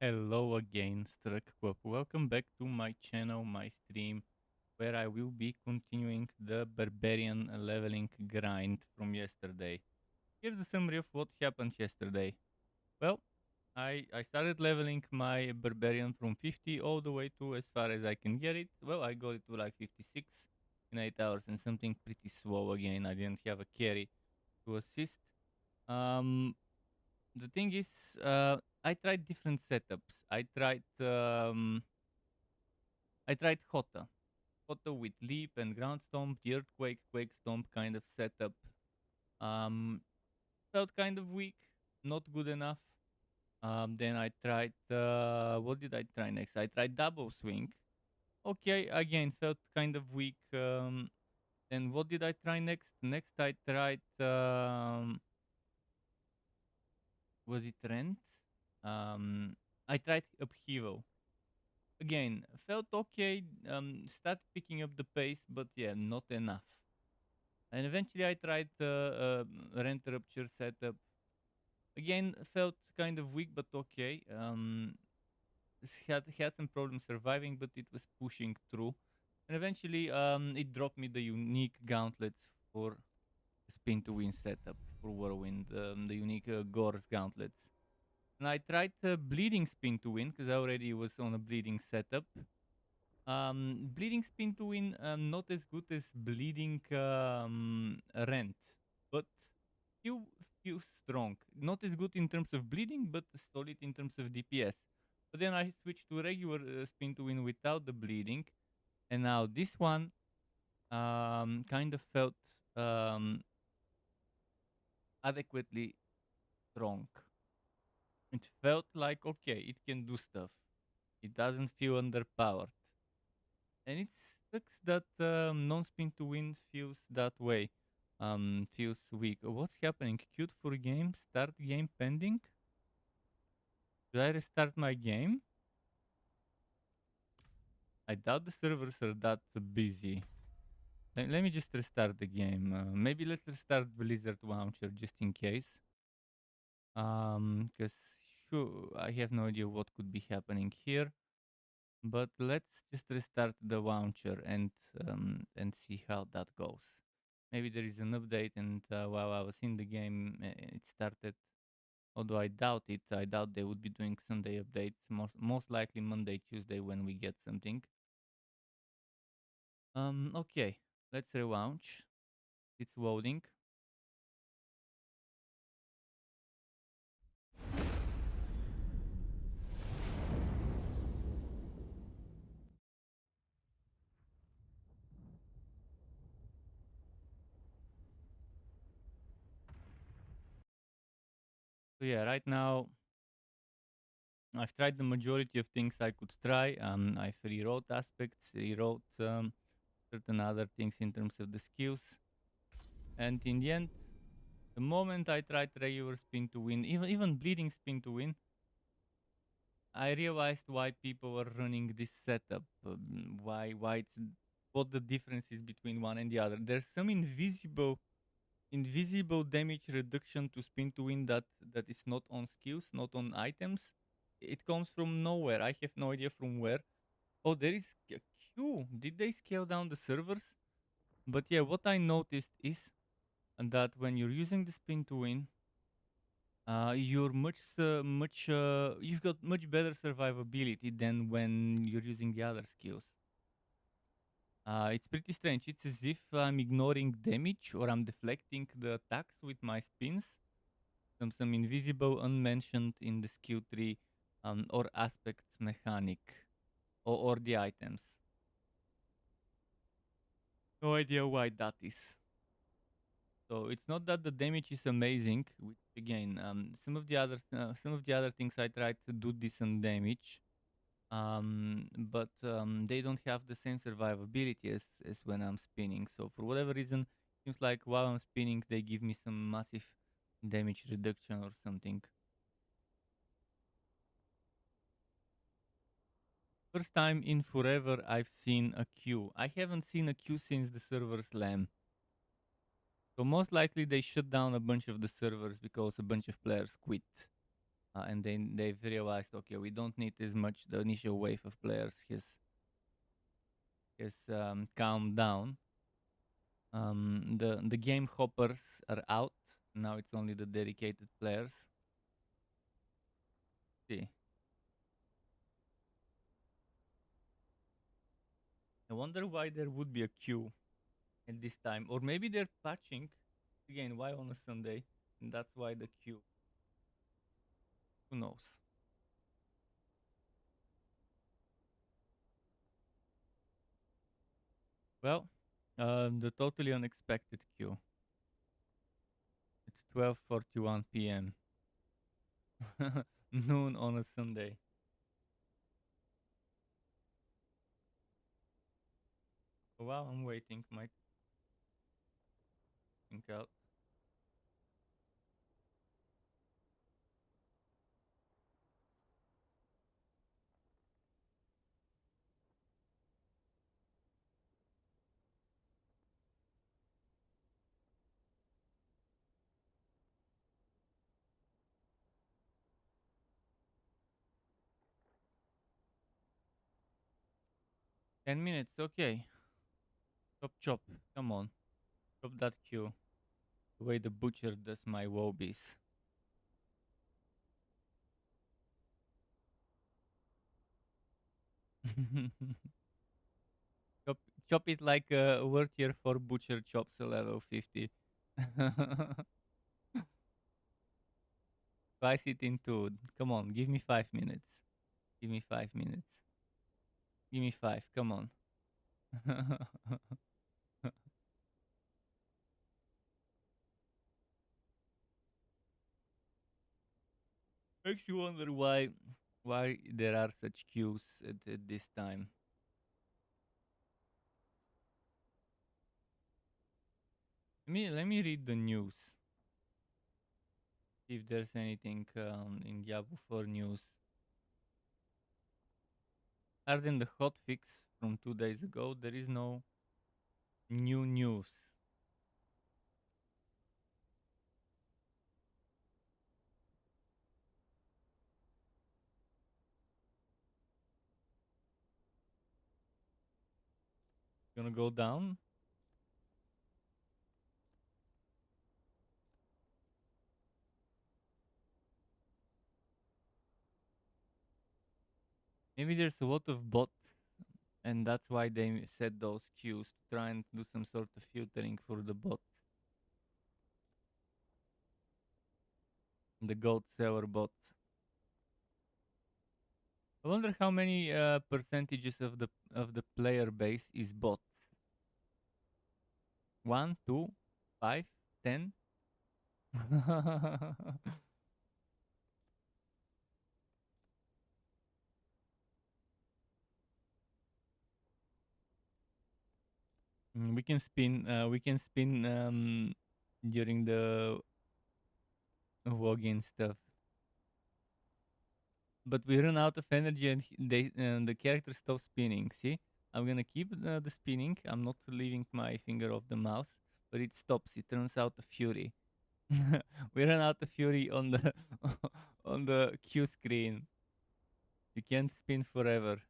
Hello again, Struck. Welcome back to my channel, my stream, where I will be continuing the Barbarian leveling grind from yesterday. Here's the summary of what happened yesterday. Well, I started leveling my Barbarian from 50 all the way to as far as I can get it. Well, I got it to like 56 in 8 hours and something pretty slow again. I didn't have a carry to assist. Um, the thing is, I tried different setups. I tried Hota with leap and ground stomp, the earthquake, quake stomp kind of setup. Um, Felt kind of weak, not good enough. Then I tried. What did I try next? I tried double swing. Okay, again felt kind of weak. Then what did I try next? Next I tried. Was it Rent? I tried upheaval. Again, felt okay. Start picking up the pace, but yeah, not enough. And eventually, I tried Rent Rupture setup. Again, felt kind of weak, but okay. Had some problems surviving, but it was pushing through. And eventually, it dropped me the unique gauntlets for spin to win setup for Whirlwind, the unique Gore's gauntlets. And I tried bleeding spin to win because I already was on a bleeding setup. Bleeding spin to win, not as good as bleeding rent, but few few strong. Not as good in terms of bleeding, but solid in terms of DPS. But then I switched to regular spin to win without the bleeding, and now this one kind of felt um, adequately strong. It felt like okay, it can do stuff. It doesn't feel underpowered. And it sucks that non-spin to win feels that way. Feels weak. What's happening? Queued for game. Start game pending. Should I restart my game? I doubt the servers are that busy. Let me just restart the game. Maybe let's restart Blizzard launcher just in case. Because sure, I have no idea what could be happening here. But let's just restart the launcher and see how that goes. Maybe there is an update, and while I was in the game, it started. Although I doubt it, I doubt they would be doing Sunday updates. Most likely Monday, Tuesday when we get something. Okay, let's relaunch. It's loading. So yeah, right now I've tried the majority of things I could try. I've rewrote aspects, rewrote certain other things in terms of the skills, and in the end, the moment I tried regular spin to win, even bleeding spin to win, I realized why people are running this setup. Why it's what the difference is between one and the other. There's some invisible damage reduction to spin to win that is not on skills, not on items. It comes from nowhere. I have no idea from where. Oh, there is a queue. Did they scale down the servers? But yeah, what I noticed is that when you're using the spin to win, you're you've got much better survivability than when you're using the other skills. It's pretty strange. It's as if I'm ignoring damage or I'm deflecting the attacks with my spins. Some invisible, unmentioned in the skill tree or aspects mechanic or the items. No idea why that is. So it's not that the damage is amazing. Which again, some of the other things I tried to do decent damage, but they don't have the same survivability as when I'm spinning. So for whatever reason, seems like while I'm spinning, they give me some massive damage reduction or something. First time in forever I've seen a queue. I haven't seen a queue since the server slam. So most likely they shut down a bunch of the servers because a bunch of players quit. and they've realized, okay, we don't need as much. The initial wave of players has calmed down. The game hoppers are out now. It's only the dedicated players. See, I wonder why there would be a queue at this time, or maybe they're patching again. Why on a Sunday? And that's why the queue. Who knows? Well, the totally unexpected queue. It's 12:41 p.m. noon on a Sunday. While I'm waiting, might think out. 10 minutes, okay. Chop chop. Come on. Chop that queue. The way the butcher does my wobies. chop, chop it like a word here for butcher chops a level 50. Slice it into. Come on, give me 5 minutes. Give me 5 minutes. Give me five. Come on. Makes you wonder why there are such queues at this time. Let me read the news. If there's anything in Yahoo for news. Other than the hotfix from 2 days ago, there is no new news. Gonna go down. Maybe there's a lot of bots, and that's why they set those queues to try and do some sort of filtering for the bots. The goat seller bots. I wonder how many percentages of the player base is bots. 1, 2, 5, 10. We can spin. We can spin during the login stuff. But we run out of energy, and the character stops spinning. See, I'm gonna keep the spinning. I'm not leaving my finger off the mouse, but it stops. It runs out of fury. We run out of fury on the on the Q screen. You can't spin forever,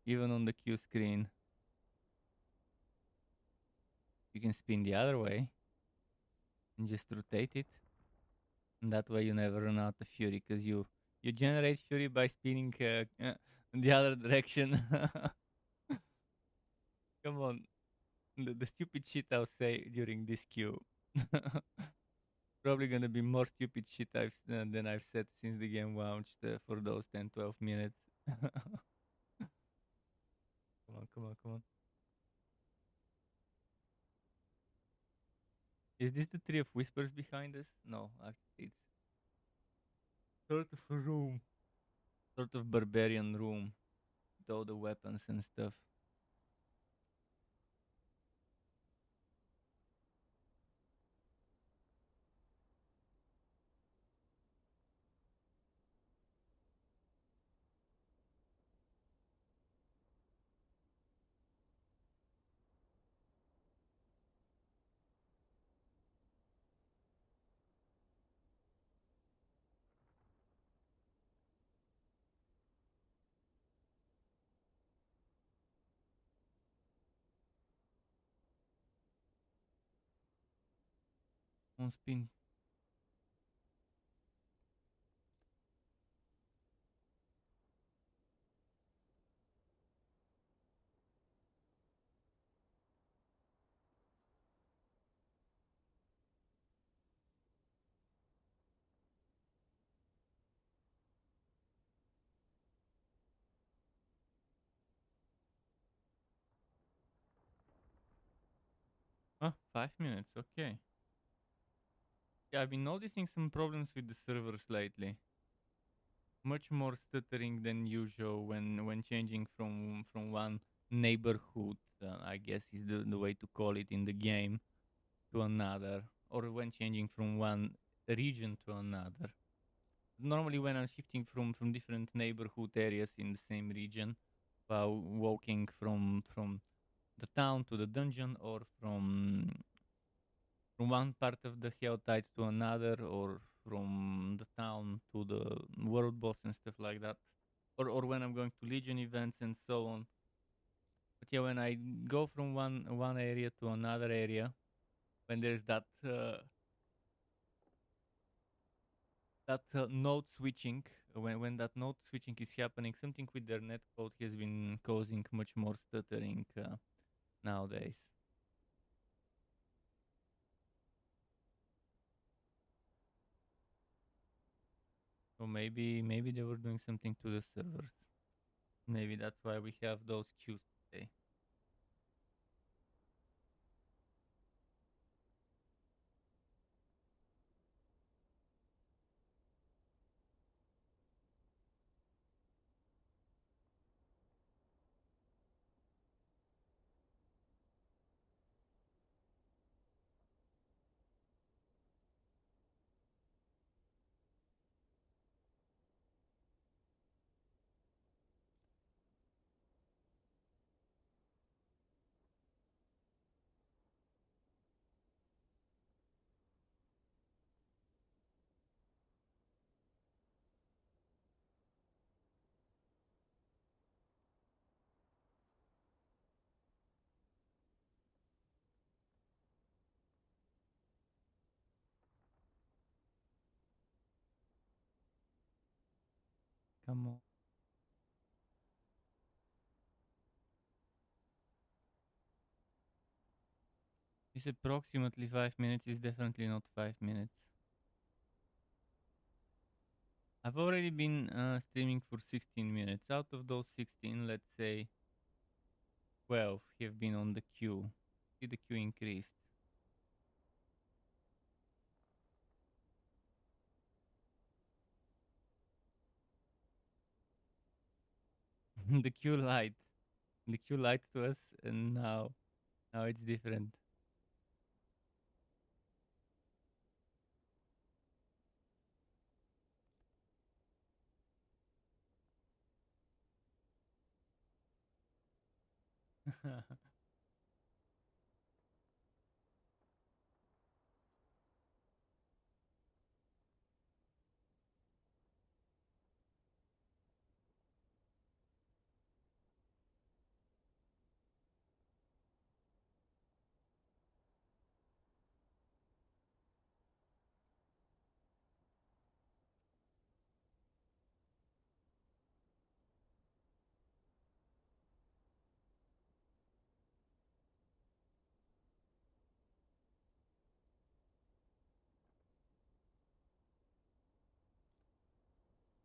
even on the Q screen. You can spin the other way and just rotate it, and that way you never run out of fury because you generate fury by spinning in the other direction. Come on, the stupid shit I'll say during this queue. Probably gonna be more stupid shit than I've said since the game launched for those 10-12 minutes. Come on, come on, come on. Is this the Tree of Whispers behind us? No, actually it's sort of a room. Sort of barbarian room. With all the weapons and stuff. on spin. 5 minutes. Okay. Yeah, I've been noticing some problems with the servers lately. Much more stuttering than usual when changing from one neighborhood. I guess is the way to call it in the game, to another, or when changing from one region to another. Normally, when I'm shifting from different neighborhood areas in the same region, while walking from the town to the dungeon, or from one part of the hell tides to another, or from the town to the world boss and stuff like that, or when I'm going to Legion events and so on. But yeah, when I go from one area to another area, when there's that node switching, when that node switching is happening, something with their netcode has been causing much more stuttering nowadays. So maybe they were doing something to the servers. Maybe that's why we have those queues today. Come on. It's approximately 5 minutes. It's definitely not 5 minutes. I've already been streaming for 16 minutes. Out of those 16, let's say 12 have been on the queue. See the queue increased. the queue light. The queue light to us, and now it's different.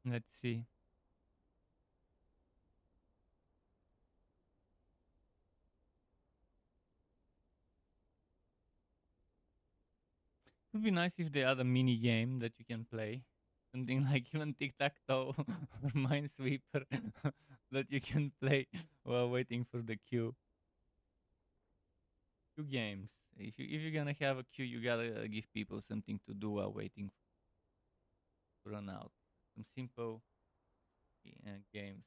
Let's see. It would be nice if they add a mini game that you can play. Something like even tic tac toe or Minesweeper that you can play while waiting for the queue. Queue games. If you're gonna have a queue, you gotta give people something to do while waiting to run out. Some simple games.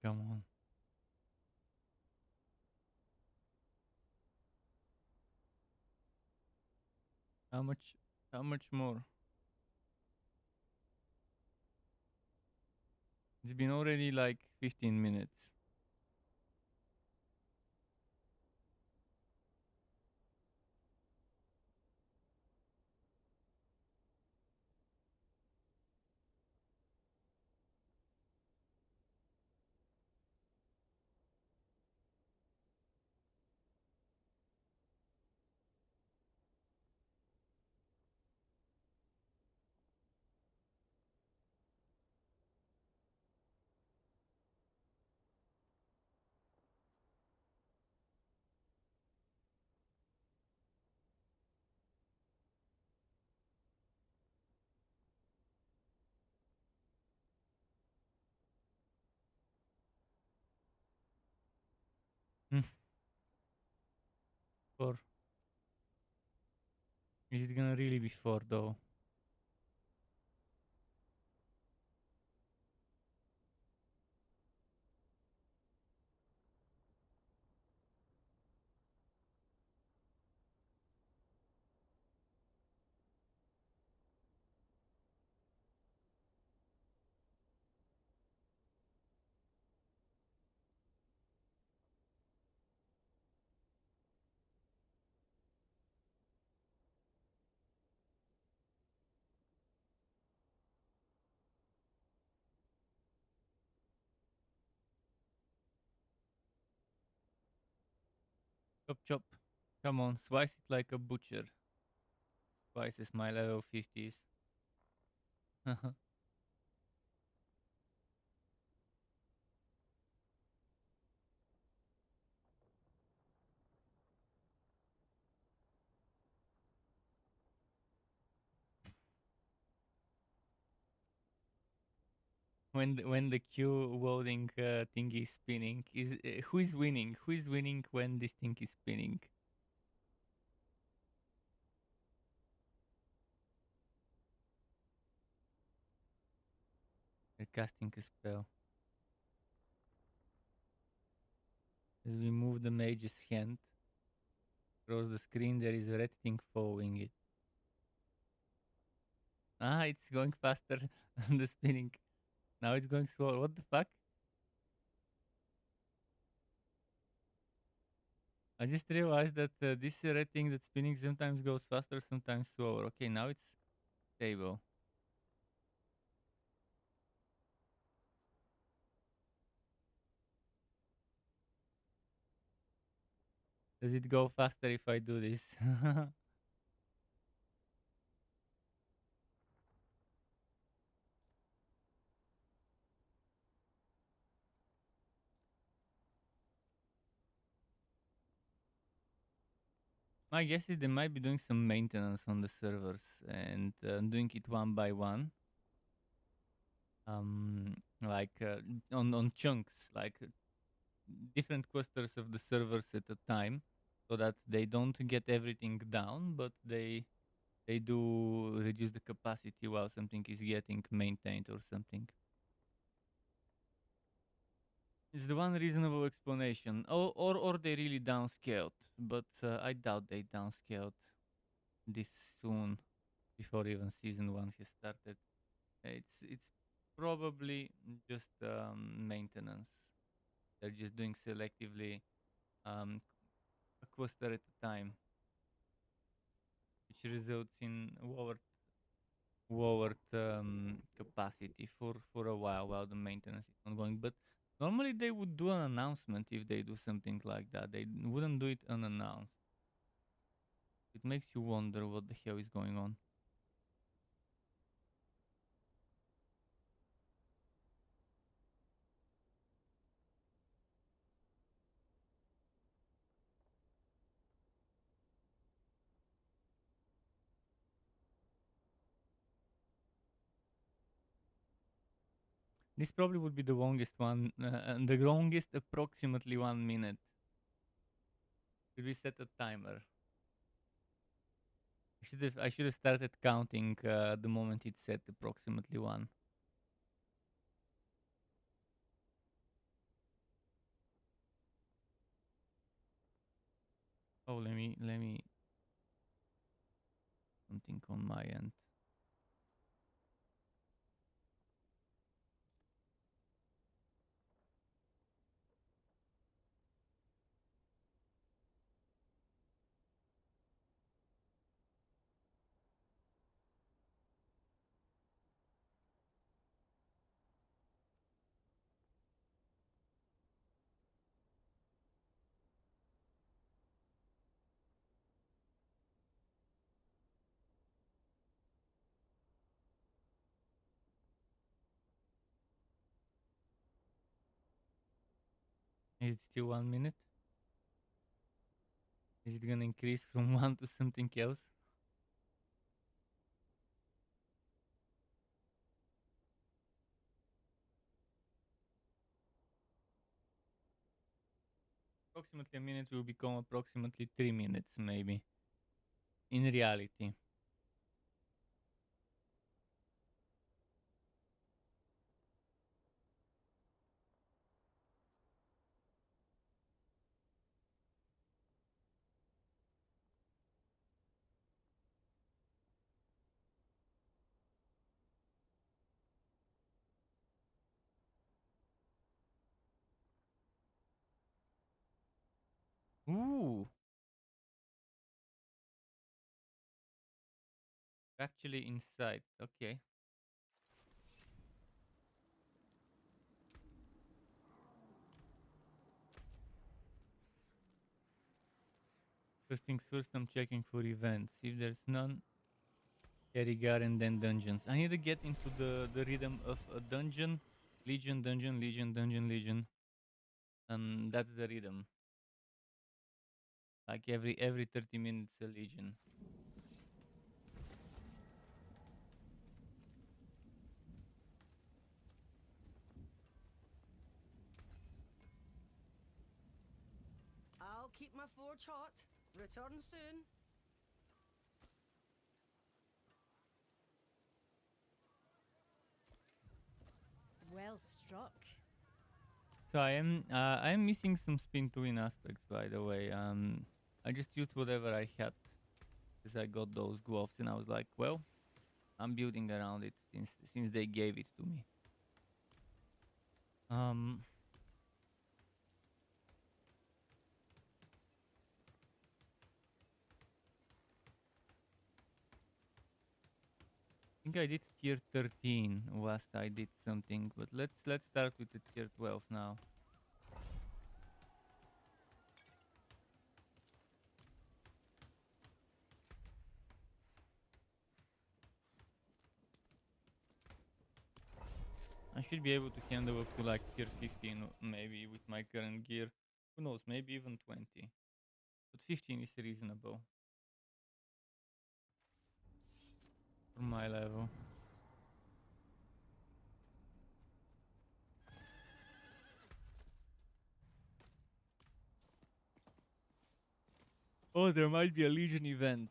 Come on. How much? How much more? It's been already like 15 minutes. Hmm. Four. Is it gonna really be four though? Chop chop. Come on, slice it like a butcher. Twice as my level 50s. When the Q loading thing is spinning, is who is winning? Who is winning when this thing is spinning? They're casting a spell. As we move the mage's hand across the screen, there is a red thing following it. Ah, it's going faster than the spinning. Now it's going slower. What the fuck? I just realized that this red thing that's spinning sometimes goes faster, sometimes slower. Okay, now it's stable. Does it go faster if I do this? My guess is they might be doing some maintenance on the servers and doing it one by one. Like on chunks, like different clusters of the servers at a time, so that they don't get everything down, but they do reduce the capacity while something is getting maintained or something. It's the one reasonable explanation. Or they really downscaled, but I doubt they downscaled this soon before even season one has started. It's probably just maintenance. They're just doing selectively um, a cluster at a time, which results in lowered capacity for a while the maintenance is ongoing. But normally they would do an announcement if they do something like that. They wouldn't do it unannounced. It makes you wonder what the hell is going on. This probably would be the longest one, and the longest approximately 1 minute. Should we set a timer? I should have started counting the moment it said approximately one. Oh, let me. something on my end. Is it still 1 minute? Is it gonna increase from 1 to something else? Approximately a minute will become approximately 3 minutes, maybe. In reality. Ooh! Actually inside. Okay. First things first, I'm checking for events. If there's none, carry guard and then dungeons. I need to get into the rhythm of a dungeon. Legion, dungeon, legion, dungeon, legion. That's the rhythm. Like every 30 minutes a legion. I'll keep my forge hot. Return soon. Well struck. So I am missing some spin to win aspects, by the way. I just used whatever I had because I got those gloves and I was like, well, I'm building around it since they gave it to me. I think I did tier 13 last I did something, but let's start with the tier 12 now. I should be able to handle up to like tier 15 maybe with my current gear. Who knows, maybe even 20. But 15 is reasonable for my level. Oh, there might be a Legion event.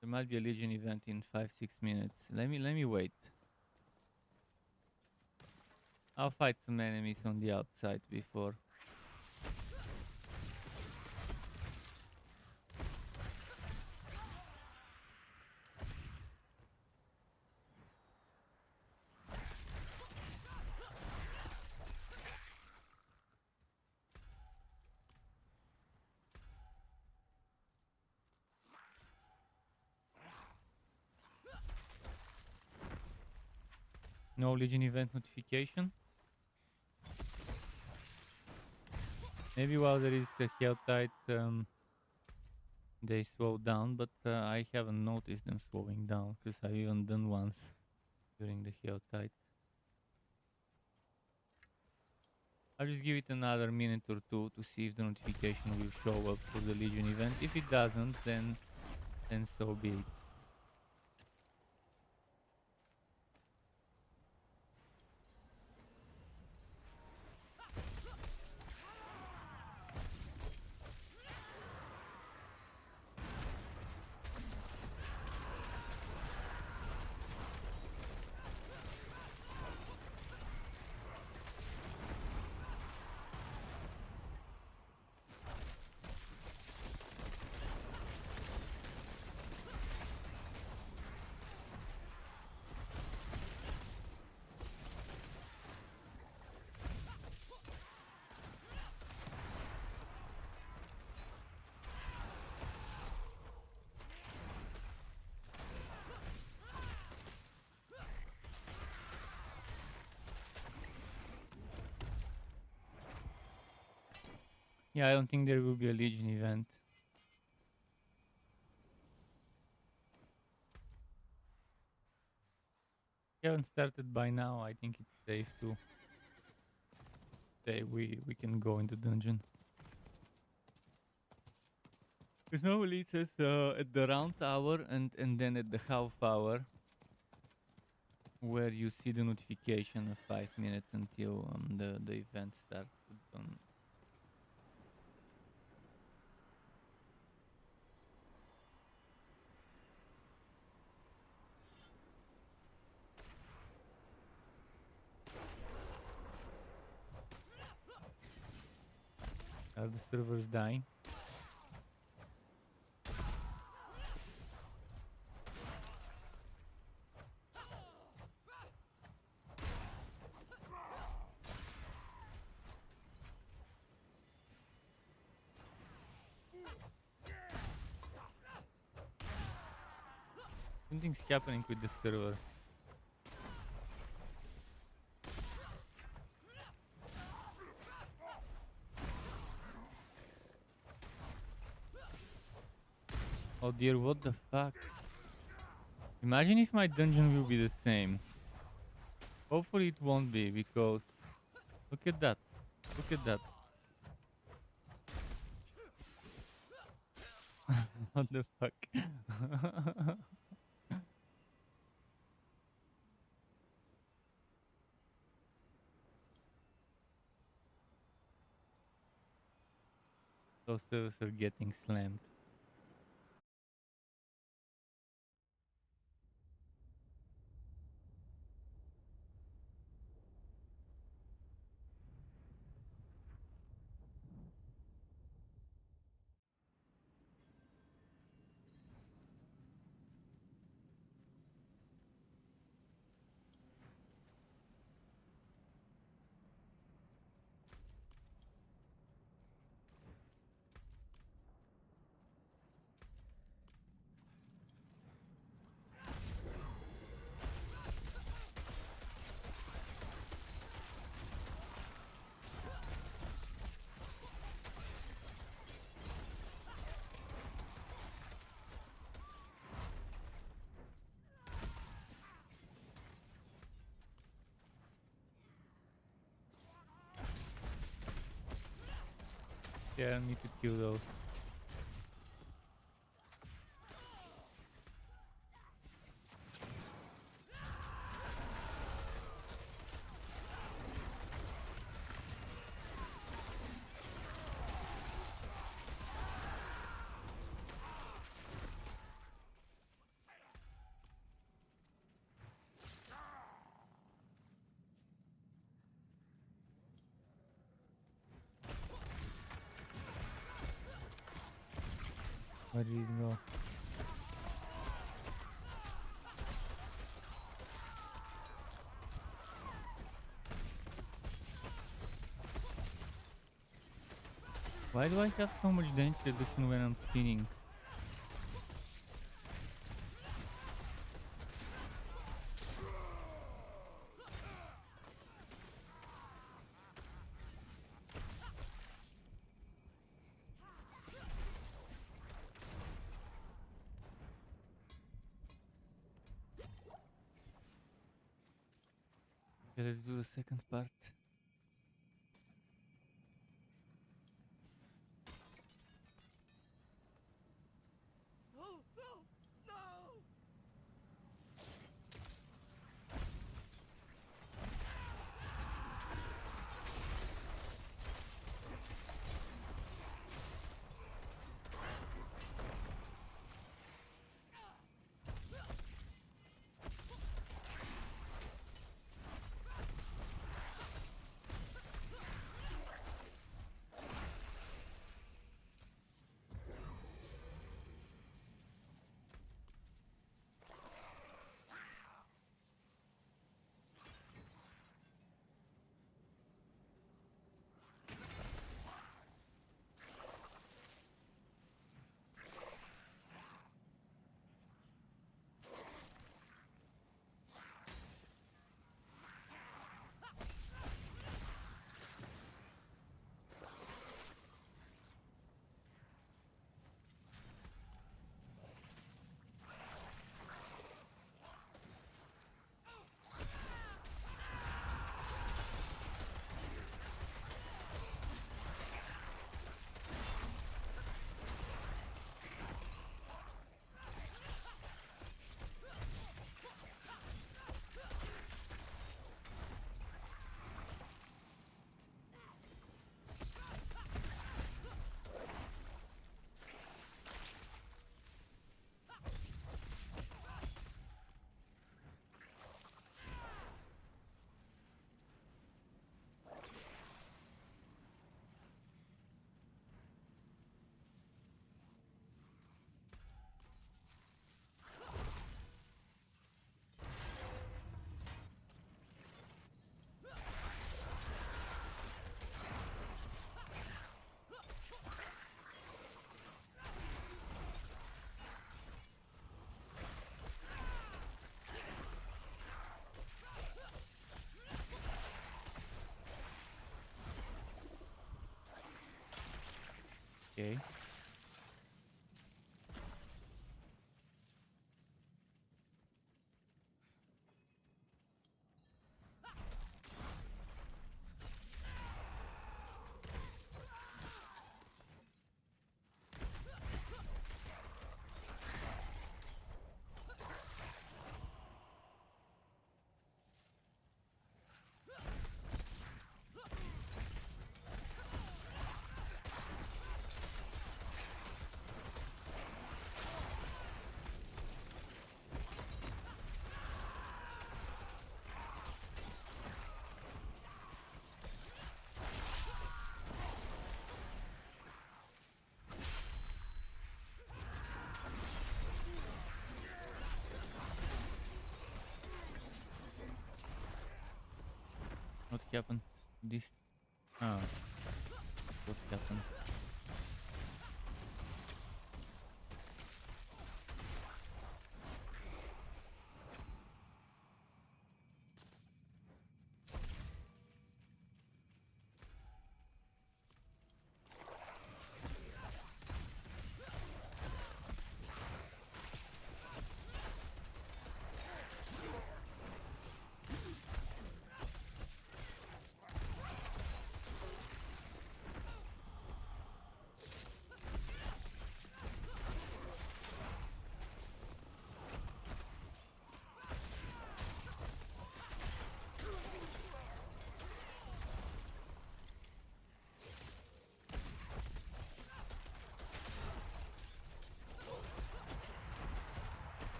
There might be a Legion event in 5-6 minutes. Let me wait. I'll fight some enemies on the outside before. No Legion event notification. Maybe while there is a Helltide, they slow down, but I haven't noticed them slowing down because I've even done once during the Helltide. I'll just give it another minute or two to see if the notification will show up for the Legion event. If it doesn't, then so be it. Yeah, I don't think there will be a Legion event. If you haven't started by now, I think it's safe to say we can go into dungeon. Because normally it says at the round hour and then at the half hour, where you see the notification of 5 minutes until the event starts. Are the servers dying? Something's happening with the server. Oh dear, what the fuck? Imagine if my dungeon will be the same. Hopefully it won't be, because look at that. Look at that. What the fuck? Those servers are getting slammed. Yeah, I need to kill those. Where did it go? Why do I have so much damage reduction when I'm spinning? Okay, let's do the second part. Oh, no! No! Okay. What happened? This. Ah. What happened?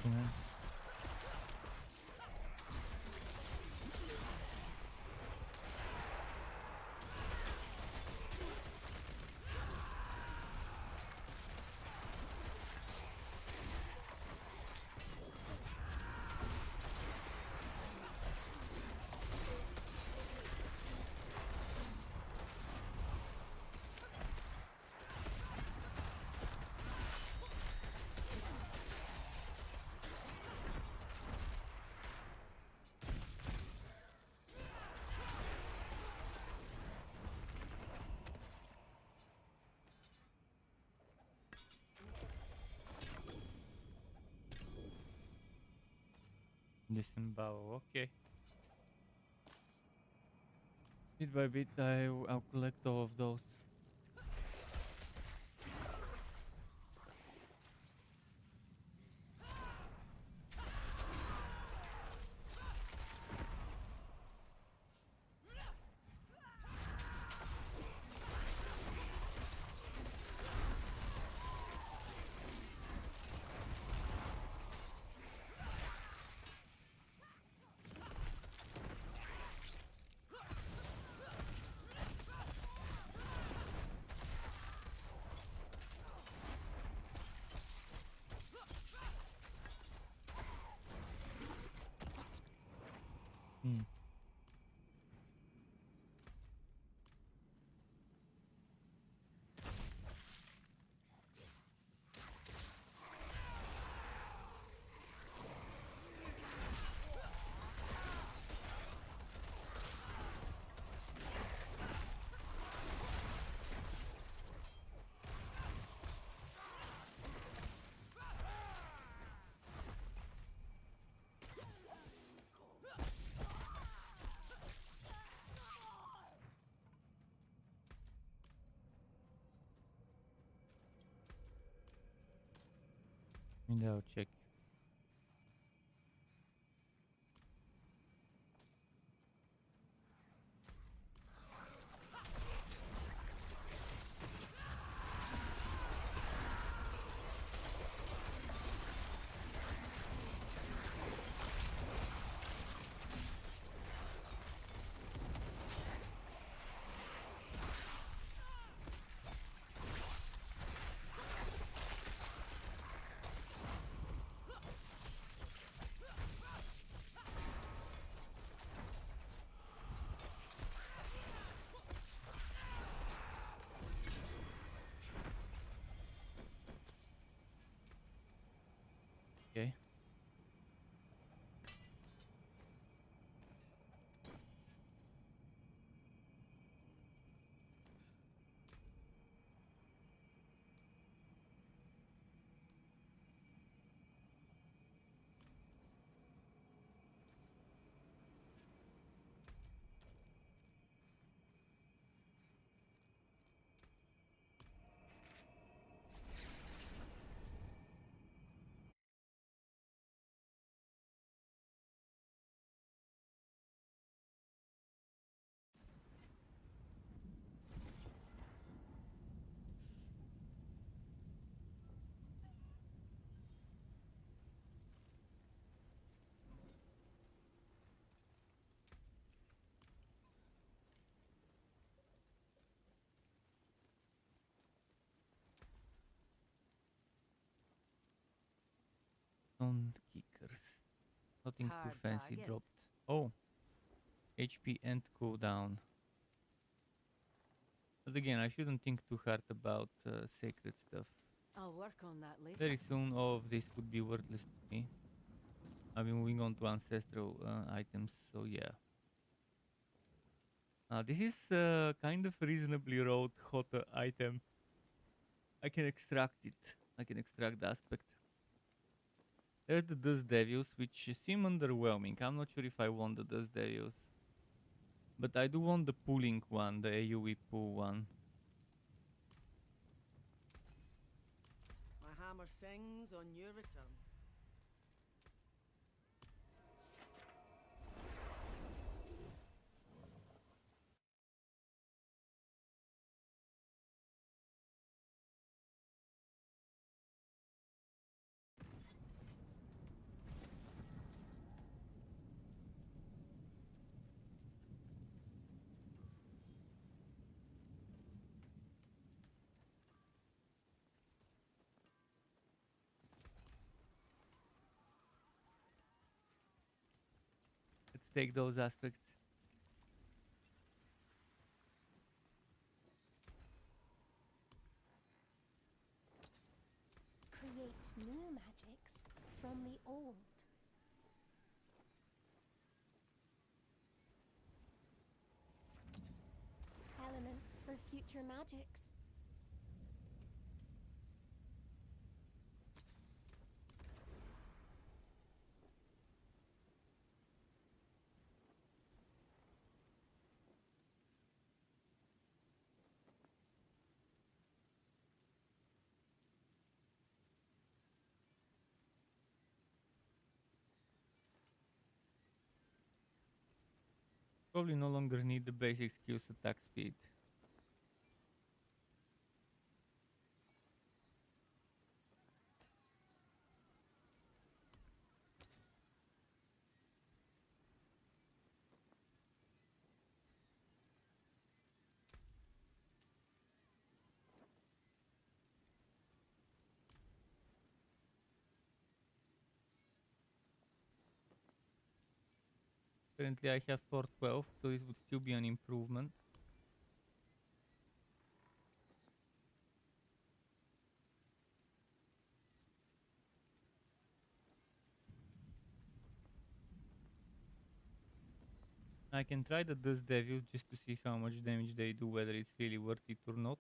Yeah. Disembowel. Okay. Bit by bit, I'll collect all of those. Hmm. Maybe I'll check. Stone kickers. Nothing too Hard fancy bargain. dropped. Oh, HP and cooldown. But again, I shouldn't think too hard about sacred stuff. I'll work on that later. Very soon all of this would be worthless to me. I'll be moving on to ancestral items, so yeah. This is kind of reasonably road hot item. I can extract it. I can extract the aspect. There's the Dust Devils, which seem underwhelming. I'm not sure if I want the Dust Devils. But I do want the pulling one, the AoE pull one. My hammer sings on your return. Let's take those aspects. Create new magics from the old. Elements for future magics. Probably no longer need the basic skills attack speed. Currently I have 412, so this would still be an improvement. I can try the Dust Devils just to see how much damage they do, whether it's really worth it or not.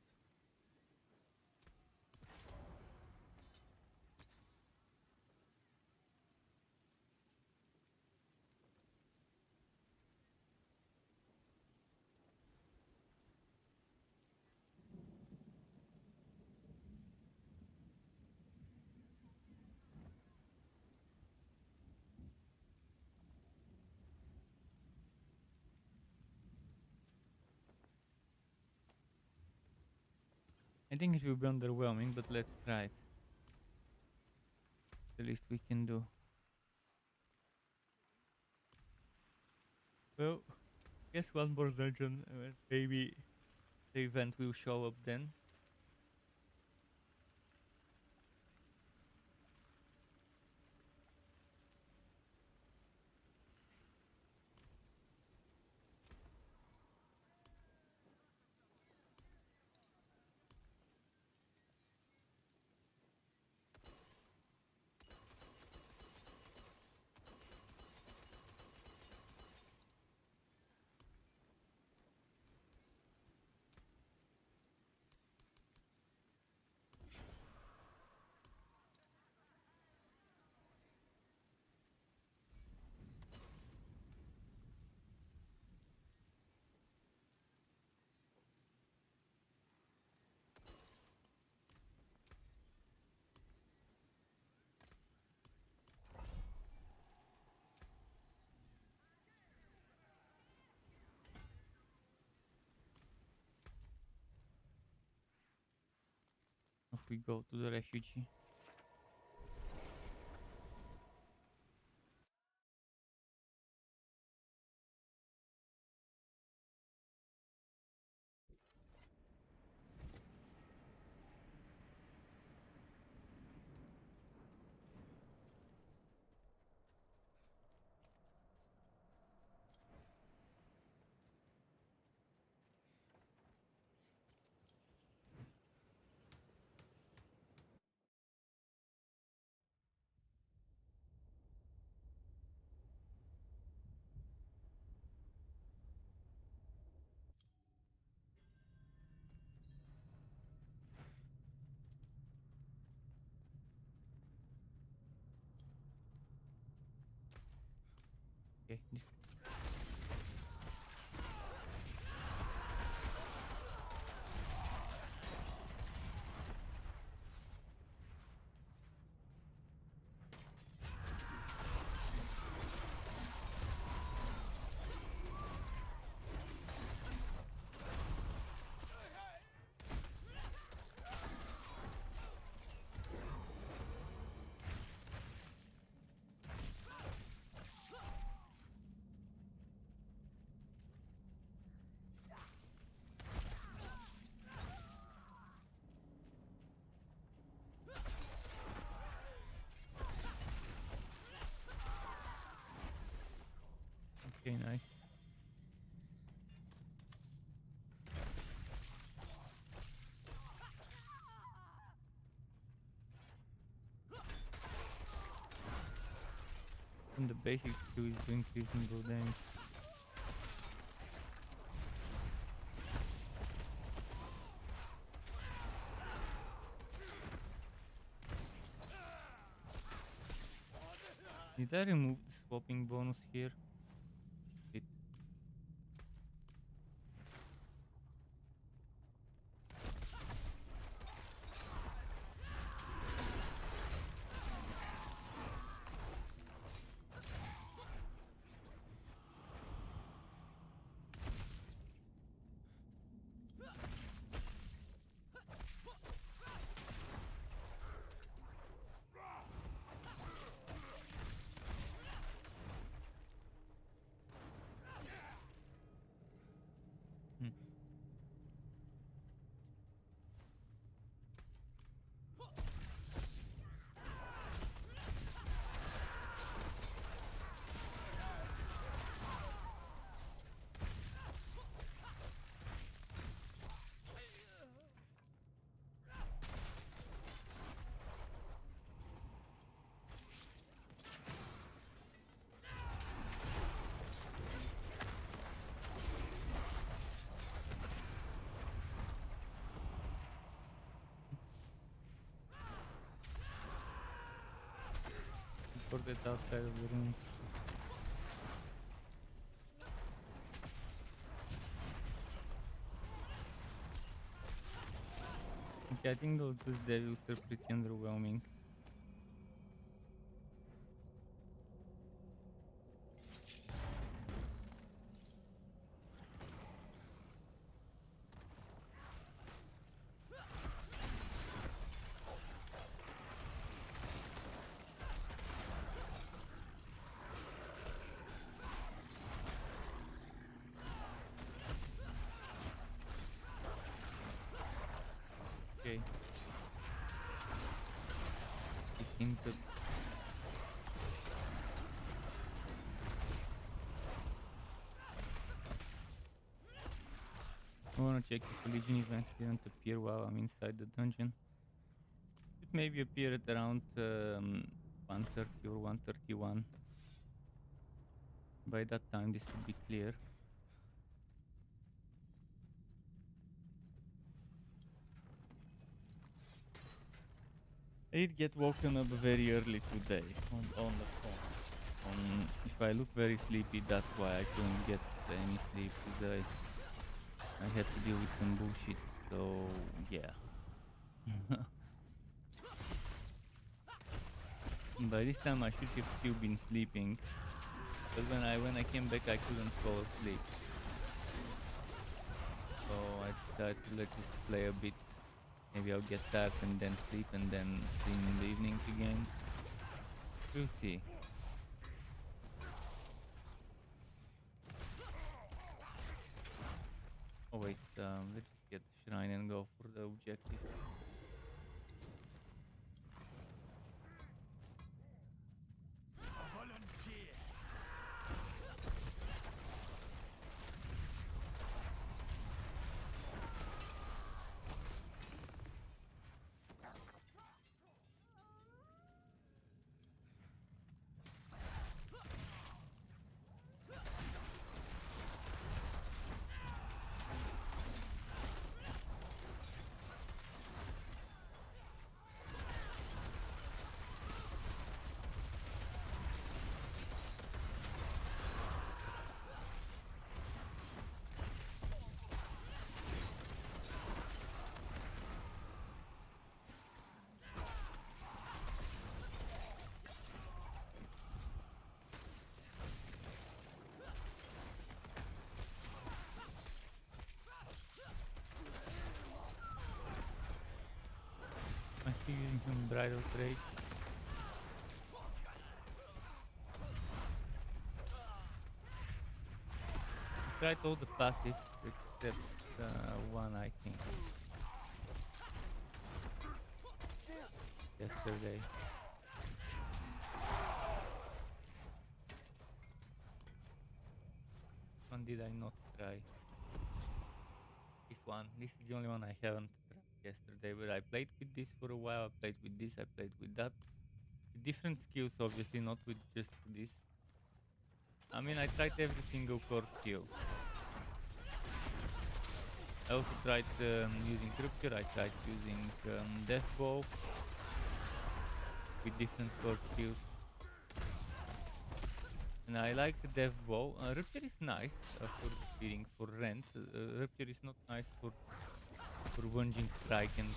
I think it will be underwhelming, but let's try it. The least we can do. Well, guess one more dungeon, maybe the event will show up then. Off we go to the refugee. Okay, this. Okay, nice. And the basic skill is to increase single damage. Did I remove the swapping bonus here? It. Hmm. For the outside of the room. Okay, I think those devils are pretty underwhelming. Okay. It seems that I wanna check if Legion event didn't appear while I'm inside the dungeon. It maybe appear at around 130 or 131. By that time this would be clear. I did get woken up very early today on the phone. If I look very sleepy, that's why I couldn't get any sleep today. I had to deal with some bullshit, so yeah. By this time I should have still been sleeping, but when I came back I couldn't fall asleep. So I decided to let this play a bit. Maybe I'll get tired and then sleep and then stream in the evening again. We'll see. Oh wait, let's just get the shrine and go for the objective. using some bridal trade. Tried all the passives except one, I think. Yesterday. One did I not try? This one. This is the only one I haven't tried yesterday, but I played with this for a while. I played with this, I played with that. With different skills, obviously, not with just this. I mean, I tried every single core skill. I also tried using rupture, I tried using death bow with different core skills. And I like the death bow. Rupture is nice for speeding, for rent. Rupture is not nice for Vunging Strike and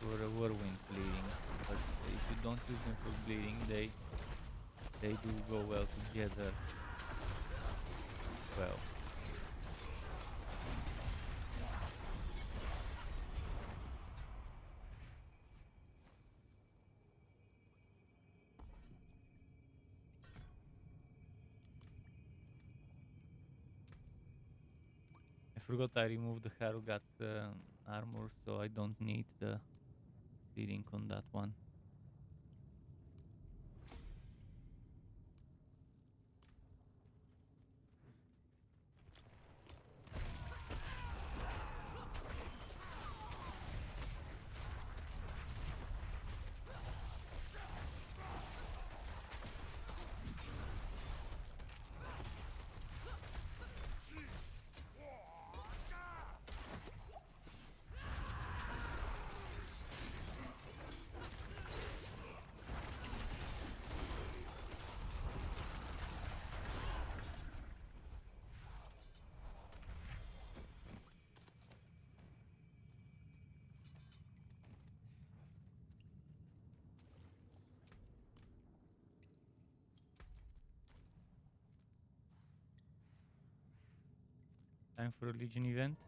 for whirlwind bleeding. But if you don't use them for bleeding, they do go well together. Well. I forgot I removed the Harugat armor, so I don't need the bleeding on that one. Time for a Legion event.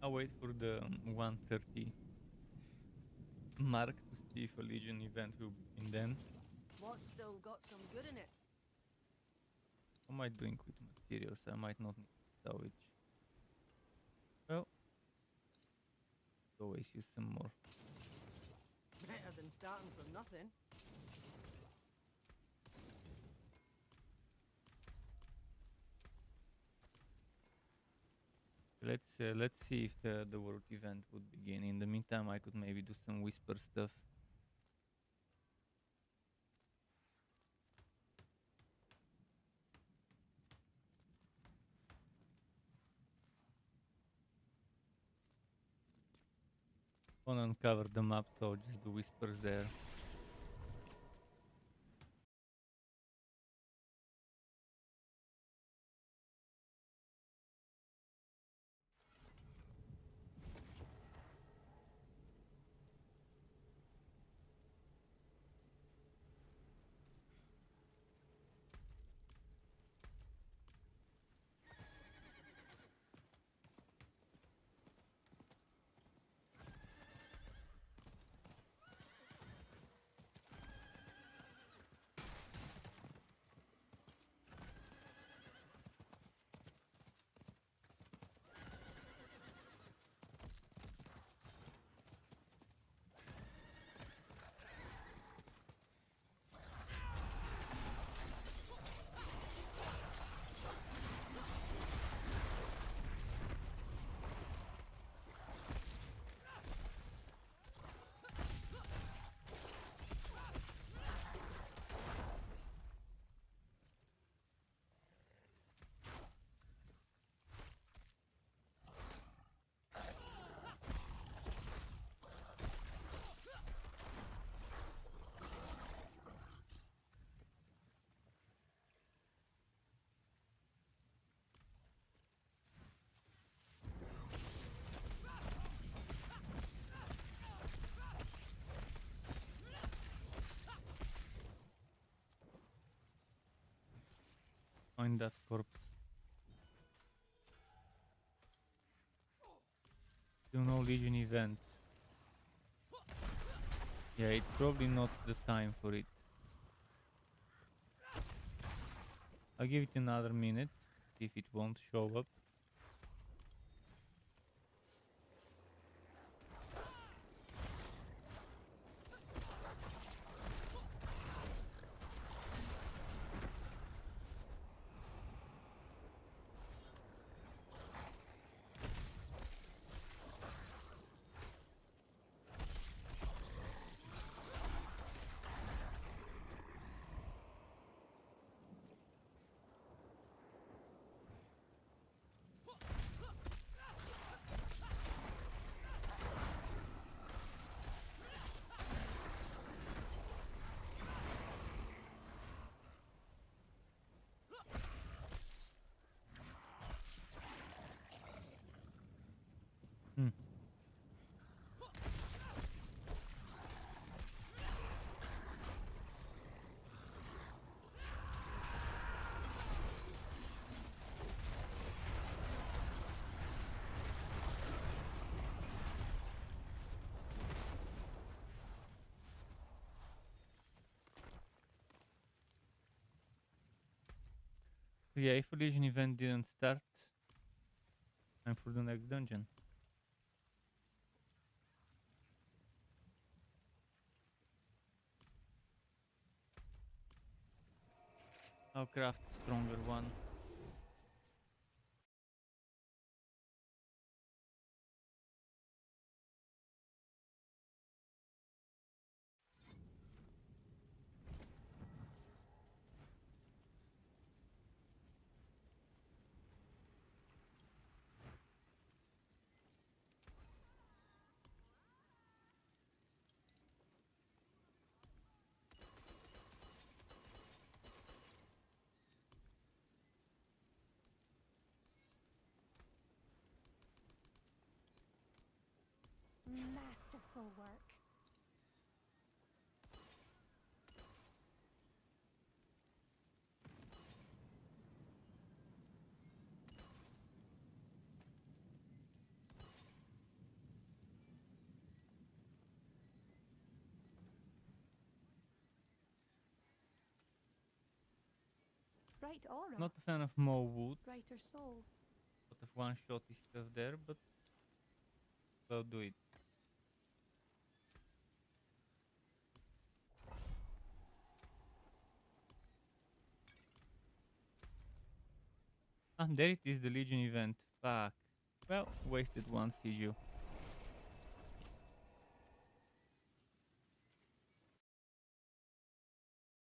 I'll wait for the 130 mark to see if a Legion event will begin then. What's still got some good in it? How am I doing with materials? I might not need salvage. Well, always use some more. Better than starting from nothing. Let's see if the world event would begin. In the meantime, I could maybe do some whisper stuff. Want to uncover the map, so just do whispers there. find that corpse. Still no Legion event. Yeah, it's probably not the time for it. I'll give it another minute, see if it won't show up. Hmm. So yeah, if a Legion event didn't start, time for the next dungeon. I'll craft a stronger one. Masterful work. Bright aura. Not a fan of more wood. Brighter soul. Lot of one-shotty stuff there, but I'll do it. Ah, there it is, the Legion event. Fuck. Well, wasted one siege.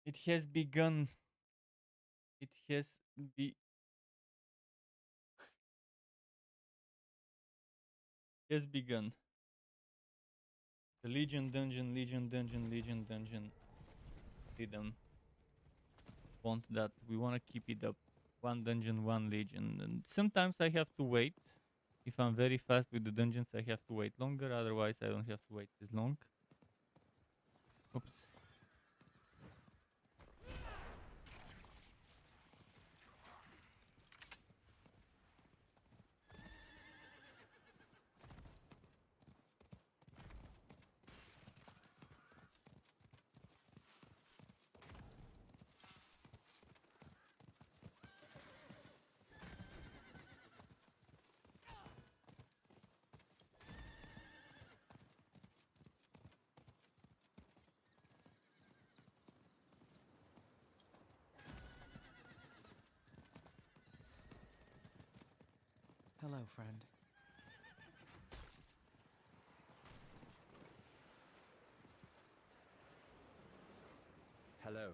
It has begun. It has begun. The Legion dungeon, Legion dungeon, Legion dungeon. Freedom. Want that. We want to keep it up. One dungeon, one Legion. And sometimes I have to wait. If I'm very fast with the dungeons, I have to wait longer. Otherwise, I don't have to wait as long. Oops. Hello, friend. Hello.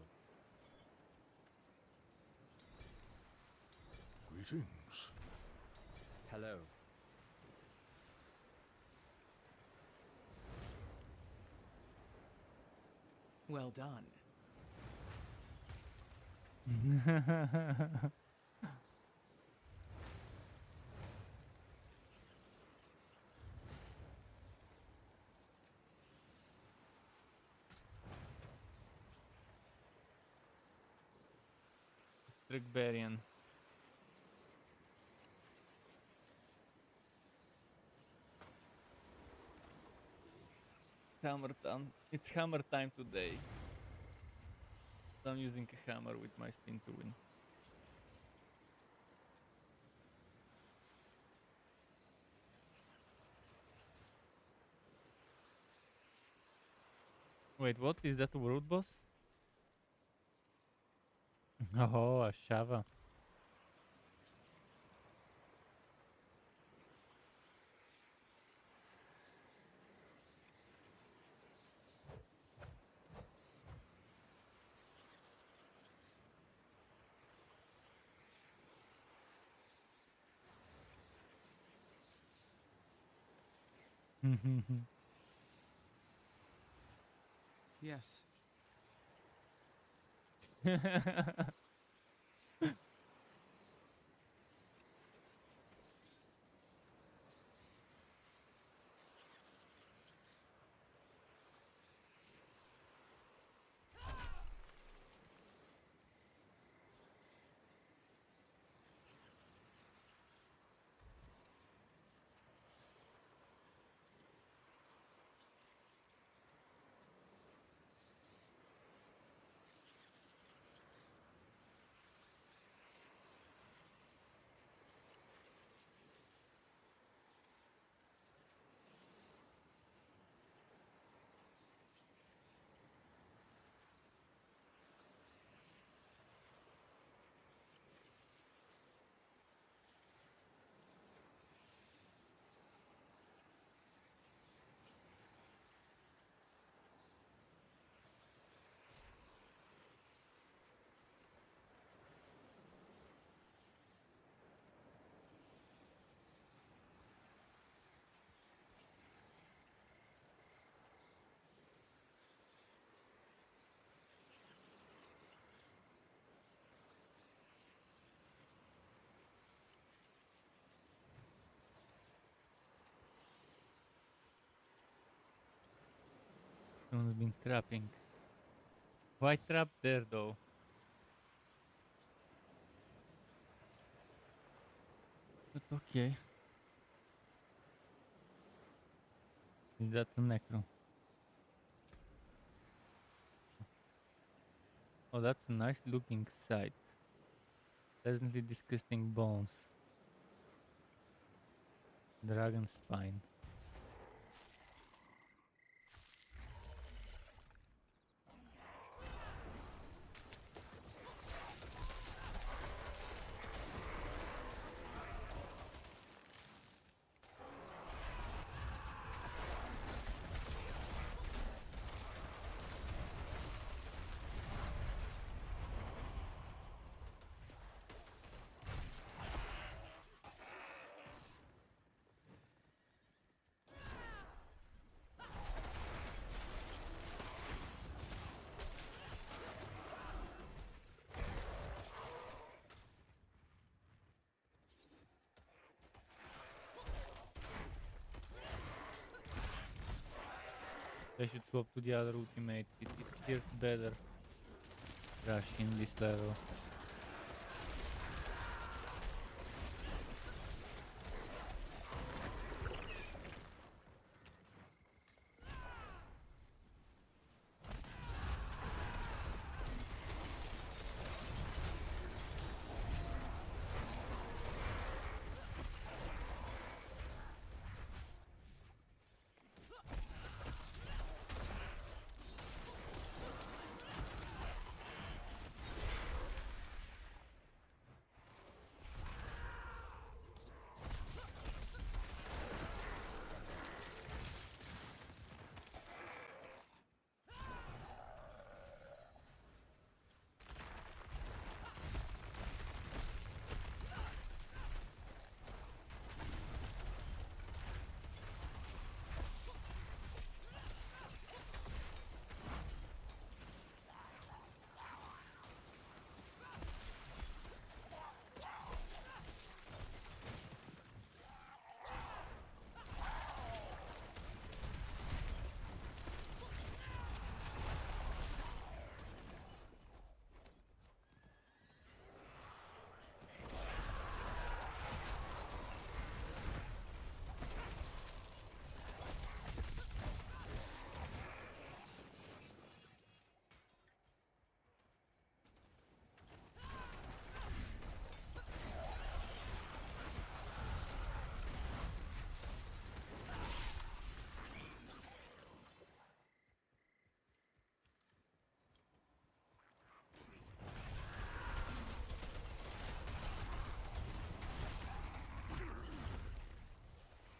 Greetings. Hello. Well done. Barbarian. Hammer time. It's hammer time today. So I'm using a hammer with my spin to win. Wait, what is that world boss? Oh, a Shava. Yes. Someone's been trapping. Why trap there though? But okay. Is that a necro? Oh, that's a nice looking sight. Pleasantly disgusting bones. Dragon spine. I should swap to the other ultimate. It feels better. Rush in this level.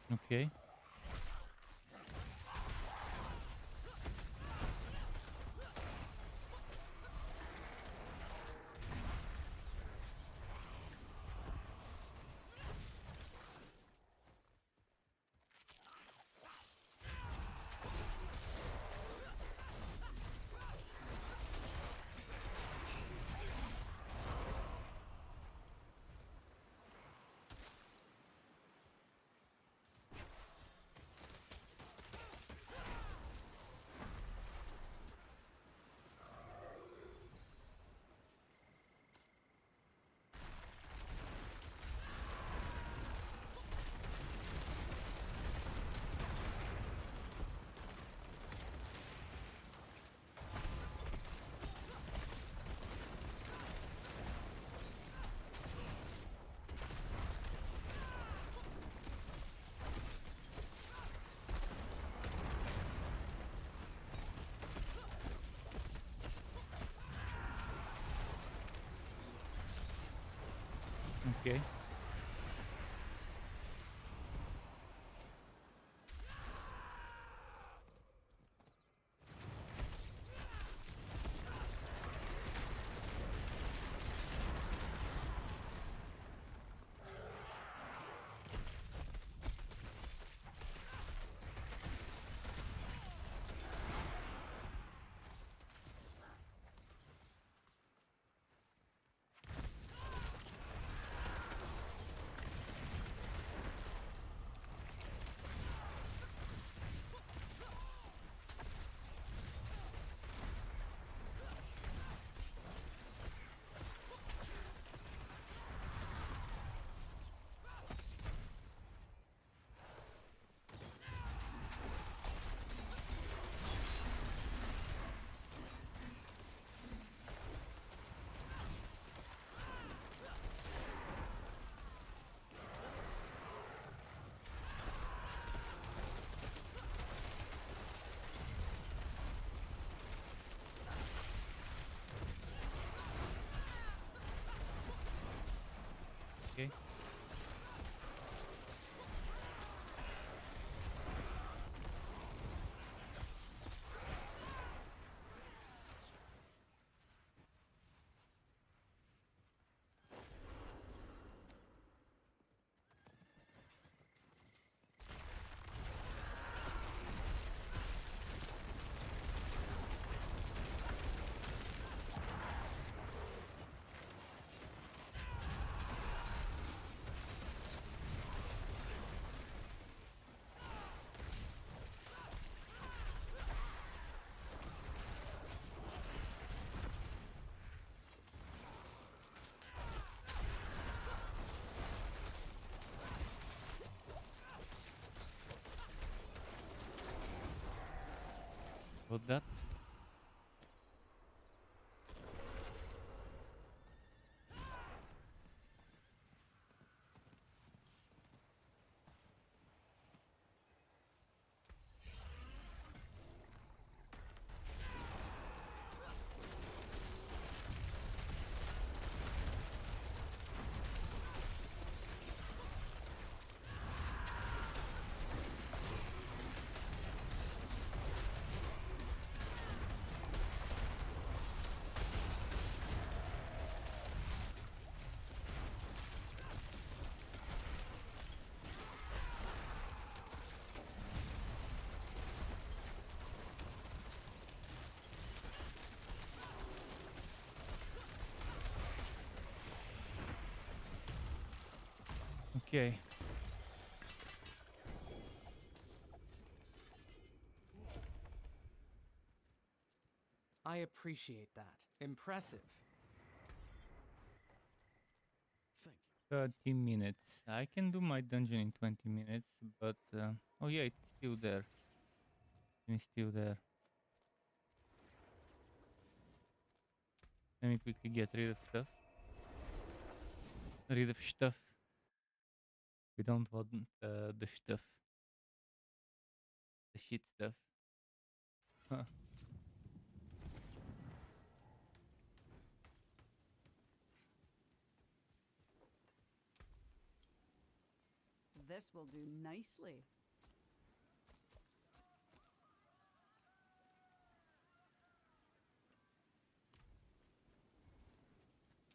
Okay. Okay. Okay. Got that? Okay. I appreciate that. Impressive. Thank you. 30 minutes. I can do my dungeon in 20 minutes, but oh yeah, it's still there. It's still there. Let me quickly get rid of stuff. Rid of stuff. We don't want the stuff. The shit stuff. Huh. this will do nicely.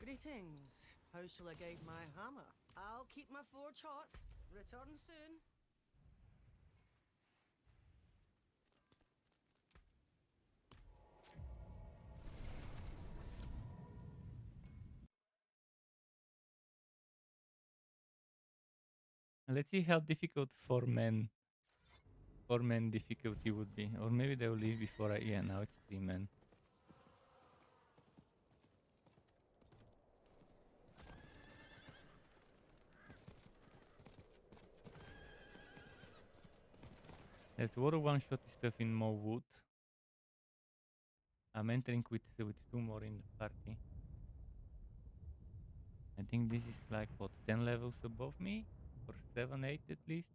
Greetings. How shall I guide my hammer? I'll keep my forge hot. Return soon. Let's see how difficult 4-man difficulty would be. Or maybe they'll leave before I... Yeah, now it's 3-man. There's water one-shot stuff in more wood. I'm entering with 2 more in the party. I think this is like, what, 10 levels above me? Or 7, 8 at least?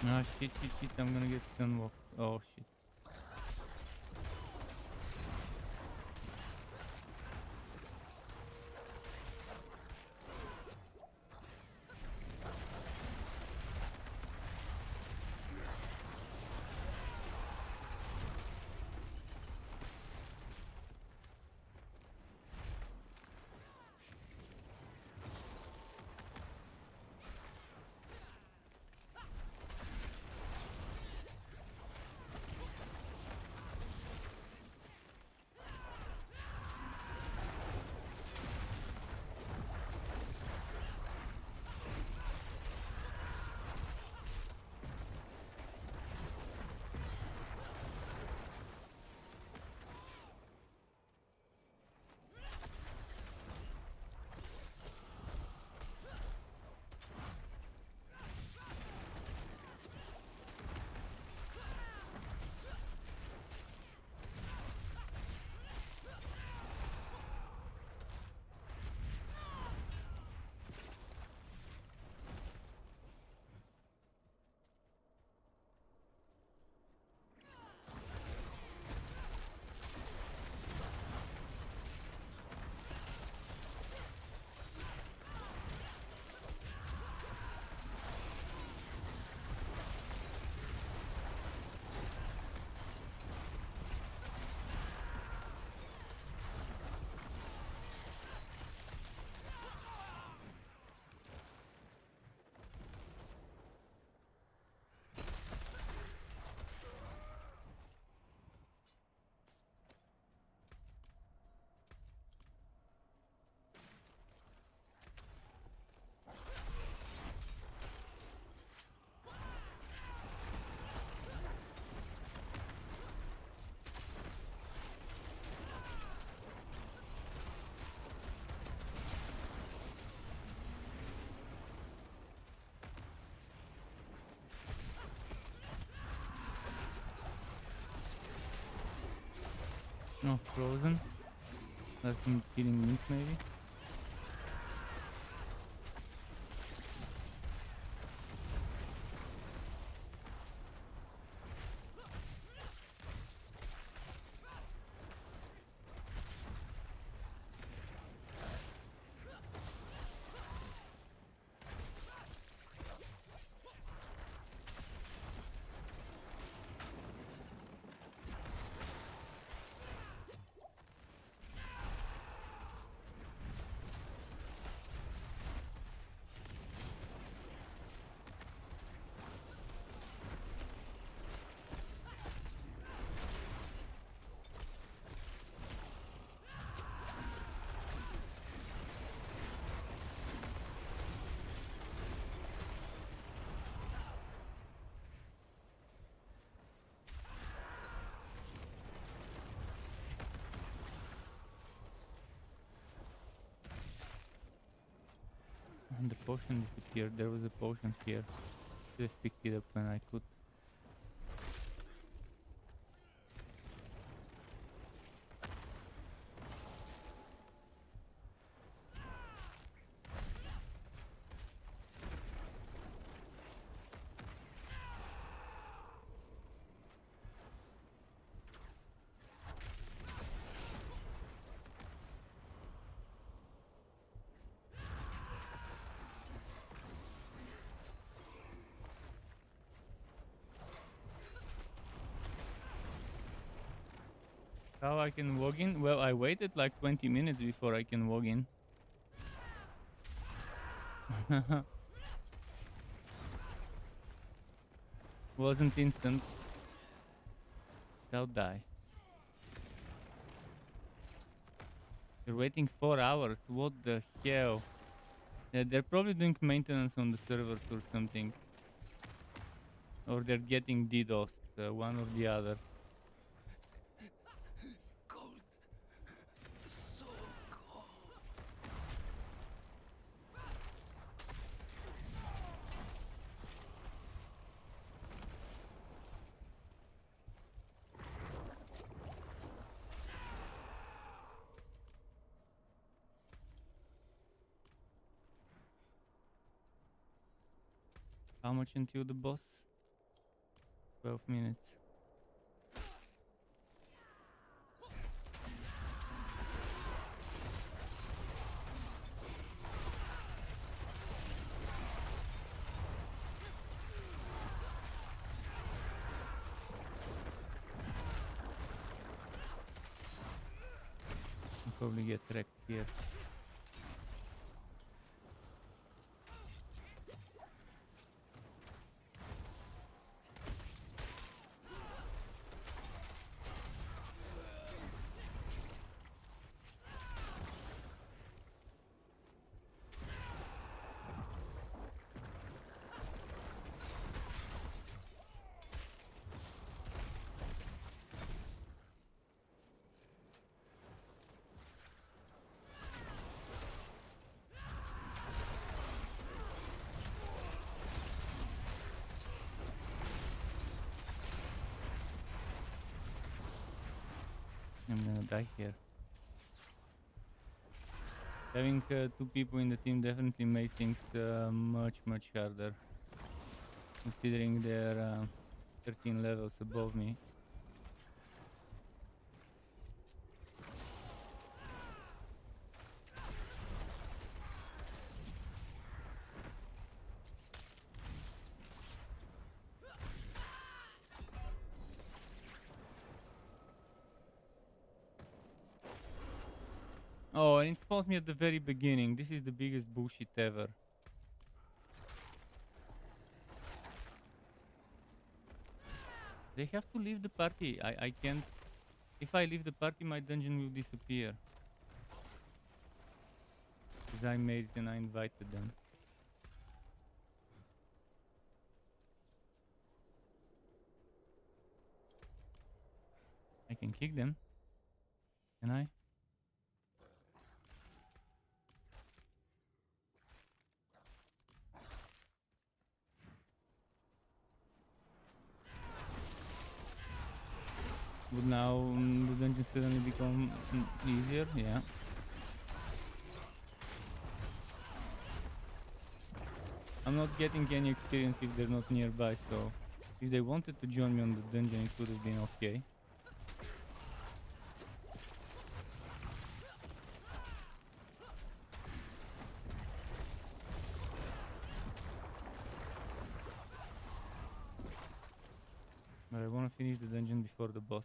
Ah, shit, I'm gonna get stunwalked. Oh, shit. No, frozen. That's some killing wings, maybe. And the potion disappeared. There was a potion here. Should have picked it up when I could. How I can walk in? Well, I waited like 20 minutes before I can walk in. Wasn't instant. Don't die. You're waiting 4 hours. What the hell? Yeah, they're probably doing maintenance on the servers or something. Or they're getting DDoSed, one or the other. How much until the boss? 12 minutes. I'll probably get wrecked here. I'm gonna die here. Having 2 people in the team definitely made things much harder. Considering they're 13 levels above me. Oh, and it spawned me at the very beginning. This is the biggest bullshit ever. They have to leave the party. I can't. If I leave the party, my dungeon will disappear. Because I made it and I invited them. I can kick them. Can I? Would now the dungeon suddenly become easier? Yeah. I'm not getting any experience if they're not nearby, so if they wanted to join me on the dungeon, it would have been okay. But I want to finish the dungeon before the boss.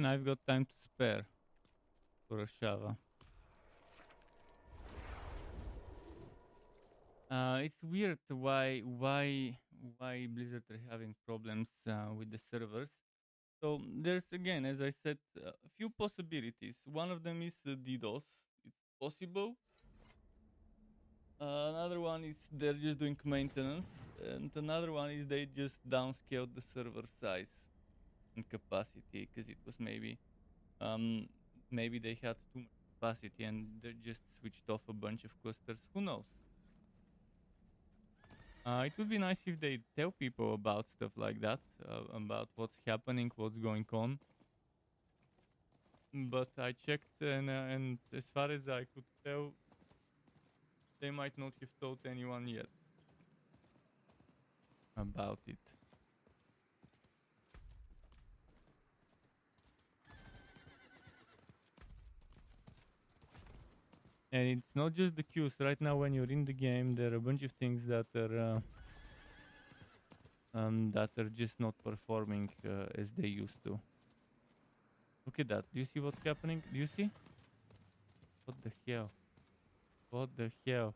and I've got time to spare for a Shava. It's weird why Blizzard are having problems with the servers. So there's again, as I said, a few possibilities. One of them is DDoS. It's possible. Another one is they're just doing maintenance, and another one is they just downscaled the server size and capacity because it was um, maybe they had too much capacity and they just switched off a bunch of clusters. Who knows? It would be nice if they tell people about stuff like that, about what's happening, what's going on. But I checked, and as far as I could tell, they might not have told anyone yet about it. And it's not just the queues. Right now, when you're in the game, there are a bunch of things that are just not performing as they used to. Look at that. Do you see what's happening? Do you see? What the hell? What the hell?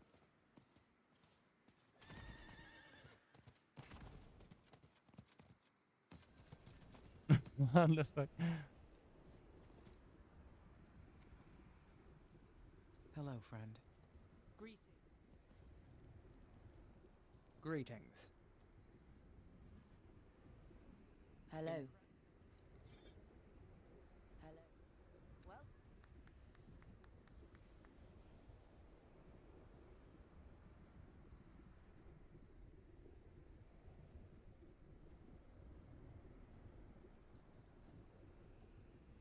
What the fuck? Hello, friend. Greetings. Hello. Hello. Well,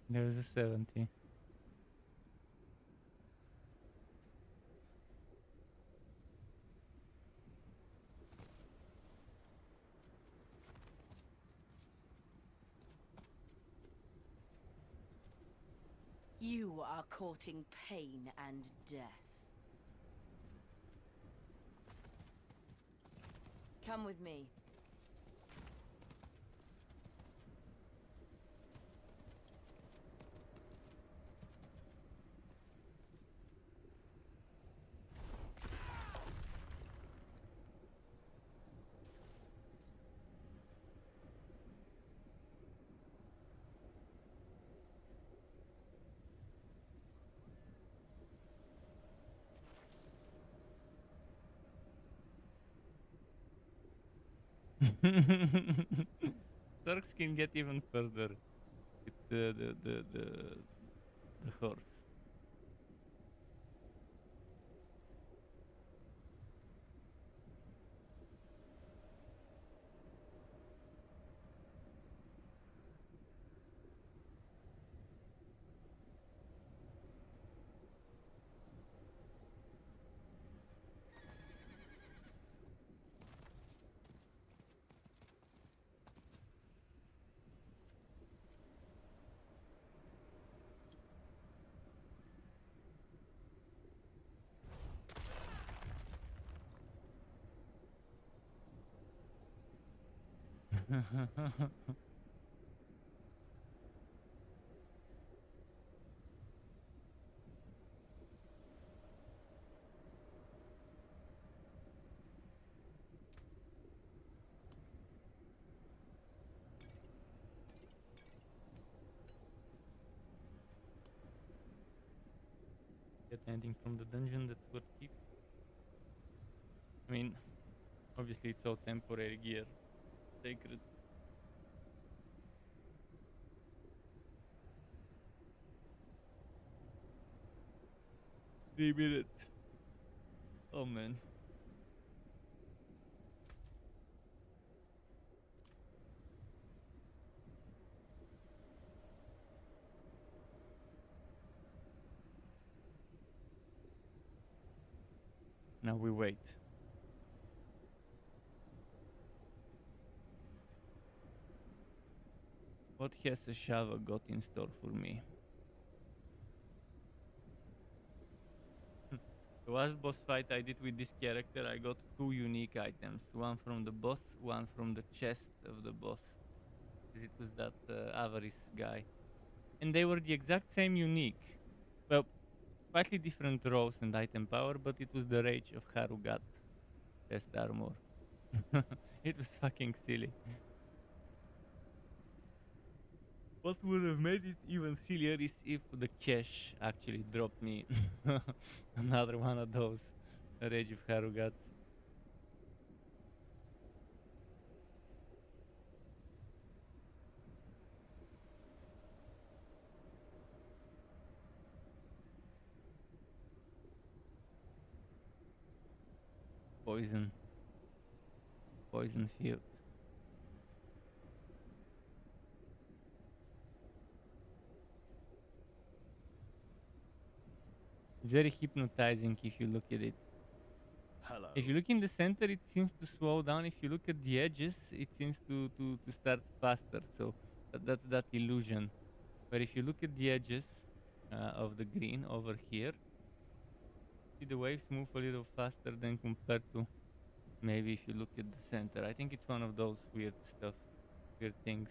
There's a 70. you are courting pain and death. Come with me. Turks can get even further with the horse. Get anything from the dungeon that's worth keep. I mean, obviously it's all temporary gear. Sacred. 3 minutes. Oh man. Now we wait. What has a Shava got in store for me? The last boss fight I did with this character, I got 2 unique items. One from the boss, one from the chest of the boss. 'Cause it was that avarice guy. and they were the exact same unique. Well, slightly different rows and item power, but it was the Rage of Harugat chest armor. It was fucking silly. What would have made it even sillier is if the cache actually dropped me another one of those Rage of Harugats. Poison. Poison field. It's very hypnotizing if you look at it. Hello. If you look in the center, it seems to slow down. If you look at the edges, it seems to start faster. So that's that illusion. But if you look at the edges of the green over here, see the waves move a little faster than compared to maybe if you look at the center. I think it's one of those weird stuff, weird things.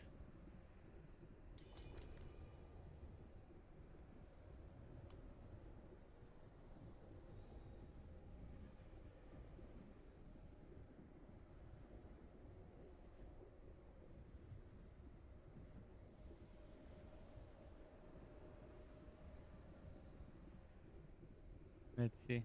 Let's see.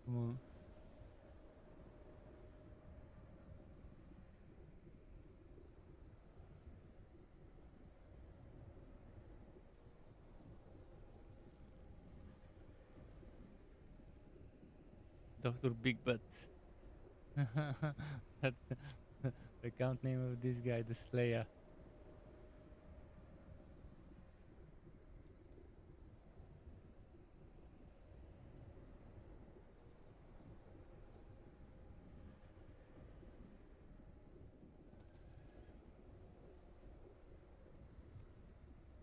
Come on. Dr. Big Butts. That's the account name of this guy, the Slayer.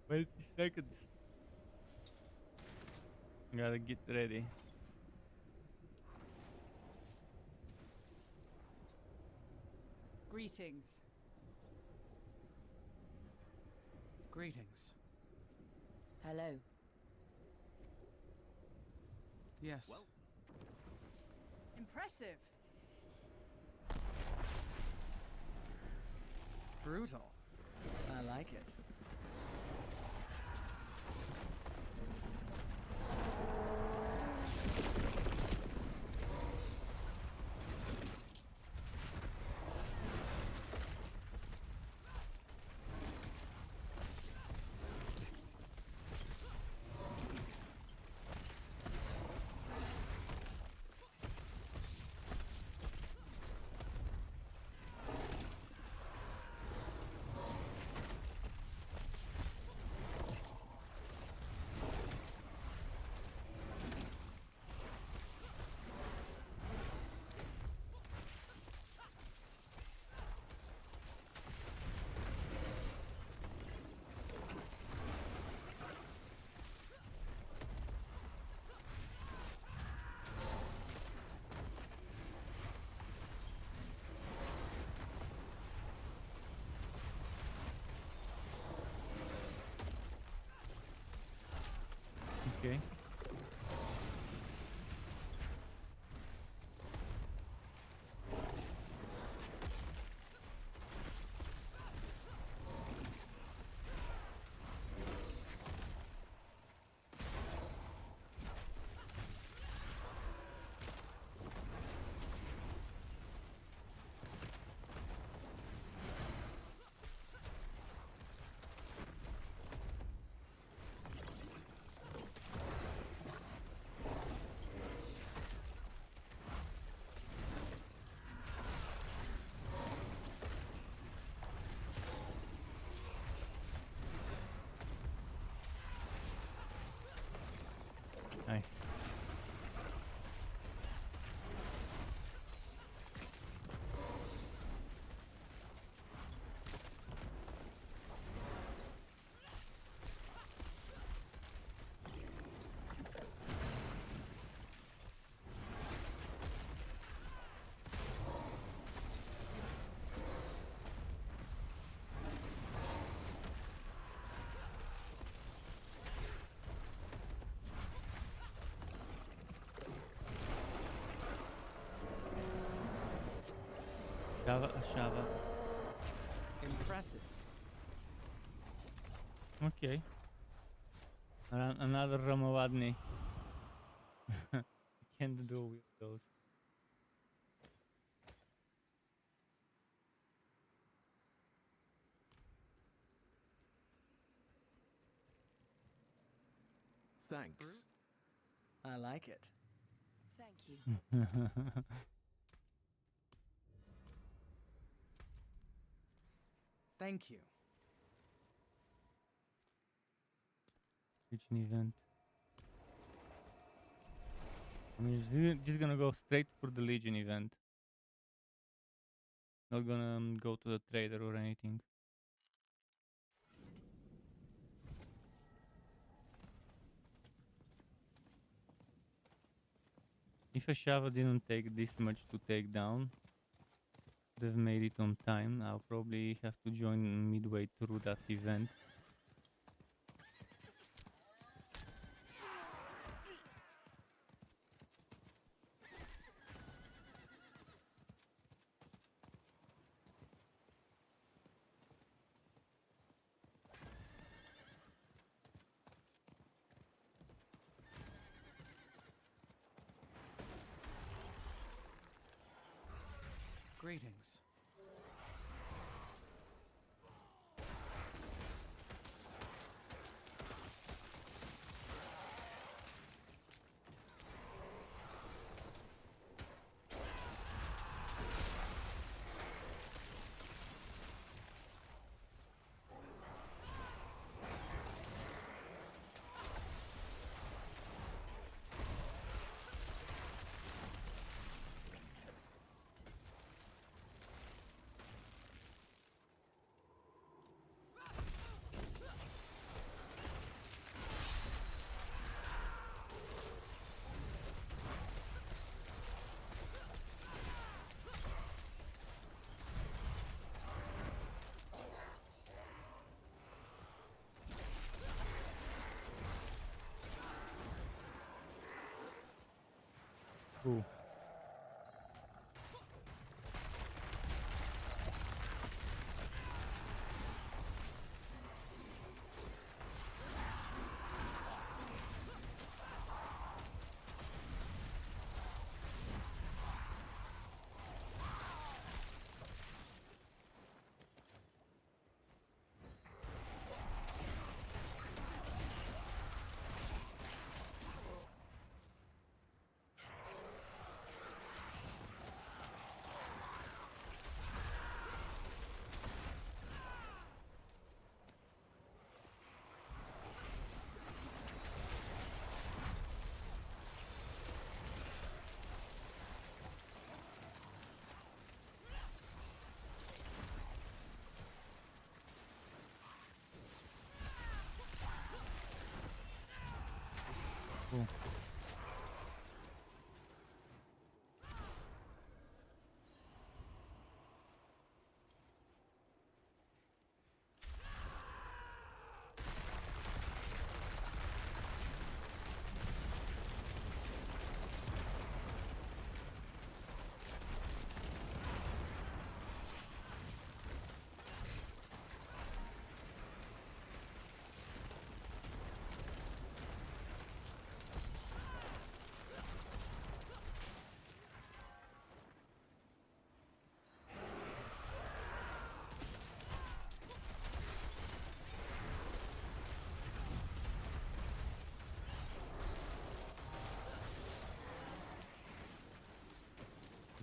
Wait 2 seconds. Gotta get ready. Greetings. Greetings. Hello. Yes. Well. Impressive. Brutal. I like it. Okay. Nice. Shava. Impressive. Okay. Another Ramavadni. Can't do with those. Thanks. I like it. Thank you. Thank you. Legion event. I mean, just gonna go straight for the Legion event. Not gonna go to the trader or anything. If a Shava didn't take this much to take down, they've made it on time. I'll probably have to join midway through that event. Greetings. Ooh. Cool.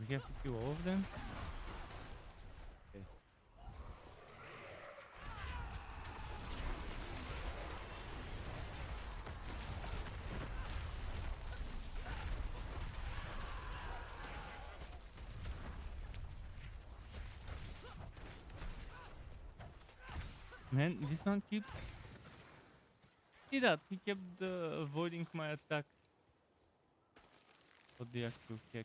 We have to kill all of them? Okay. Man, this one keeps... See that? He kept avoiding my attack. What the actual heck?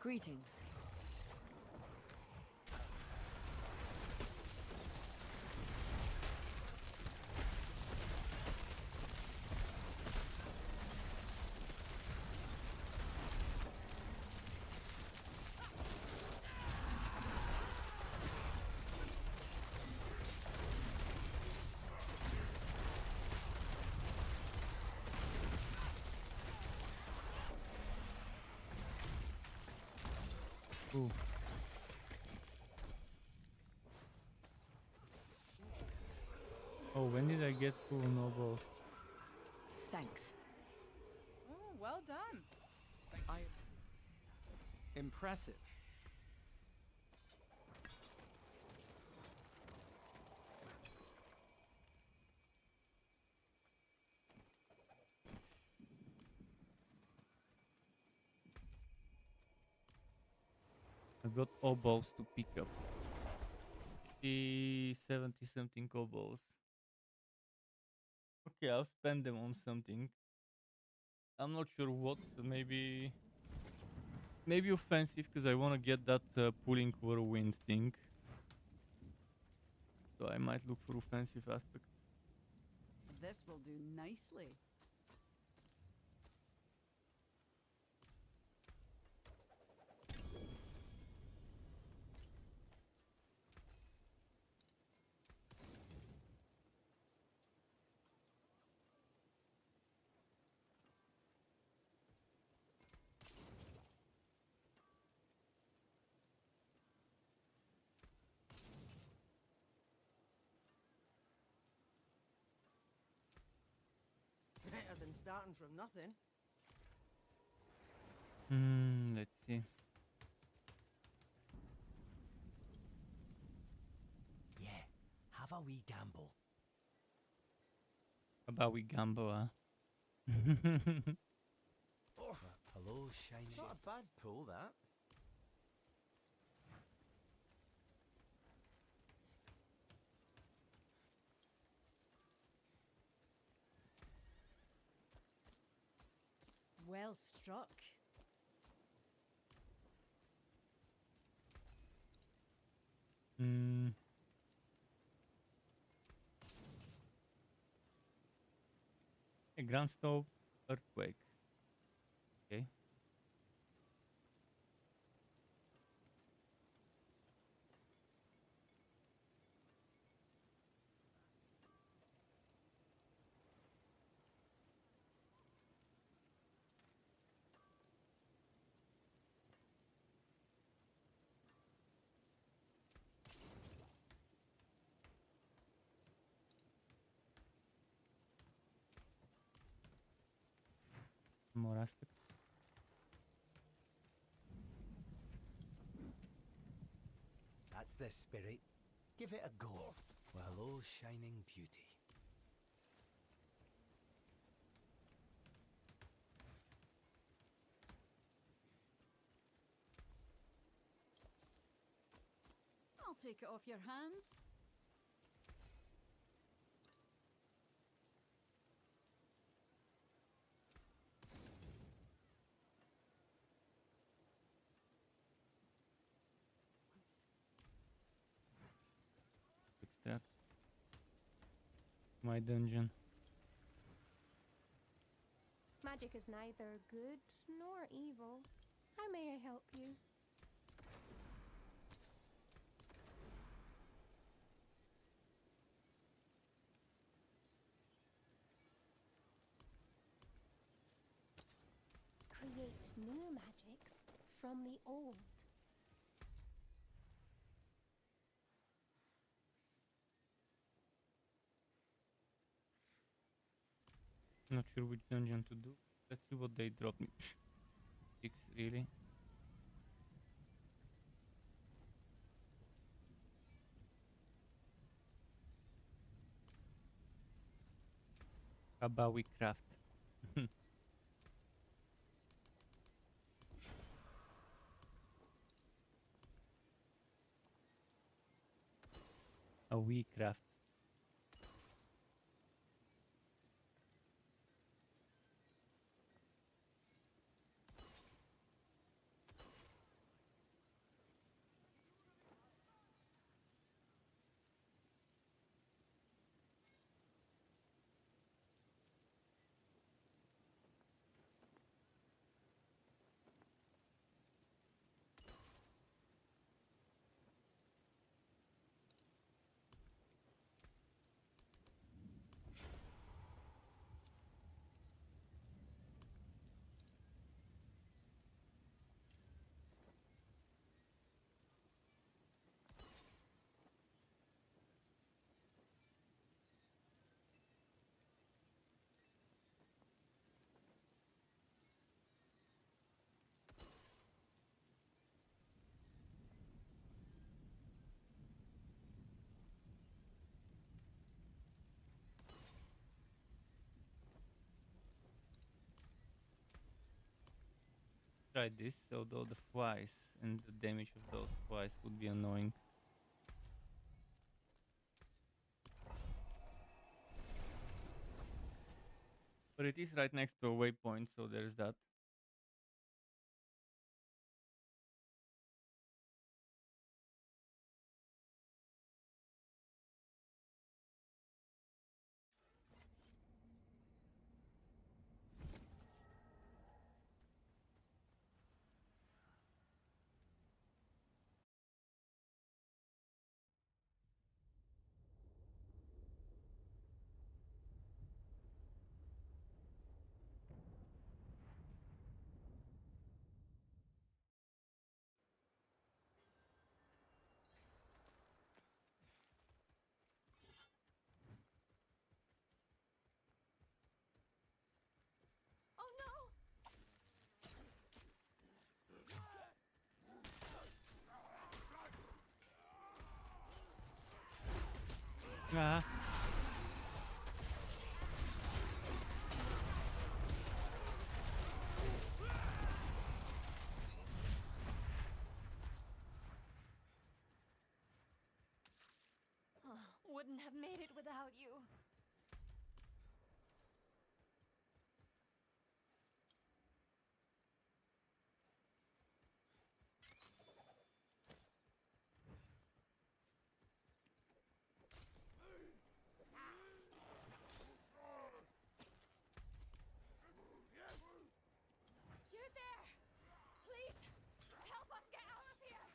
Greetings. Ooh. Oh, when did I get full noble? Thanks. Oh, well done. Impressive. I got oboes to pick up. 70 something oboes. Okay, I'll spend them on something. I'm not sure what. Maybe offensive, because I want to get that pulling whirlwind thing. So I might look for offensive aspects. This will do nicely. Better than starting from nothing. Let's see. Yeah, have a wee gamble. How about we gamble, huh? Hello, shiny. Not a bad pull, that. Well struck. Mm. A ground stove, earthquake. Okay. More aspects. That's the spirit. Give it a go. Well, hello, shining beauty. I'll take it off your hands. that. My dungeon. Magic is neither good nor evil. How may I help you? Create new magics from the old. Not sure which dungeon to do. Let's see what they drop me. 6, really? How about we craft? A we craft. Try this, although the flies and the damage of those flies would be annoying. But it is right next to a waypoint, so there's that. Oh no! Ah. Wouldn't have made it without you. You there! Please, help us get out of here!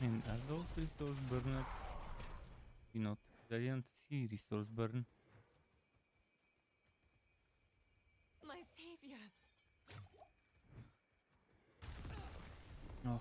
And are those crystals burned? You not. I didn't see resource burn. My savior. Oh.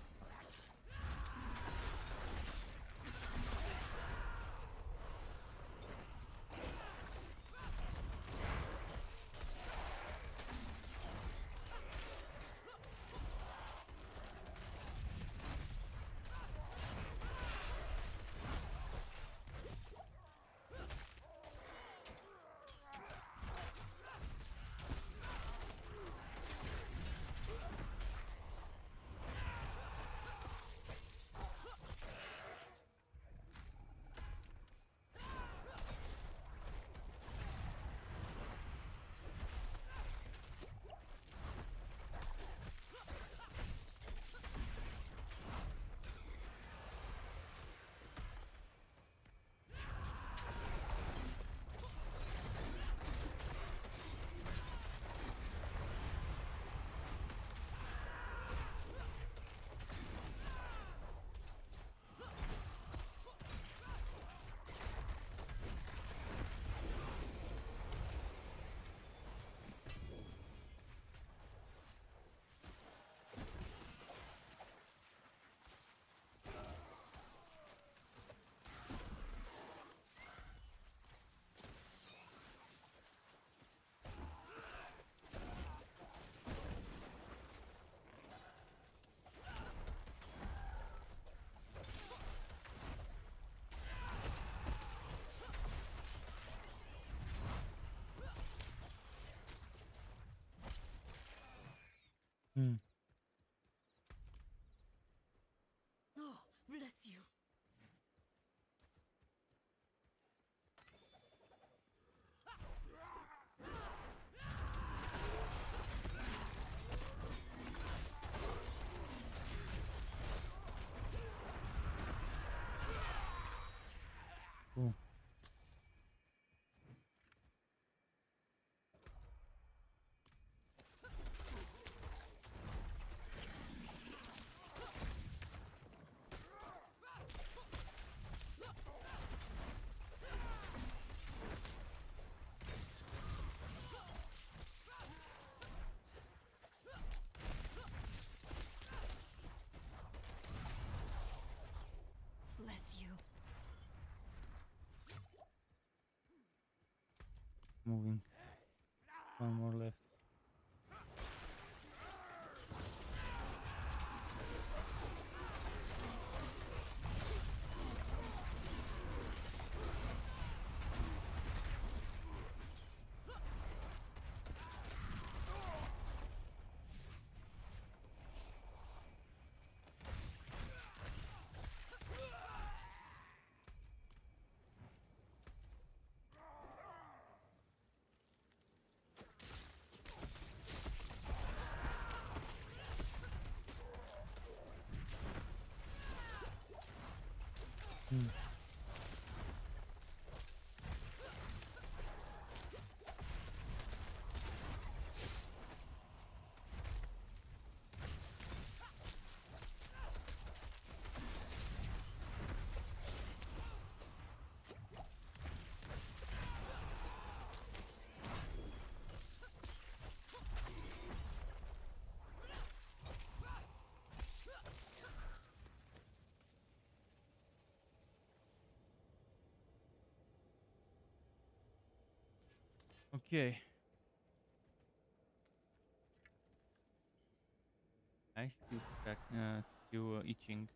Hmm. Oh, bless you. Cool. Bless you. Moving. One more left. Hmm. Okay. I still itching.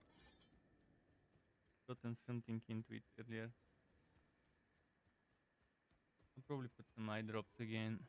Gotten something into it earlier. I'll probably put some eye drops again.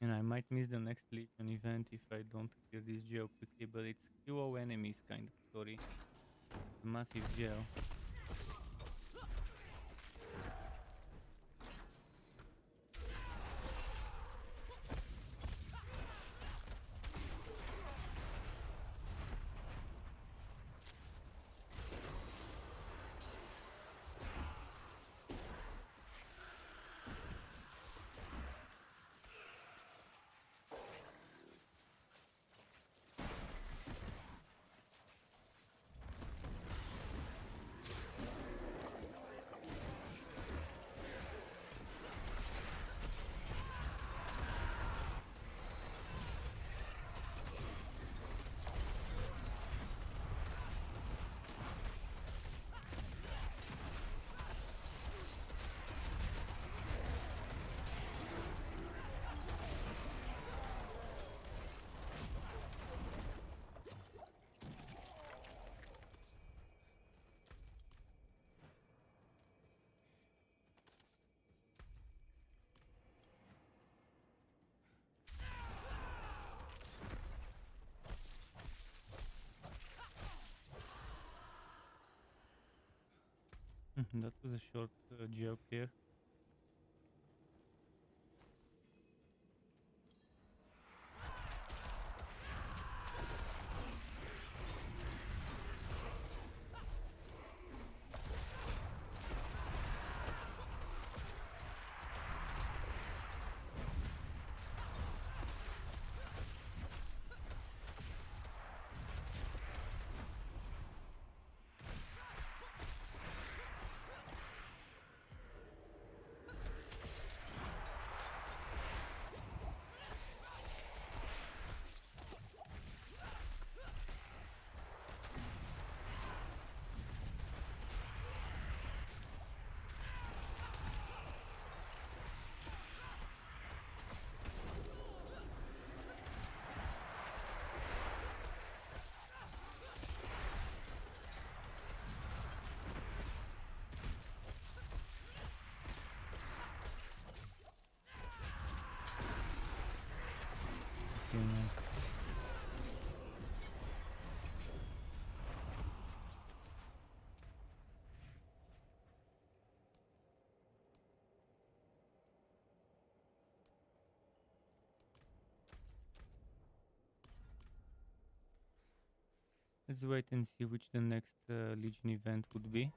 And I might miss the next Legion event if I don't clear this geo quickly, but it's QO enemies kind of story. A massive geo. That was a short joke here. Okay, man. Let's wait and see which the next Legion event would be.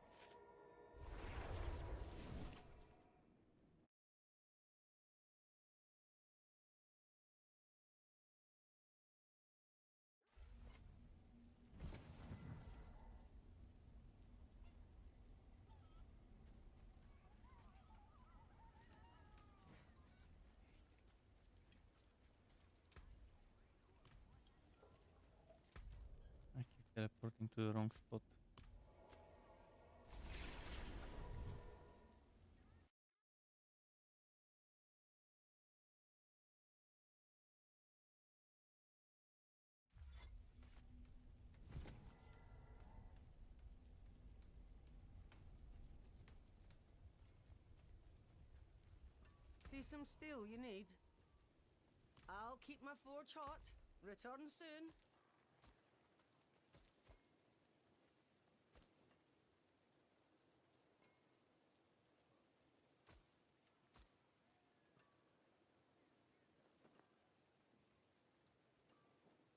I keep teleporting to the wrong spot. See some steel you need? I'll keep my forge hot. Return soon.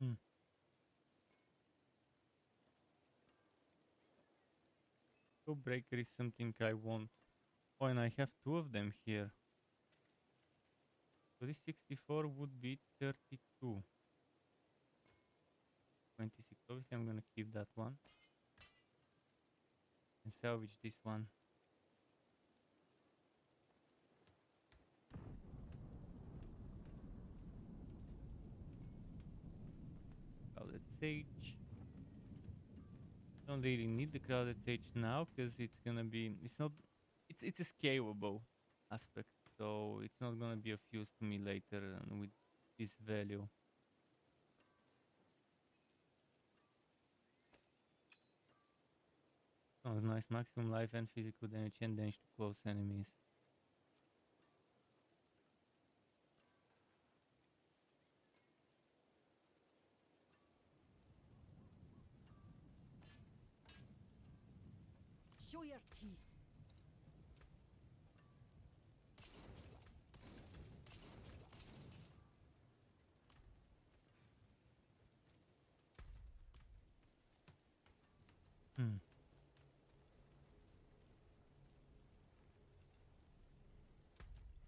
Hmm. Breaker is something I want. Oh, and I have two of them here. So this 64 would be 32. 26. Obviously, I'm gonna keep that one and salvage this one. Crowded Sage. Don't really need the Crowded Sage now because it's gonna be. It's not. It's a scalable aspect, so it's not gonna be of use to me later with this value. Sounds nice. Maximum life and physical damage and damage to close enemies. Show your teeth. Hmm.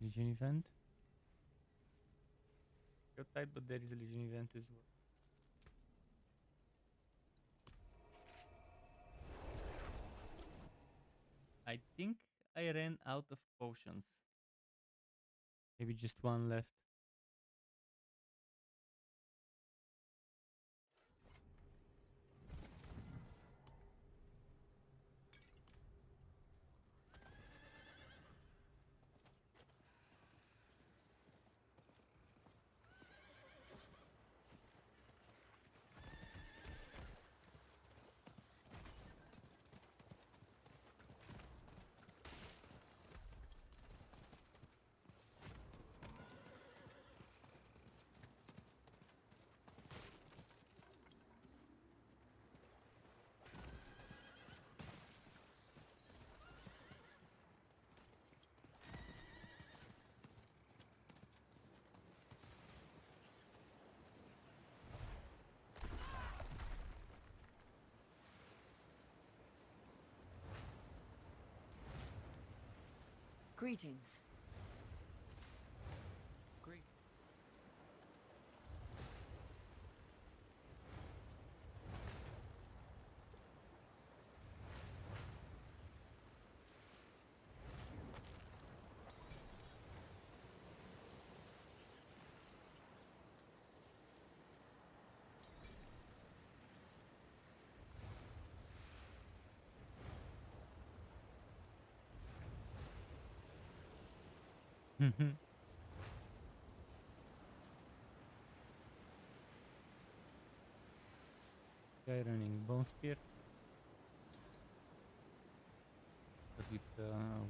Legion event. You're tight, but there is a Legion event as well. I think I ran out of potions. Maybe just one left. Greetings. Great. Guy running bone spear. But with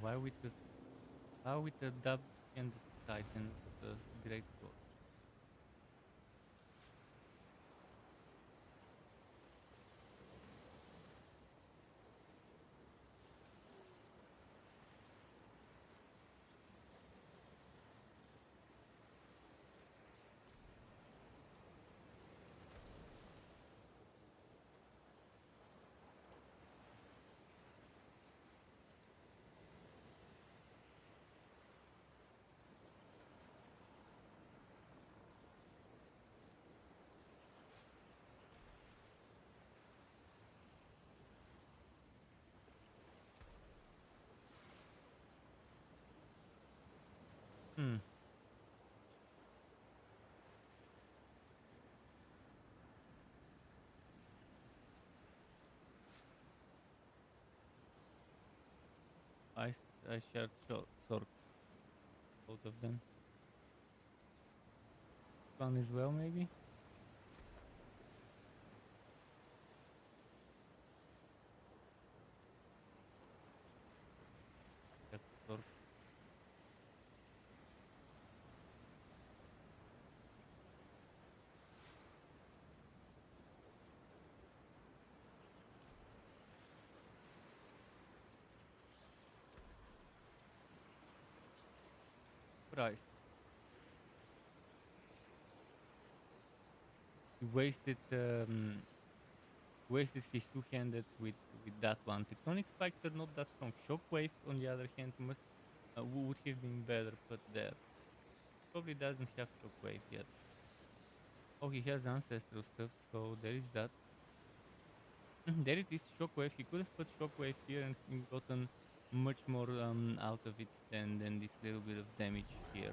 why with the how with the double-handed titan great sword? Hmm. I shared swords, both of them. One as well, maybe. That sword. Price. He wasted his two-handed with that one. Tectonic spikes are not that strong. Shockwave, on the other hand, would have been better put there. Probably doesn't have shockwave yet. Oh, he has ancestral stuff, so there is that. There it is, shockwave. He could have put shockwave here and gotten much more out of it than this little bit of damage here.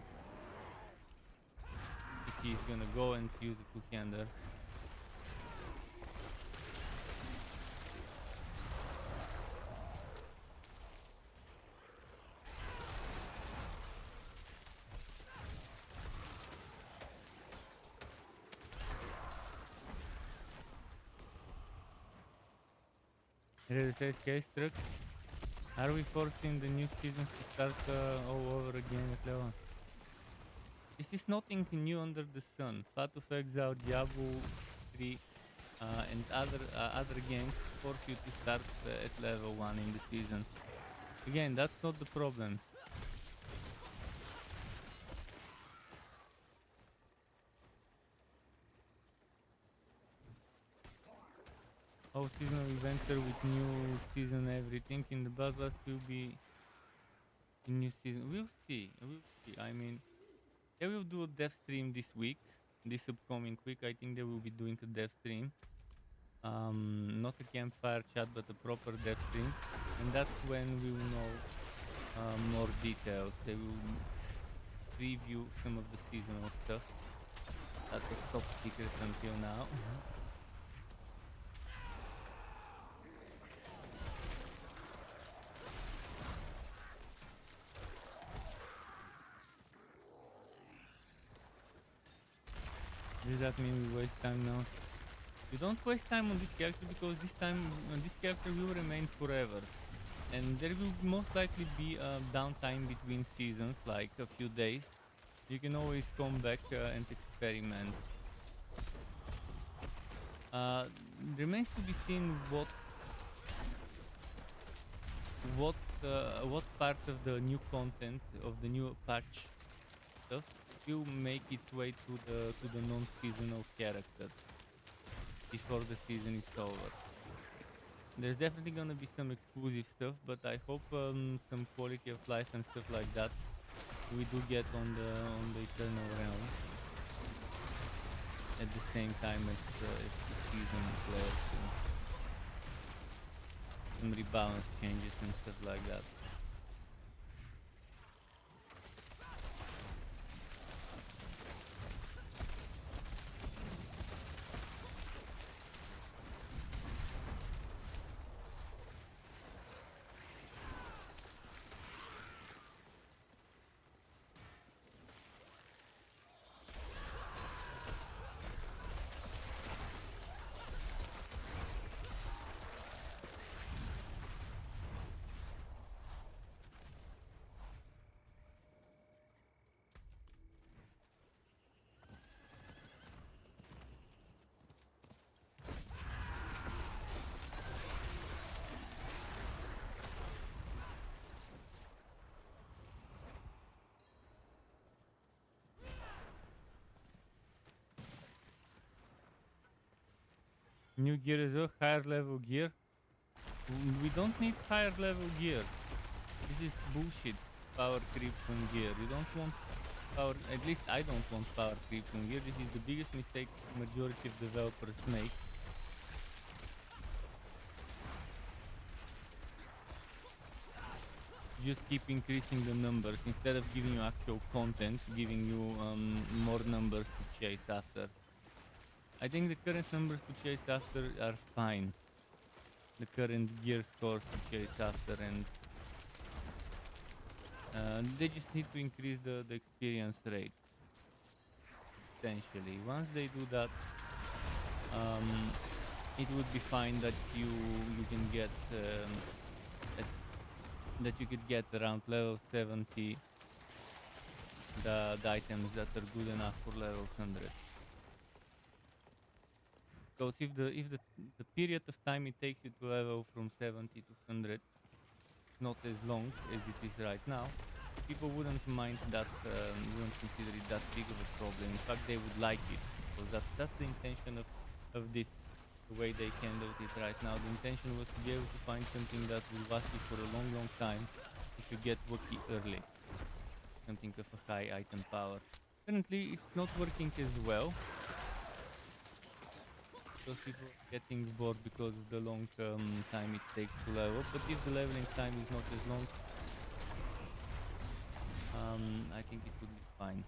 If he's gonna go and use a two-hander. It says, case truck. Are we forcing the new seasons to start all over again at level? This is nothing new under the sun. Path of Exile, Diablo 3, and other games force you to start at level 1 in the season. Again, that's not the problem. All seasonal events are with new season everything. In the Bloodlust will be in new season. We'll see. I mean, they will do a dev stream this week, this upcoming week. I think they will be doing a dev stream. Not a campfire chat, but a proper dev stream. And that's when we will know more details. They will preview some of the seasonal stuff. That was top secret until now. Does that mean we waste time now? You don't waste time on this character because this character will remain forever. And there will most likely be a downtime between seasons, like a few days. You can always come back and experiment. Remains to be seen what part of the new content of the new patch stuff will make its way to the non-seasonal characters before the season is over. There's definitely gonna be some exclusive stuff, but I hope some quality of life and stuff like that we do get on the Eternal Realm at the same time as the season players. Some rebalance changes and stuff like that. New gear as well, higher level gear. We don't need higher level gear. This is bullshit. Power creep from gear. You don't want power. At least I don't want power creep from gear. This is the biggest mistake majority of developers make. Just keep increasing the numbers instead of giving you actual content, giving you more numbers to chase after. I think the current numbers to chase after are fine. The current gear scores to chase after, and they just need to increase the experience rates substantially. Once they do that, it would be fine that you can get that you could get around level 70 the items that are good enough for level 100. Because if the period of time it takes you to level from 70 to 100 not as long as it is right now, people wouldn't mind that, wouldn't consider it that big of a problem. In fact, they would like it, because that's the intention of this, the way they handled it right now. The intention was to be able to find something that will last you for a long, long time if you get lucky early. Something of a high item power. Currently, it's not working as well, because people are getting bored because of the long time it takes to level. But if the leveling time is not as long, I think it would be fine.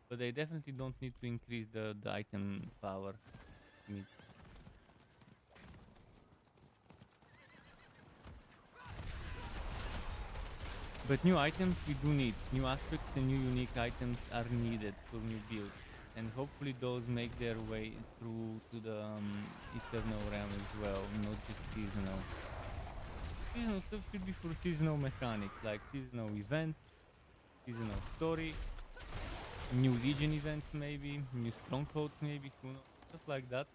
But they definitely don't need to increase the item power. But new items we do need. New aspects and new unique items are needed for new builds. And hopefully those make their way through to the Eternal Realm as well, not just seasonal. Seasonal stuff should be for seasonal mechanics, like seasonal events, seasonal story, new Legion events maybe, new strongholds maybe, who knows, stuff like that.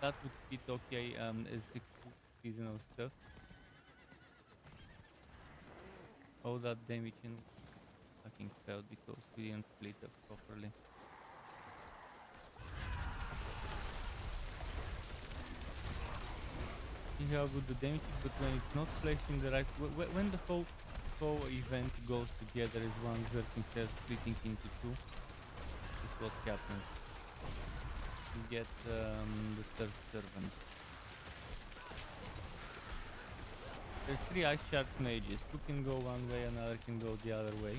That would fit okay as exclusive seasonal stuff. All that damage and fucking failed because we didn't split up properly. See how good the damage is, but when it's not placed in the right, when the whole event goes together as one Zerk instead of splitting into two, this is what happens. You get the third servant. There's 3 Ice Shards mages. 2 can go one way, another can go the other way.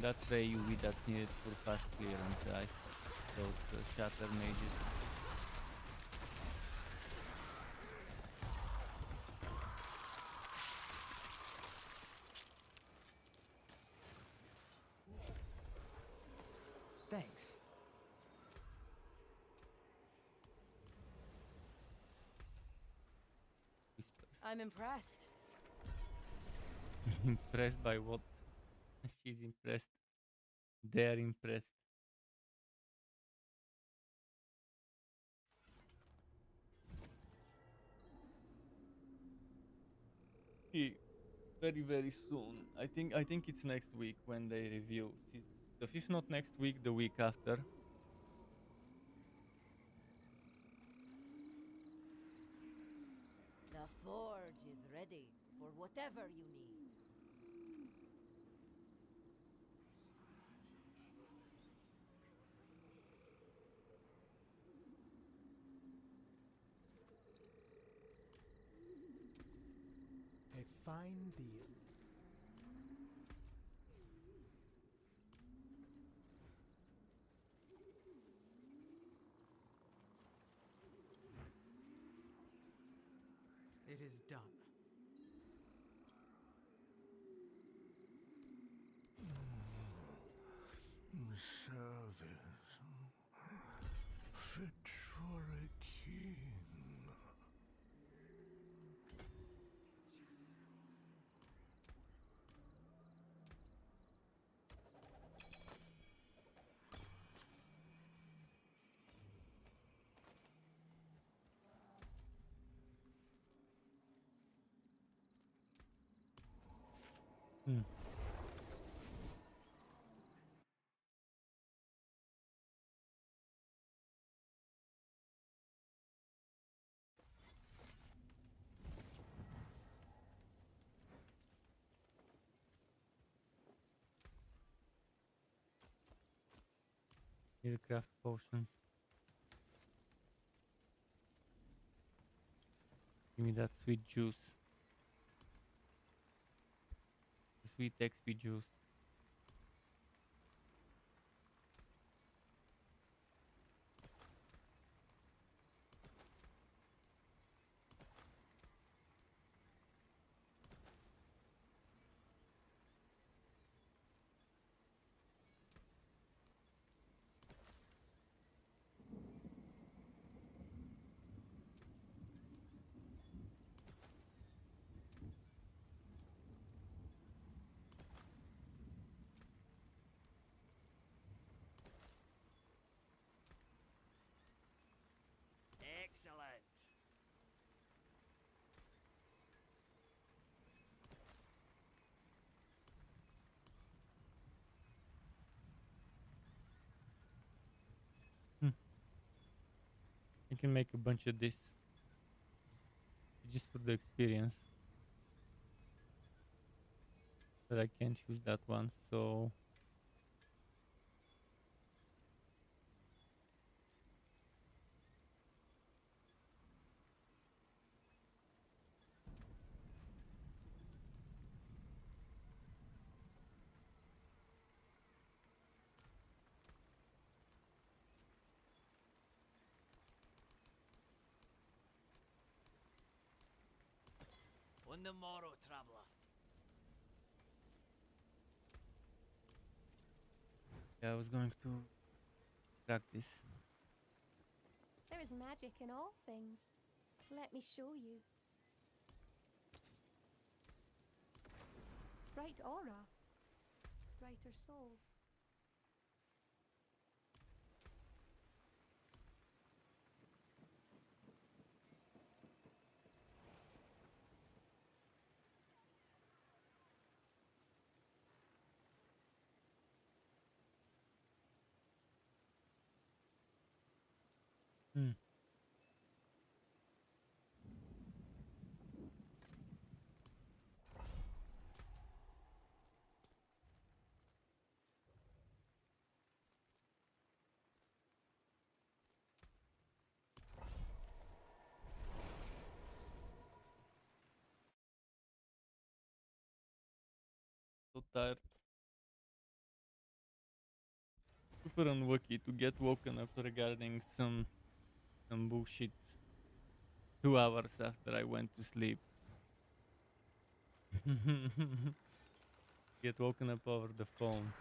That's the UV that's needed for fast clearance, those shatter mages. Thanks. Whispers. I'm impressed. Impressed by what? She's impressed. They're impressed. Very, very soon. I think it's next week when they reveal season So if not next week, the week after. The forge is ready for whatever you need. A fine deal. It is done. Service fit for a king. Hmm. Need a craft potion. Give me that sweet juice. The sweet XP juice. Excellent. I can make a bunch of this just for the experience. But I can't use that one, so On the morrow, traveler. yeah, I was going to track this. There is magic in all things. Let me show you. Bright aura. Brighter soul. Hmm. So tired. Super unlucky to get woken up regarding some bullshit 2 hours after I went to sleep. Get woken up over the phone.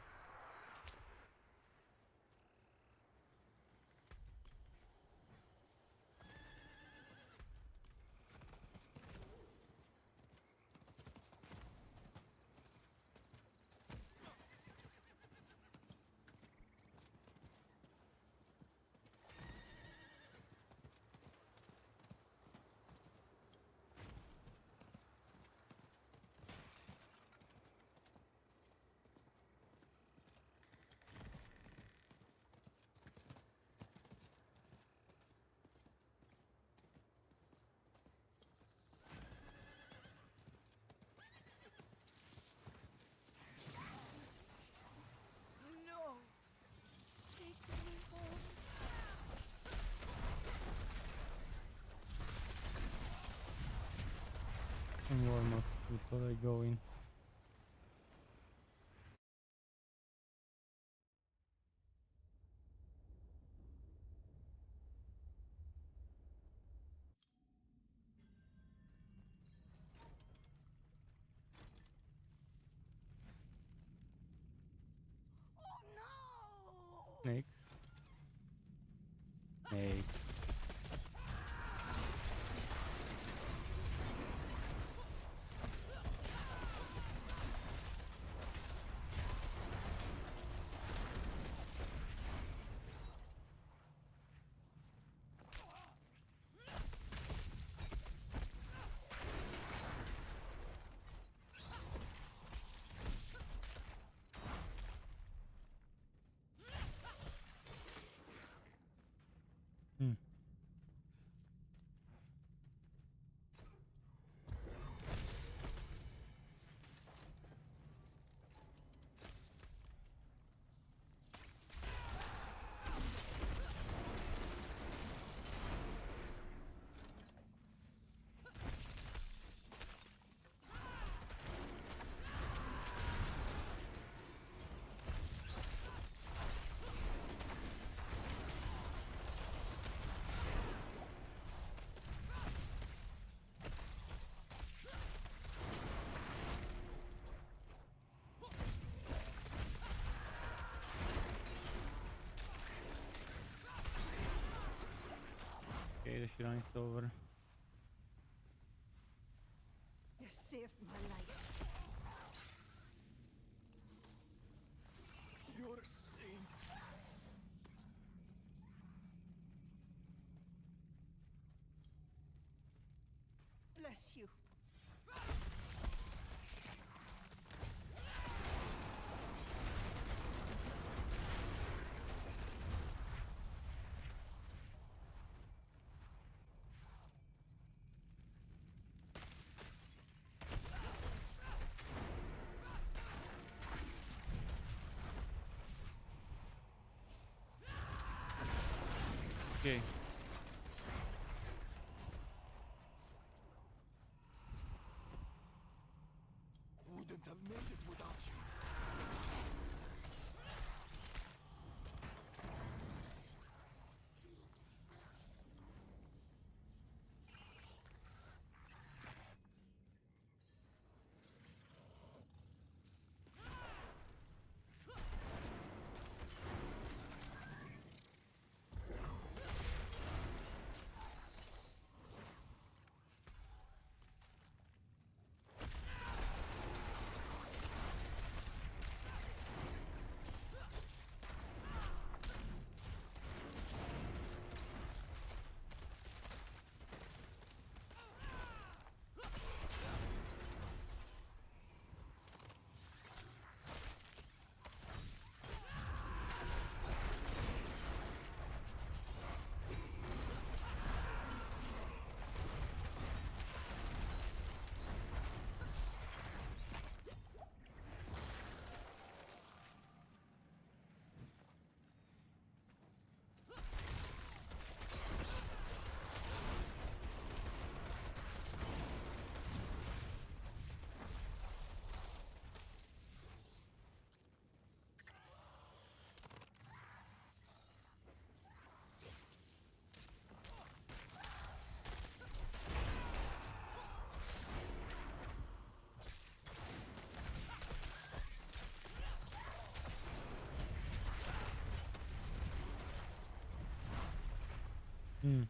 And warm up before I go in. Snakes. Snakes. Hmm. Okay, the shrine is over. You saved my life. You're a saint. Bless you. Okay. Wouldn't have made it without you. Hmm.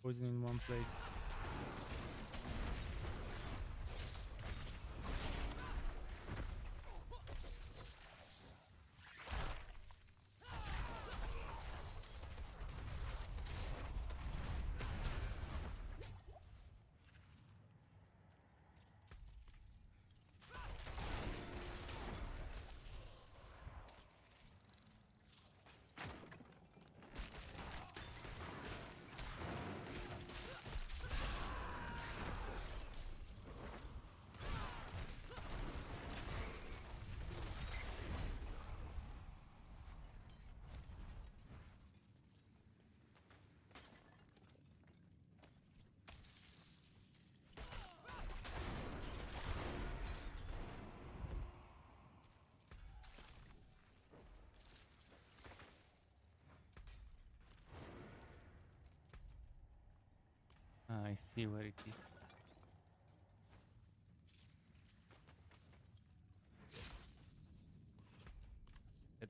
Poison in one place. I see where it is. It-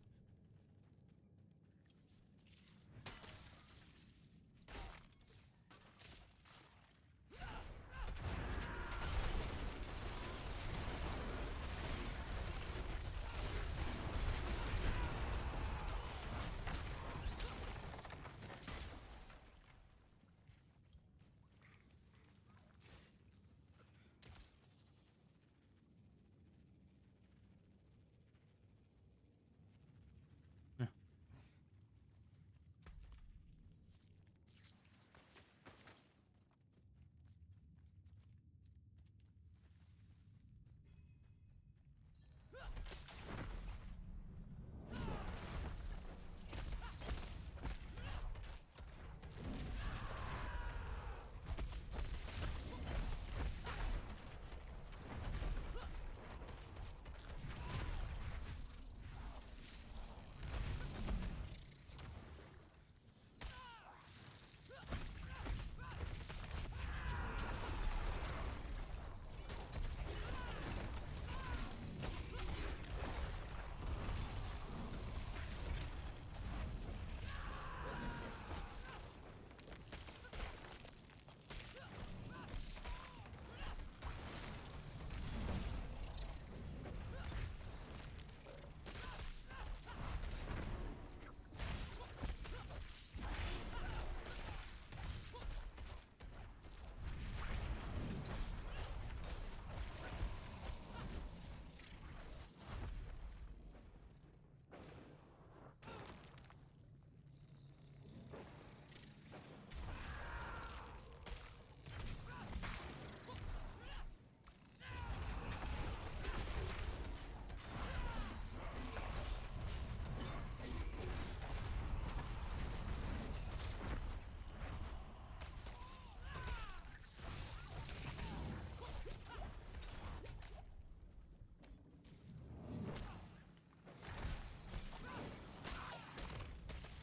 Yeah.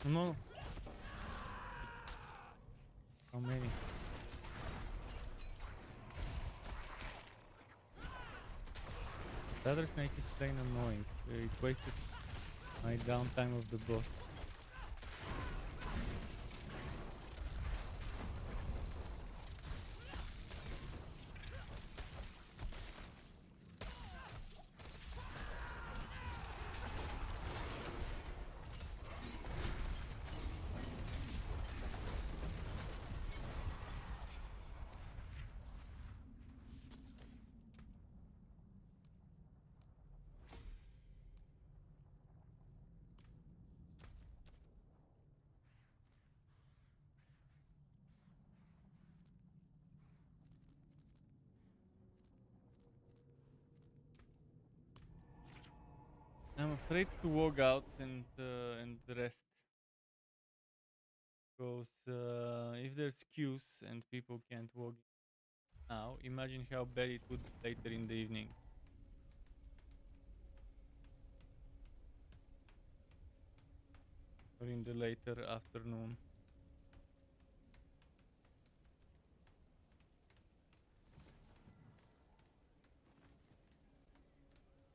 No. How many? The other snake is plain annoying. It wasted my downtime of the boss. I'm afraid to walk out and rest. Because if there's queues and people can't walk now, imagine how bad it would be later in the evening or in the later afternoon.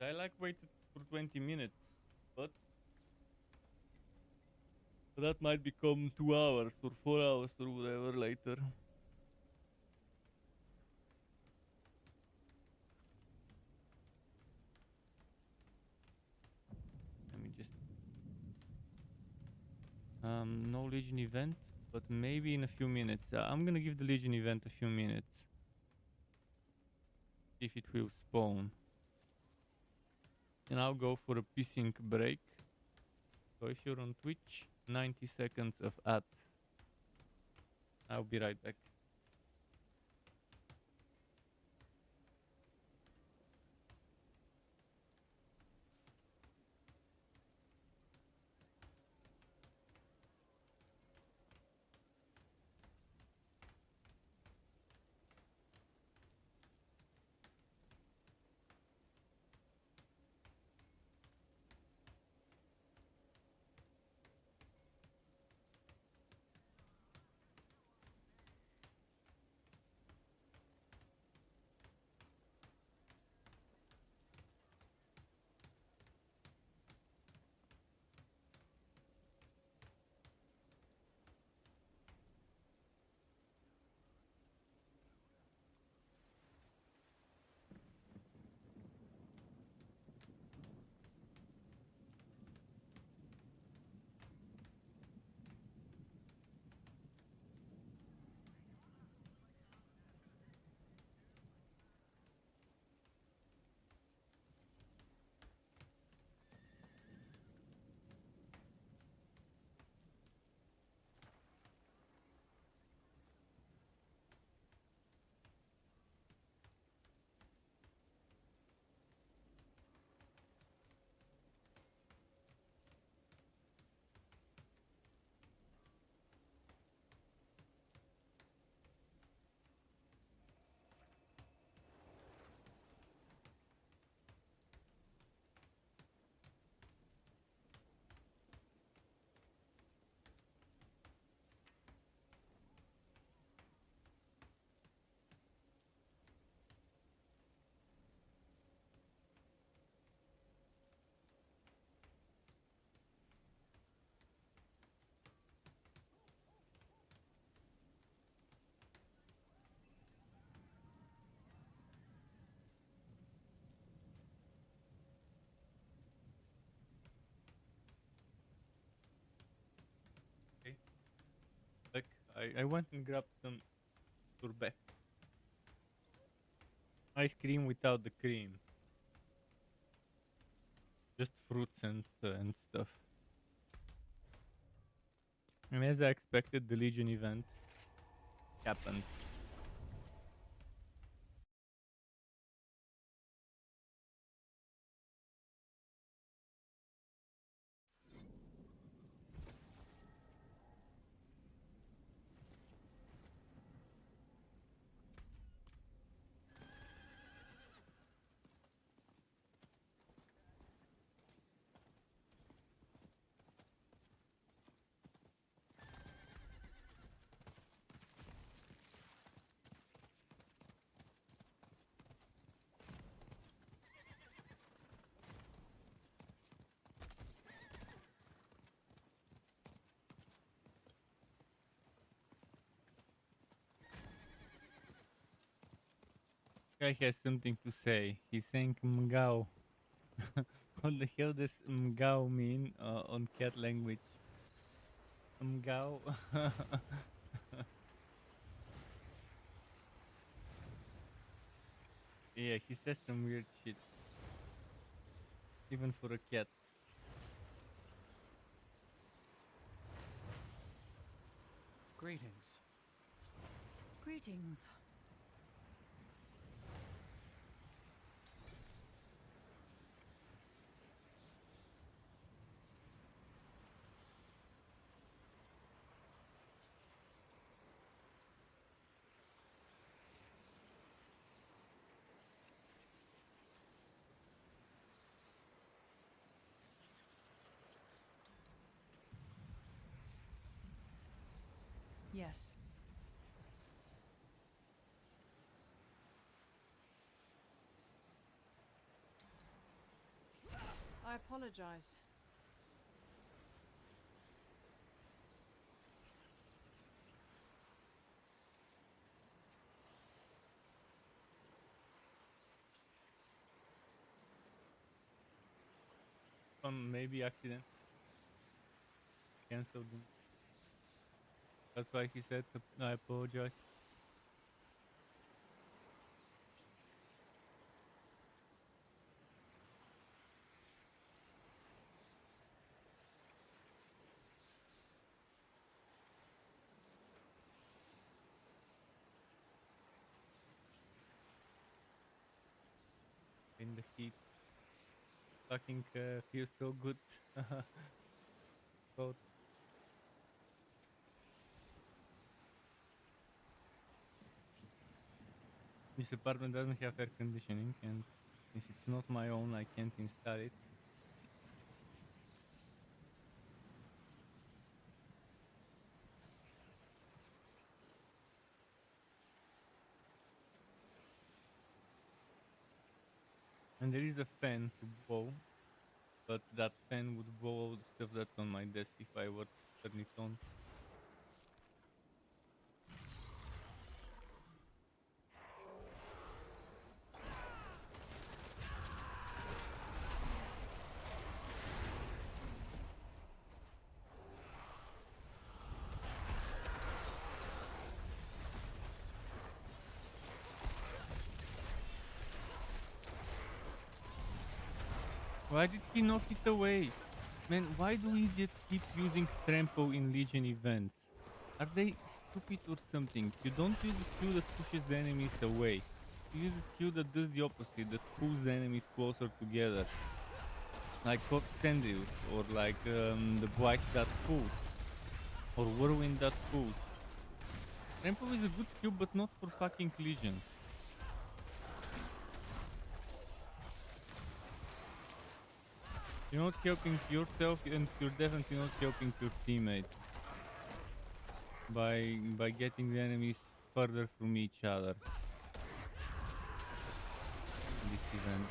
I like waited for 20 minutes, but that might become 2 hours or 4 hours or whatever later. Let me just no Legion event, but maybe in a few minutes. I'm gonna give the Legion event a few minutes. If it will spawn. And I'll go for a pissing break. So if you're on Twitch, 90 seconds of ads. I'll be right back. I went and grabbed some sorbet. Ice cream without the cream. Just fruits and stuff. And as I expected, the Legion event happened. Guy has something to say. He's saying Mgao. What the hell does Mgao mean on cat language? Mgao? Yeah, he says some weird shit. Even for a cat. Greetings. Greetings. Yes. I apologize. Maybe accident. Cancelled him. That's why he said, I apologize. In the heat. Fucking feels so good. Both. This apartment doesn't have air conditioning, and since it's not my own, I can't install it. And there is a fan to blow, but that fan would blow all the stuff that's on my desk if I were to turn it on. Why did he knock it away? Man, why do idiots keep using Trampo in Legion events? Are they stupid or something? You don't use a skill that pushes the enemies away. You use a skill that does the opposite, that pulls the enemies closer together. Like Corpse Tendrils, or like the Blight that pulls. Or Whirlwind that pulls. Trampo is a good skill, but not for fucking Legion. You're not helping yourself, and you're definitely not helping your teammate by getting the enemies further from each other in this event.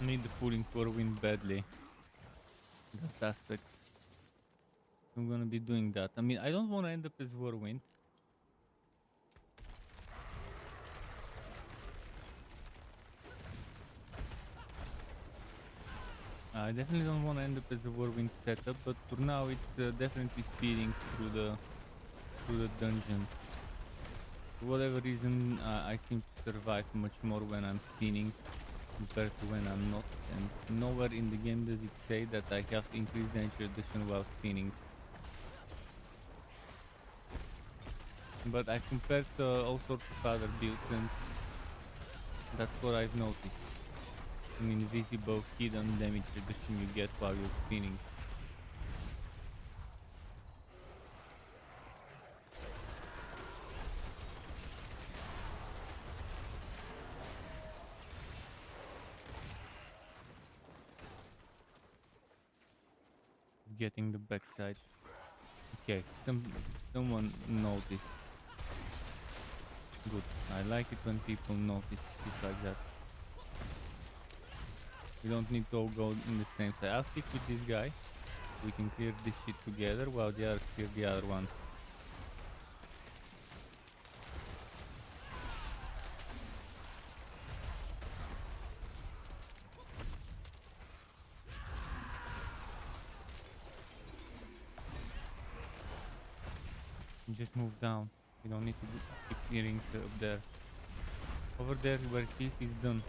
Need the pulling for wind badly. That aspect. I'm gonna be doing that. I mean, I don't want to end up as Whirlwind. I definitely don't want to end up as a Whirlwind setup, but for now it's definitely speeding through the dungeons. For whatever reason, I seem to survive much more when I'm spinning compared to when I'm not, and nowhere in the game does it say that I have increased danger reduction while spinning. But I compared all sorts of other builds, and that's what I've noticed. An invisible hidden damage reduction you get while you're spinning. Getting the backside. Okay, someone noticed. Good. I like it when people notice shit like that. We don't need to all go in the same side. I'll stick with this guy. We can clear this shit together while the others clear the other one. Just move down. You don't need to keep clearing up there. Over there where this is done.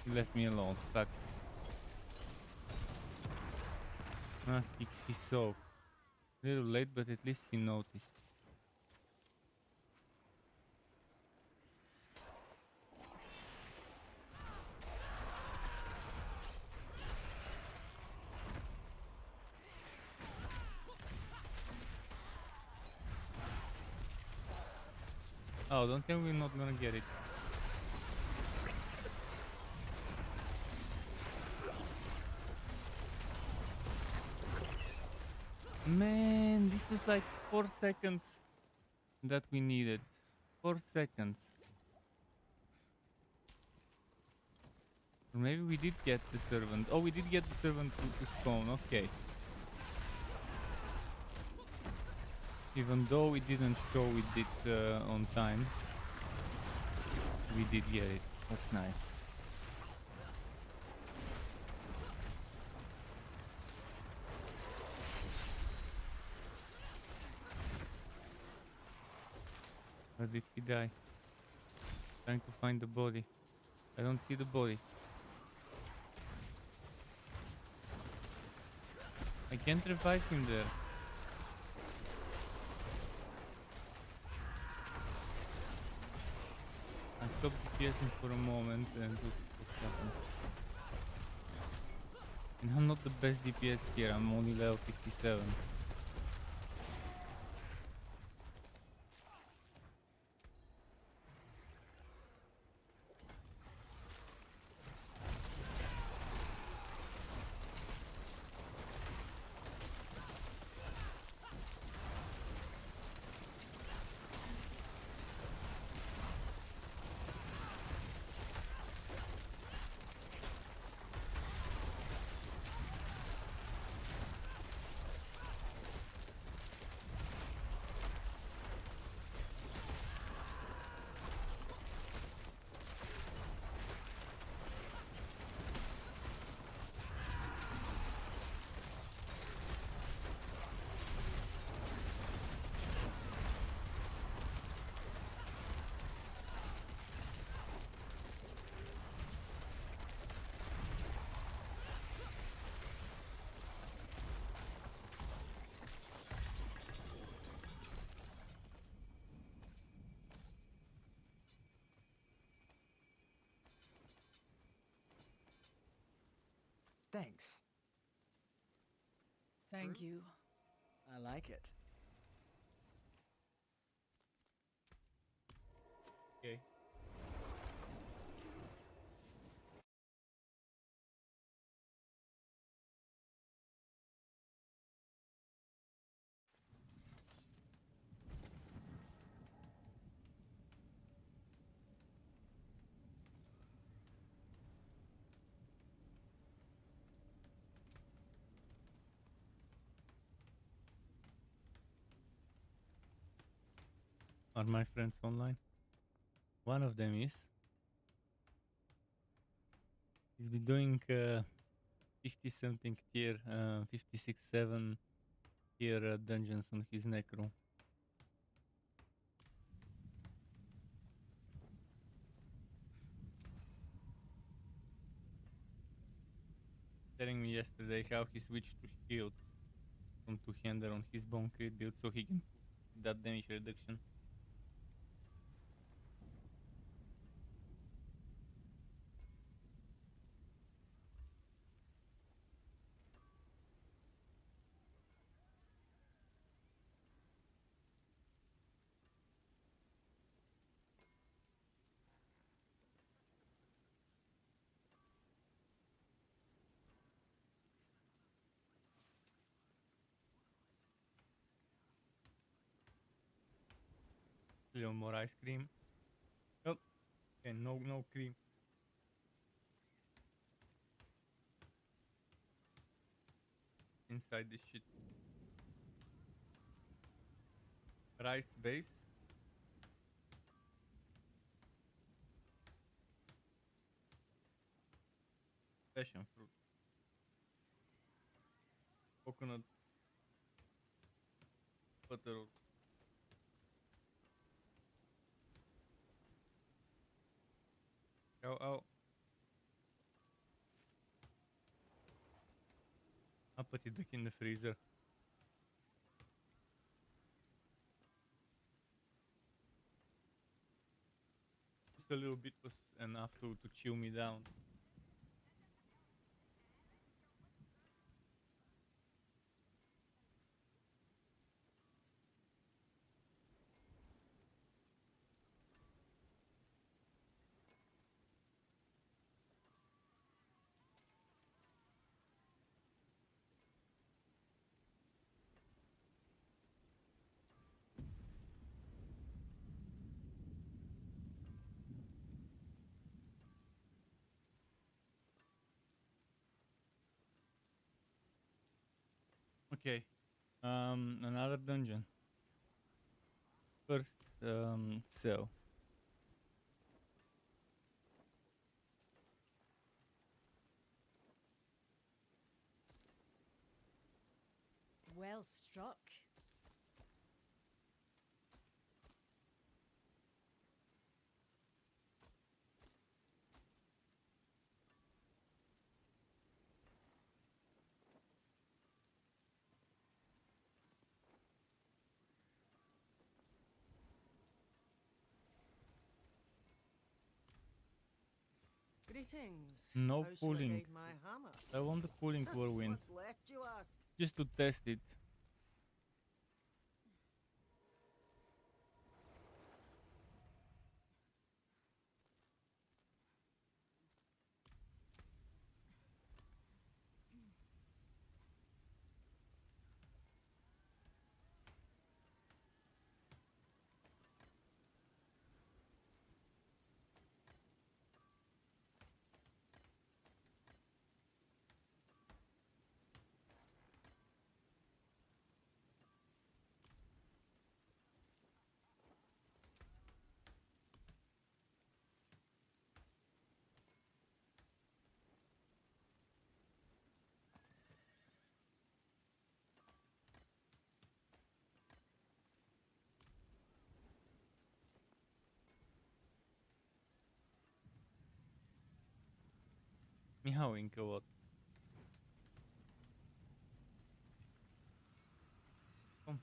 He left me alone. Fuck. Ah, he saw. A little late, but at least he noticed. Oh, don't tell me we're not gonna get it. Man, this was like 4 seconds that we needed. 4 seconds. Or maybe we did get the servant. Oh, we did get the servant to spawn. Okay. Even though it didn't show it on time, we did get it. That's nice. Where did he die? Trying to find the body. I don't see the body. I can't revive him there. I stopped DPSing for a moment and look what happened. And I'm not the best DPS here, I'm only level 57. Thanks. Thank you. I like it. Okay. Are my friends online? One of them is. He's been doing 50 something tier, 56-7 tier dungeons on his necro. Telling me yesterday how he switched to shield from two-hander on his bone crit build so he can put that damage reduction. A little more ice cream. Oh, and no cream. Inside this shit. Rice base. Passion fruit. Coconut butter. I'll put it back in the freezer. Just a little bit was enough to chill me down. Okay. Another dungeon. First, cell. Well struck. Greetings. No How shall I pulling. guide my hammer? I want the pulling whirlwind. What's left, you ask? Just to test it. Michał Inkołot. Come.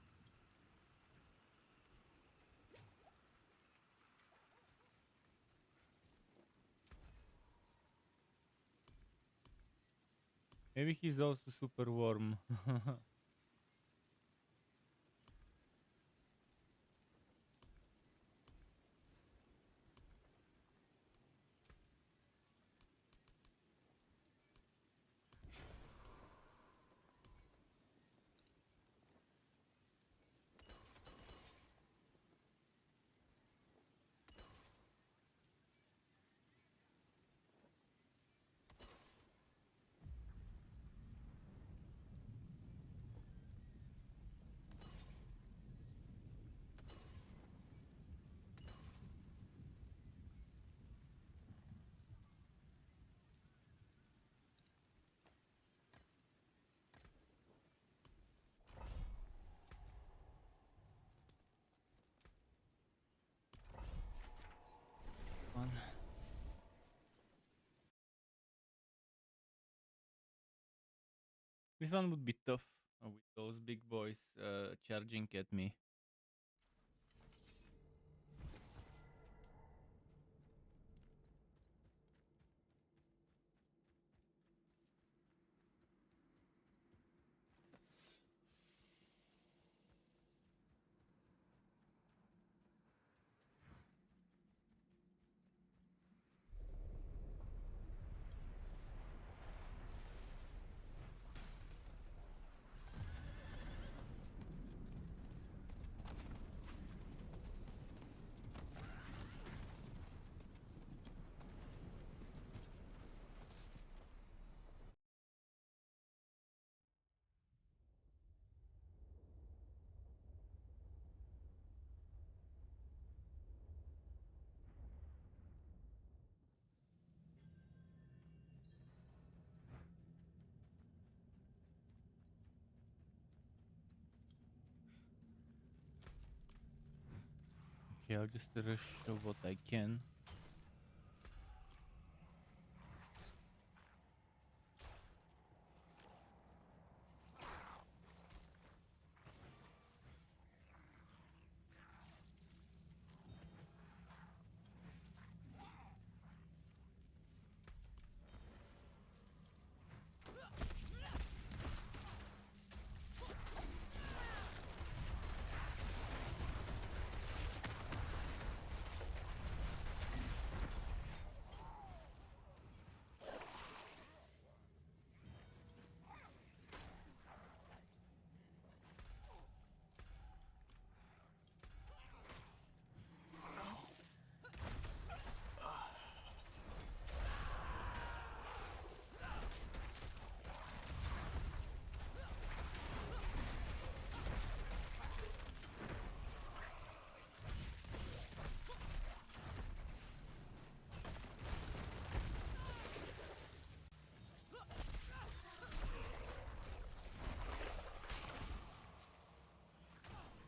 Maybe he's also super warm. This one would be tough with those big boys charging at me. Okay, I'll just rush what I can.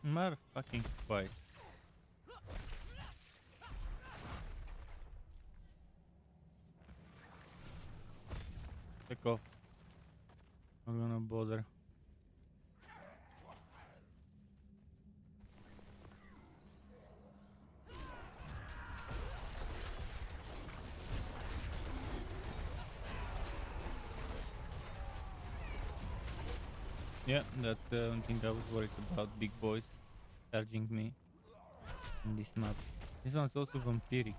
Mar fucking quiet. Take off. Not gonna bother. Yeah, that's the one thing I was worried about. Big boys charging me in this map. This one's also vampiric.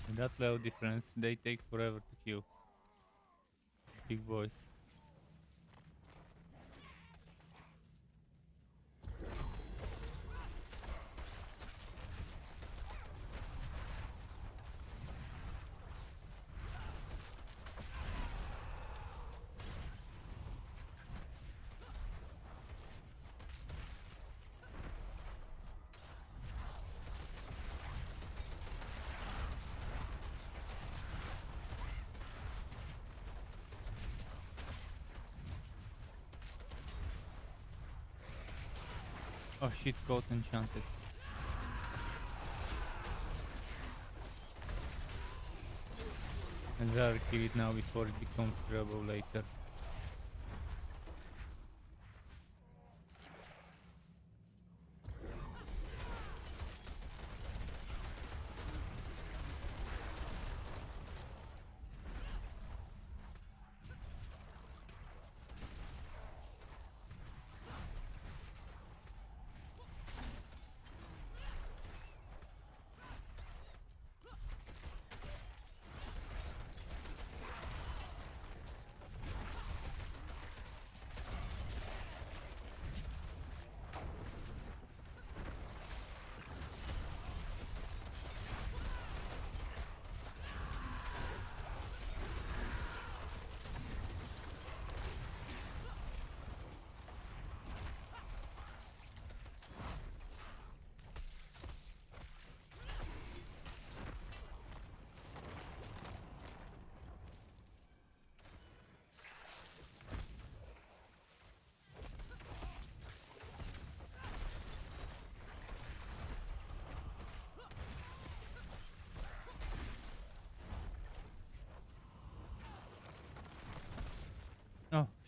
With that level difference, they take forever to kill. Big boys. Oh shit, caught enchanted. And rather kill it now before it becomes trouble later.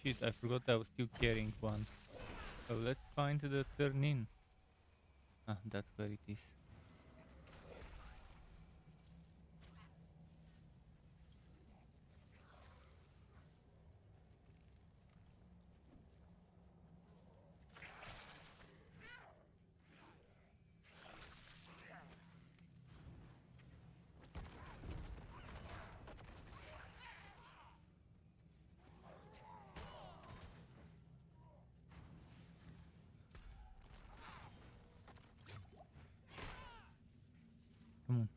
shit, I forgot I was still carrying one. So let's find the turn in. Ah, that's where it is. Come on.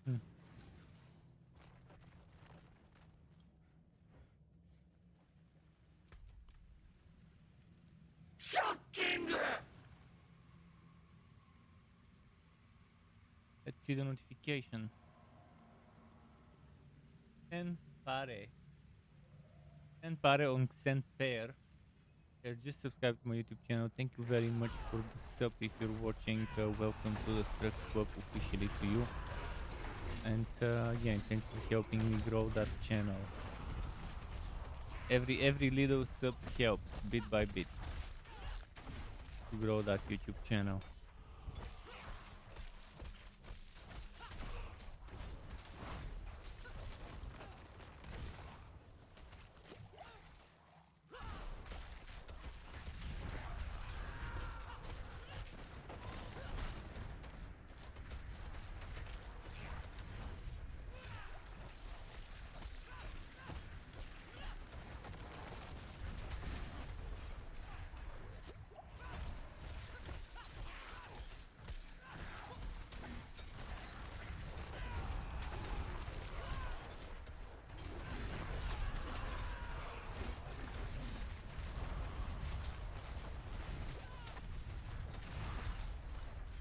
Hmm. Let's see the notification. And pare. And pare on Xenpair. Just subscribe to my YouTube channel. Thank you very much for the sub. If you're watching, welcome to the Struck Club officially to you. And yeah, thanks for helping me grow that channel. Every little sub helps bit by bit to grow that YouTube channel.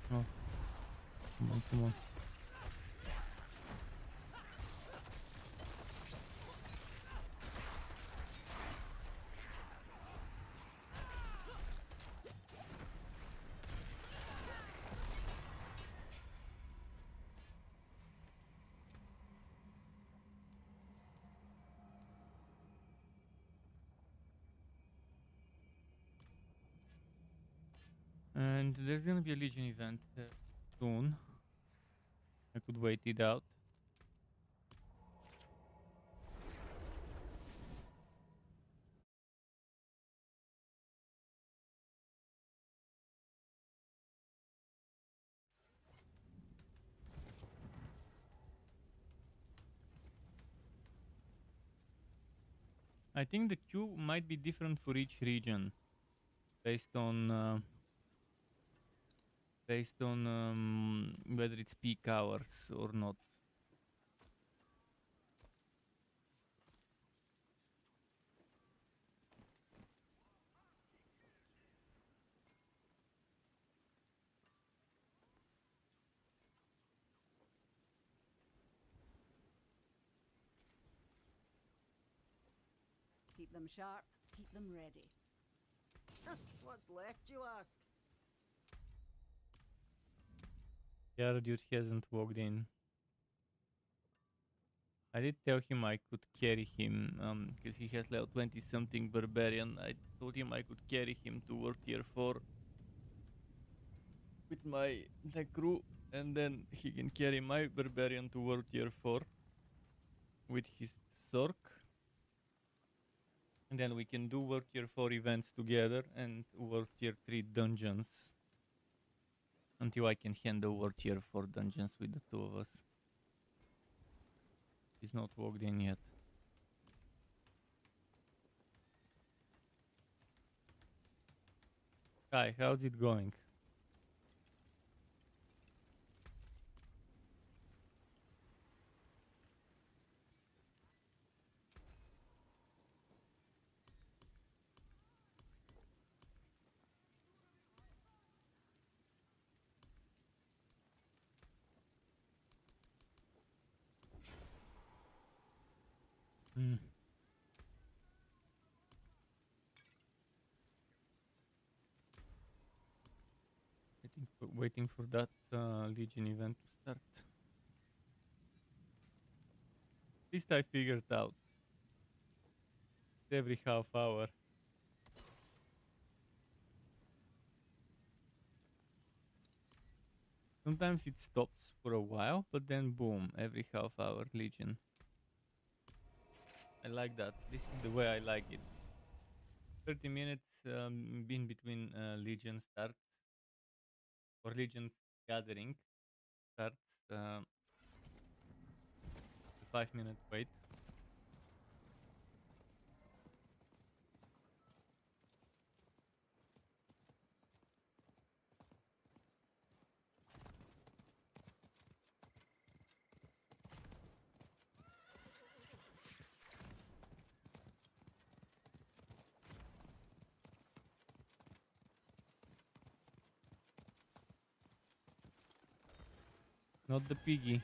Oh, come on, come on. And there's gonna be a Legion event soon. I could wait it out. I think the queue might be different for each region, based on whether it's peak hours or not. Keep them sharp, keep them ready. What's left, you ask? Yeah, dude hasn't walked in. I did tell him I could carry him, because he has level 20 something barbarian. I told him I could carry him to World Tier 4 with my crew, and then he can carry my barbarian to World Tier 4 with his Zork. And then we can do World Tier 4 events together and World Tier 3 dungeons. Until I can handle World Tier 4 dungeons with the two of us. He's not walked in yet. Hi, how's it going? Hmm. Waiting for that Legion event to start. At least I figured out. Every half hour. Sometimes it stops for a while, but then boom, every half hour Legion. I like that. This is the way I like it. 30 minutes in between Legion starts or Legion gathering starts. The 5-minute wait. Not the piggy.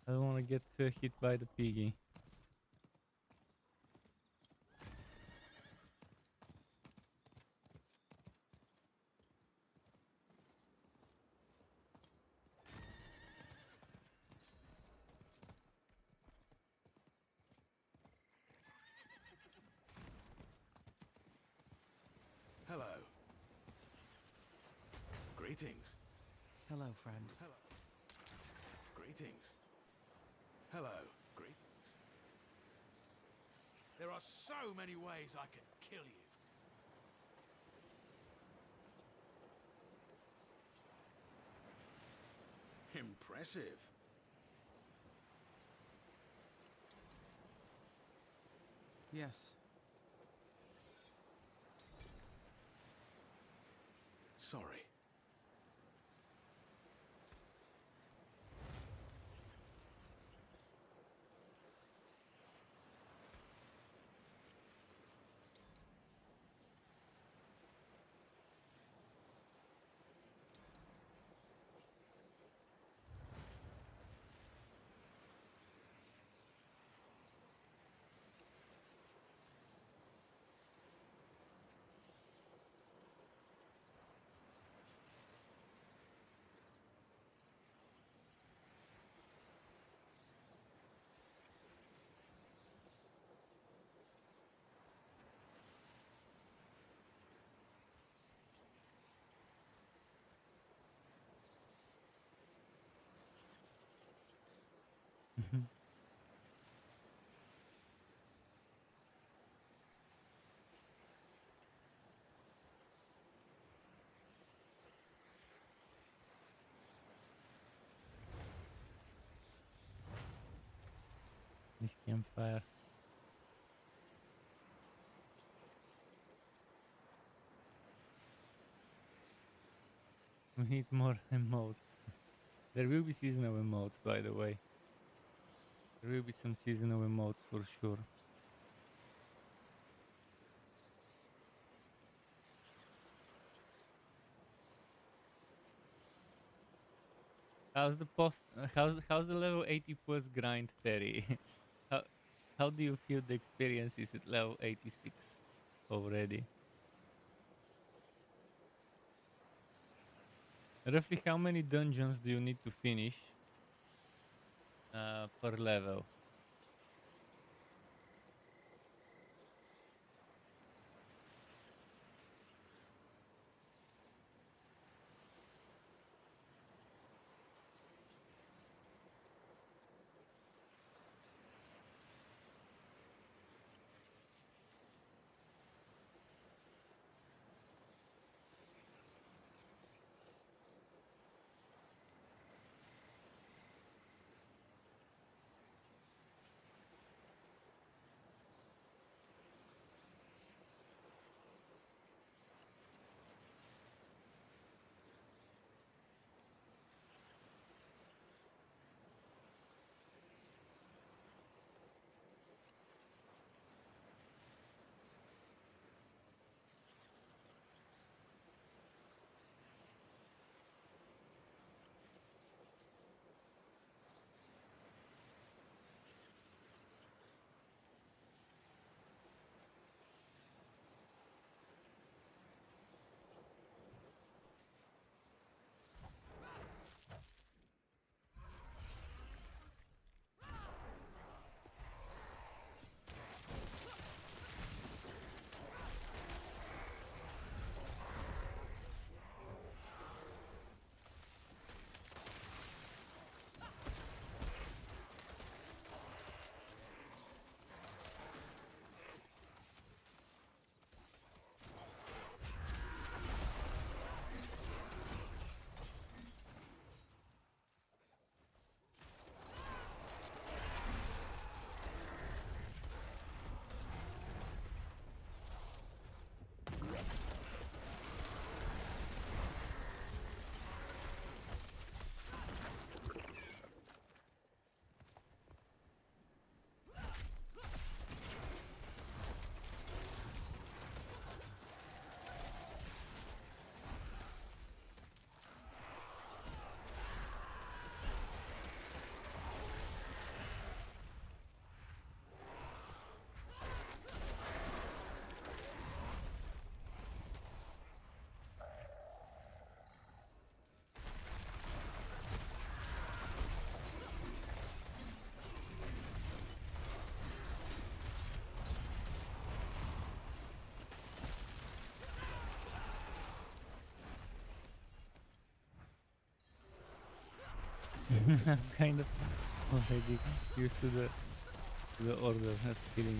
I don't want to get hit by the piggy. Hello. Greetings. Hello, friend. Hello. Greetings. Hello. Greetings. There are so many ways I can kill you. Impressive. Yes. Sorry. This campfire. We need more emotes. There will be seasonal emotes, by the way. There will be some seasonal emotes for sure. How's the post? How's the level 80 plus grind, Terry? how how do you feel the experience is at level 86 already? Roughly how many dungeons do you need to finish per level? I'm kind of already used to the order, that feeling.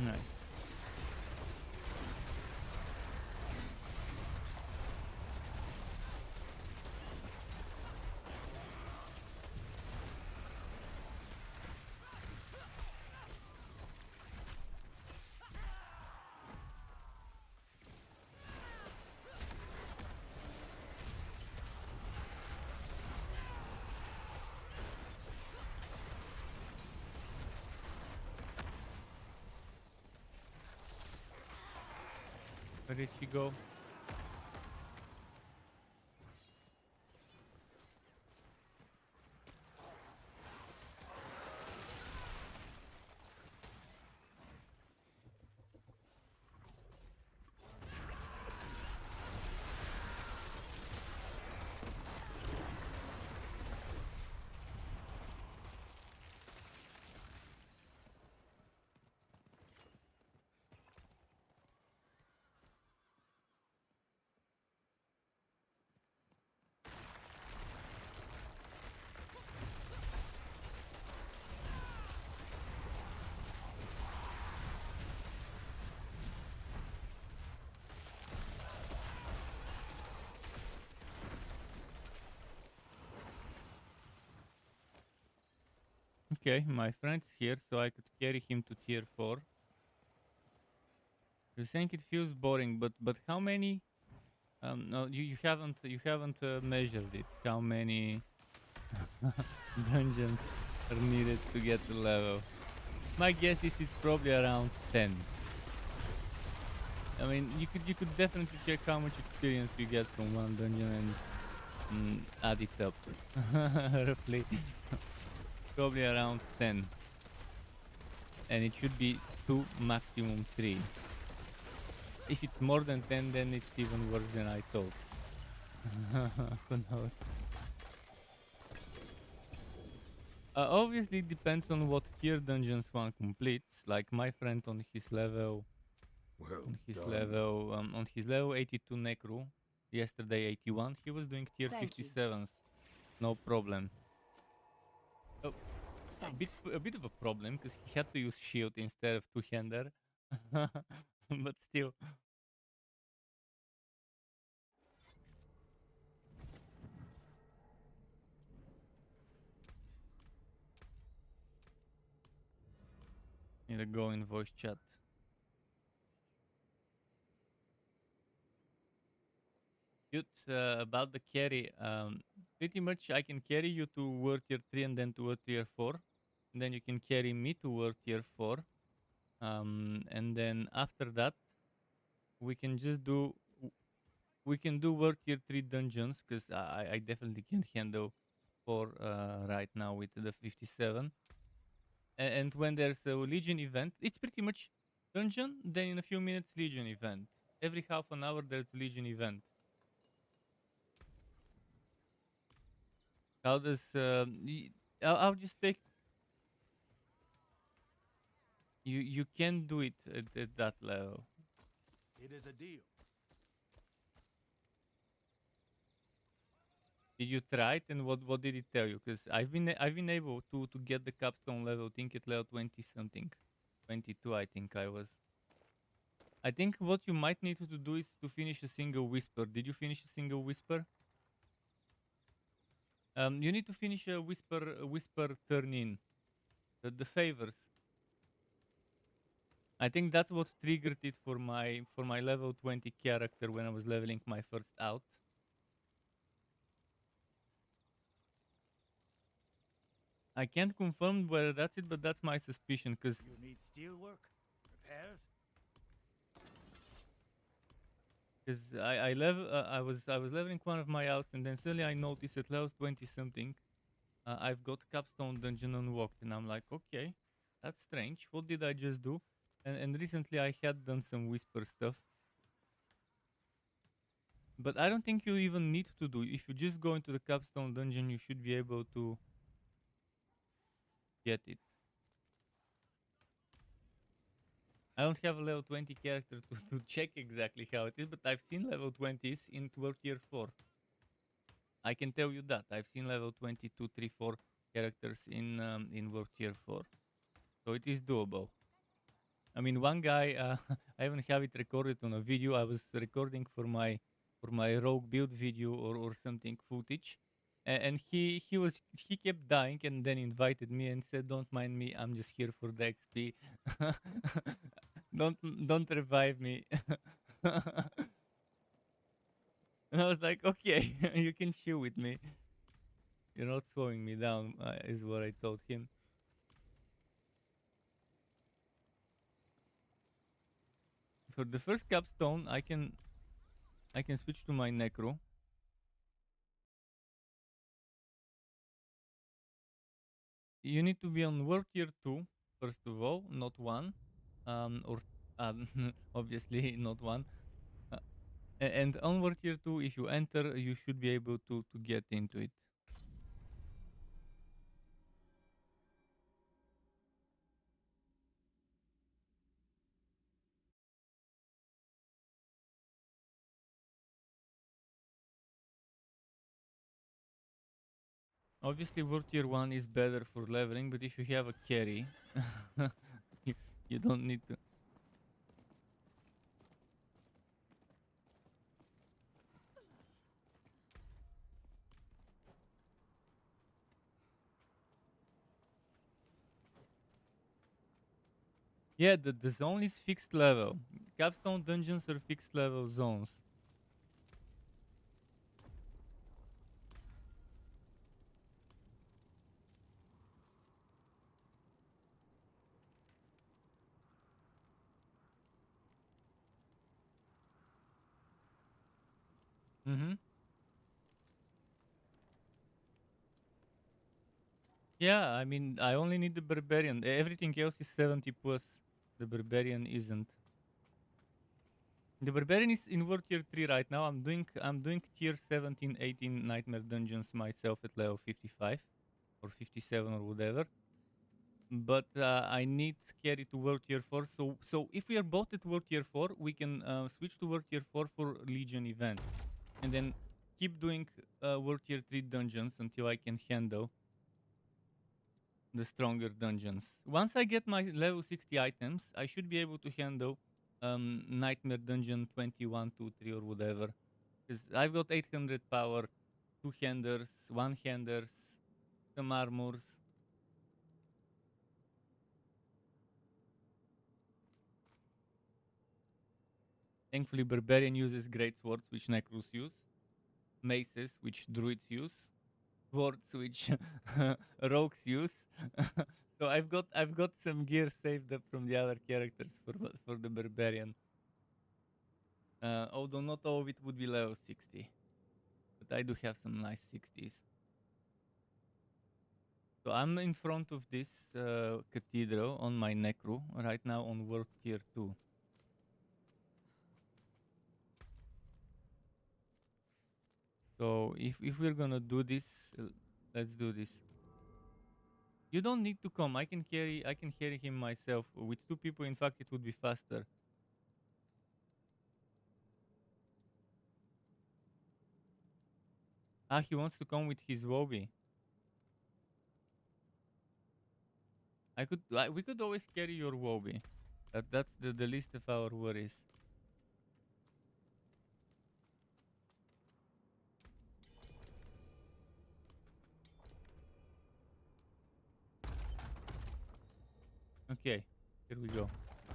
Nice. Where did she go? Okay, my friend's here, so I could carry him to tier 4. You're saying it feels boring, but how many? No, you haven't measured it. How many dungeons are needed to get the level? My guess is it's probably around 10. I mean, you could definitely check how much experience you get from one dungeon and add it up. Roughly, probably around 10, and it should be 2, maximum 3. If it's more than 10, then it's even worse than I thought. Who knows? Obviously, it depends on what tier dungeons one completes. Like my friend on his level, on his level 82 Necro, yesterday 81, he was doing tier Thank you. 57s, no problem. Oh, Thanks. a bit of a problem because he had to use shield instead of two-hander, but still. Need to go in voice chat. Dude, about the carry, pretty much I can carry you to world tier 3 and then to world tier 4. And then you can carry me to world tier 4. And then after that, we can just do we can do world tier 3 dungeons because I definitely can't handle 4 right now with the 57. And when there's a Legion event, it's pretty much dungeon, then in a few minutes Legion event. Every half an hour there's Legion event. How does I'll just take You can do it at that level. It is a deal. Did you try it, and what did it tell you? Because I've been able to get the capstone level. I think at level 20 something, 22. I think I was. I think what you might need to do is to finish a single whisper. Did you finish a single whisper? You need to finish a whisper turn in. The favors. I think that's what triggered it for my level 20 character when I was leveling my first out. I can't confirm whether that's it, but that's my suspicion, because You need steel work? Repairs? I was leveling one of my outs, and then suddenly I noticed at level 20 something, I've got capstone dungeon unlocked, and I'm like, okay, that's strange. What did I just do? And recently I had done some whisper stuff, but I don't think you even need to do. If you just go into the capstone dungeon, you should be able to get it. I don't have a level 20 character to check exactly how it is, but I've seen level 20s in World Tier 4. I can tell you that. I've seen level 22, 3, 4 characters in World Tier 4. So it is doable. I mean, one guy, I even have it recorded on a video. I was recording for my rogue build video or something footage. And he kept dying and then invited me and said, "Don't mind me, I'm just here for the XP. don't revive me." And I was like, "Okay, you can chill with me. You're not slowing me down," is what I told him. For the first capstone, I can switch to my necro. You need to be on World Tier 2 first of all, not 1, or obviously not 1. Uh, and on World Tier 2, if you enter, you should be able to get into it. Obviously, World Tier 1 is better for leveling, but if you have a carry, you, you don't need to. Yeah, the zone is fixed level. Capstone dungeons are fixed level zones. Mm-hmm. Yeah, I mean, I only need the Barbarian. Everything else is 70 plus. The Barbarian isn't. The Barbarian is in World Tier 3 right now. I'm doing tier 17, 18 Nightmare Dungeons myself at level 55 or 57 or whatever. But I need carry to World Tier 4. So if we are both at World Tier 4, we can switch to World Tier 4 for Legion events, and then keep doing World Tier 3 dungeons until I can handle the stronger dungeons. Once I get my level 60 items, I should be able to handle Nightmare Dungeon 21, 2, 3 or whatever. Because I've got 800 power, 2-handers, 1-handers, some armors. Thankfully, Barbarian uses great swords, which Necros use, maces, which Druids use, swords, which Rogues use. So I've got some gear saved up from the other characters for the Barbarian. Although not all of it would be level 60, but I do have some nice 60s. So I'm in front of this cathedral on my necro right now on World Tier 2. So if we're gonna do this, let's do this. You don't need to come. I can carry him myself. With 2 people, in fact, it would be faster. Ah, he wants to come with his Wobby. We could always carry your Wobby. That's the least of our worries. Okay, here we go. I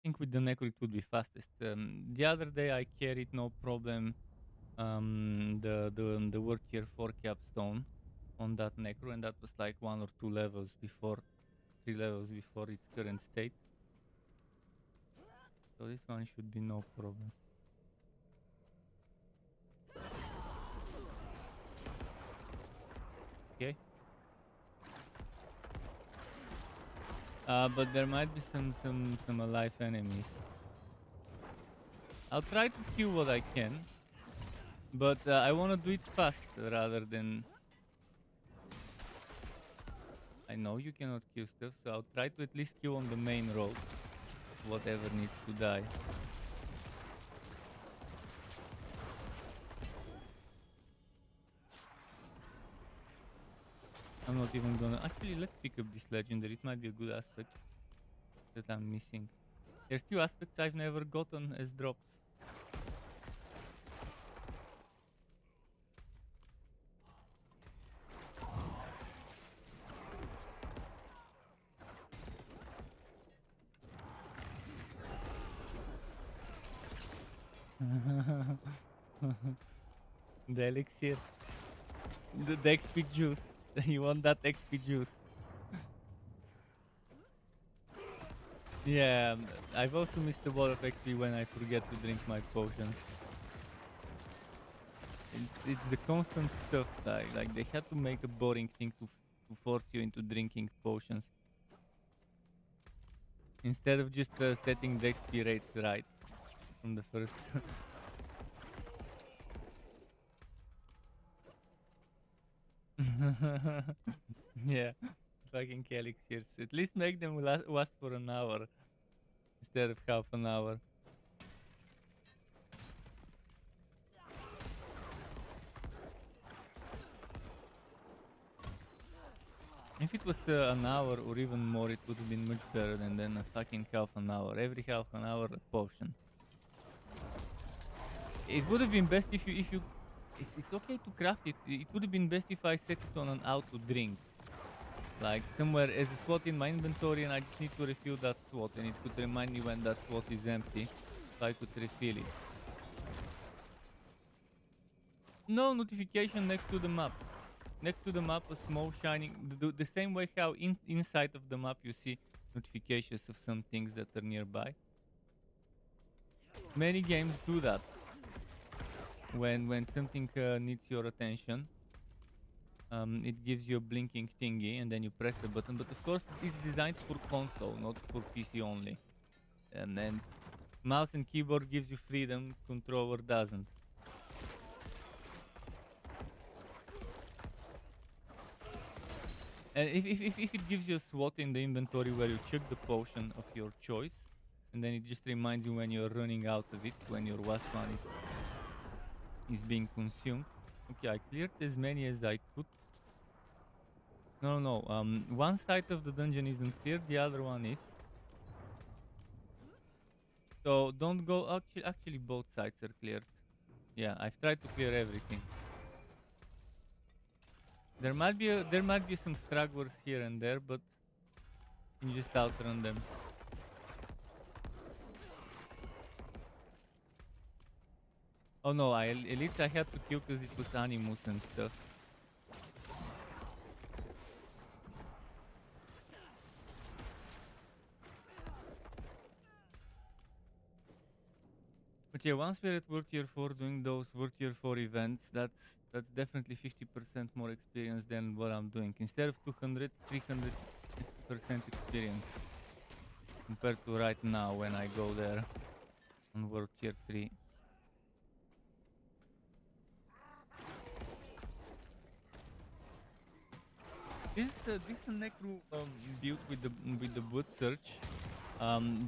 think with the Necro it would be fastest. The other day I carried no problem the work here 4 capstone on that Necro, and that was like 1 or 2 levels before, 3 levels before its current state. So this one should be no problem. Okay. But there might be some alive enemies. I'll try to kill what I can, but I want to do it fast rather than... I know you cannot kill stuff, so I'll try to at least kill on the main road whatever needs to die. I'm not even gonna... Actually, let's pick up this legendary. It might be a good aspect that I'm missing. There's 2 aspects I've never gotten as drops. The elixir. The XP juice. You want that XP juice. Yeah, I've also missed a lot of XP when I forget to drink my potions. It's the constant stuff. Like they had to make a boring thing to force you into drinking potions. Instead of just setting the XP rates right from the first. Yeah, fucking elixirs. At least make them last for an hour instead of half an hour. If it was an hour or even more, it would have been much better than a fucking half an hour. Every half an hour a potion. It would have been best if you it's okay to craft it. It would have been best if I set it on an auto drink. Like somewhere as a slot in my inventory, and I just need to refill that slot, and it could remind me when that slot is empty, so I could refill it. No notification next to the map. Next to the map, a small shining, the same way how inside of the map you see notifications of some things that are nearby. Many games do that. When something needs your attention, it gives you a blinking thingy, and then you press a button. But of course, it's designed for console, not for PC only. And mouse and keyboard gives you freedom, controller doesn't. And if it gives you a slot in the inventory where you check the potion of your choice, and then it just reminds you when you're running out of it, when your last one is being consumed. Okay, I cleared as many as I could. No, one side of the dungeon isn't cleared, the other one is. So don't go, actually both sides are cleared. Yeah, I've tried to clear everything. There might be some stragglers here and there, but you can just outrun them. Oh no, elites I had to kill because it was animus and stuff. But yeah, once we're at World Tier 4 doing those World Tier 4 events, that's definitely 50% more experience than what I'm doing. Instead of 200, 300% experience compared to right now when I go there on World Tier 3. This necro build with the boot search.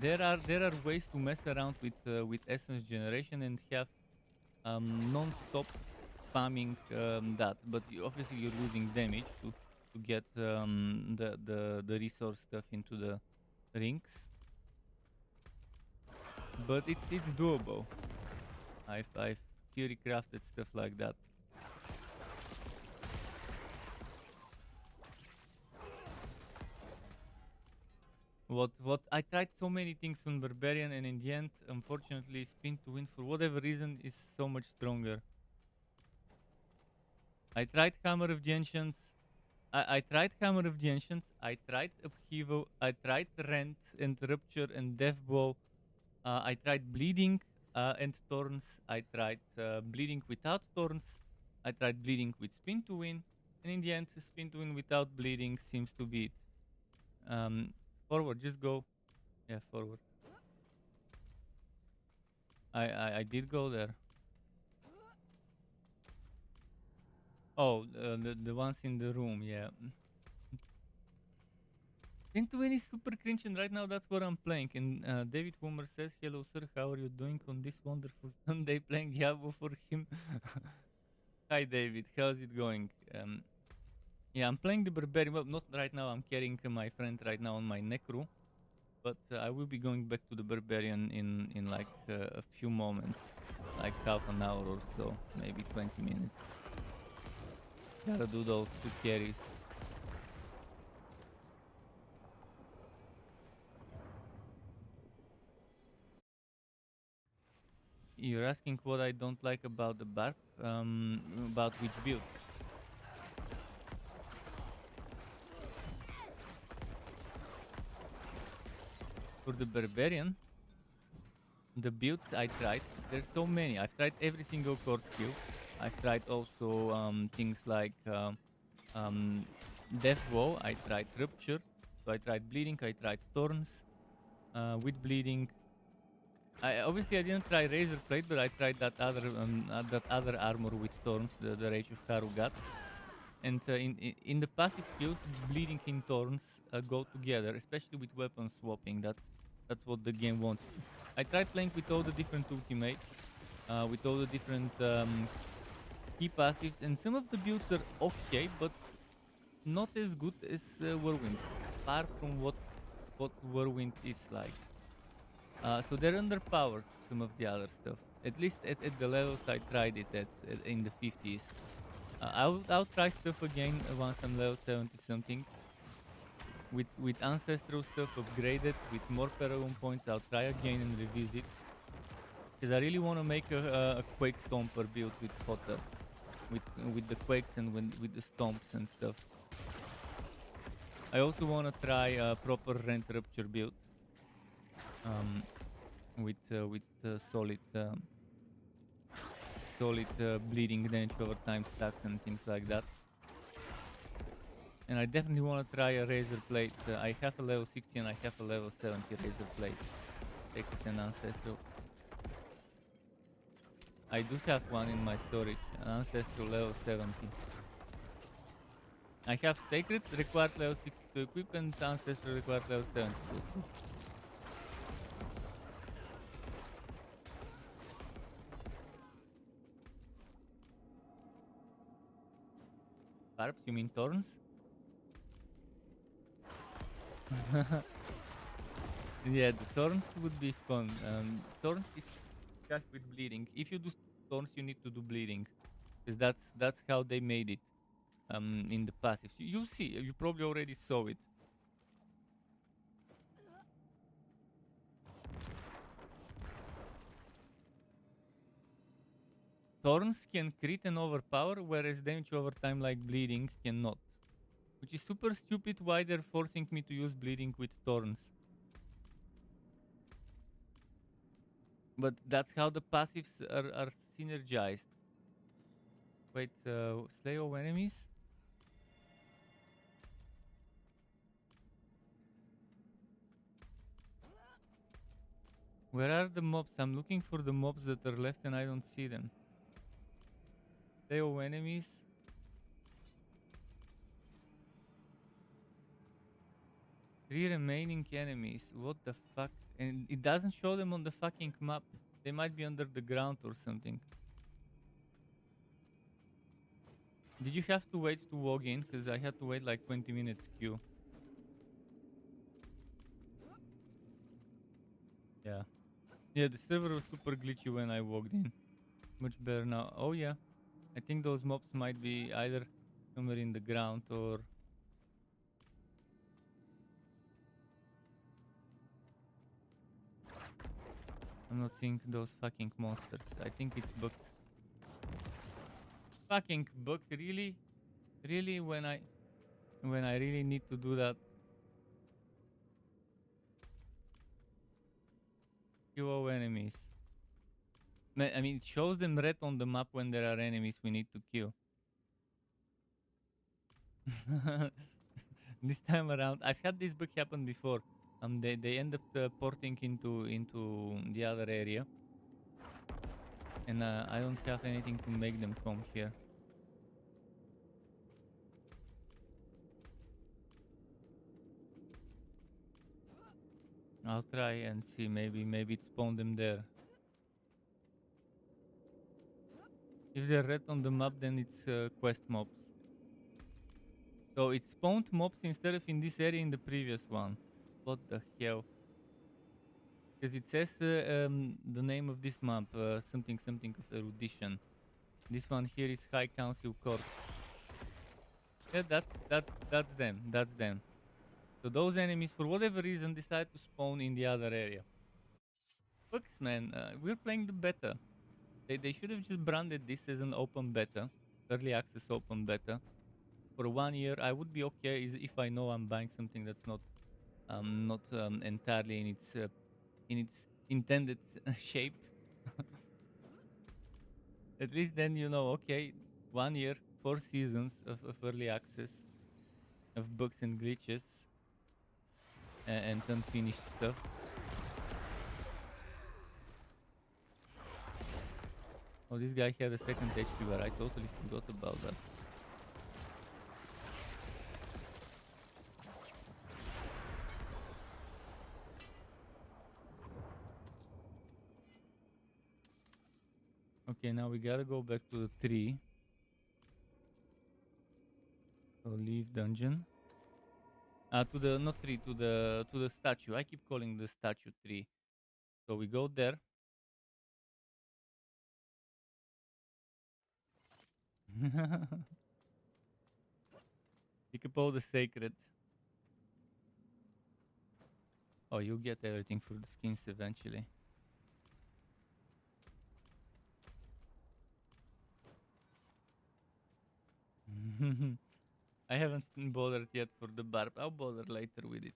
There are ways to mess around with essence generation and have non-stop spamming that, but obviously you're losing damage to get the resource stuff into the rings. But it's doable. I've theory crafted stuff like that. What I tried so many things on Barbarian, and in the end, unfortunately, Spin to Win for whatever reason is so much stronger. I tried Hammer of the Ancients. I tried Hammer of the Ancients. I tried Upheaval. I tried Rent and Rupture and Death Blow. I tried Bleeding and Thorns. I tried Bleeding without Thorns. I tried Bleeding with Spin to Win. And in the end, Spin to Win without Bleeding seems to be it. Forward, just go. Yeah, forward. I did go there. Oh, the ones in the room, yeah. Spin to Win is super cringe, and right now that's what I'm playing. And David Homer says, "Hello, sir. How are you doing on this wonderful Sunday playing Diablo for him?" Hi, David. How's it going? Yeah, I'm playing the Barbarian. Well, not right now. I'm carrying my friend right now on my necro. But I will be going back to the Barbarian in like a few moments. Like half an hour or so. Maybe 20 minutes. Gotta do those 2 carries. You're asking what I don't like about the Barb? About which build? For the Barbarian, the builds I tried, there's so many. I've tried every single core skill. I've tried also things like Death Blow. I tried Rupture. So I tried Bleeding. I tried Thorns. With Bleeding, obviously I didn't try Razor Blade, but I tried that other armor with Thorns, the Rage of Haru got. And in the passive skills, Bleeding in Thorns go together, especially with weapon swapping. That's what the game wants. I tried playing with all the different ultimates, with all the different key passives, and some of the builds are okay, but not as good as Whirlwind, far from what Whirlwind is like. So they're underpowered, some of the other stuff. At least at the levels I tried it at in the 50s. I'll try stuff again once I'm level 70 something. With ancestral stuff upgraded, with more Paragon points, I'll try again and revisit. Because I really want to make a Quake Stomper build with Hotter. With the Quakes and with the Stomps and stuff. I also want to try a proper Rent Rupture build. With solid bleeding damage over time stacks and things like that. And I definitely want to try a Razor Blade. I have a level 60 and I have a level 70 Razor Blade. Take it an Ancestral. I do have one in my storage, an Ancestral level 70. I have Sacred, required level 60 to equip, and Ancestral required level 70 to equip. Barbs, you mean Thorns? Yeah, the Thorns would be fun. Thorns is just with bleeding. If you do Thorns, you need to do bleeding. Because that's how they made it in the passive. You see, you probably already saw it. Thorns can crit and overpower, whereas damage over time like bleeding cannot. Which is super stupid why they're forcing me to use bleeding with Thorns. But that's how the passives are synergized. Wait, slay all enemies? Where are the mobs? I'm looking for the mobs that are left and I don't see them. Slay all enemies. 3 remaining enemies. What the fuck? And it doesn't show them on the fucking map. They might be under the ground or something. Did you have to wait to log in? Because I had to wait like 20 minutes queue. Yeah. Yeah, the server was super glitchy when I logged in. Much better now. Oh yeah. I think those mobs might be either somewhere in the ground or... I'm not seeing those fucking monsters. I think it's bugged. Fucking bugged, really? Really, when I really need to do that? QO enemies. I mean, it shows them red on the map when there are enemies we need to kill. This time around, I've had this bug happen before. They end up porting into the other area, and I don't have anything to make them come here. I'll try and see. Maybe it spawned them there. If they're red on the map, then it's quest mobs. So it spawned mobs instead of in this area in the previous one. What the hell? Because it says the name of this map, something of erudition. This one here is High Council Court. Yeah, that's them. That's them. So those enemies, for whatever reason, decide to spawn in the other area. Fucks, man. We're playing the beta. They should have just branded this as an open beta, early access open beta. For 1 year, I would be okay if I know I'm buying something that's not entirely in its intended shape. At least then you know, okay, 1 year, 4 seasons of early access, of bugs and glitches, and unfinished stuff. Oh, this guy had a second HP bar. I totally forgot about that. Okay, now we gotta go back to the tree. So leave dungeon. To the not tree, to the statue. I keep calling the statue tree. So we go there. Pick up all the sacred. Oh, you'll get everything for the skins eventually. I haven't bothered yet for the barb. I'll bother later with it.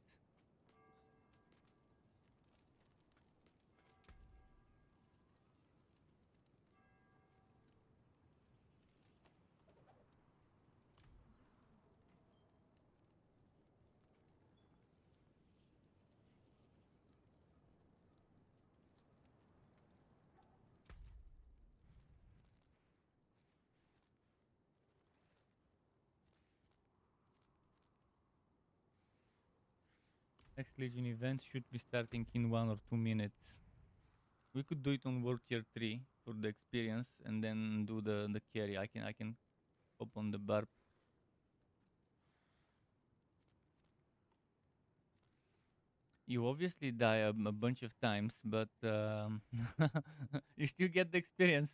Next Legion event should be starting in 1 or 2 minutes. We could do it on World Tier 3 for the experience and then do the carry. I can hop on the barb. You obviously die a bunch of times, but you still get the experience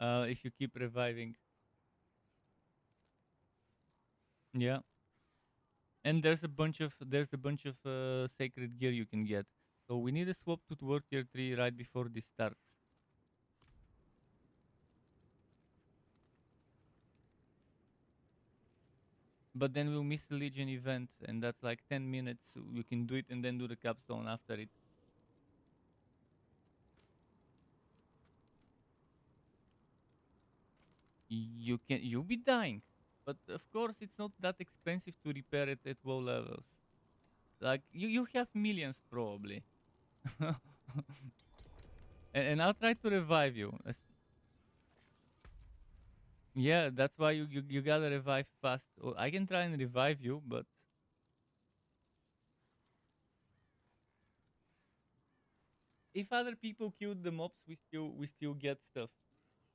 if you keep reviving. Yeah. And there's a bunch of sacred gear you can get. So we need a swap to World Tier 3 right before this starts. But then we'll miss the Legion event, and that's like 10 minutes. You can do it and then do the capstone after it. You'll be dying. But of course, it's not that expensive to repair it at low levels. Like, you have millions probably. and I'll try to revive you. Yeah, that's why you gotta revive fast. I can try and revive you, but if other people killed the mobs, we still get stuff.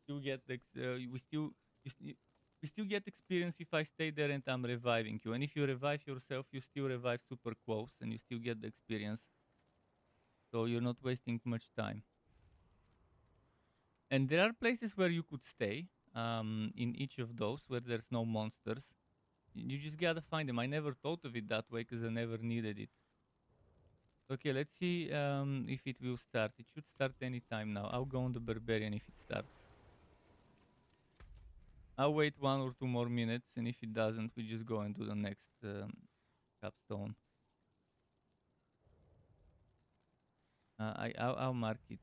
Still get we, st- we still get experience if I stay there and I'm reviving you. And if you revive yourself, you still revive super close and you still get the experience. So you're not wasting much time. And there are places where you could stay in each of those where there's no monsters. You just gotta find them. I never thought of it that way because I never needed it. Okay, let's see if it will start. It should start anytime now. I'll go on the Barbarian if it starts. I'll wait 1 or 2 more minutes, and if it doesn't, we just go and do the next capstone. I'll mark it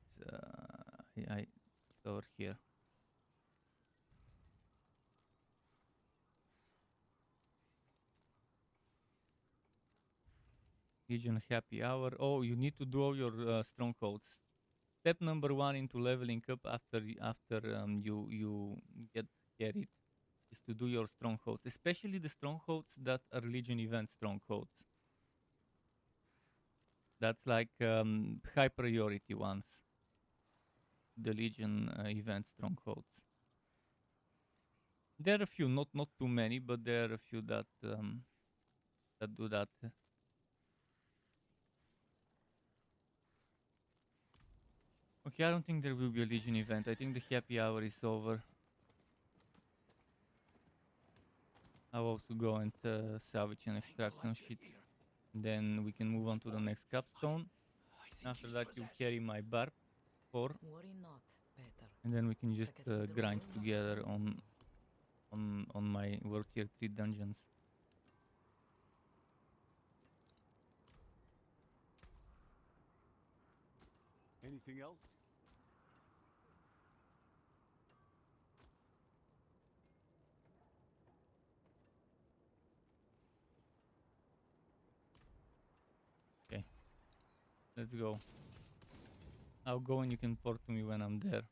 over here. Legion Happy Hour. Oh, you need to do all your strongholds. Step number 1 into leveling up after you get carried is to do your strongholds, especially the strongholds that are Legion event strongholds. That's like high priority ones. The Legion event strongholds. There are a few, not too many, but there are a few that that do that. Okay, I don't think there will be a Legion event. I think the happy hour is over. I'll also go and salvage and extract some shit. Then we can move on to the next capstone. After that, you carry my Barb 4. Worry not, Peter. And then we can just The cathedral grind will not together fall. on my World Tier 3 dungeons. Anything else? Okay, let's go. I'll go and you can port to me when I'm there.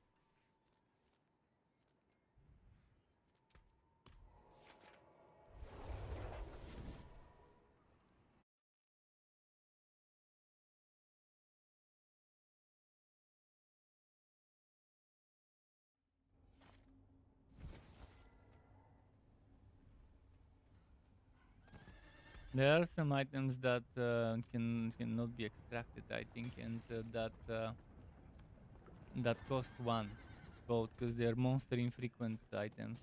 There are some items that cannot be extracted, I think, and that cost 1 gold because they are monster infrequent items.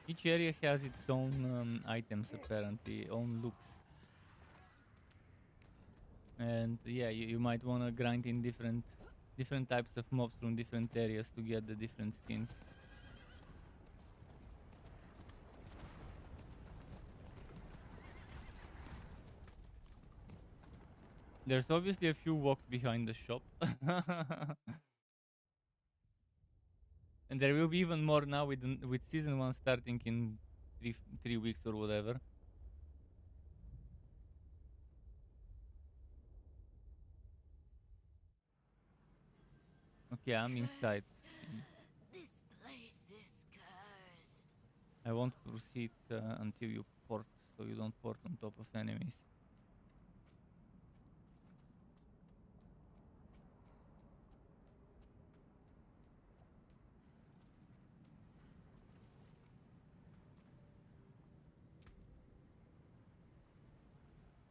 Each area has its own items, apparently, own looks. And yeah, you might want to grind in different types of mobs from different areas to get the different skins. There's obviously a few walks behind the shop. And there will be even more now with season 1 starting in 3 weeks or whatever. Okay, I'm inside. This place is cursed. I won't proceed until you port, so you don't port on top of enemies.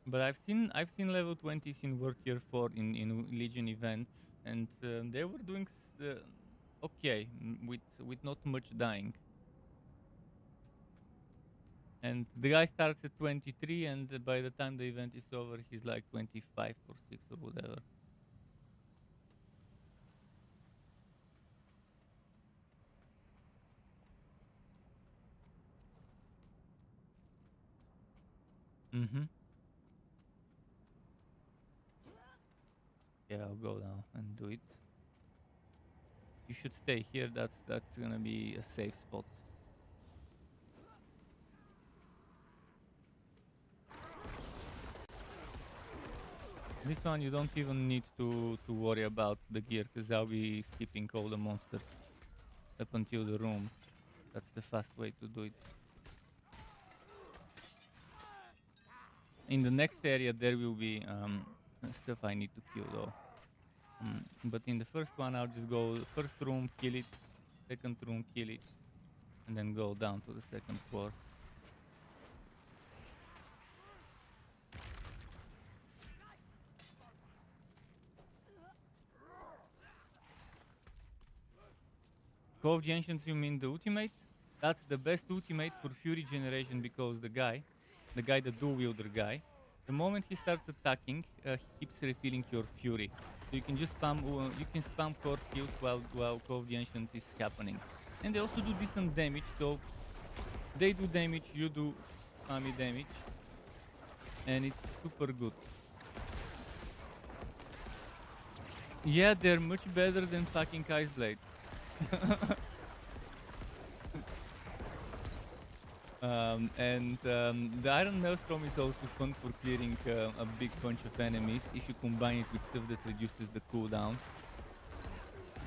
But I've seen level 20s in World Tier 4 in Legion events, and they were doing okay with not much dying. And the guy starts at 23, and by the time the event is over, he's like 25 or 6 or whatever. Mm-hmm. Yeah, I'll go now and do it. You should stay here. That's gonna be a safe spot. This one you don't even need to worry about the gear, because I'll be skipping all the monsters up until the room. That's the fast way to do it. In the next area there will be stuff I need to kill though. But in the first one I'll just go first room, kill it, second room, kill it, and then go down to the second floor. Call of the Ancients, you mean the ultimate? That's the best ultimate for Fury generation, because the guy the dual wielder guy, the moment he starts attacking, he keeps refilling your Fury. So you can just spam core skills while Call of the Ancients is happening. And they also do decent damage, so they do damage, you do spammy damage, and it's super good. Yeah, they're much better than fucking Ice Blades. The Iron Maelstrom is also fun for clearing a big bunch of enemies if you combine it with stuff that reduces the cooldown.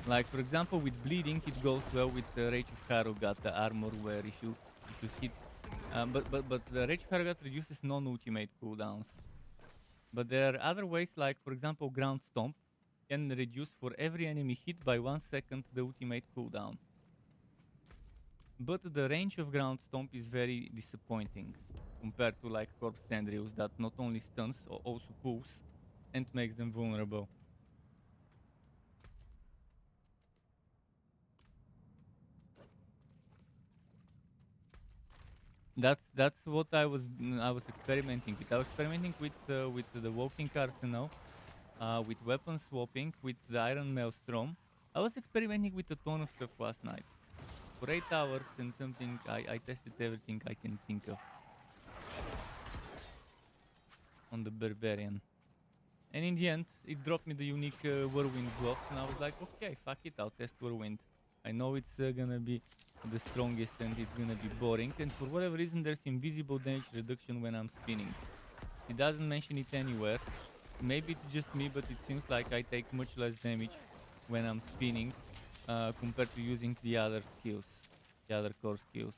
Like for example with bleeding, it goes well with the Rage of Harugat, the armor, where if you hit, but the Rage of Harugat reduces non-ultimate cooldowns. But there are other ways, like for example Ground Stomp can reduce for every enemy hit by 1 second the ultimate cooldown. But the range of Ground Stomp is very disappointing compared to like Corpse Tendrils that not only stuns, also pulls and makes them vulnerable. That's what I was experimenting with. I was experimenting with the walking arsenal, with weapon swapping, with the Iron Maelstrom. I was experimenting with a ton of stuff last night. For 8 hours and something, I tested everything I can think of on the Barbarian. And in the end, it dropped me the unique Whirlwind gloves, and I was like, okay, fuck it, I'll test Whirlwind. I know it's gonna be the strongest and it's gonna be boring, and for whatever reason there's invisible damage reduction when I'm spinning. It doesn't mention it anywhere. Maybe it's just me, but it seems like I take much less damage when I'm spinning compared to using the other skills, the other core skills.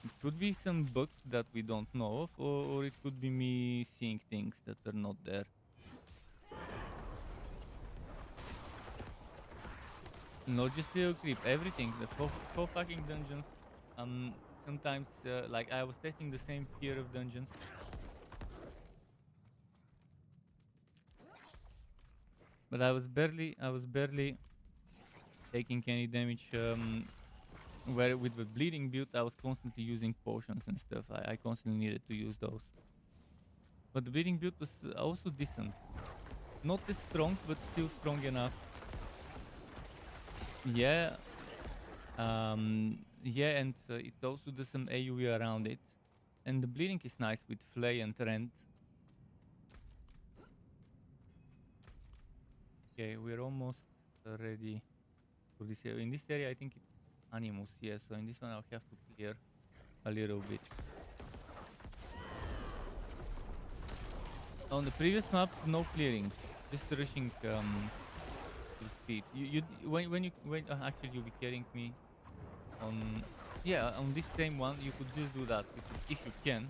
It could be some bug that we don't know of, or it could be me seeing things that are not there. Not just little creep, everything, the whole fucking dungeons. Sometimes, like I was testing the same tier of dungeons. But I was barely taking any damage. Where with the bleeding build, I was constantly using potions and stuff. I constantly needed to use those. But the bleeding build was also decent. Not as strong, but still strong enough. Yeah. Yeah, and it also does some AoE around it. And the bleeding is nice with Flay and Rend. Okay, we're almost ready for this area. In this area, I think it's Animus, yes. So in this one, I'll have to clear a little bit. On the previous map, no clearing, just rushing to speed. Actually, you'll be carrying me on. Yeah, on this same one, you could just do that if you can.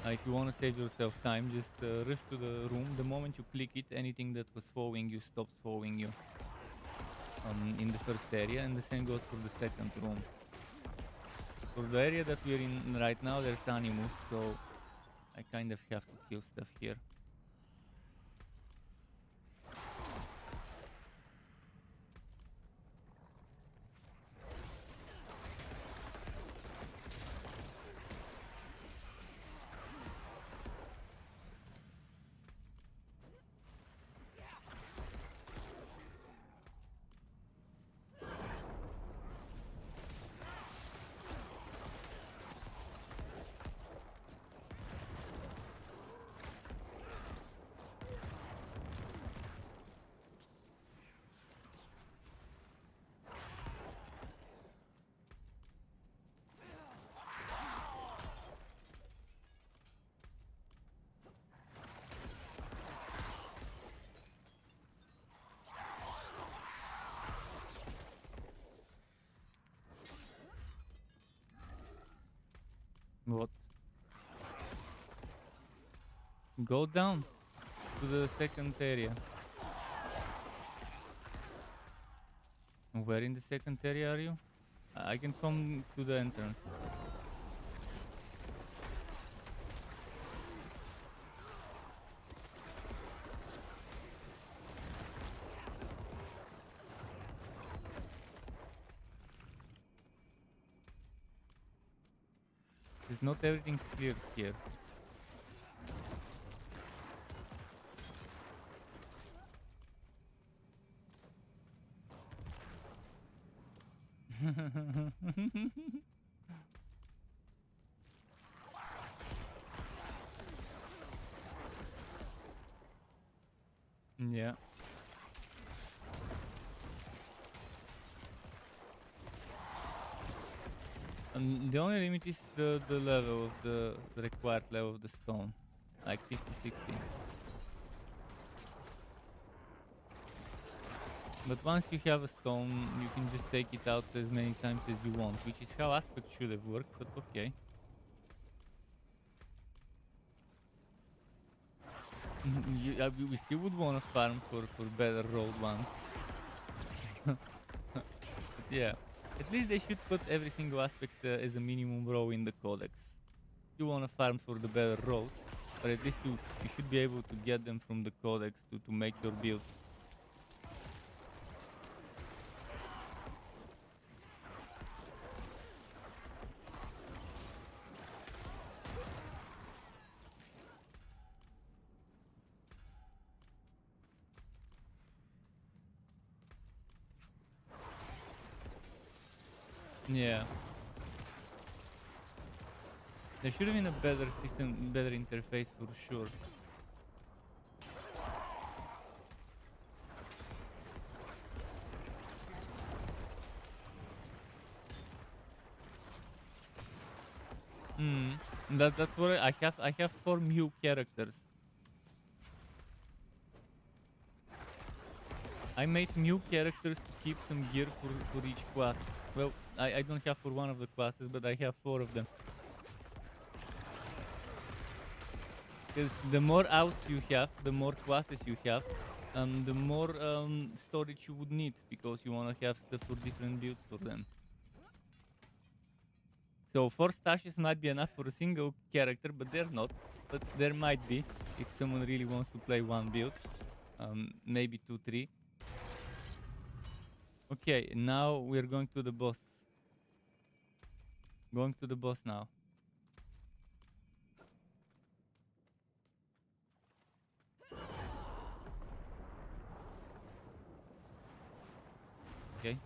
If you want to save yourself time, just rush to the room. The moment you click it, anything that was following you stops following you in the first area, and the same goes for the second room. For the area that we're in right now, there's Animus, so I kind of have to kill stuff here. Go down to the second area. Where in the second area are you? I can come to the entrance. Because not everything's clear here. Yeah. And the only limit is the level of the required level of the stone. Like 50, 60. But once you have a stone, you can just take it out as many times as you want, which is how aspect should have worked, but okay. We still would want to farm for better rolled ones. But yeah, at least they should put every single aspect as a minimum row in the codex. You want to farm for the better rows, but at least you should be able to get them from the codex to make your build. Yeah. There should have been a better system, better interface for sure. That's what I have. I have 4 new characters. I made new characters to keep some gear for each class. Well, I don't have for one of the classes, but I have 4 of them. Because the more outs you have, the more classes you have, the more storage you would need, because you want to have stuff for different builds for them. So 4 stashes might be enough for a single character, but they're not. But there might be, if someone really wants to play one build. Maybe 2, 3. Okay, now we're going to the boss. Going to the boss now. Okay.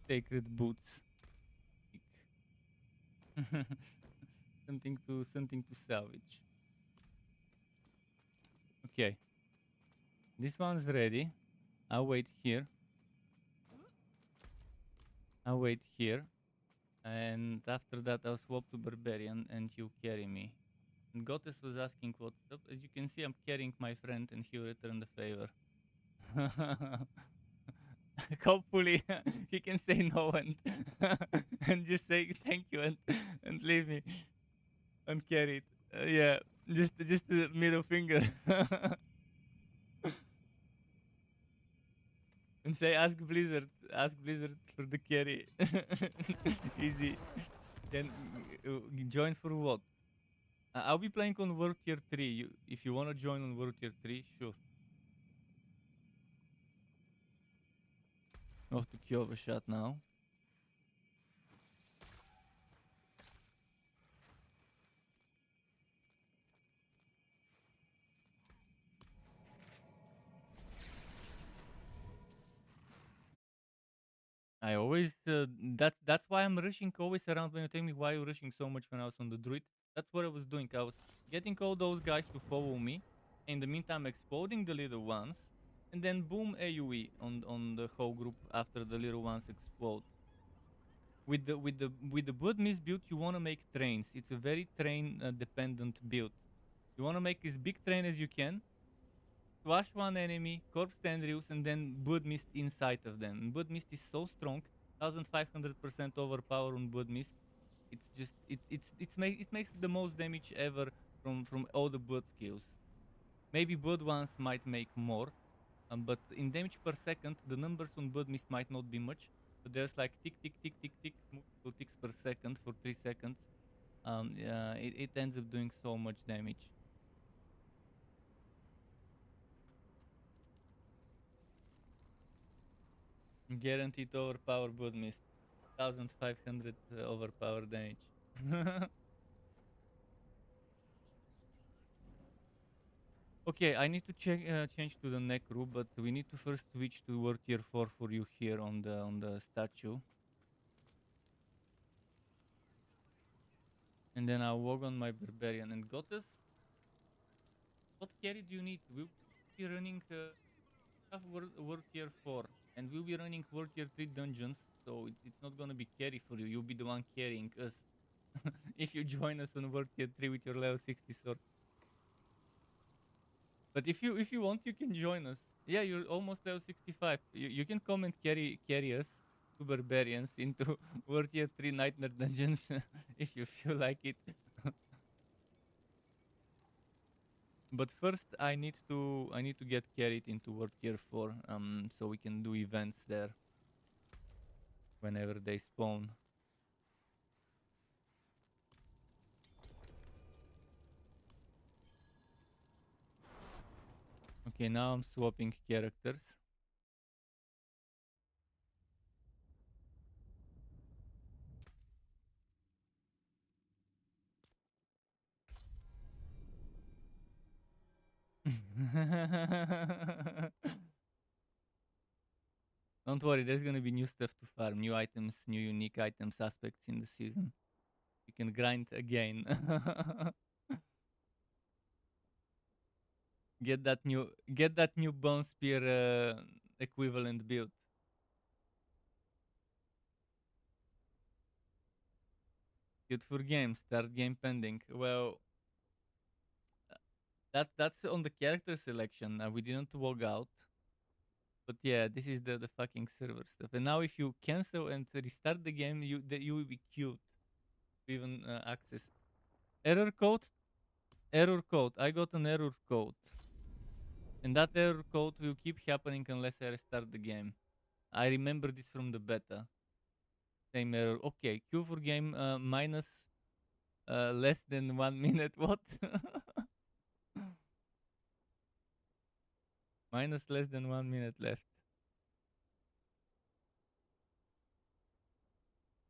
Sacred boots. something to salvage. Okay. This one's ready. I'll wait here. I'll wait here. And after that I'll swap to Barbarian and he'll carry me. And Gottes was asking what's up. As you can see, I'm carrying my friend and he'll return the favor. Hopefully he can say no and and just say thank you and leave me and carry it. Yeah, just the middle finger. And say ask Blizzard for the carry. Easy. Then join for what? I'll be playing on World Tier 3. If you want to join on World Tier 3, sure. Off to kill the shot now. I always that's why I'm rushing always around. When you tell me why you're rushing so much when I was on the druid, that's what I was doing. I was getting all those guys to follow me. In the meantime, exploding the little ones, and then boom AoE on the whole group after the little ones explode. With the blood mist build, you want to make trains. It's a very train dependent build. You want to make as big train as you can, swash one enemy, corpse tendrils, and then blood mist inside of them. And blood mist is so strong, 1500% overpower on blood mist. It's just it makes the most damage ever from all the blood skills. Maybe blood ones might make more, but in damage per second, the numbers on blood mist might not be much. But there's like tick tick tick tick tick multiple ticks per second for 3 seconds. It ends up doing so much damage. Guaranteed overpower blood mist, 1500 overpower damage. Okay, I need to change to the neck room, but we need to first switch to World Tier 4 for you here on the statue. And then I'll walk on my Barbarian. And Gottes, what carry do you need? We'll be running World Tier 4, and we'll be running World Tier 3 dungeons, so it's not gonna be carry for you. You'll be the one carrying us if you join us on World Tier 3 with your level 60 sword. But if you want, you can join us. Yeah, you're almost level 65. You can come and carry us, two barbarians, into World Tier 3 Nightmare dungeons if you feel like it. But first, I need to get carried into World Tier 4, so we can do events there whenever they spawn. Okay, now I'm swapping characters. Don't worry, there's gonna be new stuff to farm, new items, new unique items, aspects in the season. You can grind again. Get that new bone spear equivalent build. Good for game, start game pending. Well, that's on the character selection. We didn't log out. But yeah, this is the fucking server stuff. And now if you cancel and restart the game, you will be queued to even access. Error code? Error code. I got an error code. And that error code will keep happening unless I restart the game. I remember this from the beta. Same error. Okay, queue for game minus less than 1 minute. What? Minus less than 1 minute left.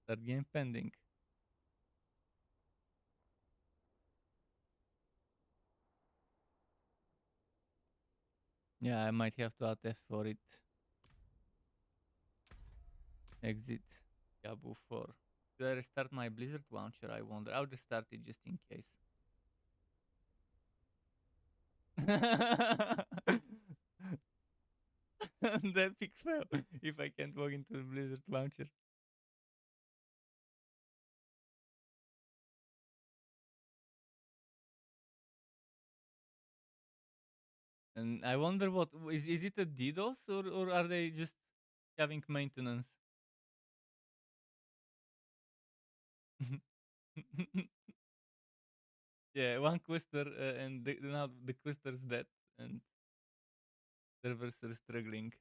Start game pending. Yeah, I might have to alt F for it. Exit. Diablo 4. Should I restart my Blizzard launcher? I wonder. I'll just start it just in case. The epic fail if I can't log into the Blizzard launcher. And I wonder what is it a DDoS or are they just having maintenance? Yeah, one cluster and now the cluster's dead and servers are struggling.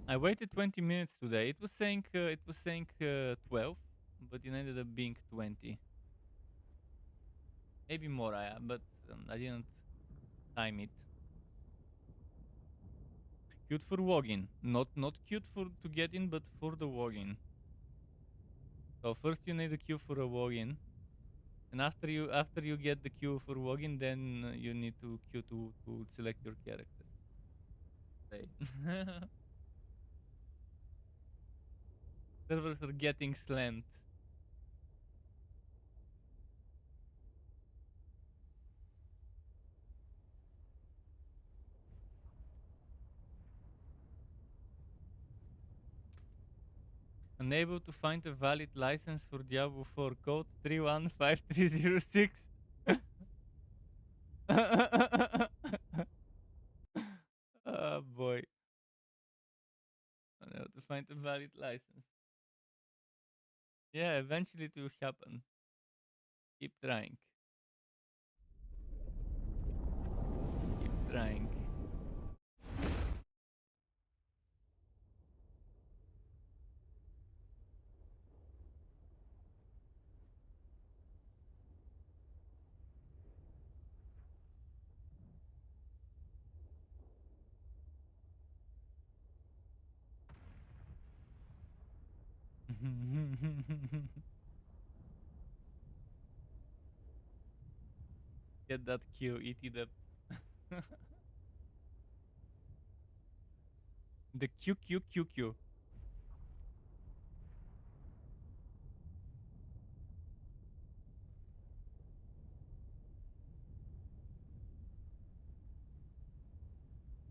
I waited 20 minutes today. It was saying 12, but it ended up being 20. Maybe more, but I didn't time it. Cute for login, not cute for to get in, but for the login. So first you need a queue for a login, and after you get the queue for login, then you need to queue to select your character. Right. Servers are getting slammed. Unable to find a valid license for Diablo 4 code 315306. Oh boy. Unable to find a valid license. Yeah, eventually it will happen. Keep trying. Keep trying. Get that Q, eat it up. The Q Q Q Q.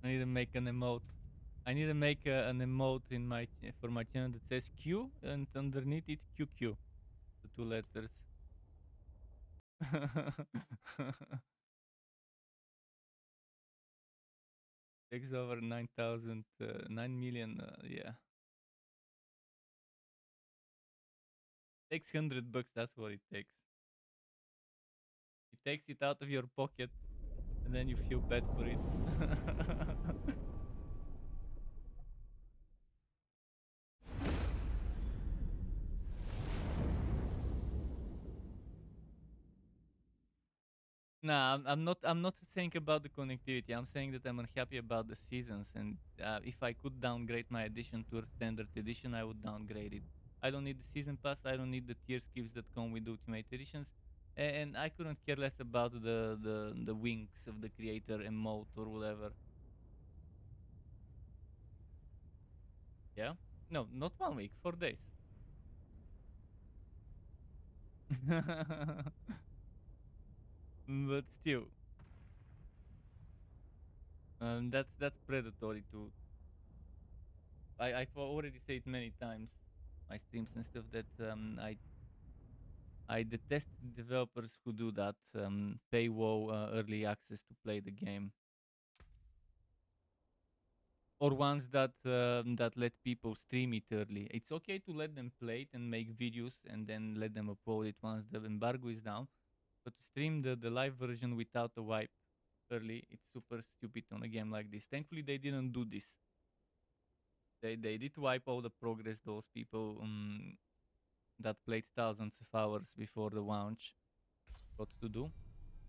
I need to make an emote. I need to make an emote in my for my channel that says Q and underneath it QQ, the two letters. Takes over 9,000, 9 million. Yeah, takes $100. That's what it takes. It takes it out of your pocket, and then you feel bad for it. Nah, I'm not. I'm not saying about the connectivity. I'm saying that I'm unhappy about the seasons, and if I could downgrade my edition to a standard edition, I would downgrade it. I don't need the season pass. I don't need the tier skips that come with ultimate editions, and I couldn't care less about the wings of the creator emote or whatever. Yeah. No, not 1 week. 4 days. But still, that's predatory too. I've already said many times, my streams and stuff, that I detest developers who do that, pay WoW early access to play the game, or ones that let people stream it early. It's okay to let them play it and make videos and then let them upload it once the embargo is down, but to stream the live version without a wipe early, it's super stupid on a game like this. Thankfully, they didn't do this. They did wipe all the progress. Those people that played thousands of hours before the launch got to do.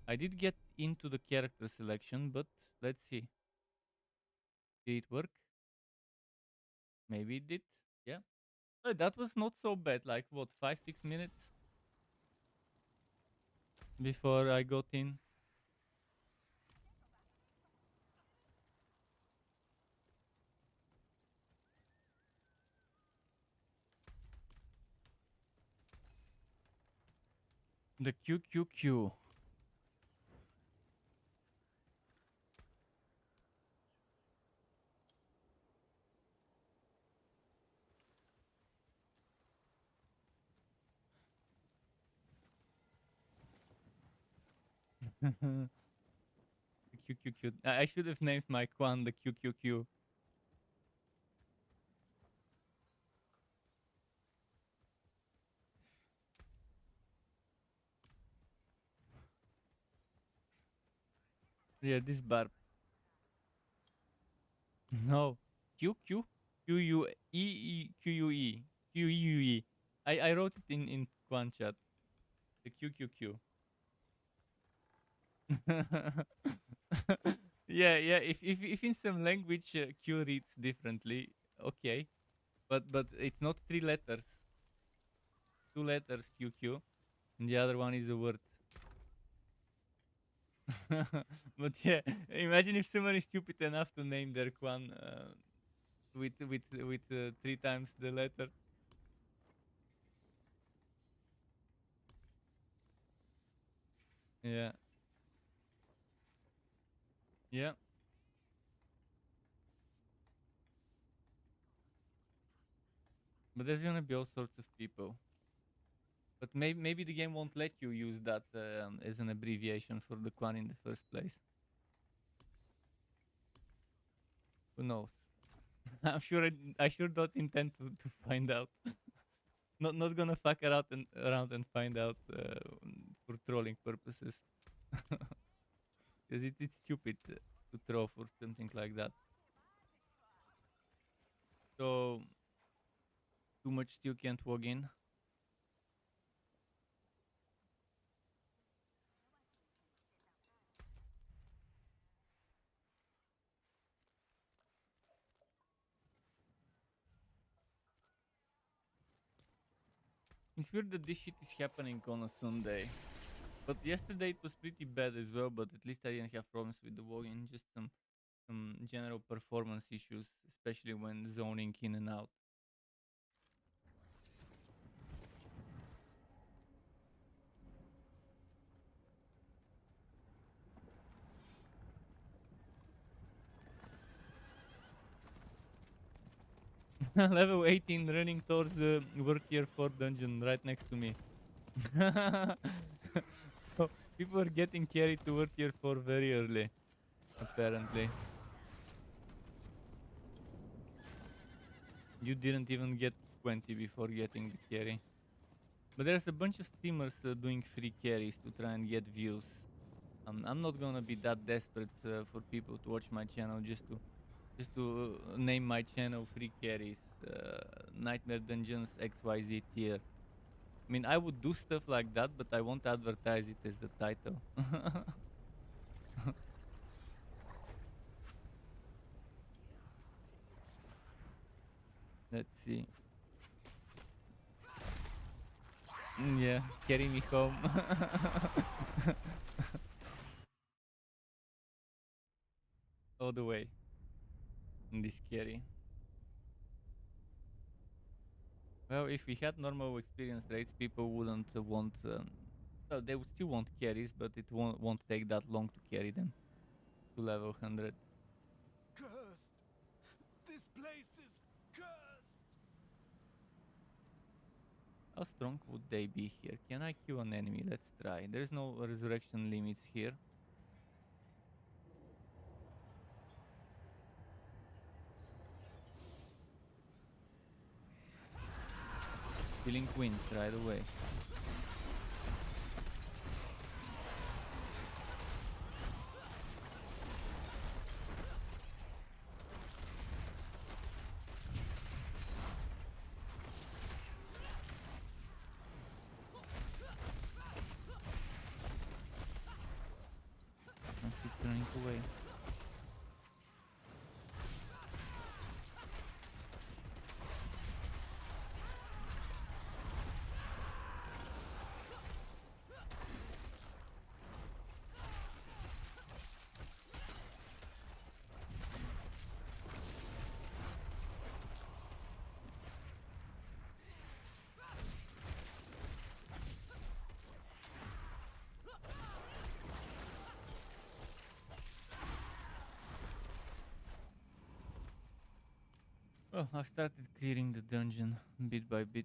I did get into the character selection, but let's see. Did it work? Maybe it did. Yeah. That was not so bad. Like what, 5-6 minutes before I got in. The QQQ. The QQQ. I should have named my Quan the QQQ. Yeah, this Barb. No. QQ? QUE. QUE. I wrote it in Quan chat. The QQQ. Yeah, yeah. If in some language Q reads differently, okay, but it's not 3 letters. 2 letters QQ, and the other one is a word. But yeah, imagine if someone is stupid enough to name their Quan with 3 times the letter. Yeah. Yeah. But there's gonna be all sorts of people. But maybe the game won't let you use that as an abbreviation for the Quan in the first place. Who knows? I sure don't intend to find out. Not gonna fuck around and find out for trolling purposes. Because it's stupid to throw for something like that. So too much still can't log in. It's weird that this shit is happening on a Sunday. But yesterday it was pretty bad as well, but at least I didn't have problems with the login, just some general performance issues, especially when zoning in and out. Level 18 running towards the work tier 4 dungeon right next to me. So people are getting carried to work tier 4 very early, apparently. You didn't even get 20 before getting the carry. But there's a bunch of streamers doing free carries to try and get views. I'm not gonna be that desperate for people to watch my channel just to name my channel free carries, Nightmare Dungeons XYZ tier. I mean, I would do stuff like that, but I won't advertise it as the title. Let's see. Yeah, carry me home. All the way. In this carry. Well, if we had normal experience rates, people wouldn't want. Well, they would still want carries, but it won't take that long to carry them to level 100. Cursed! This place is cursed! How strong would they be here? Can I kill an enemy? Let's try. There's no resurrection limits here. Feeling wind right away. And keep running away. Well, I started clearing the dungeon bit by bit.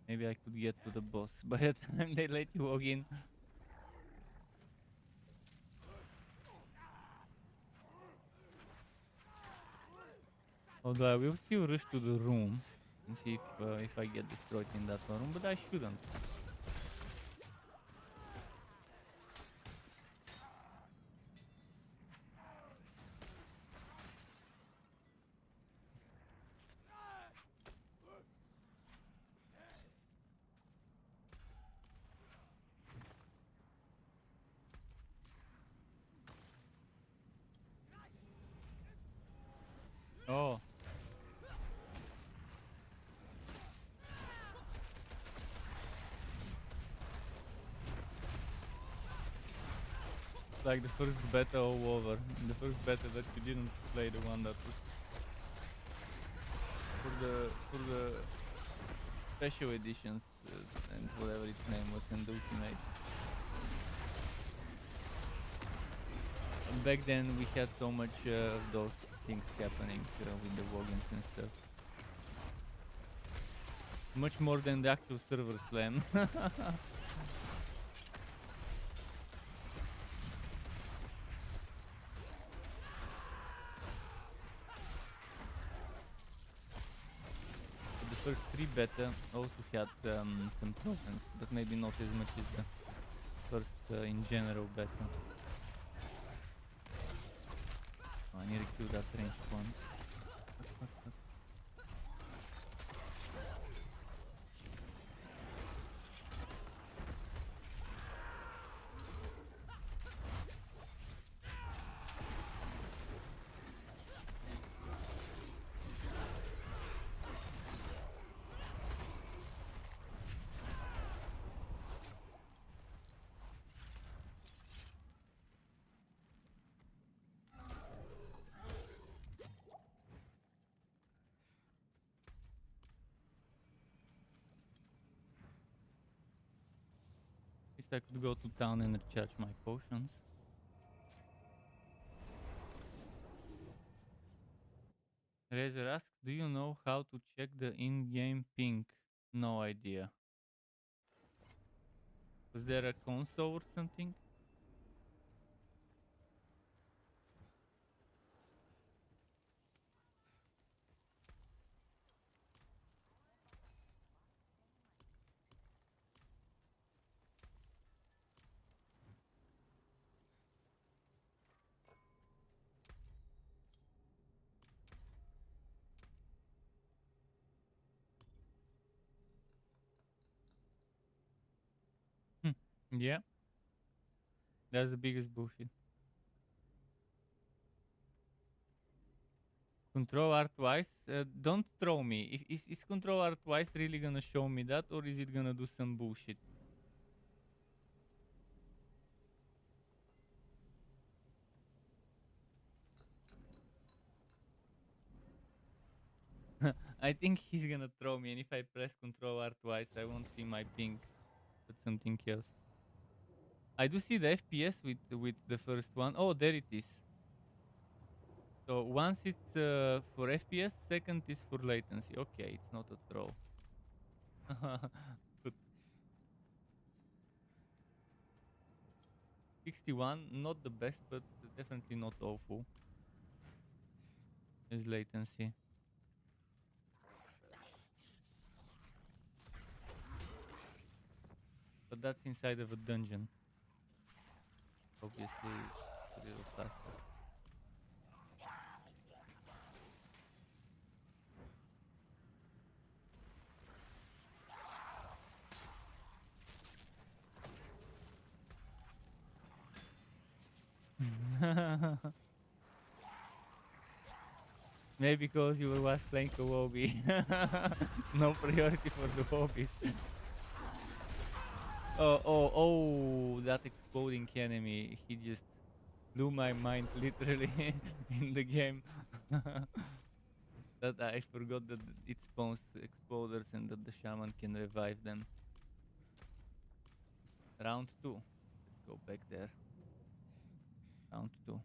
Maybe I could get to the boss by the time they let you log in. Although I will still rush to the room and see if I get destroyed in that room, but I shouldn't. Oh. like the first beta all over. The first beta that you didn't play, the one that was for the special editions and whatever its name was in the Ultimate. Back then we had so much of those things happening with the logins and stuff. Much more than the actual server slam. The first 3 beta also had some problems, but maybe not as much as the first in general beta. Oh, I need to kill that ranged one. At least I could go to town and recharge my potions. Razor asks, do you know how to check the in-game ping? No idea. Was there a console or something? Yeah, that's the biggest bullshit. Control R twice? Don't throw me. Is Control R twice really gonna show me that, or is it gonna do some bullshit? I think he's gonna throw me, and if I press Control R twice, I won't see my ping, but something else. I do see the FPS with the first one. Oh, there it is. So once it's for FPS, second is for latency. Okay, it's not a throw. Good. 61, not the best, but definitely not awful. Is latency. But that's inside of a dungeon. Obviously, it's a little faster. Maybe because you was playing a lobby. No priority for the hobbies. Oh, that exploding enemy. He just blew my mind literally in the game. That I forgot that it spawns exploders and that the shaman can revive them. Round 2. Let's go back there. Round 2.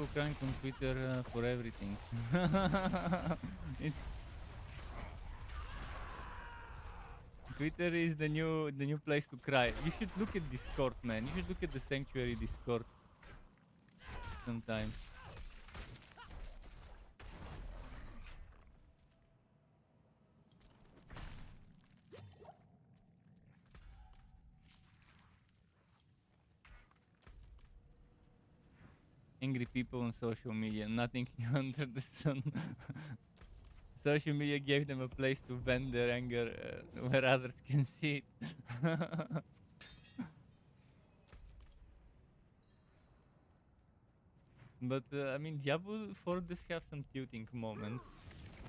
people crying on Twitter for everything. It's Twitter is the new place to cry. You should look at Discord, man. You should look at the Sanctuary Discord sometimes. Angry people on social media, nothing new under the sun. Social media gave them a place to vent their anger where others can see it. But I mean, Diablo 4 does have some tilting moments,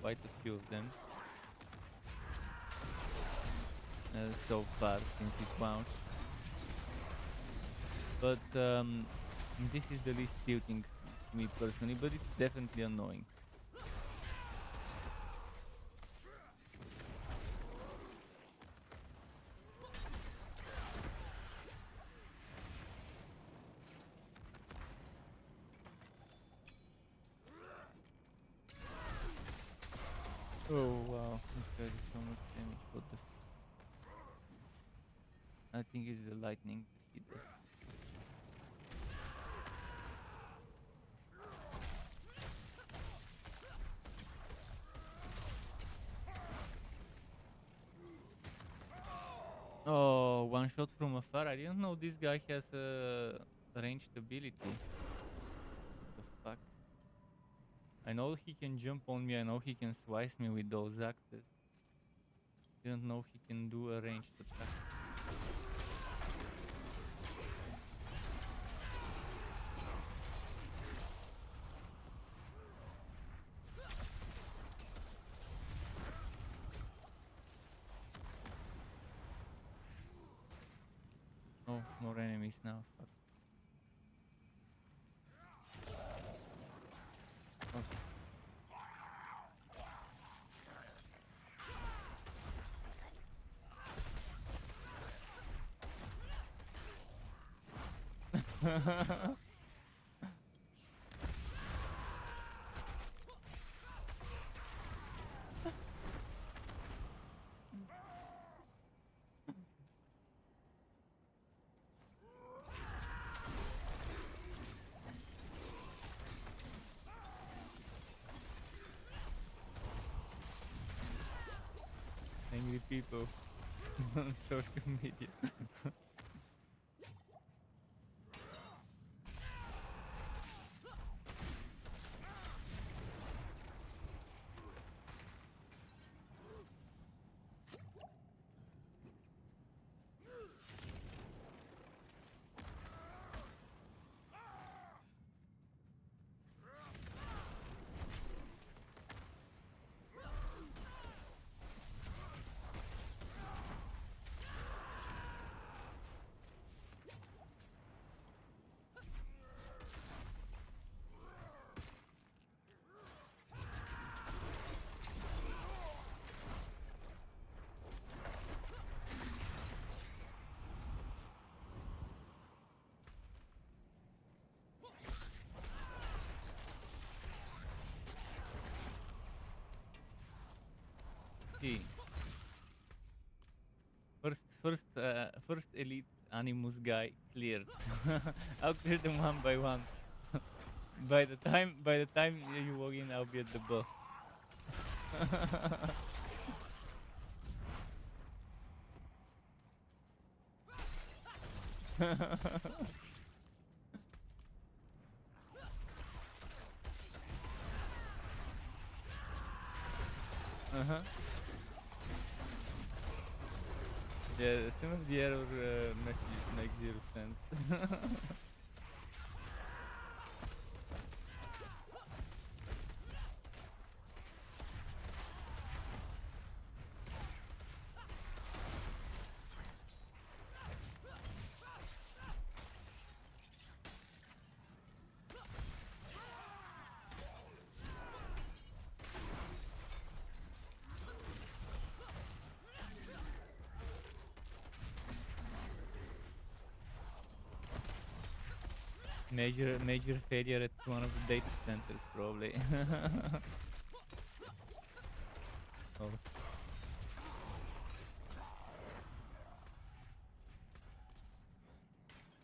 quite a few of them. So far since it launched. But this is the least tilting to me personally, but it's definitely annoying. Oh wow, this guy is so much damage. What the I think it's the lightning that he does. Oh, one shot from afar. I didn't know this guy has a ranged ability. What the fuck? I know he can jump on me. I know he can slice me with those axes. Didn't know he can do a ranged attack. Oh, more enemies now. Fuck. Okay. Angry people on social media. See. First elite Animus guy cleared. I'll clear them one by one. By the time you walk in, I'll be at the boss. Uh-huh. Yeah, some of the error messages make zero sense. Major failure at one of the data centers, probably. Oh.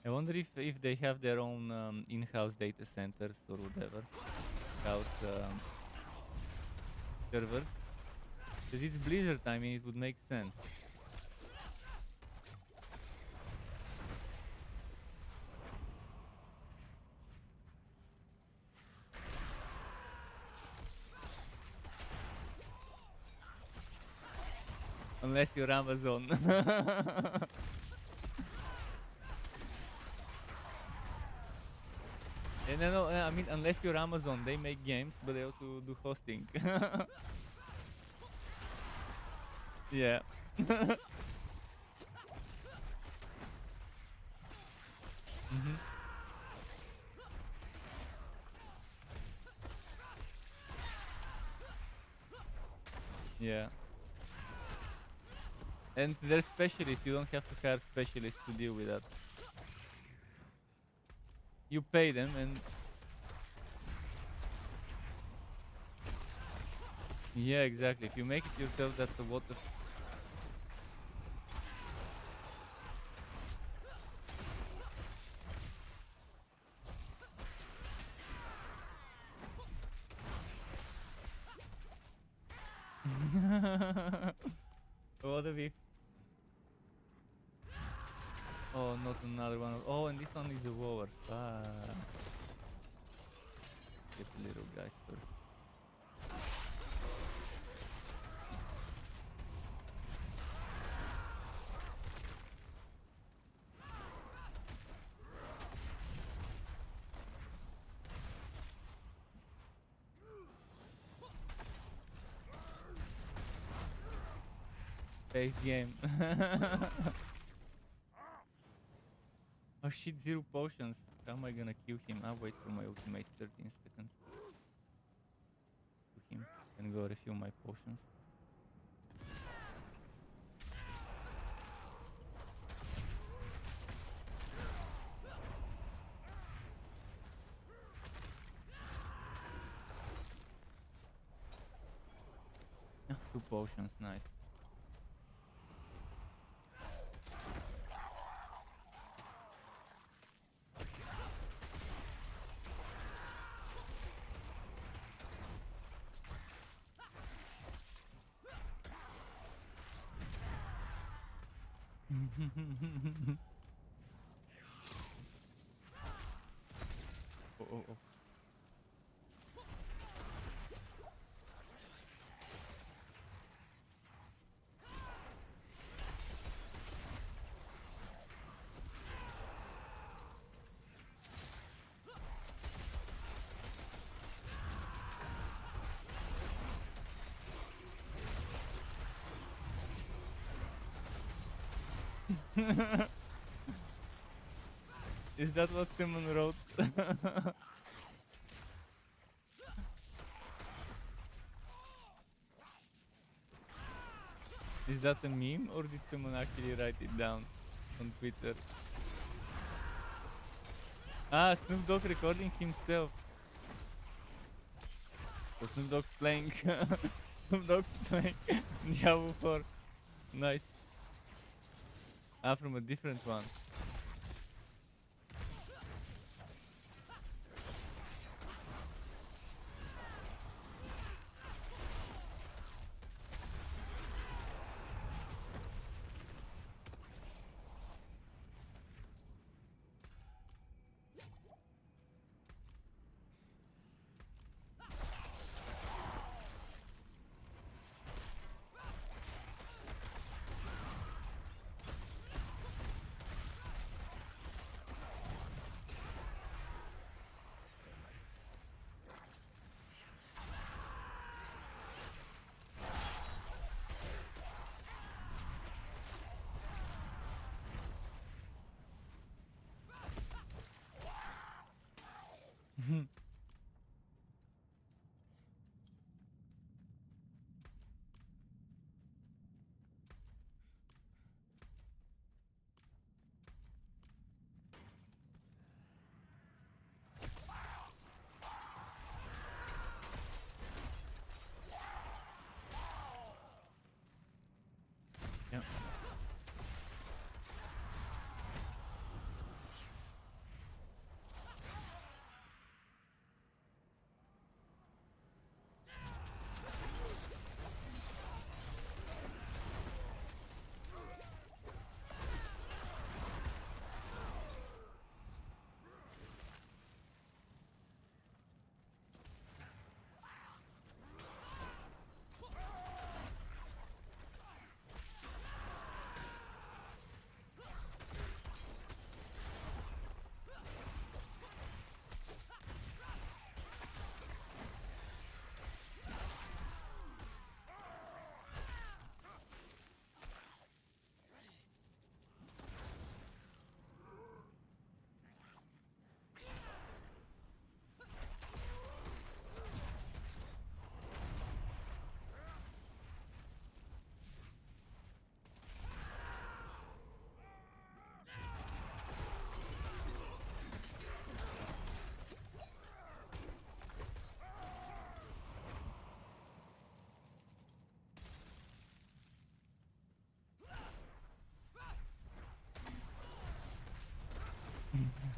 I wonder if they have their own in-house data centers or whatever, cloud servers. Because it's Blizzard, I mean, it would make sense. Unless you're Amazon. No, I mean, unless you're Amazon, they make games, but they also do hosting. Yeah. Mhm. Yeah. And they're specialists, you don't have to hire specialists to deal with that. You pay them and... Yeah, exactly. If you make it yourself, that's a what the... What have we... Oh, not another one. Oh, and this one is a war. Get the little guys first. Base game. Oh shit, 0 potions. How am I gonna kill him? I'll wait for my ultimate 13 seconds. To him and go refill my potions. Ah, 2 potions, nice. Oh. Is that what Simon wrote? Is that a meme or did someone actually write it down on Twitter? Ah, Snoop Dogg recording himself. So Snoop Dogg's playing. Snoop Dogg's playing Diablo 4. Nice. Ah, from a different one.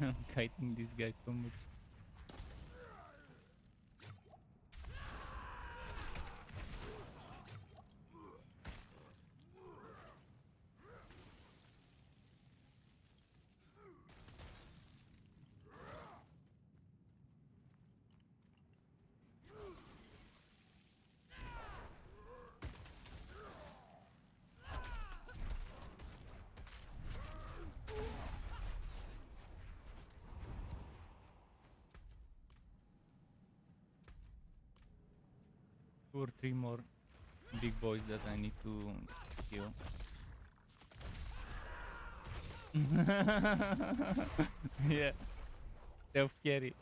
I'm kiting this guy so much. Two or three more big boys that I need to kill. Yeah, self carry.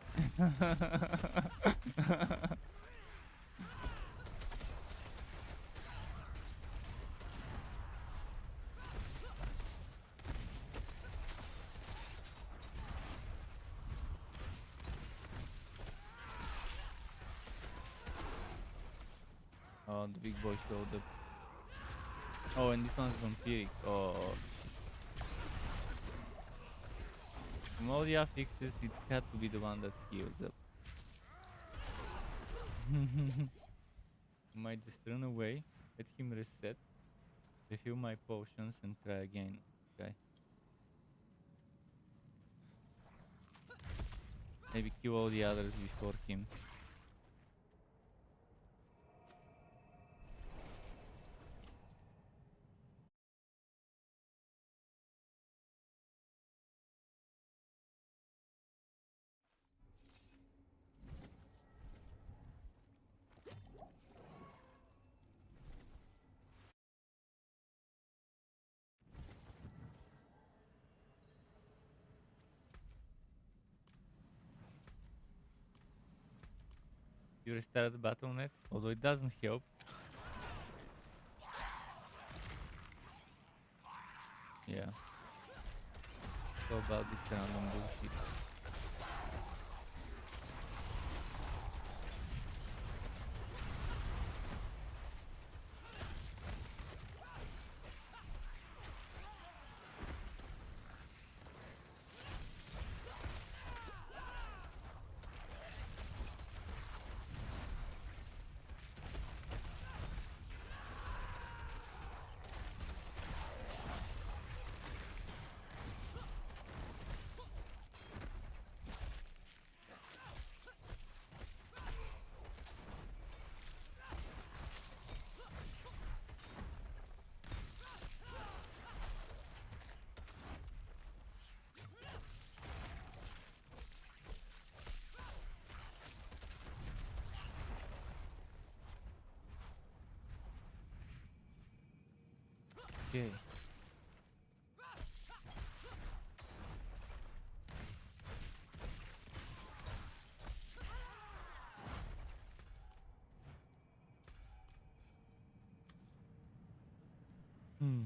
Oh, the big boy showed up. Oh, and this one's vampiric. Oh. From all the affixes, it had to be the one that heals up. Might just run away, let him reset, refill my potions, and try again. Okay. Maybe kill all the others before him. You restart the battle.net, although it doesn't help. Yeah. So about this random bullshit. Okay. Hmm.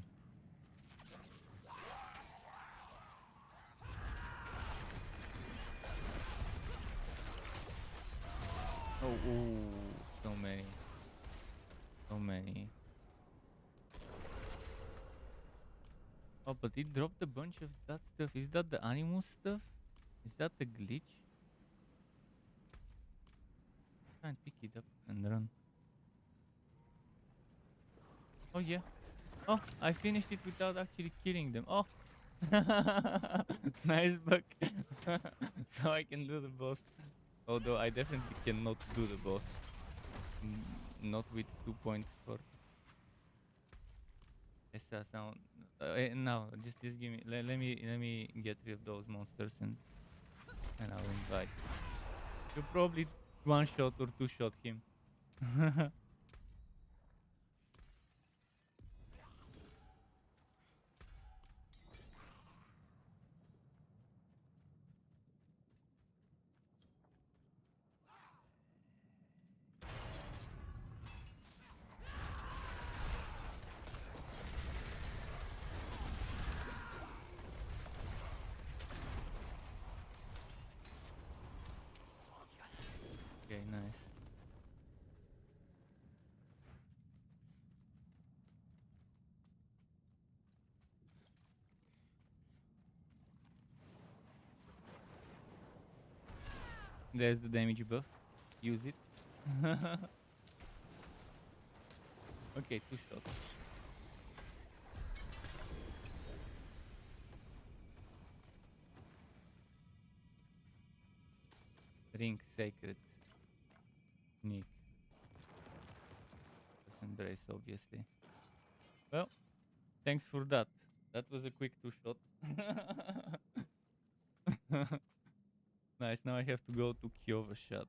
Oh, ooh, so many. So many. Oh, but it dropped a bunch of that stuff. Is that the animus stuff? Is that the glitch? Try and pick it up and run. Oh yeah. Oh, I finished it without actually killing them. Oh, nice bug. Now I can do the boss. Although I definitely cannot do the boss. Not with 2.4. Essa sound. No, just give me. Let me get rid of those monsters and I'll invite. You probably one shot or two shot him. Okay, nice. There's the damage buff. Use it. Okay, 2 shots. Ring sacred. Neat. Just embrace, obviously. Well, thanks for that. That was a quick 2-shot. Nice. Now I have to go to Kyovashat.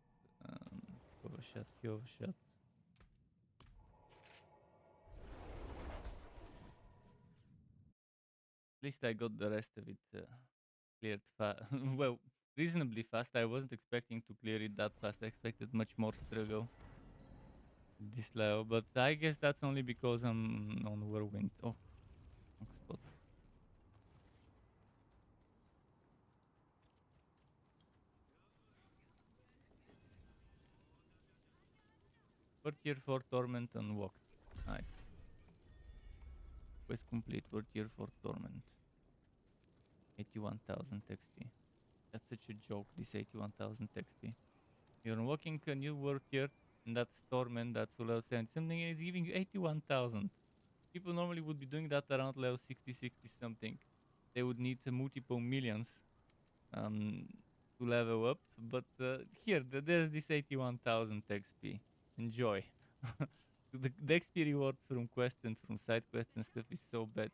Kyovashat. At least I got the rest of it cleared fast. Well, reasonably fast. I wasn't expecting to clear it that fast. I expected much more struggle this level, but I guess that's only because I'm on Whirlwind. Oh, wrong spot. Work here for Torment unlocked. Nice. Quest complete. Work here for Torment. 81,000 XP. That's such a joke, this 81,000 XP. You're unlocking a new work here, and that's Torment, that's level 70 something, and it's giving you 81,000. People normally would be doing that around level 60, 60 something. They would need multiple millions to level up, but here, there's this 81,000 XP. Enjoy. The XP rewards from quests and from side quests and stuff is so bad.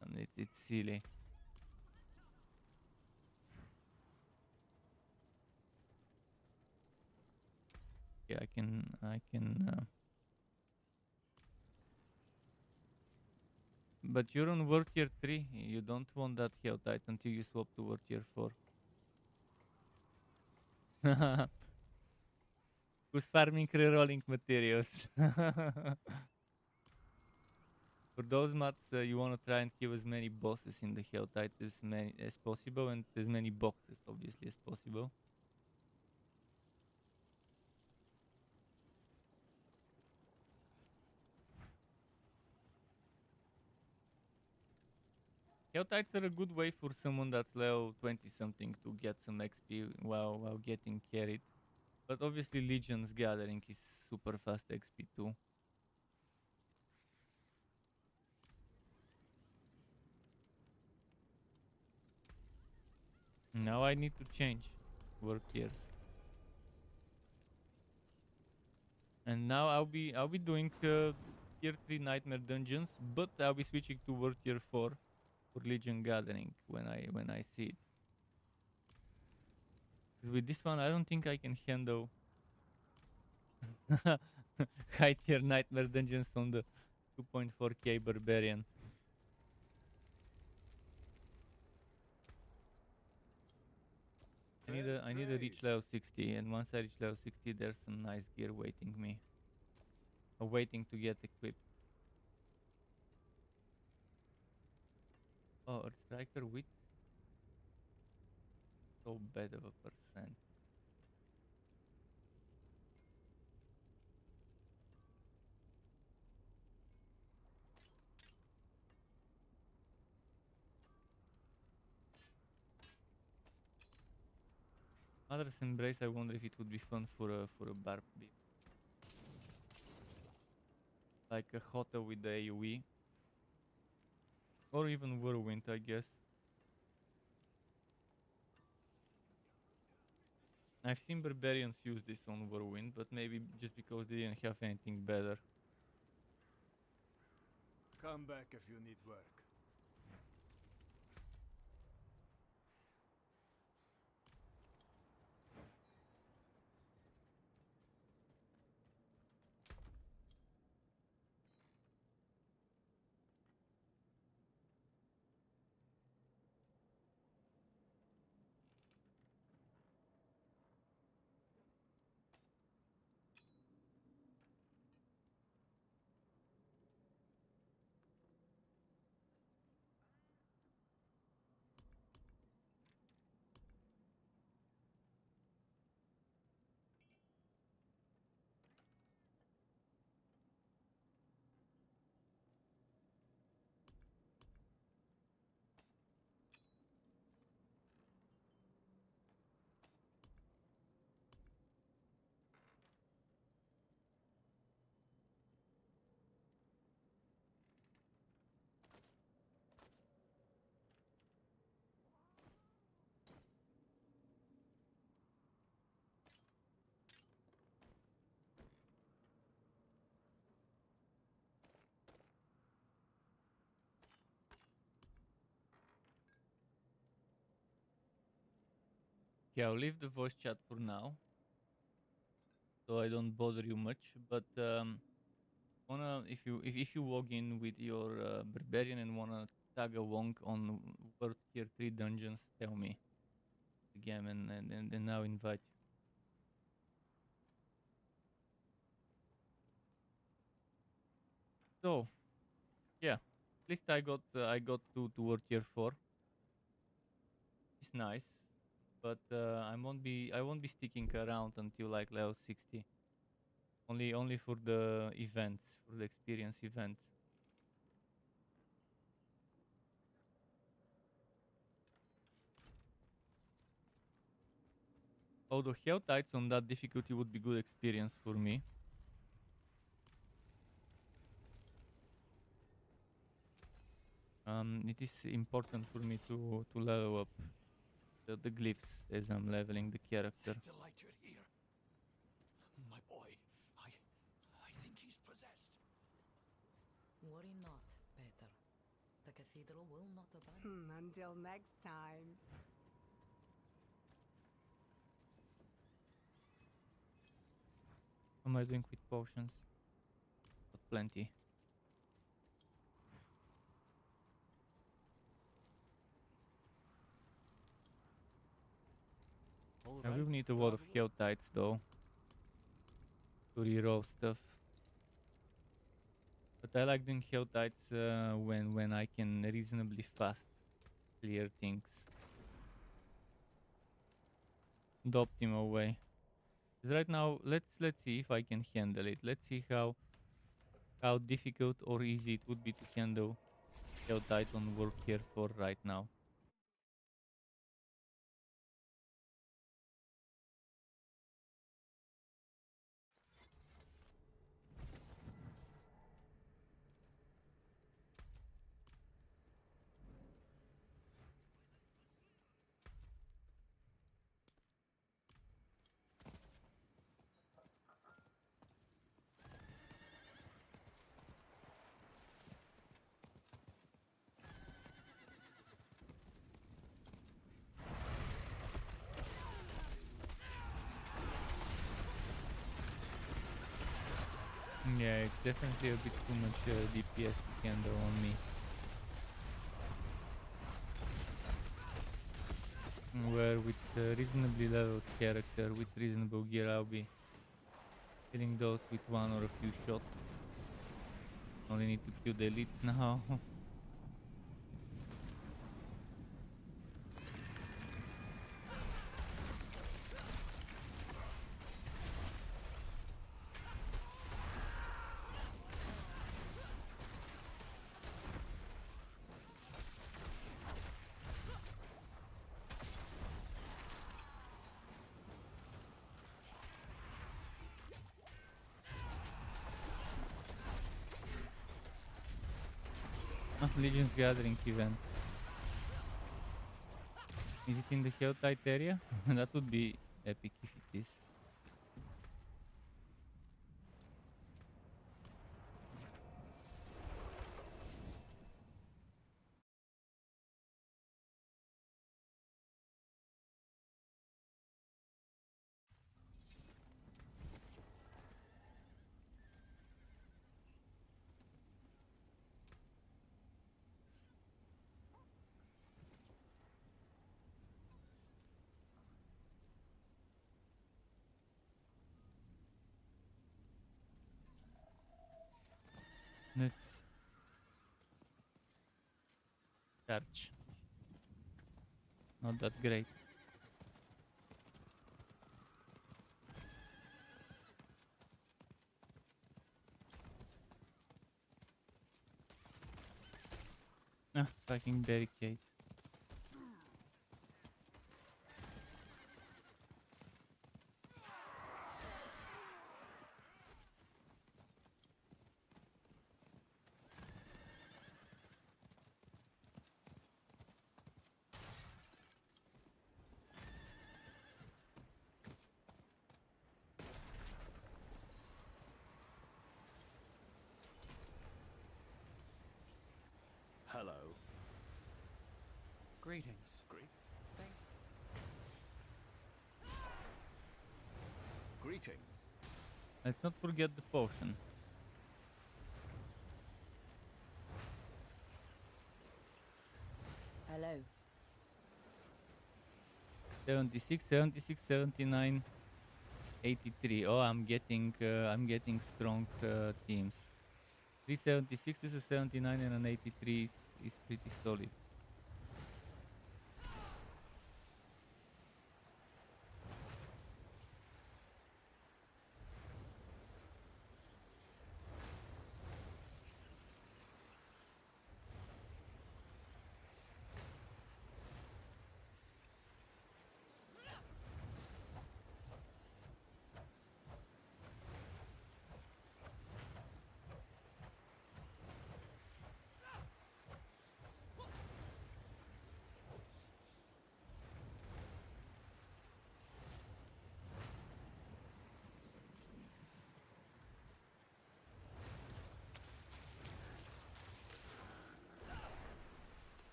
And it's silly. Yeah, I can. But you're on World Tier 3. You don't want that Helltide until you swap to World Tier 4. Who's farming rerolling materials? For those mats, you want to try and kill as many bosses in the Helltide as possible, and as many boxes, obviously, as possible. Helltides are a good way for someone that's level 20 something to get some XP while getting carried. But obviously Legion's Gathering is super fast XP too. Now I need to change work years. And now I'll be doing tier 3 nightmare dungeons, but I'll be switching to world tier 4 for Legion Gathering when I see it. Because with this one I don't think I can handle high tier nightmare dungeons on the 2.4k Barbarian. I need to reach level 60, and once I reach level 60 there's some nice gear waiting me. Waiting to get equipped. Oh, Earth Striker with so bad of a percent. Mother's Embrace, I wonder if it would be fun for a Barb Gear. Like a Hota with the AoE. Or even Whirlwind, I guess. I've seen Barbarians use this on Whirlwind, but maybe just because they didn't have anything better. Come back if you need work. Okay, I'll leave the voice chat for now, so I don't bother you much. But if you log in with your barbarian and wanna tag a wonk on World Tier 3 dungeons, tell me the game and I'll invite you. So yeah, at least I got to World Tier 4. It's nice, but I won't be sticking around until like level 60. Only for the events, for the experience events. Although Hell Tides on that difficulty would be good experience for me. It is important for me to level up the glyphs as I'm leveling the character. Delight you're here. My boy, I think he's possessed. Worry not, Peter. The cathedral will not abandon. Until next time. How am I doing with potions? Got plenty. I will need a lot of Hell Tides though to reroll stuff. But I like doing Hell Tides when I can reasonably fast clear things the optimal way. 'Cause right now, let's see if I can handle it. Let's see how difficult or easy it would be to handle Hell Tide on Work here for right now. Yeah, it's definitely a bit too much DPS to handle on me. Where with a reasonably leveled character, with reasonable gear, I'll be killing those with one or a few shots. Only need to kill the elites now. Legion's Gathering event. Is it in the Hell Tide area? That would be epic if it is. Let's charge. Not that great. Ah, fucking barricade. Hello. Greetings. Great. Greetings. Let's not forget the potion. Hello. 76, 76, 79, 83. Oh, I'm getting strong teams. 376 is a 79 and an 83 is pretty solid.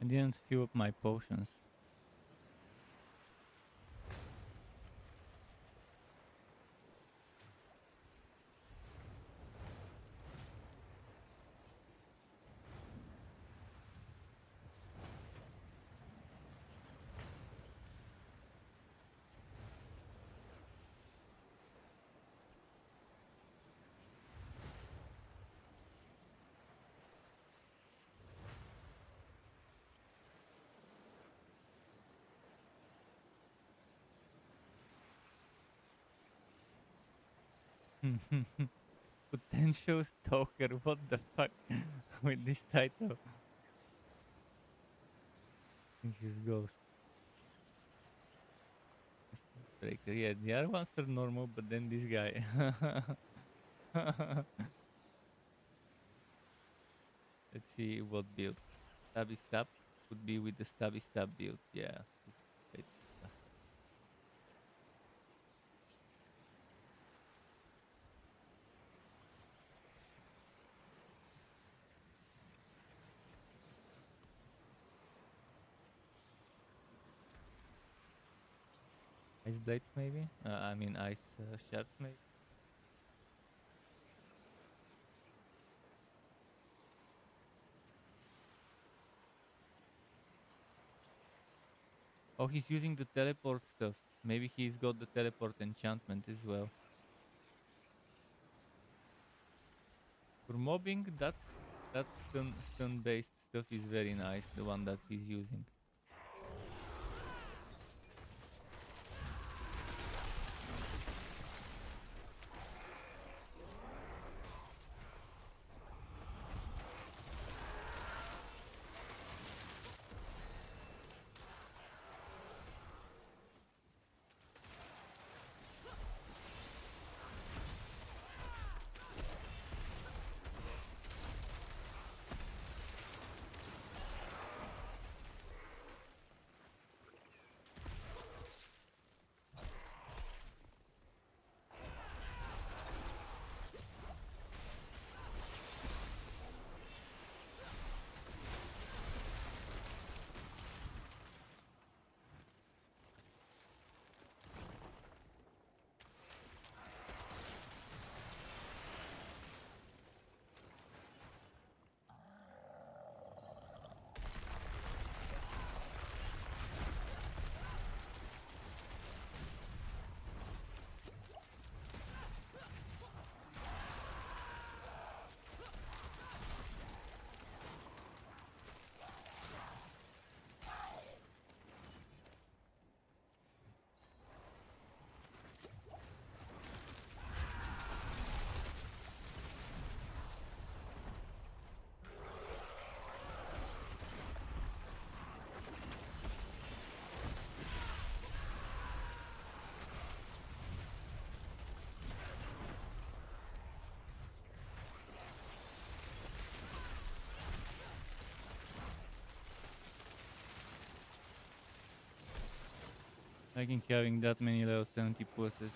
I didn't fill up my potions. Potential stalker, what the fuck with this title? I think she's ghost. Breaker, yeah, the other ones are normal, but then this guy. Let's see what build. Stabby stab could be with the stabby stab build, yeah. It's ice blades maybe? I mean ice shards maybe? Oh, he's using the teleport stuff. Maybe he's got the teleport enchantment as well. For mobbing, that stun based stuff is very nice, the one that he's using. Liking having that many level 70 bosses.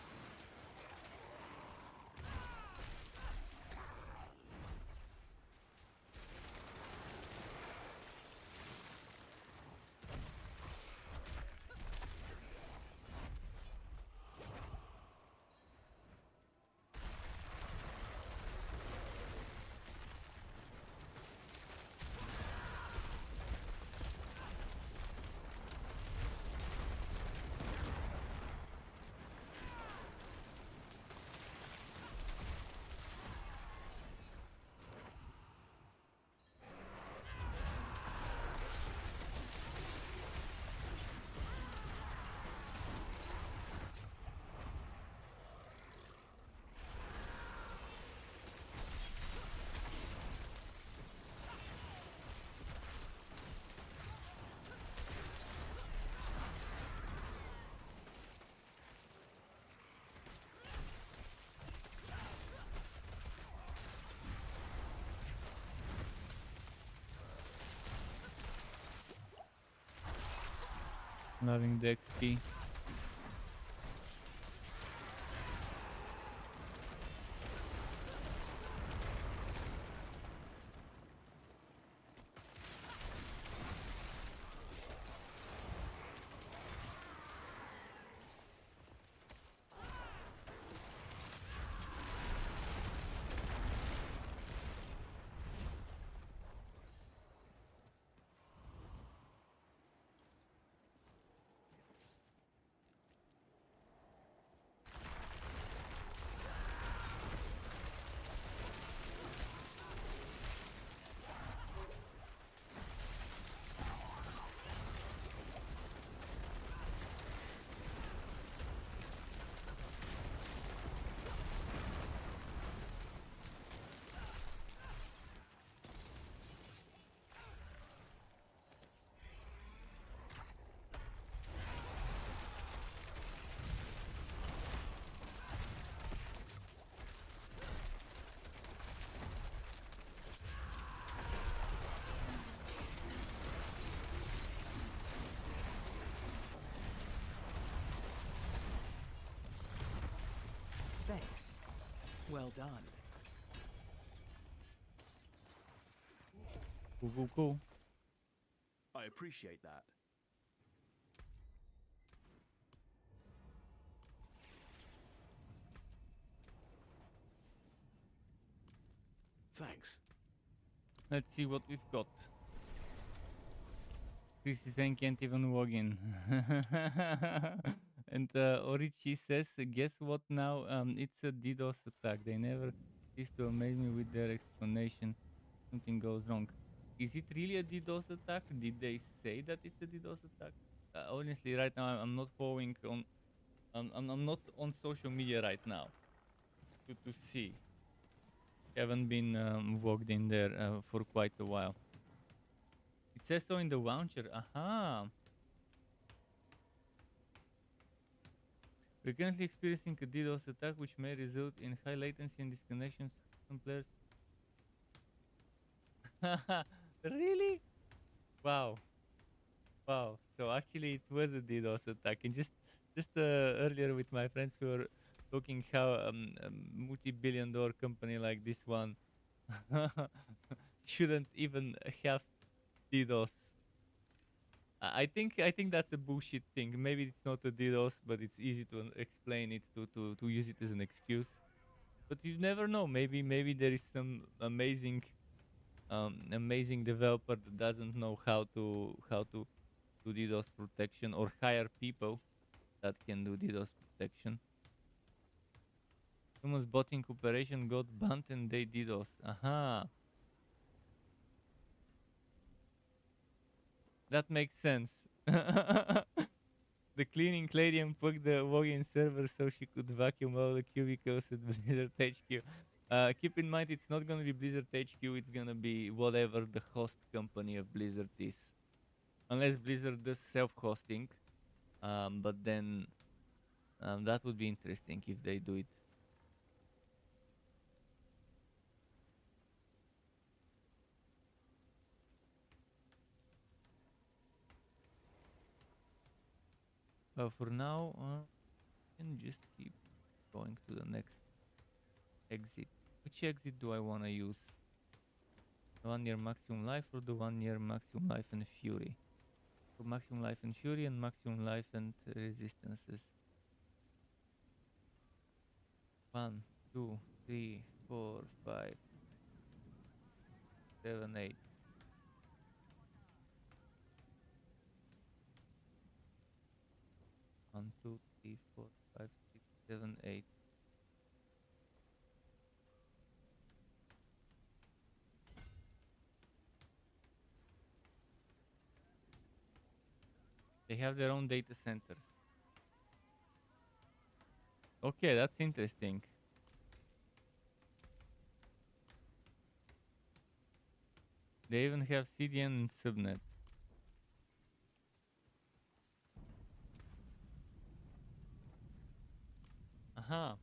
Loving the XP. Thanks. Well done. Cool. I appreciate that. Thanks. Let's see what we've got. Chris is saying can't even log in. And Orichi says, guess what now? It's a DDoS attack. They never cease to amaze me with their explanation. Something goes wrong. Is it really a DDoS attack? Did they say that it's a DDoS attack? Honestly, right now I'm not following on. I'm not on social media right now to see. Haven't been logged in there for quite a while. It says so in the launcher. Aha. We're currently experiencing a DDoS attack which may result in high latency and disconnections. Some players. Really? Wow. Wow. So actually it was a DDoS attack. And just earlier with my friends we were talking how a multi-billion-dollar company like this one shouldn't even have DDoS. I think that's a bullshit thing. Maybe it's not a DDoS, but it's easy to explain it to use it as an excuse. But you never know. Maybe there is some amazing developer that doesn't know how to do DDoS protection or hire people that can do DDoS protection. Someone's botting operation got banned and they DDoS. Aha. That makes sense. The cleaning lady unplugged the login server so she could vacuum all the cubicles at Blizzard HQ. Keep in mind, it's not gonna be Blizzard HQ, it's gonna be whatever the host company of Blizzard is. Unless Blizzard does self-hosting. But then that would be interesting if they do it. For now, can just keep going to the next exit. Which exit do I want to use? The one near maximum life or the one near maximum life and fury? For maximum life and fury and maximum life and resistances. 1, 2, 3, 4, 5, 7, 8. One, two, three, 4, 5, 6, 7, 8. They have their own data centers. Okay, that's interesting. They even have CDN and subnet. Aha.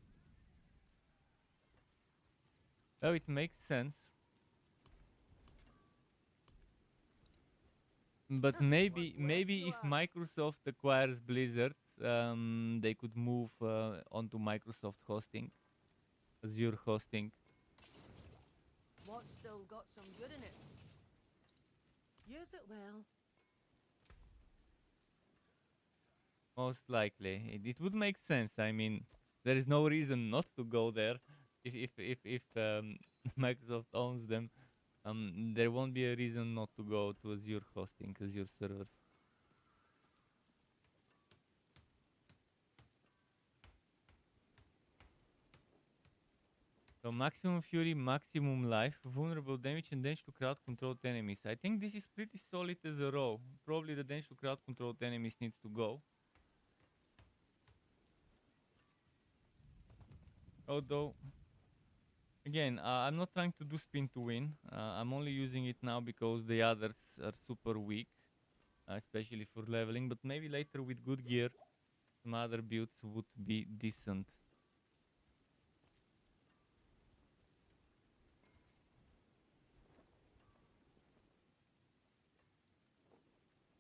Oh, it makes sense. But maybe if Microsoft acquires Blizzard, they could move onto Microsoft hosting, Azure hosting. What's still got some good in it? Use it well. Most likely, it would make sense. I mean, there is no reason not to go there if Microsoft owns them. There won't be a reason not to go to Azure hosting, Azure servers. So maximum fury, maximum life, vulnerable damage, and damage to crowd controlled enemies. I think this is pretty solid as a row. Probably the damage to crowd controlled enemies needs to go. Although, again, I'm not trying to do spin to win. I'm only using it now because the others are super weak, especially for leveling. But maybe later with good gear, some other builds would be decent.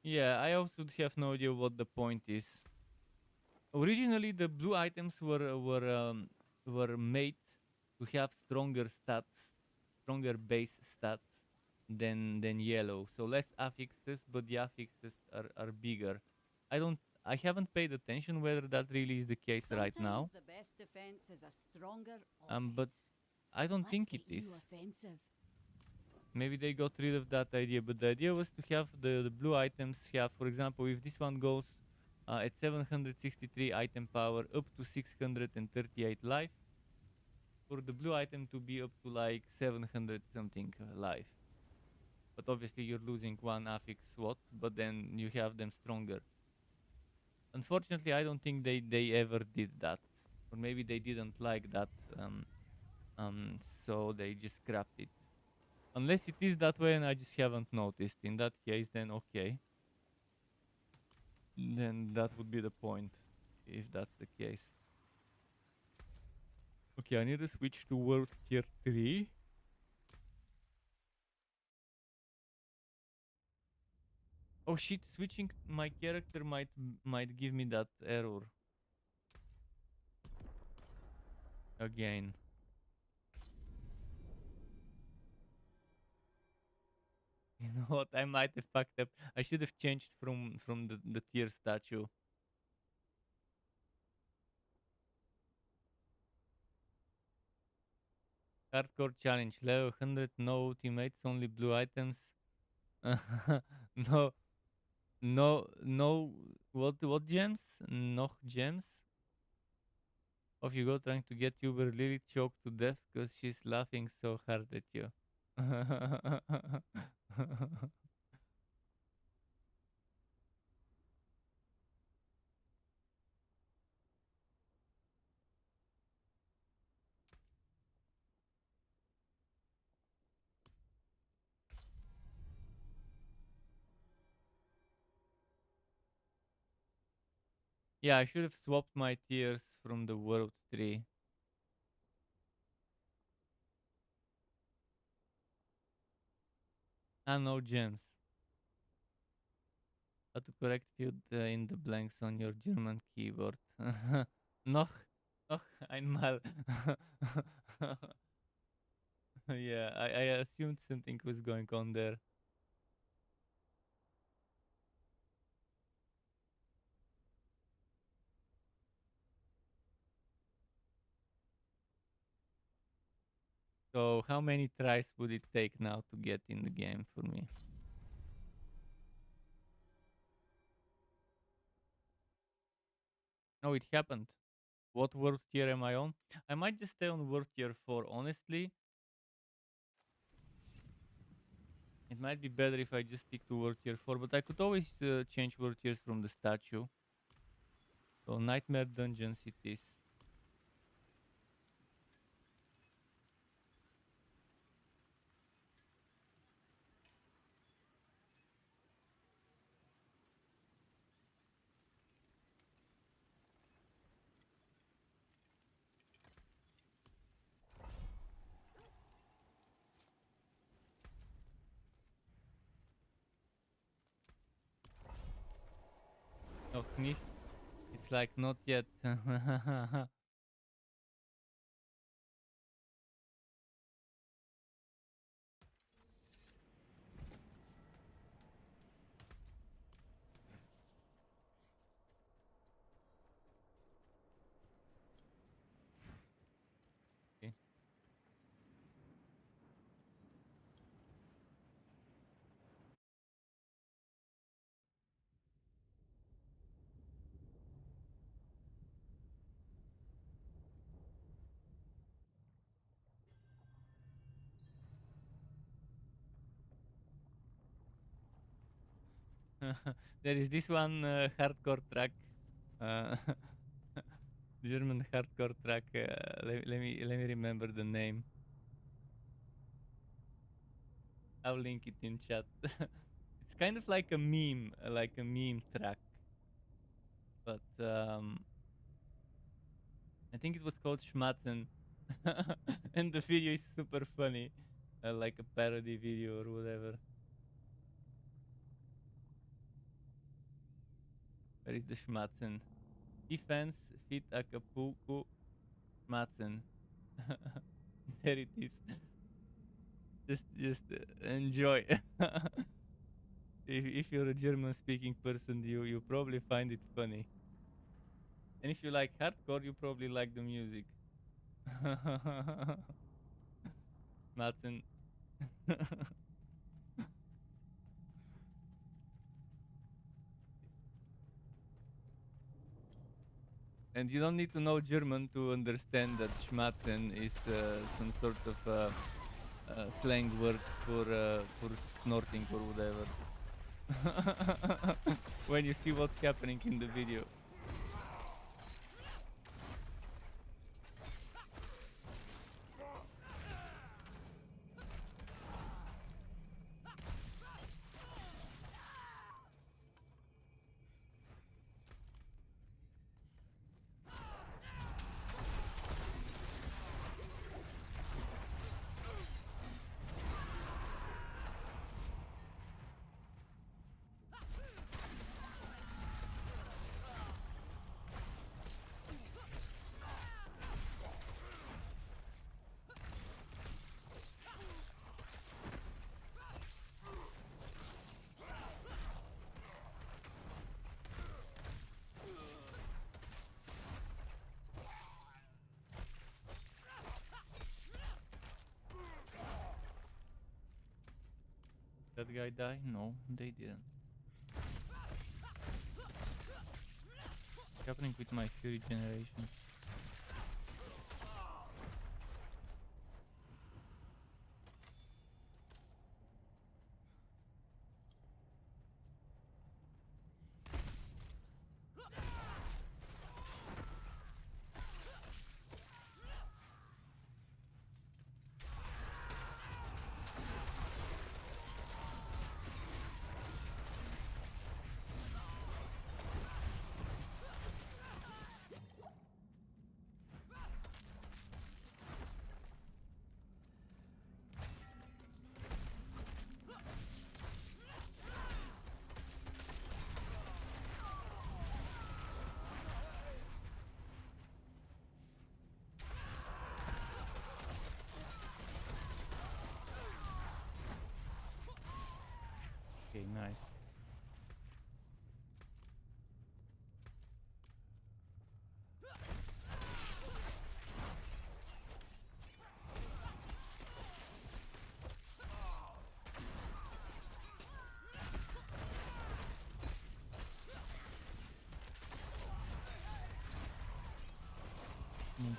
Yeah, I also have no idea what the point is. Originally, the blue items were made to have stronger stats, stronger base stats than yellow. So less affixes, but the affixes are bigger. I haven't paid attention whether that really is the case right now. The best defense is a stronger But I don't think it is. offensive. Maybe they got rid of that idea, but the idea was to have the blue items have, for example, if this one goes at 763 item power up to 638 life, for the blue item to be up to like 700 something life. But obviously you're losing one affix slot, but then you have them stronger. Unfortunately, I don't think they ever did that, or maybe they didn't like that, so they just scrapped it. Unless it is that way and I just haven't noticed. In that case, then okay. Then that would be the point, if that's the case. Okay, I need to switch to World Tier 3. Oh shit, switching my character might give me that error. Again. You know what? I might have fucked up. I should have changed from the tier statue. Hardcore challenge, level 100, no teammates, only blue items. No, no. What gems? No gems. Off you go, trying to get Uber Lily choked to death because she's laughing so hard at you. Yeah, I should have swapped my tiers from the World 3. Ah, no gems. How to correct field in the blanks on your German keyboard. Noch einmal. Yeah, I assumed something was going on there. So how many tries would it take now to get in the game for me? Oh, it happened. What world tier am I on? I might just stay on world tier 4, honestly. It might be better if I just stick to world tier 4, but I could always change world tiers from the statue. So Nightmare Dungeons it is. Oh, Kniff. It's like not yet. Okay. There is this one hardcore track, uh, German hardcore track. Let me remember the name. I'll link it in chat. It's kind of like a meme track, but I think it was called Schmatzen, and the video is super funny, like a parody video or whatever. Where is the Schmatzen? Defense, fit Acapulco, Schmatzen. There it is. Just enjoy. If you're a German speaking person, you probably find it funny. And if you like hardcore, you probably like the music. Schmatzen. And you don't need to know German to understand that Schmatzen is some sort of slang word for snorting or whatever. When you see what's happening in the video. That guy die? No, they didn't. What's happening with my Fury generation? Nice.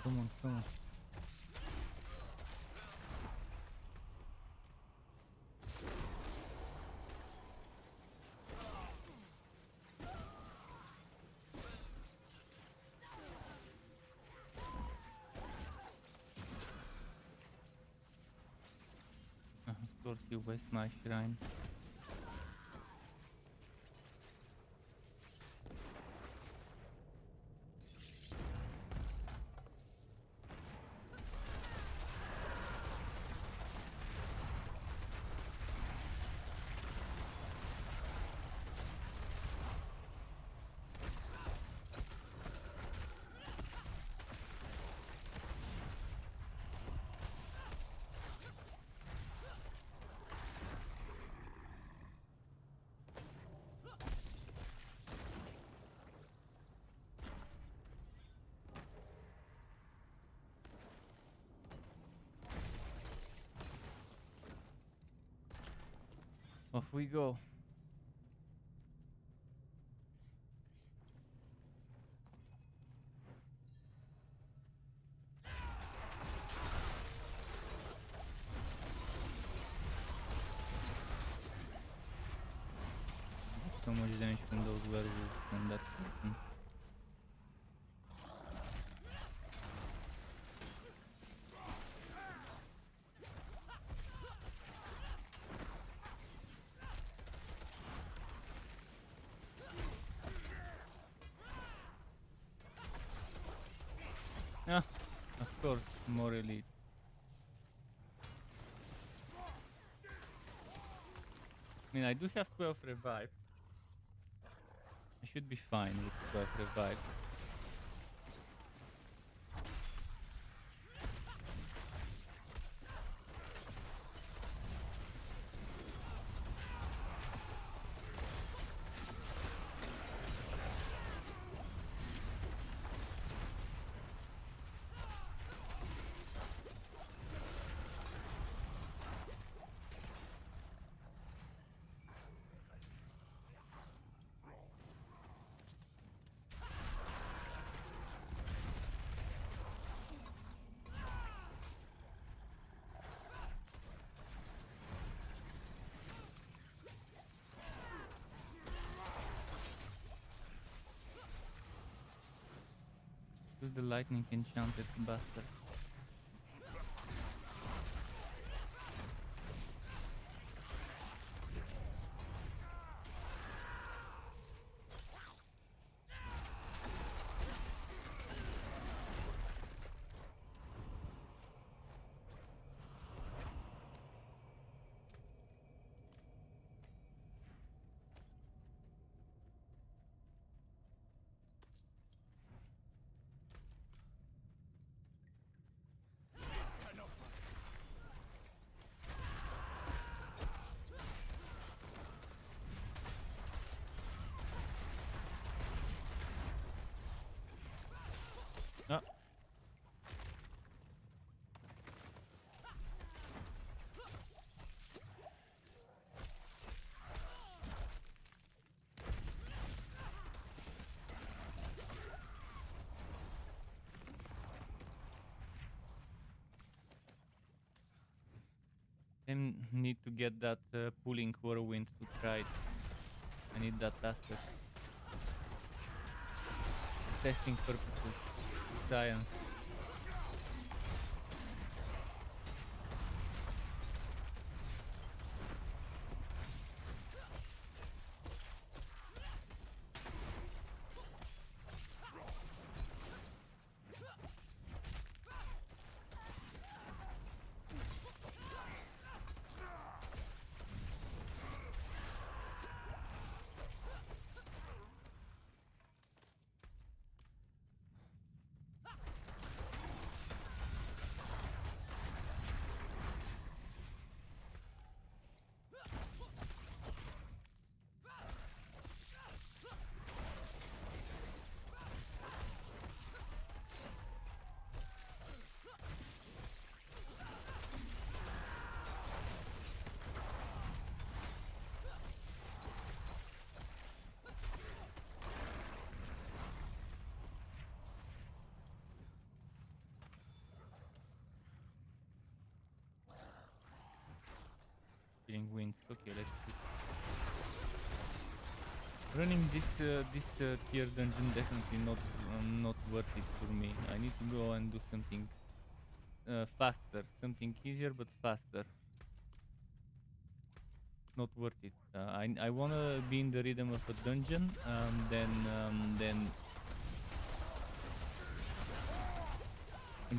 Come on, come on. Of course you waste my shrine. Off we go. So much damage from those werewolves and that person. Ah, of course, more elites. I mean, I do have 12 revives. I should be fine with 12 revives. Who's the lightning enchanted bastard? Ah. I need to get that pulling whirlwind to try it. I need that asset. Testing purposes. Science. Whirling Winds. Okay, let's just... Running this tier dungeon definitely not worth it for me. I need to go and do something faster, something easier but faster. Not worth it. I wanna be in the rhythm of a dungeon, then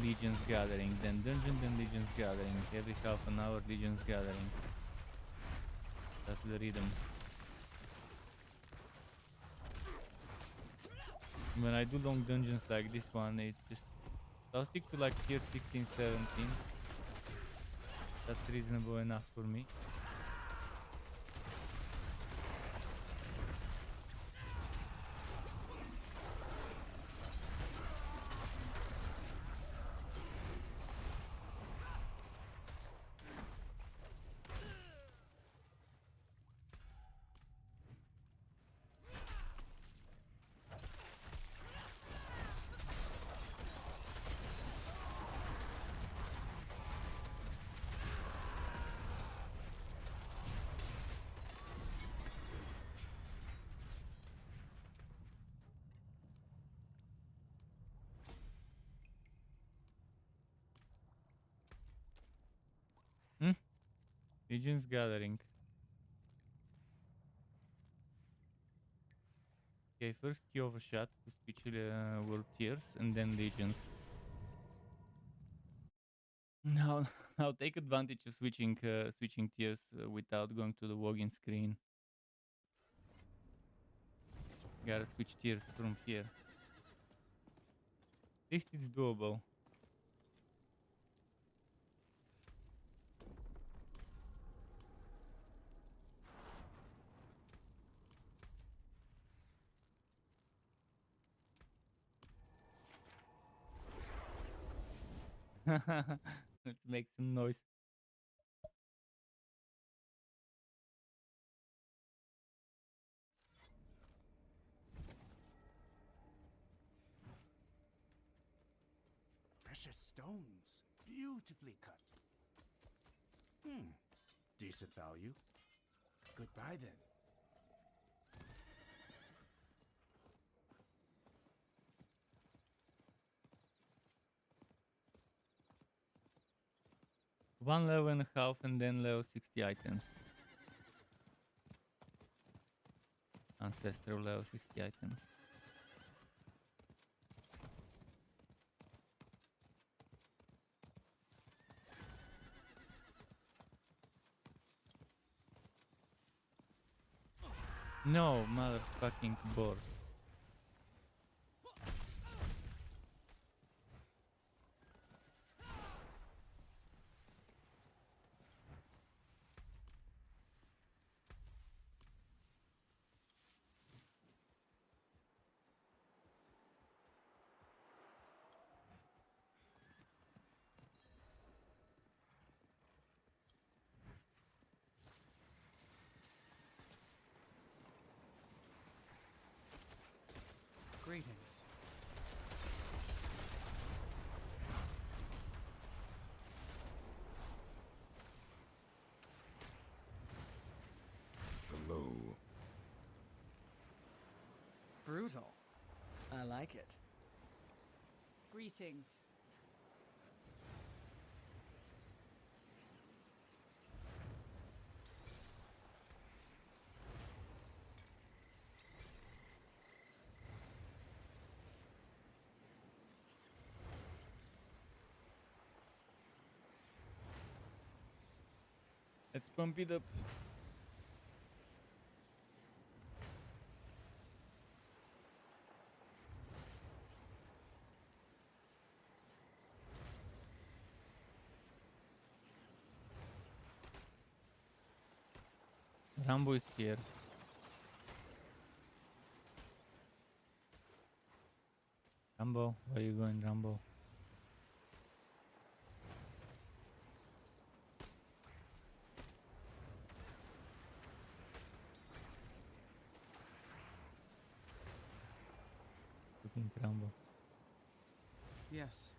Legion's Gathering, then dungeon, then Legion's Gathering. Every half an hour, Legion's Gathering. That's the rhythm. When I do long dungeons like this one, it just... I'll stick to like tier 16, 17. That's reasonable enough for me. Legion's Gathering. Okay, first key of a shot to switch world tiers and then Legions. Now take advantage of switching tiers without going to the login screen. Gotta switch tiers from here. At least it's doable. Let's make some noise. Precious stones, beautifully cut. Decent value. Goodbye then. One level and a half and then level 60 items. Ancestral level 60 items. No, motherfucking boars. Greetings. Hello. Brutal. I like it. Greetings. Let's pump it up. Rambo is here. Rambo, where are you going, Rambo? Looking Rambo. Yes.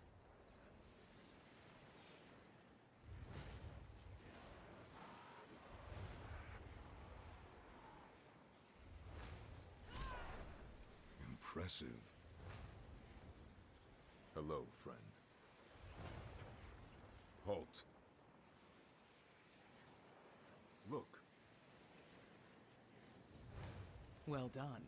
impressive. Hello, friend. Halt. Look. Well done.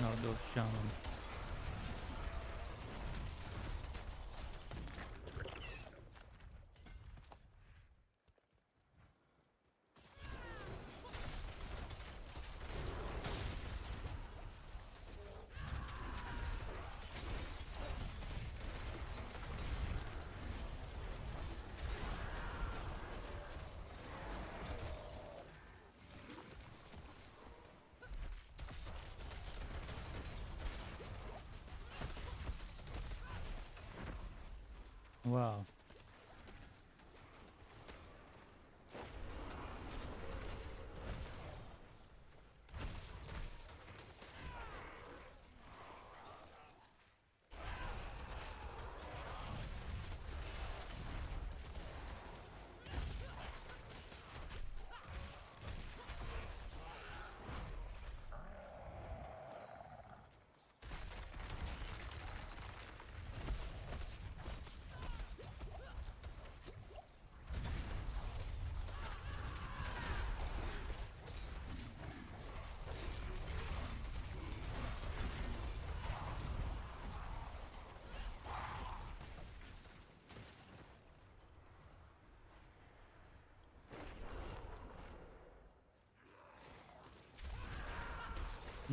No, those shamans. Wow.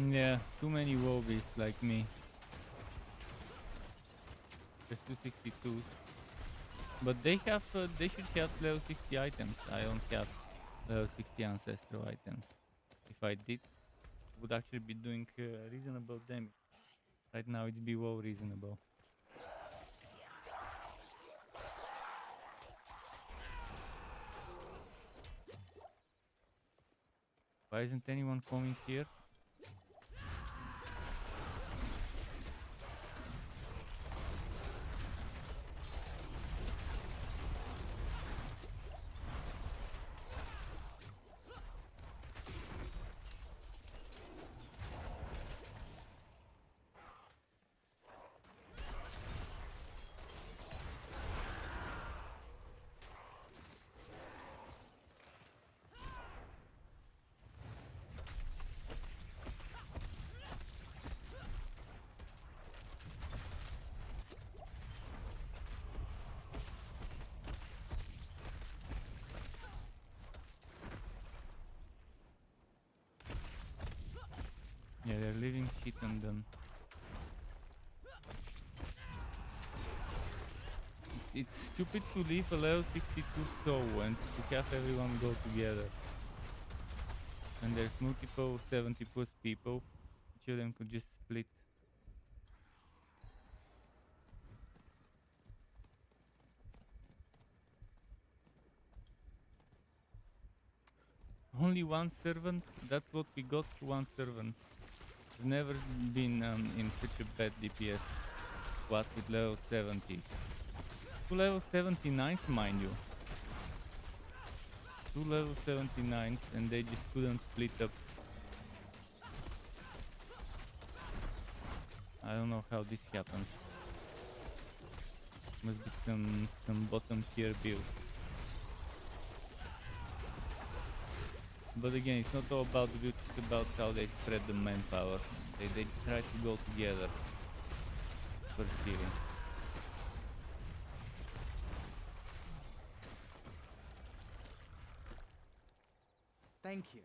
Yeah, too many wobbies like me. Just 262s. But they have, they should have level 60 items. I don't have level 60 ancestral items. If I did, would actually be doing reasonable damage. Right now it's below reasonable. Why isn't anyone coming here? Yeah, they're leaving shit on them. It's stupid to leave a level 62 soul and to have everyone go together. And there's multiple 70 plus people, each of them could just split. only one servant. That's what we got, one servant. I've never been in such a bad DPS squad with level 70s. 2 level 79s, mind you. 2 level 79s, and they just couldn't split up. I don't know how this happens. Must be some bottom tier builds. But again, it's not all about the build, it's about how they spread the manpower. They try to go together. Perceiving. Thank you.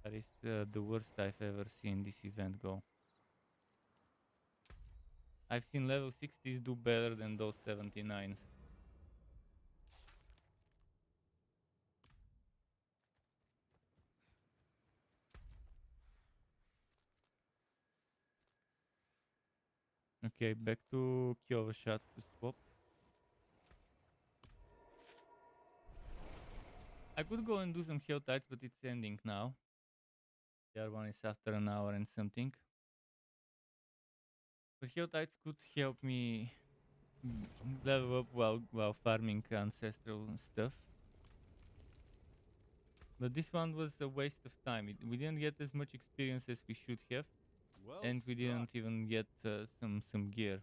That is the worst I've ever seen this event go. I've seen level 60s do better than those 79s. Okay, back to Kyowa shot to swap. I could go and do some Hell Tides, but it's ending now. The other one is after an hour and something. But Hell Tides could help me level up while farming ancestral stuff. But this one was a waste of time. We didn't get as much experience as we should have, and we didn't even get some gear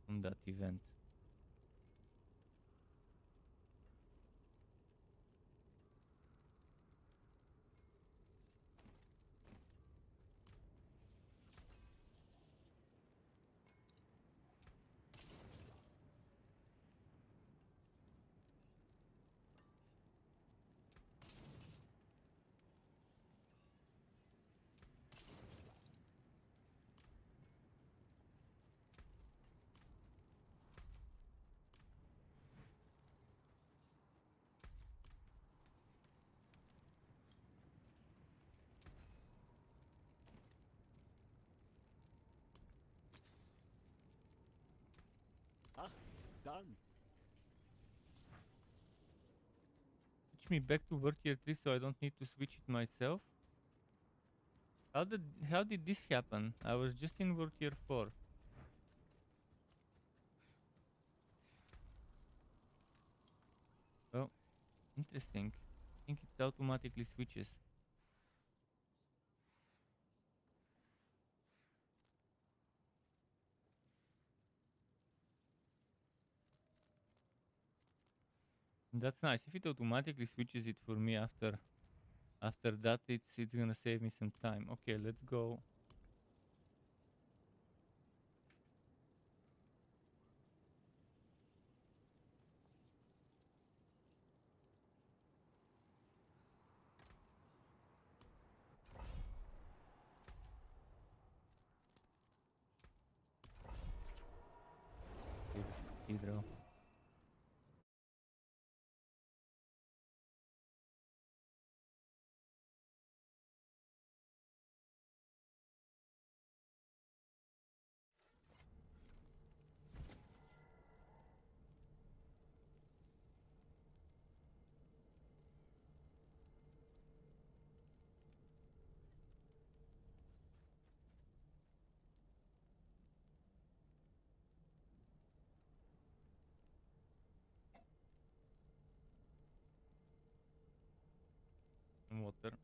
from that event. Done. Switch me back to work tier 3 so I don't need to switch it myself. How did this happen? I was just in work tier 4. Oh, interesting. I think it automatically switches. That's nice. If it automatically switches it for me after that, it's gonna save me some time. Okay, let's go. Hydro. And water.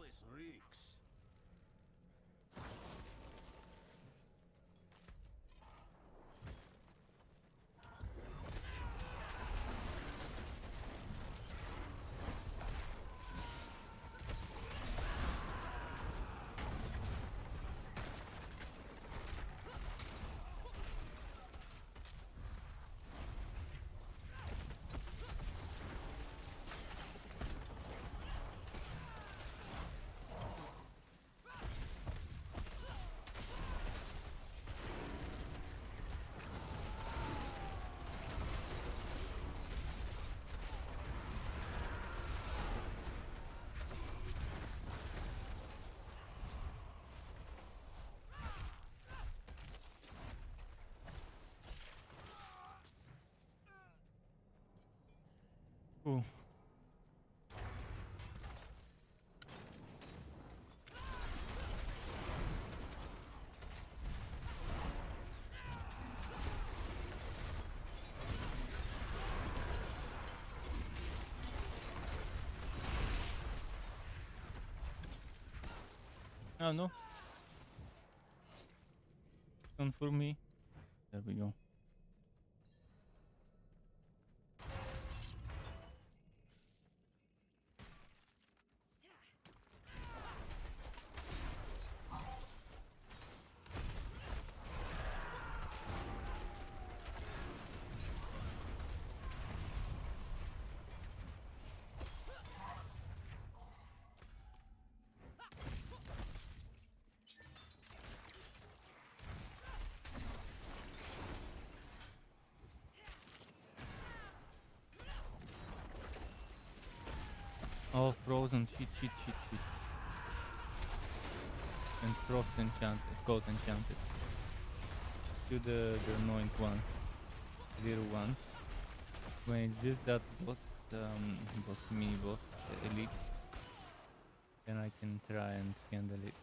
place reeks. Ooh. Oh no. One for me. There we go. Oh, frozen, shit. And frost enchanted, cold enchanted. Do the anoint ones, 0-1. When it's just that boss, mini boss, elite, then I can try and handle it.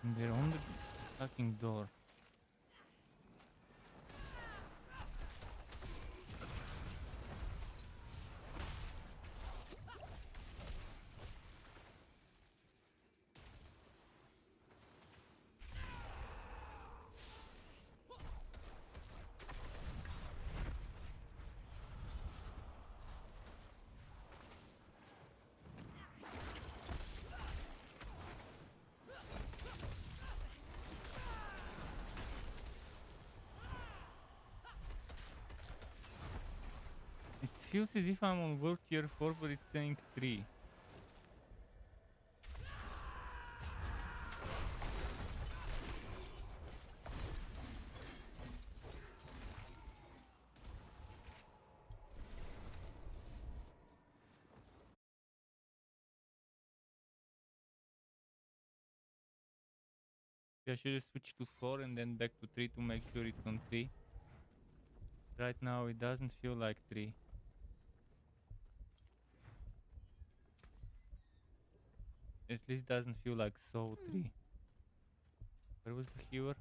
And they're on the fucking door. It feels as if I'm on world tier 4, but it's saying 3. I should have switched to 4 and then back to 3 to make sure it's on 3. Right now it doesn't feel like 3. At least doesn't feel like so 3. Where was the healer?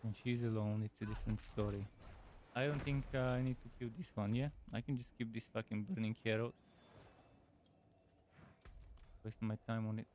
When she's alone, it's a different story. I don't think I need to kill this one. Yeah, I can just keep this fucking burning arrow. Waste my time on it.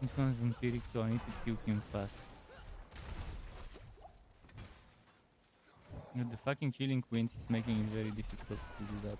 This one's empiric, so I need to kill him fast. The fucking chilling queens is making it very difficult to do that.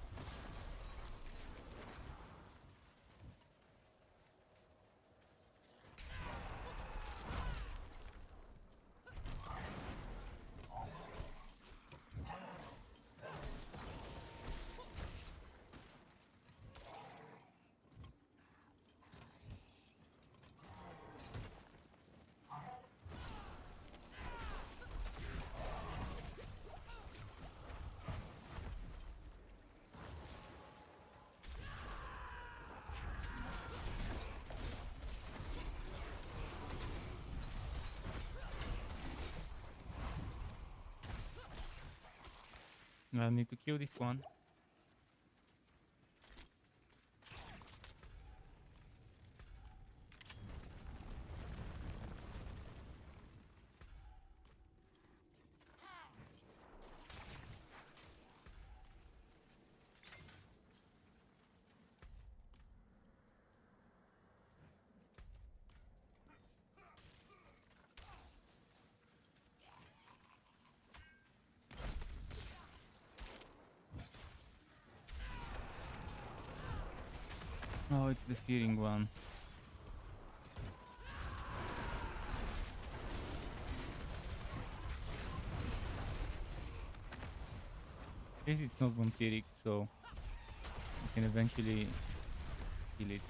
I need to kill this one. Oh, it's the fearing one. At least it's not vampiric, so you can eventually kill it.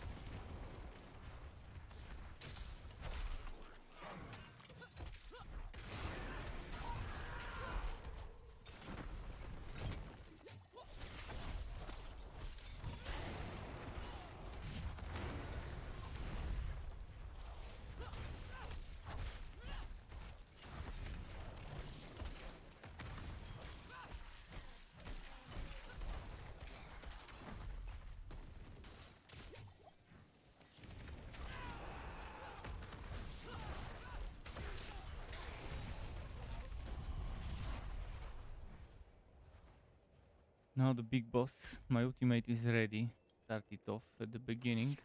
Now the big boss. My ultimate is ready. Start it off at the beginning.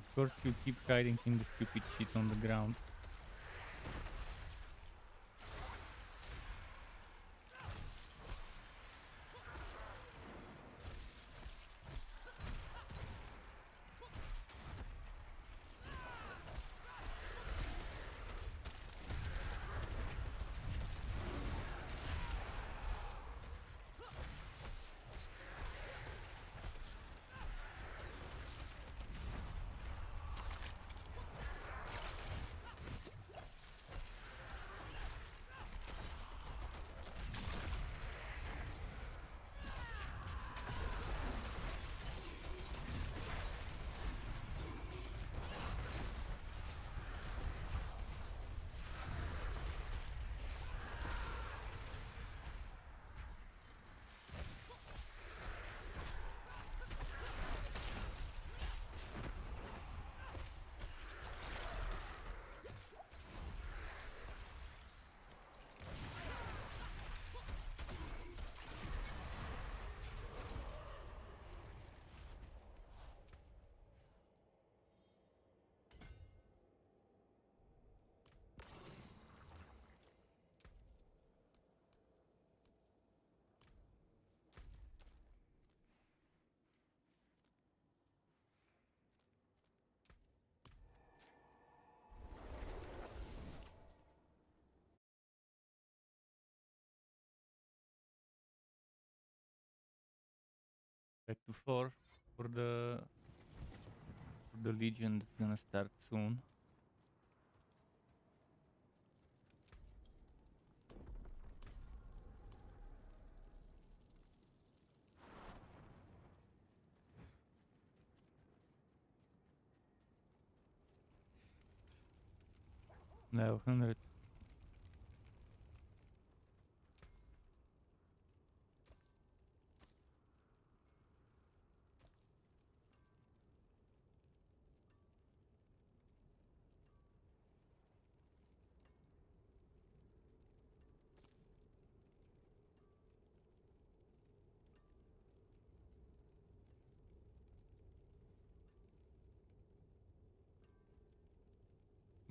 Of course, you keep hiding in the stupid shit on the ground. back to 4 for the Legion that's gonna start soon. Level 100.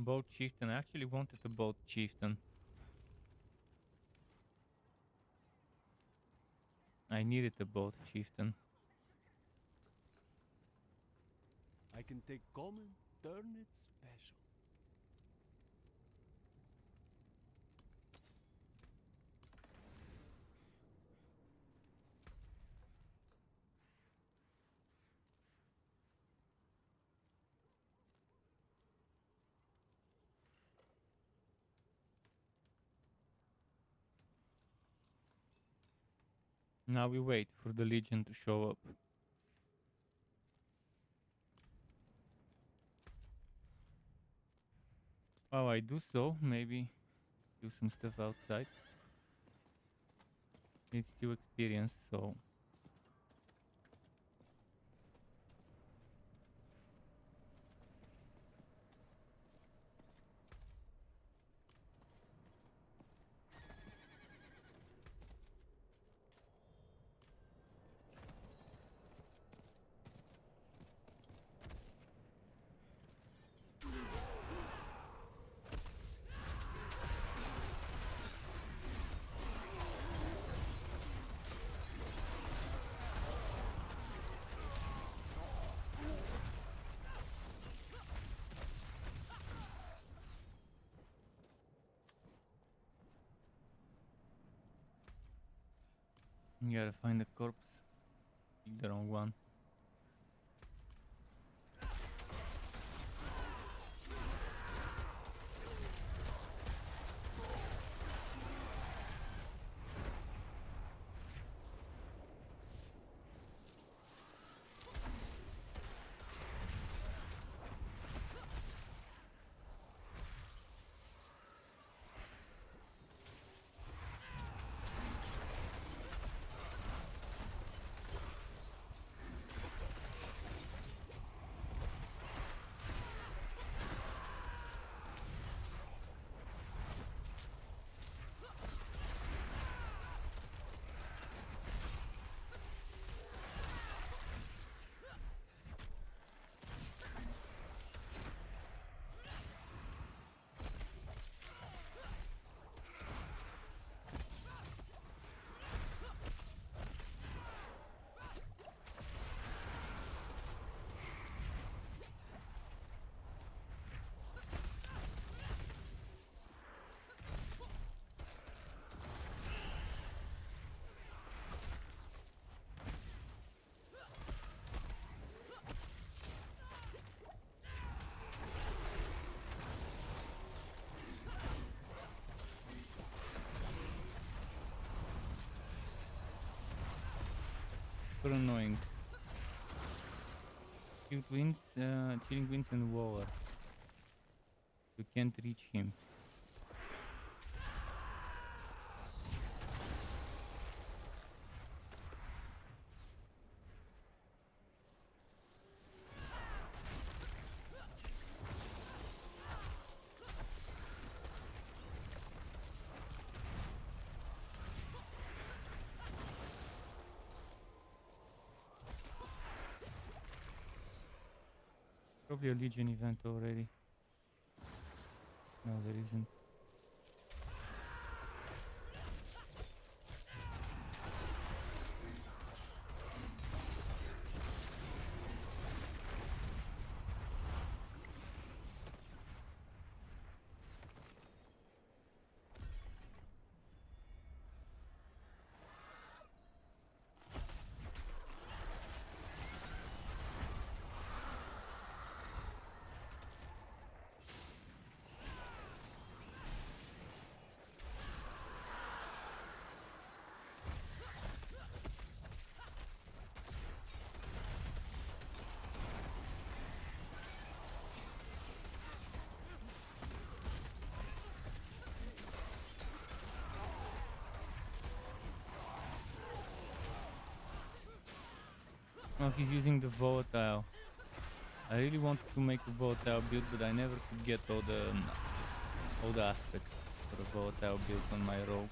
Boat chieftain. I actually wanted a boat chieftain. I needed a boat chieftain. I can take common, turn it special. Now we wait for the Legion to show up. While I do so, maybe do some stuff outside. It's still experience, so you gotta find the corpse. Pick the wrong one. Super annoying. Chilling winds and water. You can't reach him. Probably a Legion event already. No, there isn't. Oh, he's using the volatile. I really wanted to make a volatile build, but I never could get all the aspects for a volatile build on my rogue.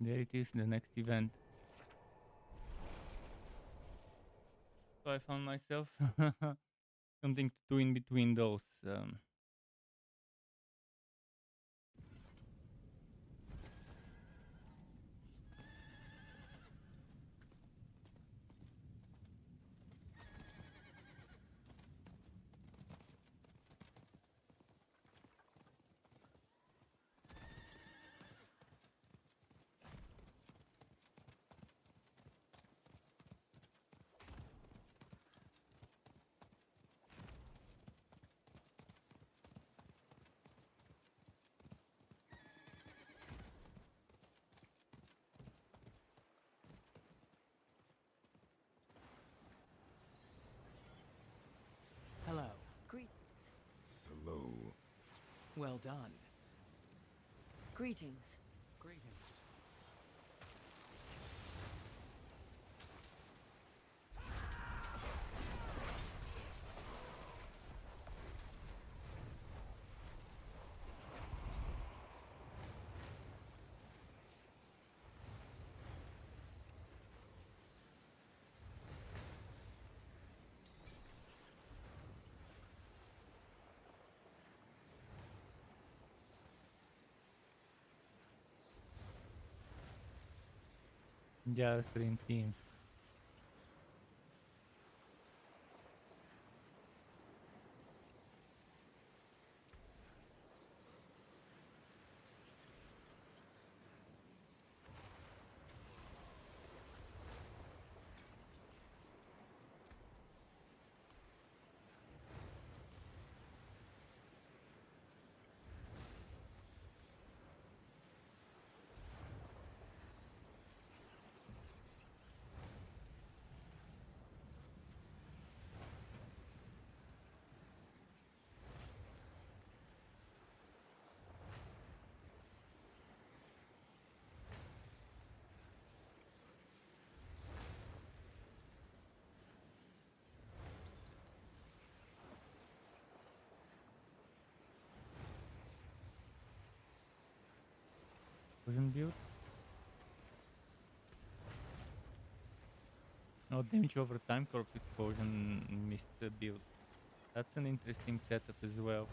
There it is, the next event. So I found myself something to do in between those. Hello. Greetings. Hello. Well done. Greetings. Greetings. Yeah, stream teams. Fusion build? No damage over time, corpse explosion, missed the build. That's an interesting setup as well.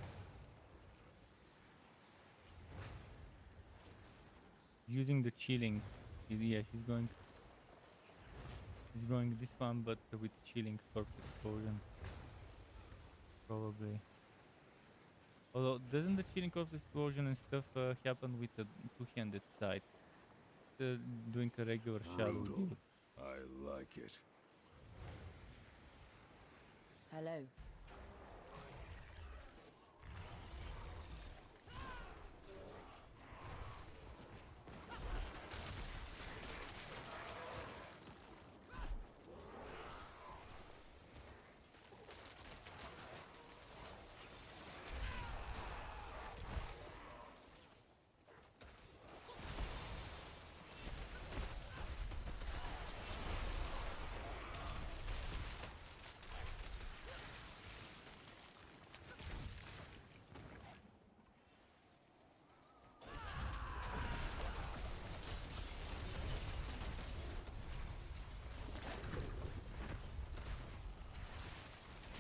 Using the chilling. Yeah, he's going this one, but with chilling corpse explosion. Probably. Although, doesn't the chilling corpse explosion and stuff happen with the two-handed side? Doing a regular shadow Brutal. build. I like it. Hello.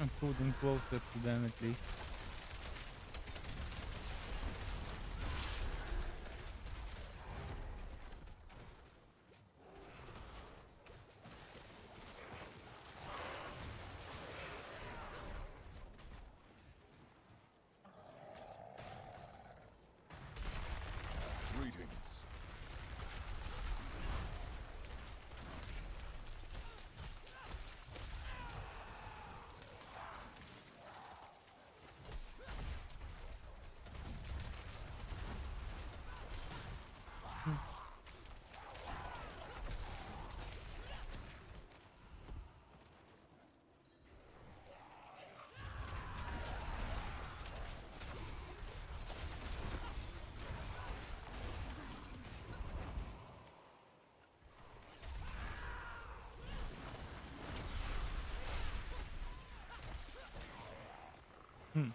I'm putting closer to them at least. Greetings. Hmm.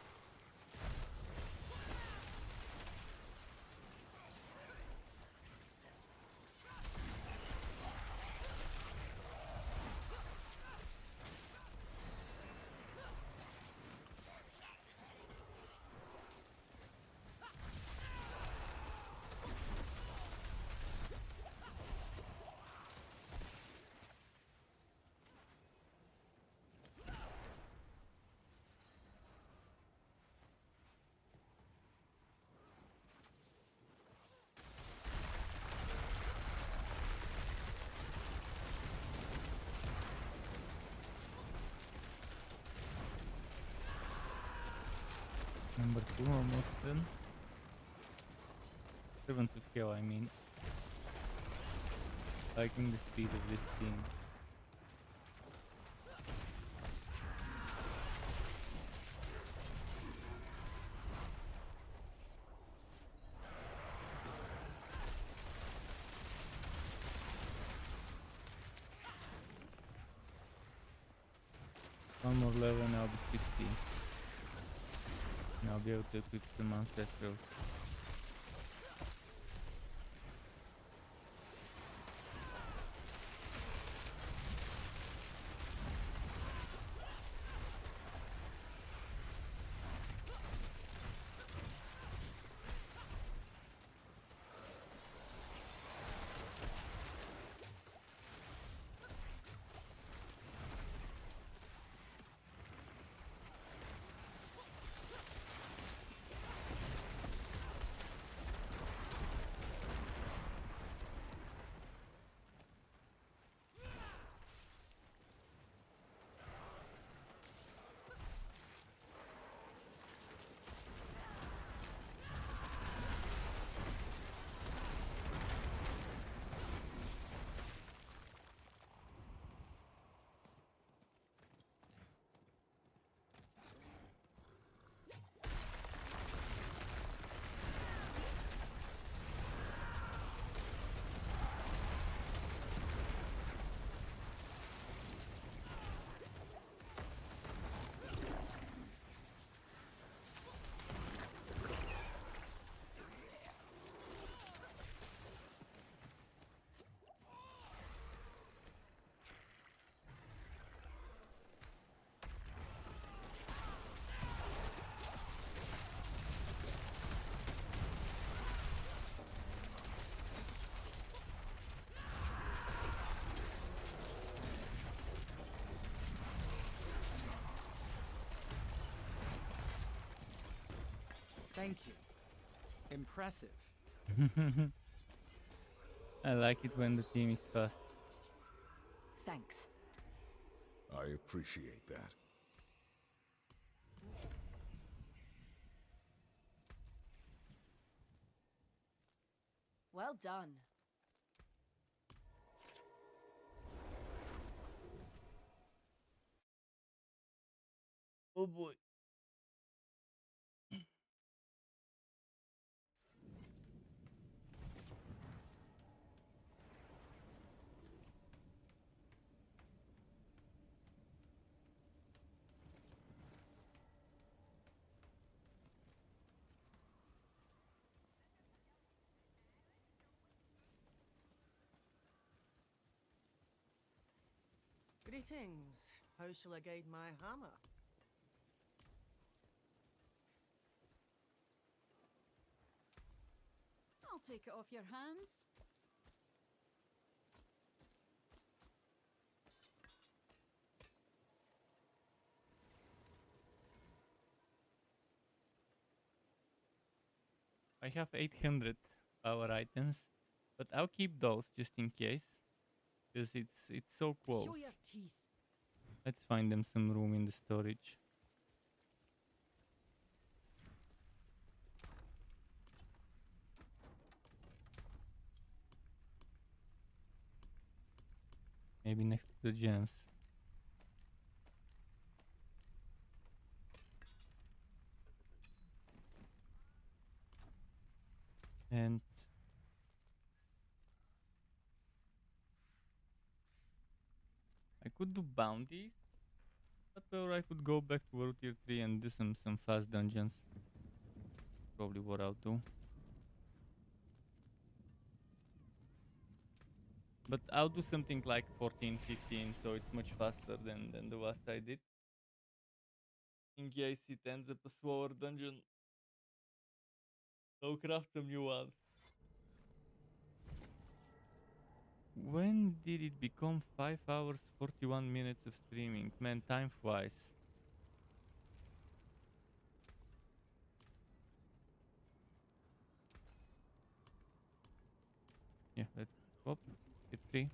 Number 2 almost done. Servants of Hell, I mean. Liking the speed of this team. One more level and I'll be 60. And I'll be able to equip some ancestrals. Thank you. Impressive. I like it when the team is fast. Thanks. I appreciate that. Well done. Oh boy. Greetings. How shall I guide my hammer? take it off your hands. I have 800 power items, but I'll keep those just in case, because it's so close. Show your teeth. Let's find them some room in the storage. Maybe next to the gems. And I could do bounties, or I could go back to World Tier 3 and do some fast dungeons. Probably what I'll do. But I'll do something like 14, 15, so it's much faster than the last I did. In case it ends up a slower dungeon, I'll craft some new ones. When did it become 5 hours 41 minutes of streaming? Man, time flies. Yeah, let's swap. Get 3.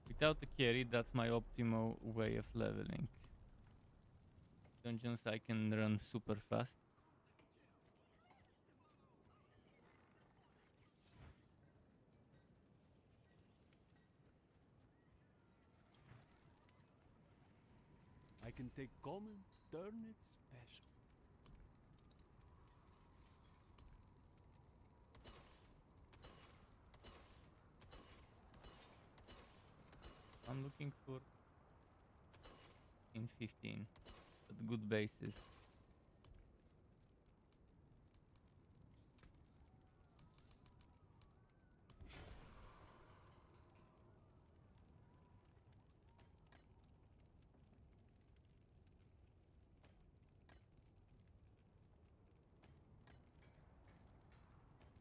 Without a carry, that's my optimal way of leveling. Dungeons I can run super fast. I can take common, turn it special. I'm looking for in 15, but good bases.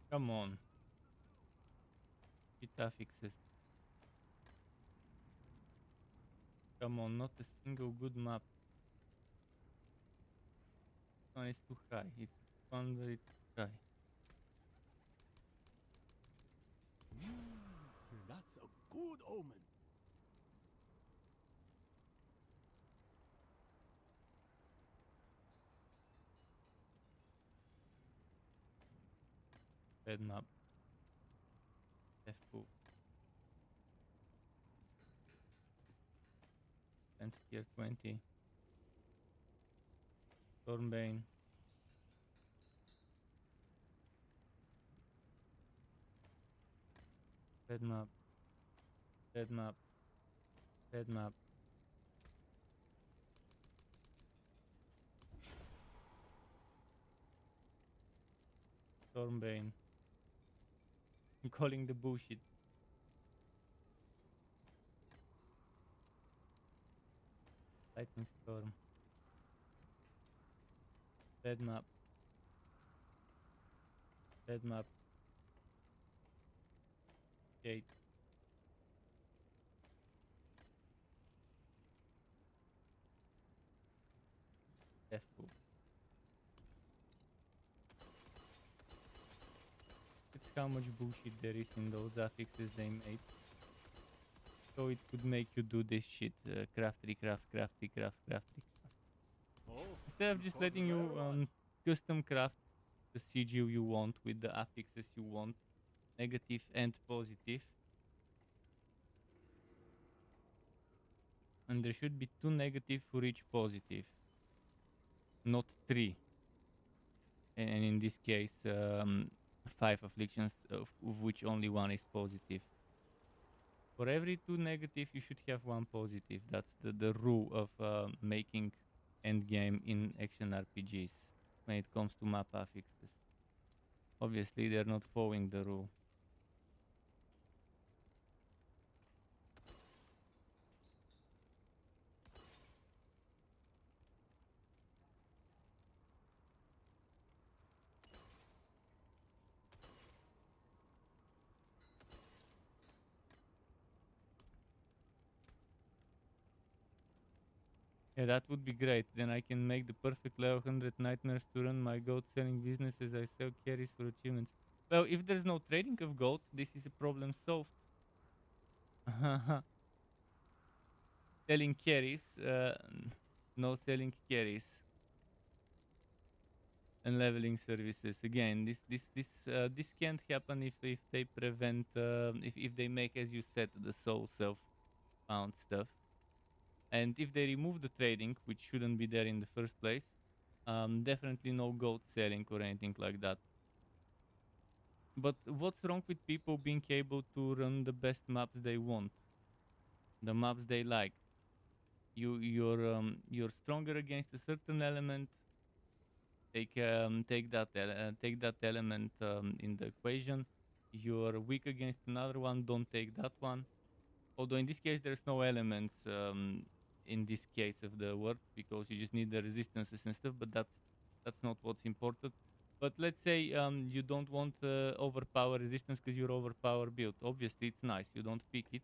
Come on. It affixes. Come on, not a single good map. This one is too high. It's one where it's too high. That's a good omen. Bad map. F2. And tier 20. Stormbane. Bad map. Bad map. Bad map. Stormbane. I'm calling the bullshit. Lightning Storm. Bad map. Bad map. Gate. F2. It's how much bullshit there is in those affixes they made. So it could make you do this shit. Craft, recraft, craft, recraft, craft, recraft. Oh, Instead of just letting you custom craft the CG you want with the affixes you want, negative and positive. And there should be 2 negative for each positive, not 3. And in this case, 5 afflictions, of which only 1 is positive. For every 2 negative, you should have 1 positive. That's the rule of making endgame in action RPGs when it comes to map affixes. Obviously, they're not following the rule. Yeah, that would be great. Then I can make the perfect level 100 nightmares to run my goat selling business as I sell carries for achievements. Well, if there's no trading of goat, this is a problem solved. Selling carries, no selling carries. And leveling services again. This can't happen if they prevent if they make, as you said, the soul self found stuff. And if they remove the trading, which shouldn't be there in the first place, definitely no goat selling or anything like that. But what's wrong with people being able to run the best maps they want, the maps they like? You're stronger against a certain element. Take that element in the equation. You're weak against another one. Don't take that one. Although in this case there's no elements in this case of the word, because you just need the resistances and stuff. But that's not what's important. But let's say you don't want overpower resistance because you're overpower build. Obviously it's nice. You don't pick it.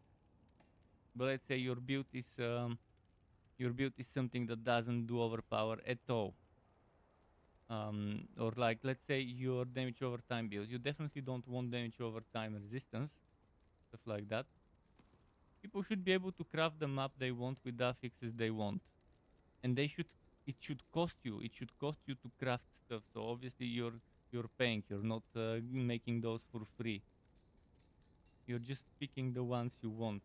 But let's say your build is something that doesn't do overpower at all. Or like, let's say your damage over time build. You definitely don't want damage over time resistance, stuff like that. People should be able to craft the map they want with the affixes they want, and it should cost you. It should cost you to craft stuff. So obviously you're paying. You're not making those for free. You're just picking the ones you want.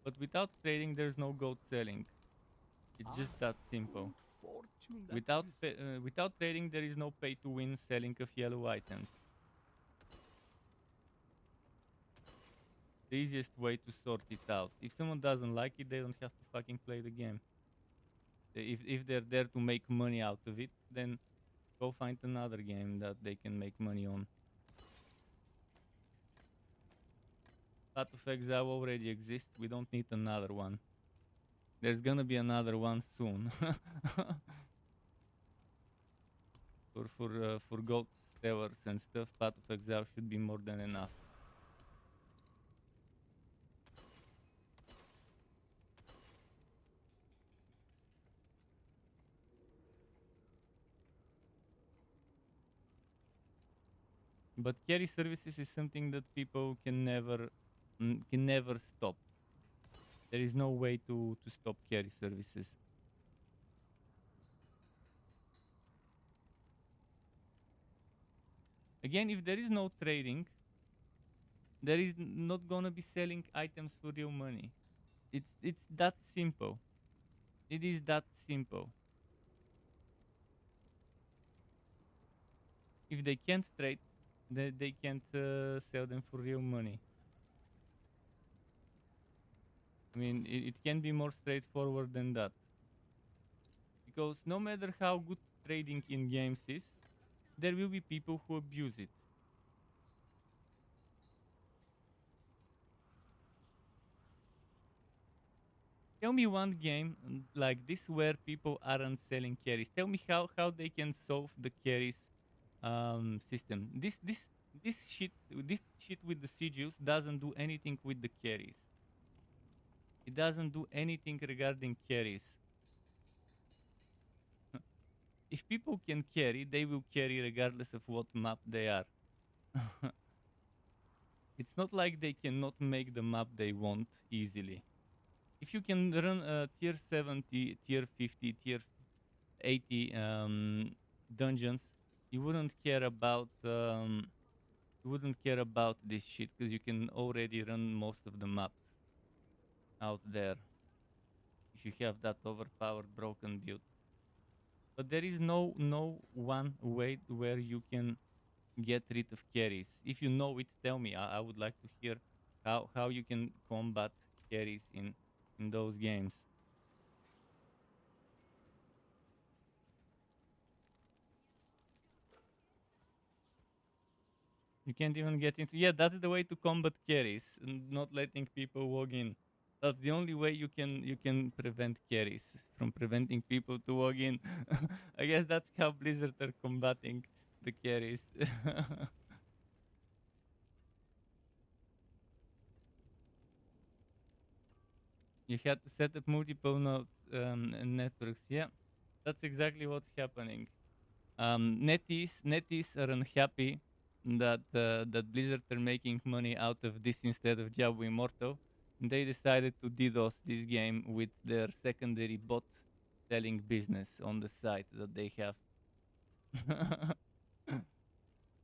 But without trading, there's no gold selling. It's just that simple. Without trading, there is no pay to win selling of yellow items. The easiest way to sort it out. If someone doesn't like it, they don't have to fucking play the game. If they're there to make money out of it, then go find another game that they can make money on. Path of Exile already exists. We don't need another one. There's gonna be another one soon. For gold sellers and stuff, Path of Exile should be more than enough. But carry services is something that people can never stop. There is no way to stop carry services. Again, if there is no trading, there is not gonna be selling items for real money. It's that simple. It is that simple. If they can't trade, they can't sell them for real money. I mean, it can be more straightforward than that. Because no matter how good trading in games is, there will be people who abuse it. Tell me one game like this where people aren't selling carries. Tell me how they can solve the carries system. This shit with the sigils doesn't do anything with the carries. It doesn't do anything regarding carries. If people can carry, they will carry regardless of what map they are. It's not like they cannot make the map they want easily. If you can run tier 70, tier 50, tier 80 dungeons, you wouldn't care about this shit, because you can already run most of the maps out there if you have that overpowered broken build. But there is no one way where you can get rid of carries. If you know it, tell me. I would like to hear how you can combat carries in those games. You can't even get into... Yeah, that's the way to combat carries, not letting people walk in. That's the only way you can prevent carries from preventing people to walk in. I guess that's how Blizzard are combating the carries. You had to set up multiple nodes and networks. Yeah, that's exactly what's happening. NetEase are unhappy that that Blizzard are making money out of this instead of Diablo Immortal. They decided to DDoS this game with their secondary bot selling business on the site that they have.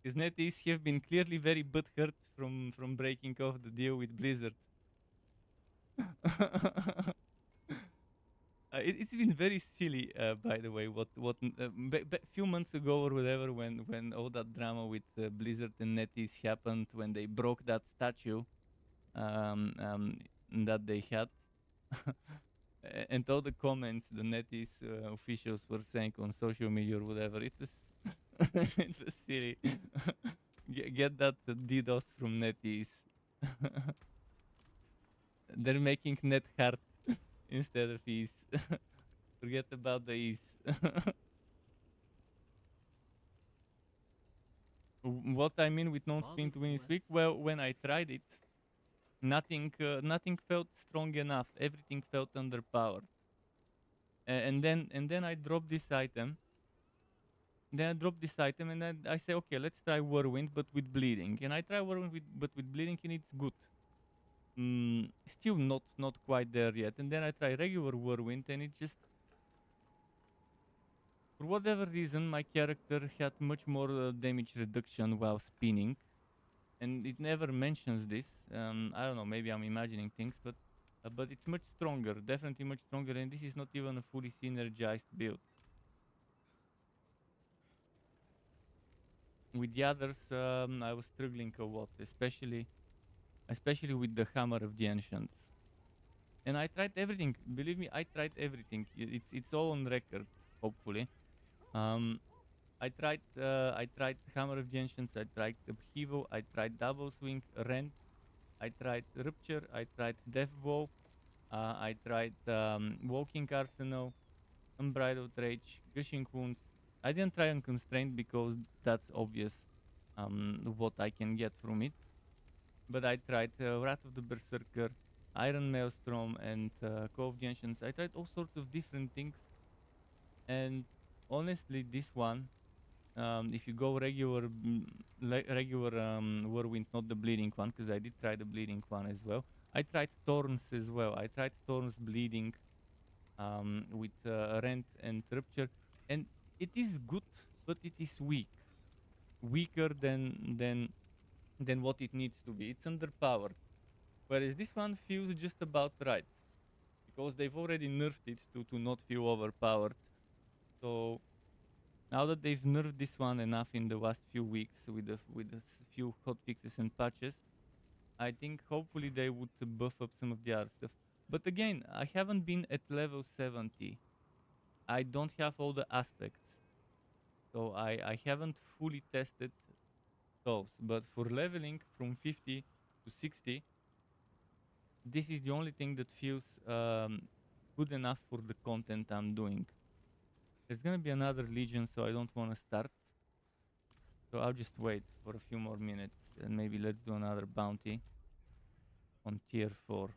Because NetEase have been clearly very butthurt from breaking off the deal with Blizzard. It's been very silly, by the way. What few months ago or whatever, when all that drama with Blizzard and NetEase happened, when they broke that statue um, um, that they had, and all the comments the NetEase officials were saying on social media or whatever, it was it was silly. Get that DDoS from NetEase. They're making net hard instead of ease. Forget about the ease. What I mean with non-spin2win is weak. Well, when I tried it, nothing felt strong enough. Everything felt underpowered. And then I dropped this item. Then I dropped this item, and then I say, okay, let's try Whirlwind, but with bleeding. And I try Whirlwind, but with bleeding, and it's good. Still not quite there yet. And then I try regular Whirlwind, and it just, for whatever reason, my character had much more damage reduction while spinning, and it never mentions this. I don't know, maybe I'm imagining things, but it's much stronger, definitely much stronger, and this is not even a fully synergized build. With the others, I was struggling a lot, especially with the Hammer of the Ancients. And I tried everything. Believe me, I tried everything. It's all on record, hopefully. I tried Hammer of the Ancients, I tried Upheaval, I tried Double Swing, Rent, I tried Rupture, I tried Death Blow, I tried Walking Arsenal, Unbridled Rage, Gushing Wounds. I didn't try Unconstrained because that's obvious what I can get from it. But I tried Wrath of the Berserker, Iron Maelstrom, and Call of the Ancients. I tried all sorts of different things. And honestly, this one, if you go regular Whirlwind, not the bleeding one, because I did try the bleeding one as well. I tried Thorns as well. I tried Thorns bleeding with Rent and Rupture, and it is good, but it is weak, weaker than what it needs to be. It's underpowered, whereas this one feels just about right, because they've already nerfed it to not feel overpowered. So now that they've nerfed this one enough in the last few weeks with a few hotfixes and patches, I think hopefully they would buff up some of the other stuff. But again, I haven't been at level 70. I don't have all the aspects, so I haven't fully tested those. But for leveling from 50 to 60, this is the only thing that feels good enough for the content I'm doing. There's gonna be another Legion, so I don't want to start. So I'll just wait for a few more minutes, and maybe let's do another bounty on tier 4.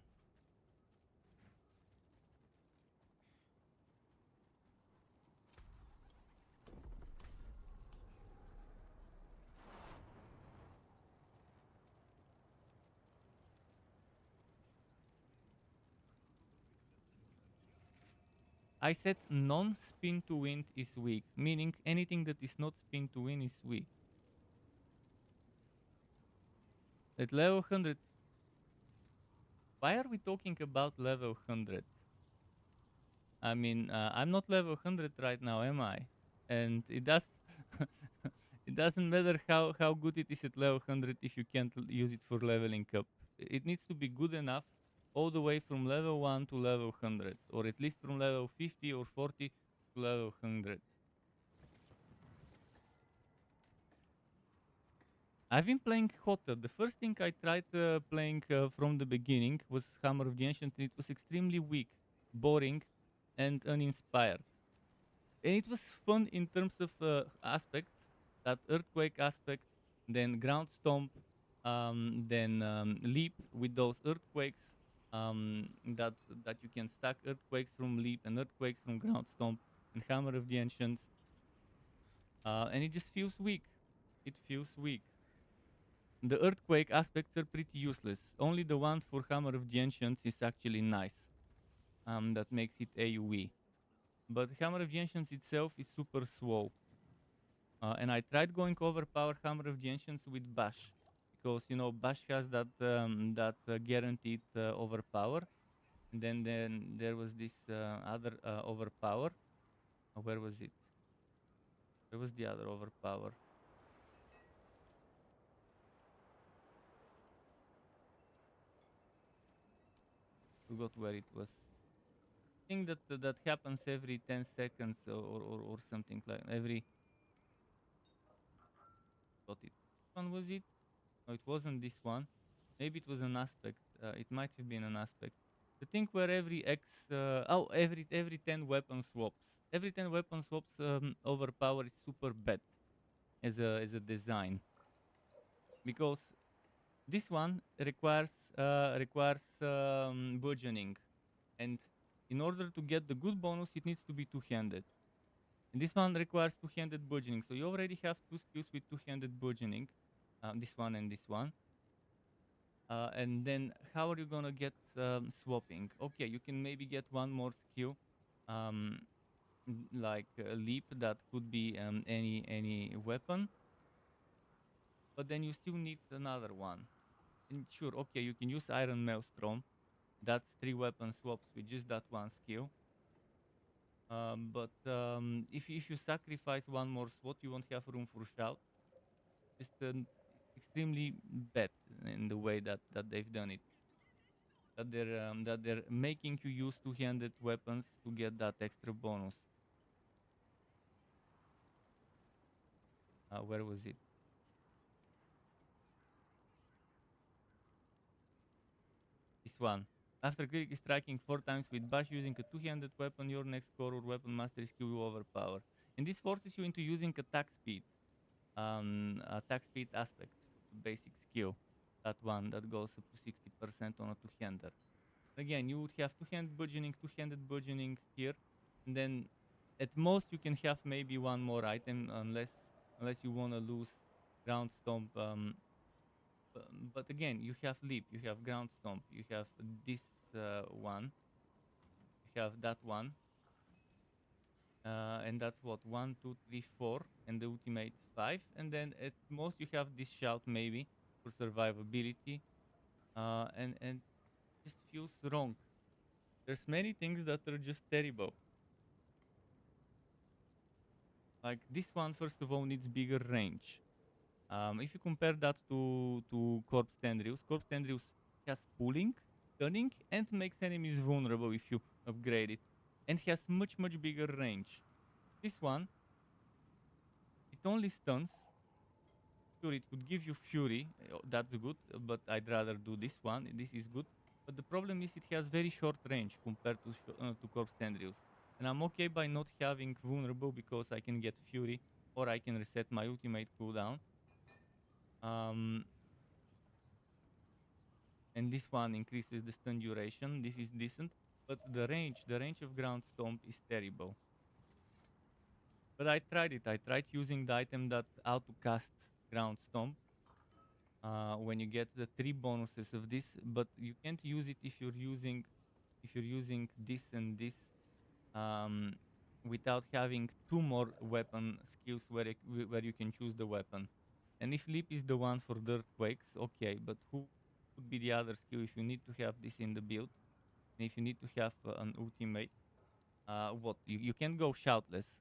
I said non-spin2win is weak, meaning anything that is not spin2win is weak. At level 100... Why are we talking about level 100? I mean, I'm not level 100 right now, am I? And it doesn't matter how good it is at level 100 if you can't use it for leveling up. It needs to be good enough all the way from level 1 to level 100, or at least from level 50 or 40 to level 100. I've been playing Hotter. The first thing I tried playing from the beginning was Hammer of the Ancient, and it was extremely weak, boring, and uninspired. And it was fun in terms of aspects, that Earthquake aspect, then Ground Stomp, then Leap with those Earthquakes, that you can stack earthquakes from leap and earthquakes from ground stomp and hammer of the ancients, and it just feels weak. It feels weak. The earthquake aspects are pretty useless. Only the one for hammer of the ancients is actually nice. That makes it AoE. But hammer of the ancients itself is super slow. And I tried going overpower hammer of the ancients with bash, because you know bash has that guaranteed overpower. And then there was this other overpower. Where was it? Where was the other overpower? Forgot where it was. I think that happens every 10 seconds or something like every. Got it. Which one was it? No, it wasn't this one. Maybe it was an aspect. It might have been an aspect. The thing where every X, every 10 weapon swaps. Every 10 weapon swaps overpower is super bad as a design, because this one requires burgeoning, and in order to get the good bonus, it needs to be two-handed. And this one requires two-handed burgeoning. So you already have two skills with two-handed burgeoning, this one and this one. And then how are you gonna get swapping? Okay, you can maybe get one more skill, um, like leap, that could be any weapon, but then you still need another one. And sure, okay, you can use Iron Maelstrom. That's 3 weapon swaps with just that one skill. But if you sacrifice one more sword, you won't have room for shout. Just extremely bad in the way that they've done it. That they're making you use two-handed weapons to get that extra bonus. Where was it? This one. After critically striking 4 times with bash using a two-handed weapon, your next core or weapon mastery skill will overpower. And this forces you into using attack speed. Attack speed aspects, basic skill. That one that goes up to 60% on a two-hander. Again, you would have two-handed burgeoning here, and then at most you can have maybe one more item, unless you want to lose ground stomp. But again, you have leap, you have ground stomp, you have this one, you have that one, and that's what 1, 2, 3, 4, and the ultimate 5, and then at most you have this shout maybe for survivability, and just feels wrong. There's many things that are just terrible. Like this one, first of all, needs bigger range. If you compare that to Corpse Tendrils has pulling, turning, and makes enemies vulnerable if you upgrade it, and has much bigger range. This one, it only stuns. Sure, it could give you fury. That's good, but I'd rather do this one. This is good, but the problem is it has very short range compared to Corpse Tendrils. And I'm okay by not having vulnerable, because I can get fury or I can reset my ultimate cooldown. And this one increases the stun duration. This is decent, but the range of ground stomp is terrible. But I tried it. I tried using the item that auto casts ground stomp. When you get the 3 bonuses of this, but you can't use it if you're using this and this, without having 2 more weapon skills where you can choose the weapon. And if leap is the one for the earthquakes, okay, but who would be the other skill if you need to have this in the build? And if you need to have an ultimate, what? You can't go shoutless.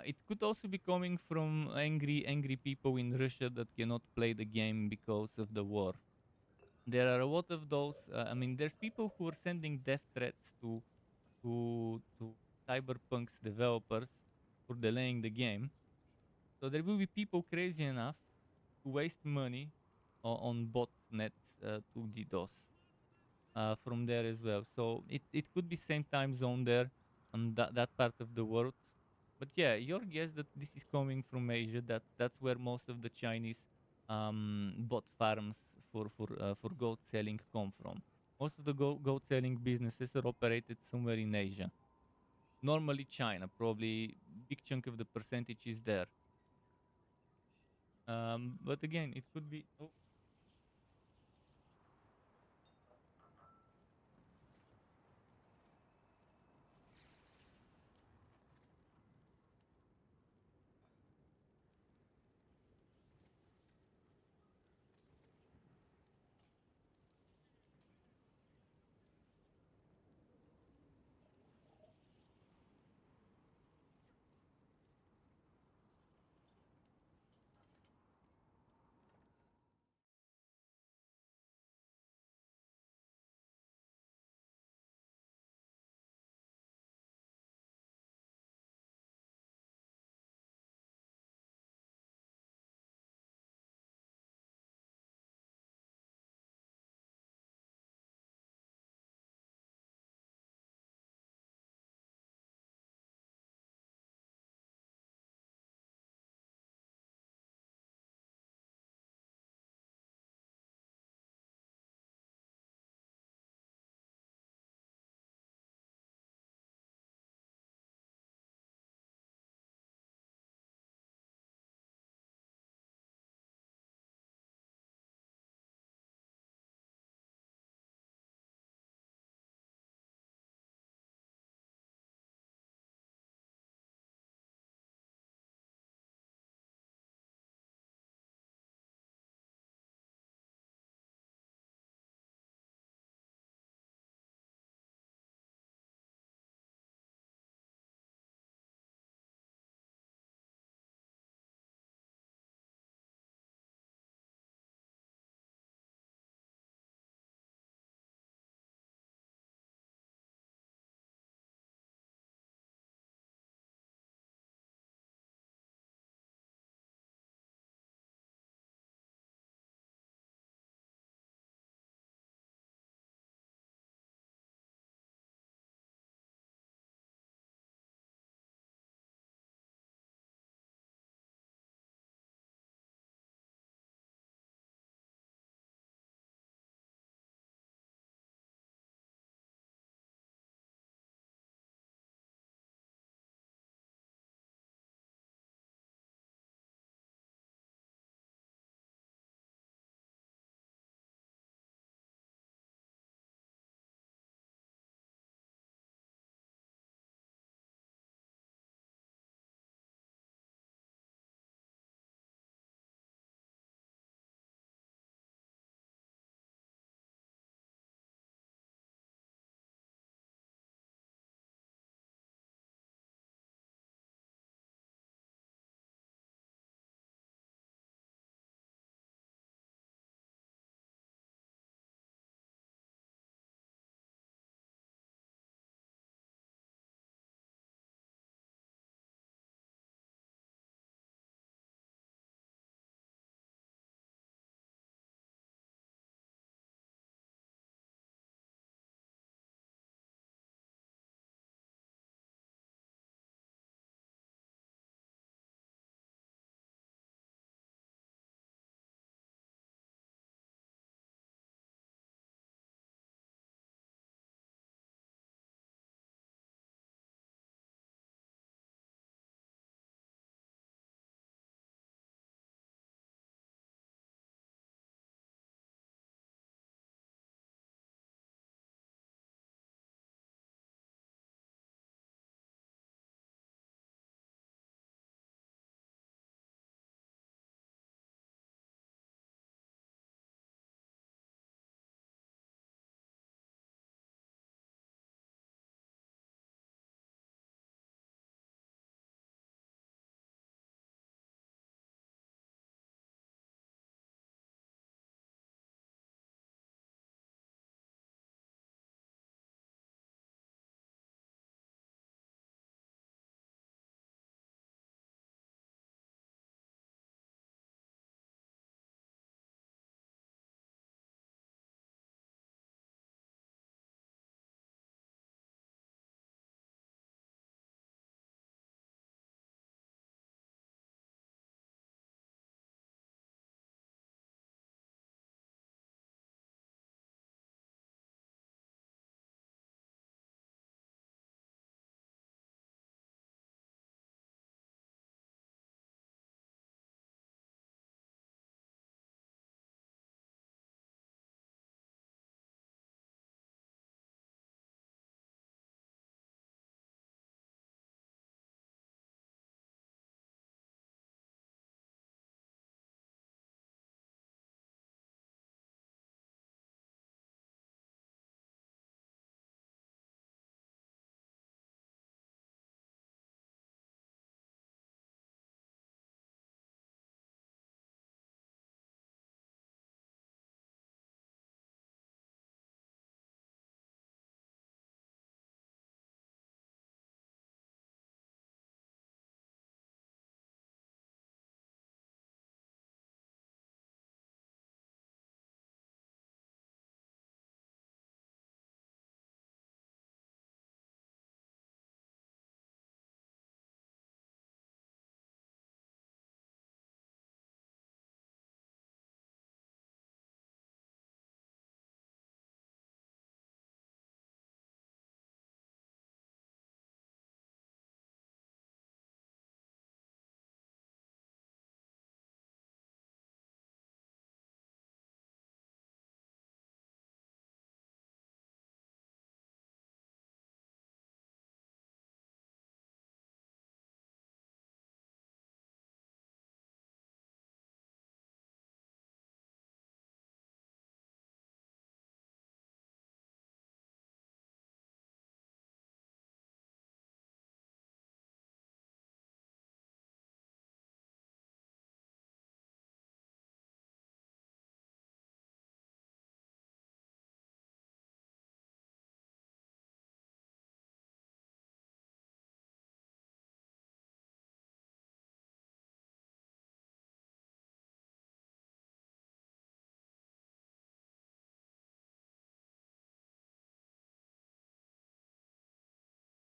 It could also be coming from angry people in Russia that cannot play the game because of the war. There are a lot of those. I mean, there's people who are sending death threats to Cyberpunk's developers for delaying the game. So there will be people crazy enough to waste money on botnets to DDoS from there as well. So it could be same time zone there on that part of the world. But yeah, your guess that this is coming from Asia. That's where most of the Chinese bot farms for goat selling come from. Most of the goat selling businesses are operated somewhere in Asia. Normally China, probably big chunk of the percentage is there. But again, it could be. Oh,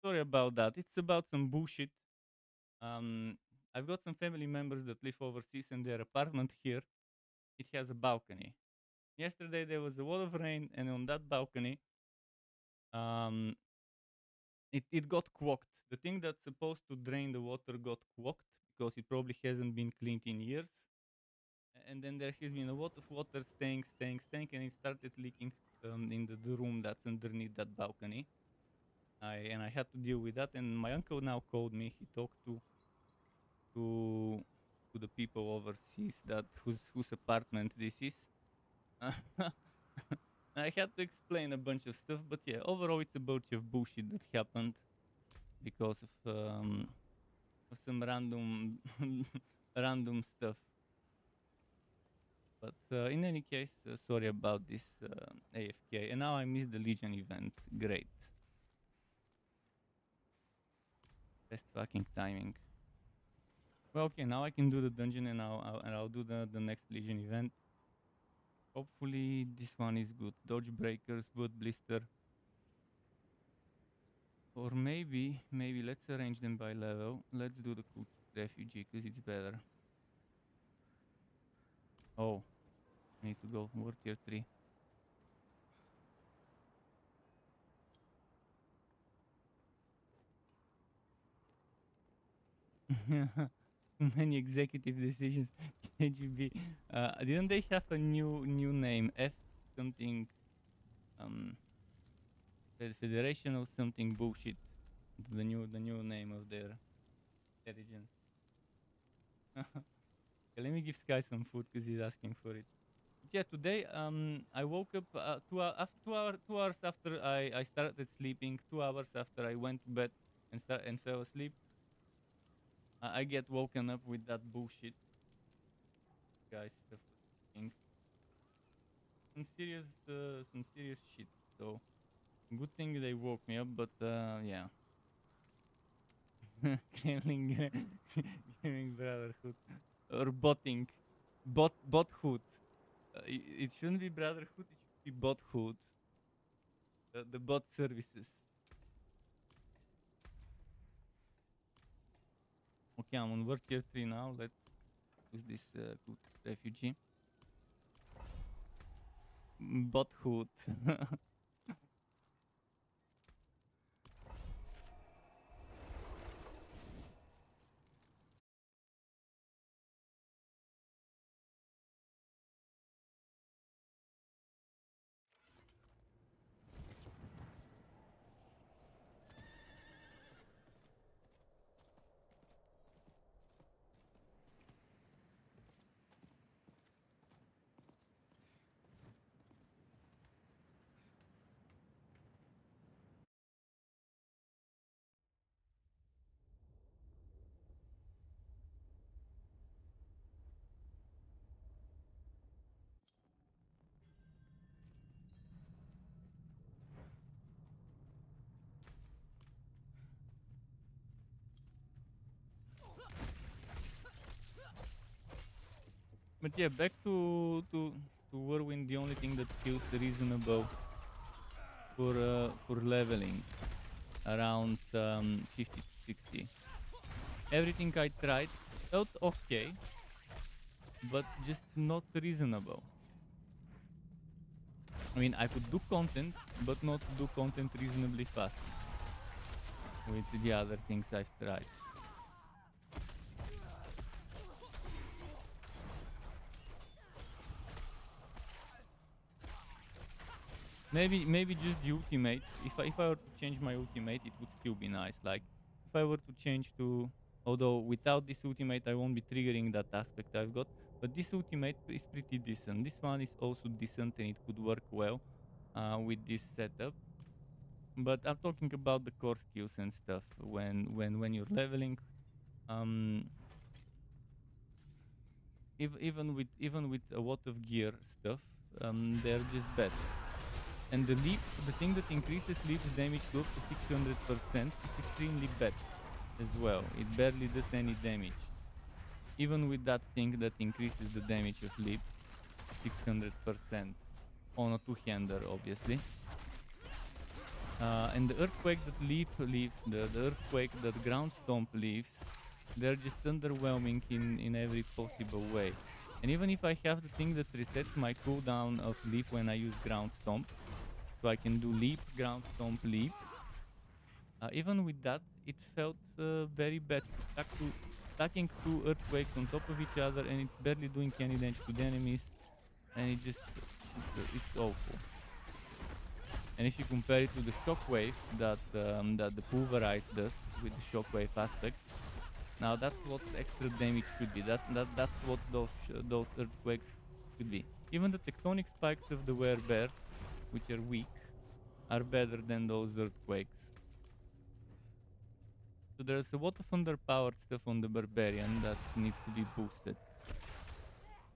sorry about that. It's about some bullshit. I've got some family members that live overseas, and their apartment here, it has a balcony. Yesterday there was a lot of rain, and on that balcony, um, it got clogged. The thing that's supposed to drain the water got clogged because it probably hasn't been cleaned in years. And then there has been a lot of water staying, and it started leaking in the room that's underneath that balcony. I had to deal with that, and my uncle now called me. He talked to to the people overseas that whose apartment this is. I had to explain a bunch of stuff, but yeah, overall it's a bunch of bullshit that happened because of some random random stuff. But in any case, sorry about this AFK. And now I missed the Legion event. Great. Best fucking timing. Well, okay, now I can do the dungeon, and I'll do the next Legion event. Hopefully this one is good. Dodge breakers, blood blister. Or maybe let's arrange them by level. Let's do the cool refugee because it's better. Oh, I need to go war tier 3. Too many executive decisions. KGB. Didn't they have a new name? F something. Federation or something bullshit. The new name of their intelligence. Okay, let me give Sky some food because he's asking for it. Yeah, today I woke up 2 hours after I started sleeping. 2 hours after I went to bed and fell asleep. I get woken up with that bullshit. Guys, stuff was thinking. Some serious shit. So good thing they woke me up, but yeah. Killing brotherhood or botting, bothood. It shouldn't be brotherhood. It should be bothood. The bot services. Okay, I'm on work tier 3 now. Let's use this good refugee. Bothood. But yeah, back to Whirlwind. The only thing that feels reasonable for leveling around 50 to 60. Everything I tried felt okay, but just not reasonable. I mean, I could do content, but not do content reasonably fast with the other things I've tried. Maybe just the ultimate. If I were to change my ultimate, it would still be nice. Like if I were to change to, although without this ultimate I won't be triggering that aspect I've got, but this ultimate is pretty decent. This one is also decent and it could work well with this setup. But I'm talking about the core skills and stuff. When you're leveling, even with a lot of gear stuff, they're just bad. And the thing that increases leap's damage to up to 600% is extremely bad as well. It barely does any damage. Even with that thing that increases the damage of leap 600% on a two-hander, obviously. And the earthquake that leaf leaves, the earthquake that ground stomp leaves, they're just underwhelming in every possible way. And even if I have the thing that resets my cooldown of leap when I use ground stomp, so I can do leap, ground stomp, leap. Even with that, it felt very bad. Stacking two earthquakes on top of each other, and it's barely doing any damage to the enemies, and it's awful. And if you compare it to the shockwave that the pulverize does with the shockwave aspect, now that's what extra damage should be. That's what those earthquakes should be. Even the tectonic spikes of the werebear, which are weak, are better than those earthquakes. So there's a lot of underpowered stuff on the barbarian that needs to be boosted.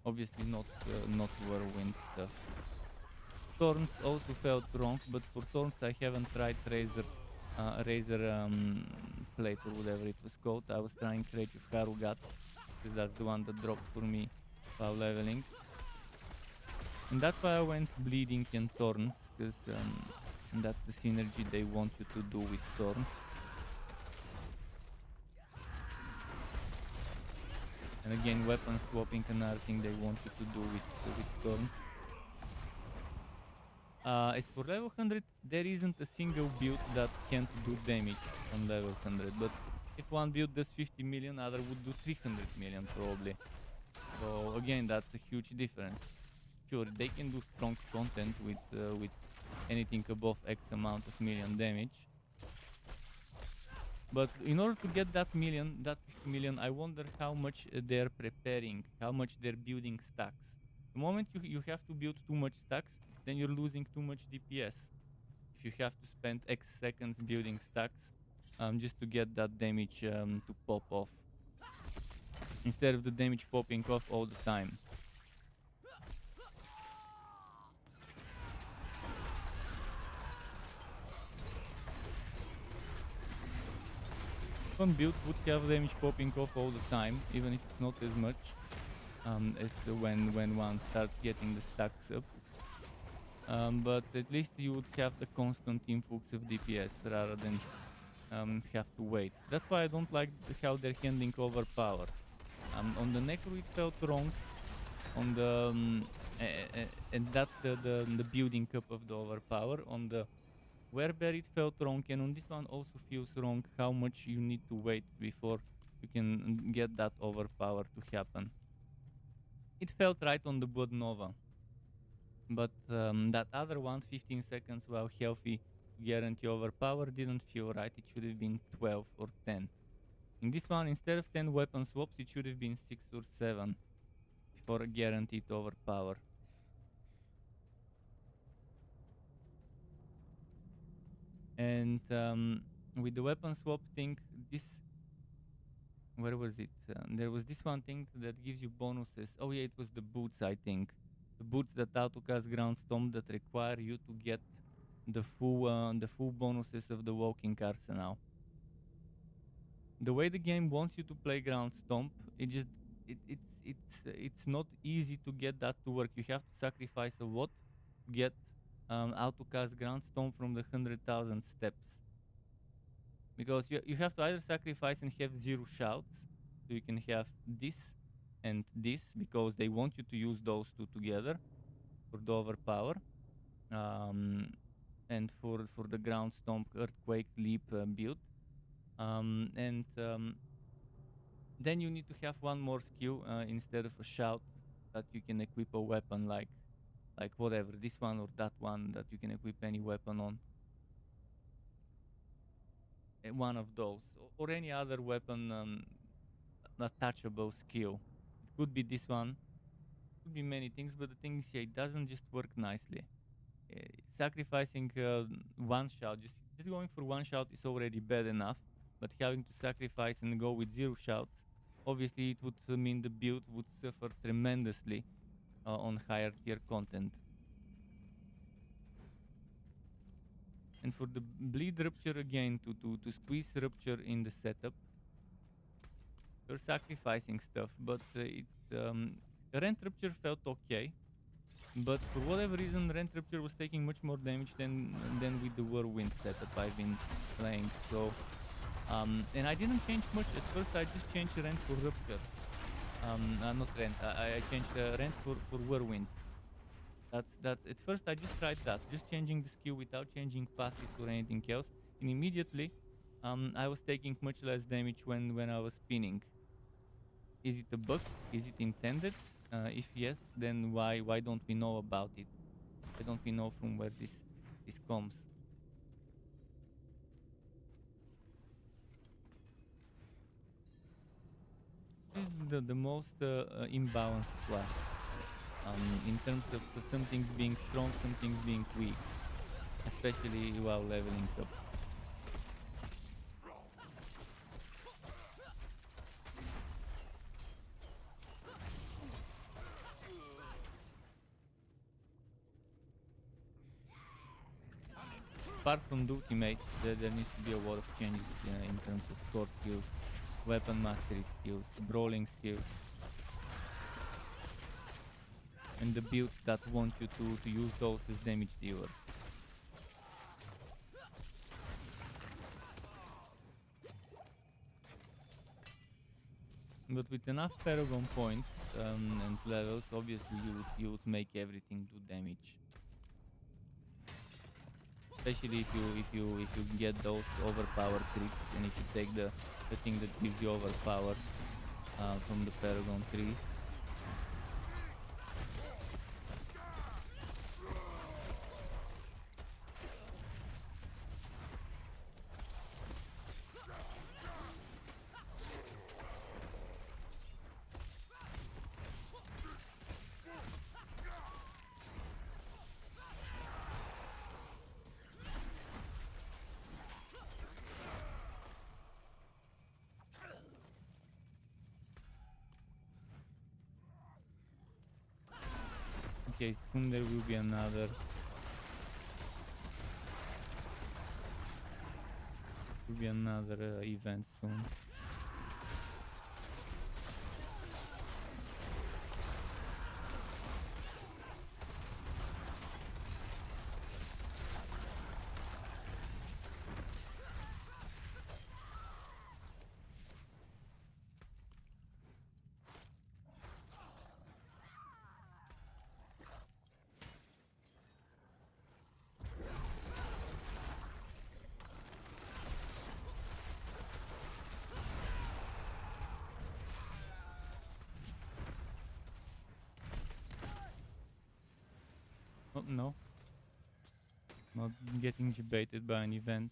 Obviously not whirlwind stuff. Thorns also felt wrong, but for thorns I haven't tried razor plate or whatever it was called. I was trying creative Harugat, because that's the one that dropped for me while leveling. And that's why I went bleeding and thorns, because that's the synergy they want you to do with thorns. And again, weapon swapping, another thing they want you to do with thorns. As for level 100, there isn't a single build that can't do damage on level 100, but if one build does 50 million, other would do 300 million probably. So again, that's a huge difference. Sure, they can do strong content with anything above X amount of million damage. But in order to get that 50 million, I wonder how much they're preparing, how much they're building stacks. The moment you have to build too much stacks, then you're losing too much DPS. If you have to spend X seconds building stacks just to get that damage to pop off, instead of the damage popping off all the time. One build would have damage popping off all the time, even if it's not as much as when one starts getting the stacks up. But at least you would have the constant influx of DPS rather than have to wait. That's why I don't like how they're handling overpower. On the Necro it felt wrong, on the and that's the building up of the overpower. On the Werebear it felt wrong, and on this one also feels wrong how much you need to wait before you can get that overpower to happen. It felt right on the Blood Nova, but that other one, 15 seconds while healthy to guarantee overpower, didn't feel right. It should have been 12 or 10. In this one, instead of 10 weapon swaps, it should have been 6 or 7 for a guaranteed overpower. And with the weapon swap thing, where was it? There was this one thing that gives you bonuses. Oh yeah, it was the boots, I think. The boots that autocast ground stomp that require you to get the full bonuses of the walking arsenal. The way the game wants you to play ground stomp, it's not easy to get that to work. You have to sacrifice a lot to get autocast ground stomp from the 100,000 steps. Because you have to either sacrifice and have 0 shouts, so you can have this and this, because they want you to use those two together for the overpower, and for the ground stomp, earthquake, leap build, then you need to have one more skill instead of a shout, that you can equip a weapon like whatever, this one or that one, that you can equip any weapon on. One of those, or any other weapon attachable skill. It could be this one, could be many things, but the thing is, yeah, it doesn't just work nicely. Sacrificing one shout, just going for one shout is already bad enough, but having to sacrifice and go with 0 shouts, obviously it would mean the build would suffer tremendously on higher tier content. And for the bleed rupture again, to squeeze rupture in the setup, you're sacrificing stuff, but rent rupture felt okay. But for whatever reason, Rend Rupture was taking much more damage than with the Whirlwind setup I've been playing. So, and I didn't change much at first. I just changed Rend for Rupture. Not Rend. I changed Rend for Whirlwind. That's at first I just tried that, just changing the skill without changing passives or anything else, and immediately, I was taking much less damage when I was spinning. Is it a bug? Is it intended? If yes, then why don't we know about it? Why don't we know from where this comes? This is the most imbalanced class. In terms of some things being strong, some things being weak, especially while leveling up. Apart from the ultimates, there needs to be a lot of changes in terms of core skills, weapon mastery skills, brawling skills, and the builds that want you to use those as damage dealers. But with enough Paragon points and levels, obviously you would make everything do damage. Especially if you get those overpowered crits, and if you take the thing that gives you overpower from the Paragon trees. Okay, soon there will be another. Will be another event soon. Oh, no. Not getting debated by an event.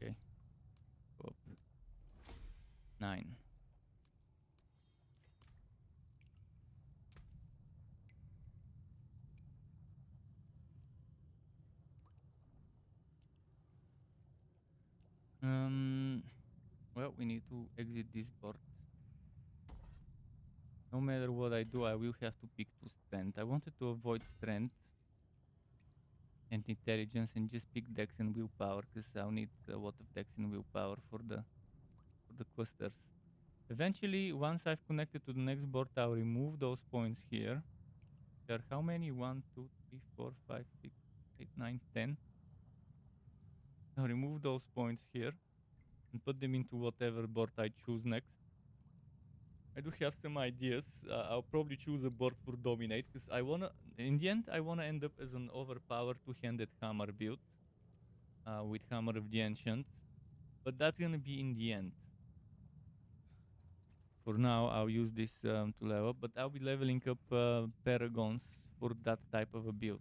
Okay. Go up. 9. Well, we need to exit this board. No matter what I do, I will have to pick 2 strength. I wanted to avoid strength and intelligence and just pick dex and willpower, because I'll need a lot of dex and willpower for the clusters. Eventually, once I've connected to the next board, I'll remove those points here. There are how many? 1, 2, 3, 4, 5, 6, 8, 9, 10. I'll remove those points here and put them into whatever board I choose next. I do have some ideas. I'll probably choose a board for Dominate, because in the end, I wanna end up as an overpowered two-handed hammer build with Hammer of the Ancients. But that's gonna be in the end. For now, I'll use this to level up, but I'll be leveling up Paragons for that type of a build.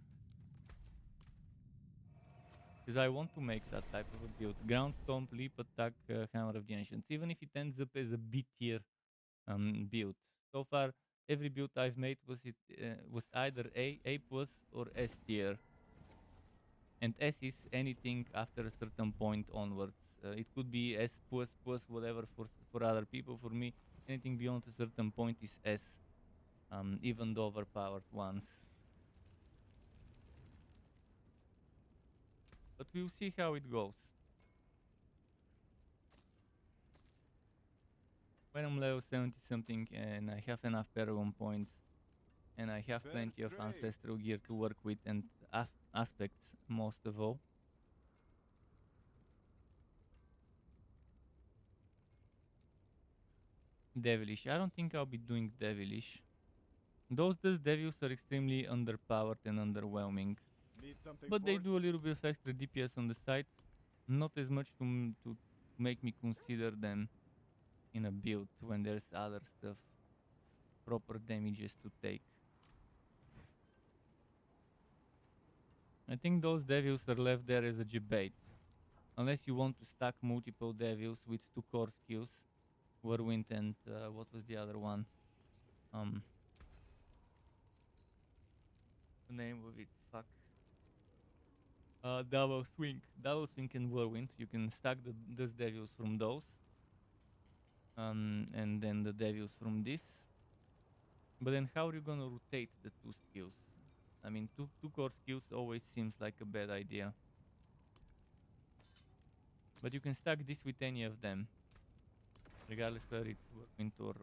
Because I want to make that type of a build. Ground Stomp, Leap Attack, Hammer of the Ancients. Even if it ends up as a B tier build. So far, every build I've made was either A plus or S tier. And S is anything after a certain point onwards. It could be S plus plus whatever for other people. For me, anything beyond a certain point is S. Even the overpowered ones. But we'll see how it goes. When I'm level 70 something and I have enough Paragon points and I have plenty of ancestral gear to work with and aspects most of all. Devilish. I don't think I'll be doing Devilish. Those devils are extremely underpowered and underwhelming. But they do a little bit of extra DPS on the side. Not as much to make me consider them in a build when there's other stuff. Proper damages to take. I think those devils are left there as a debate. Unless you want to stack multiple devils with 2 core skills. Whirlwind and what was the other one? The name of it, fuck. Double swing and whirlwind. You can stack those devils from those. And then the devils from this. But then how are you gonna rotate the 2 skills? I mean, two core skills always seems like a bad idea. But you can stack this with any of them. Regardless whether it's whirlwind or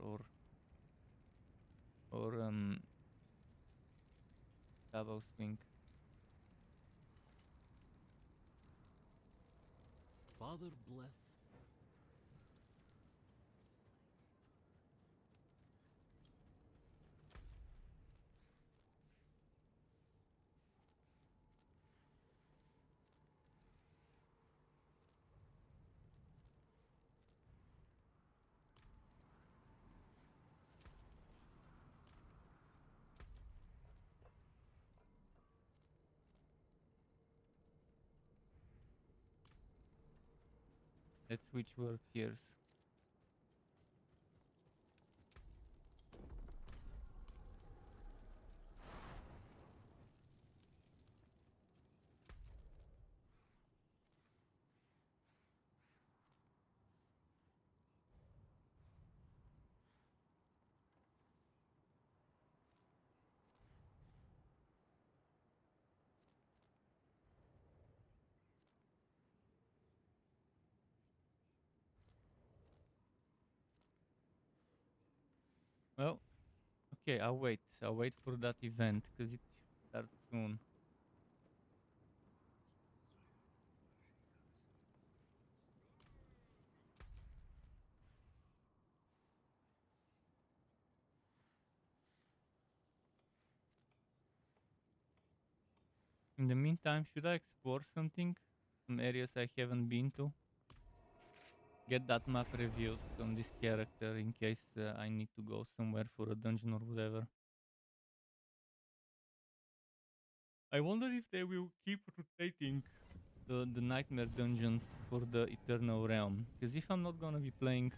double swing. Father bless. Let's switch world gears. Well, okay, I'll wait. I'll wait for that event because it should start soon. In the meantime, should I explore something? Some areas I haven't been to? Get that map revealed on this character in case I need to go somewhere for a dungeon or whatever. I wonder if they will keep rotating the nightmare dungeons for the Eternal Realm. Because if I'm not gonna be playing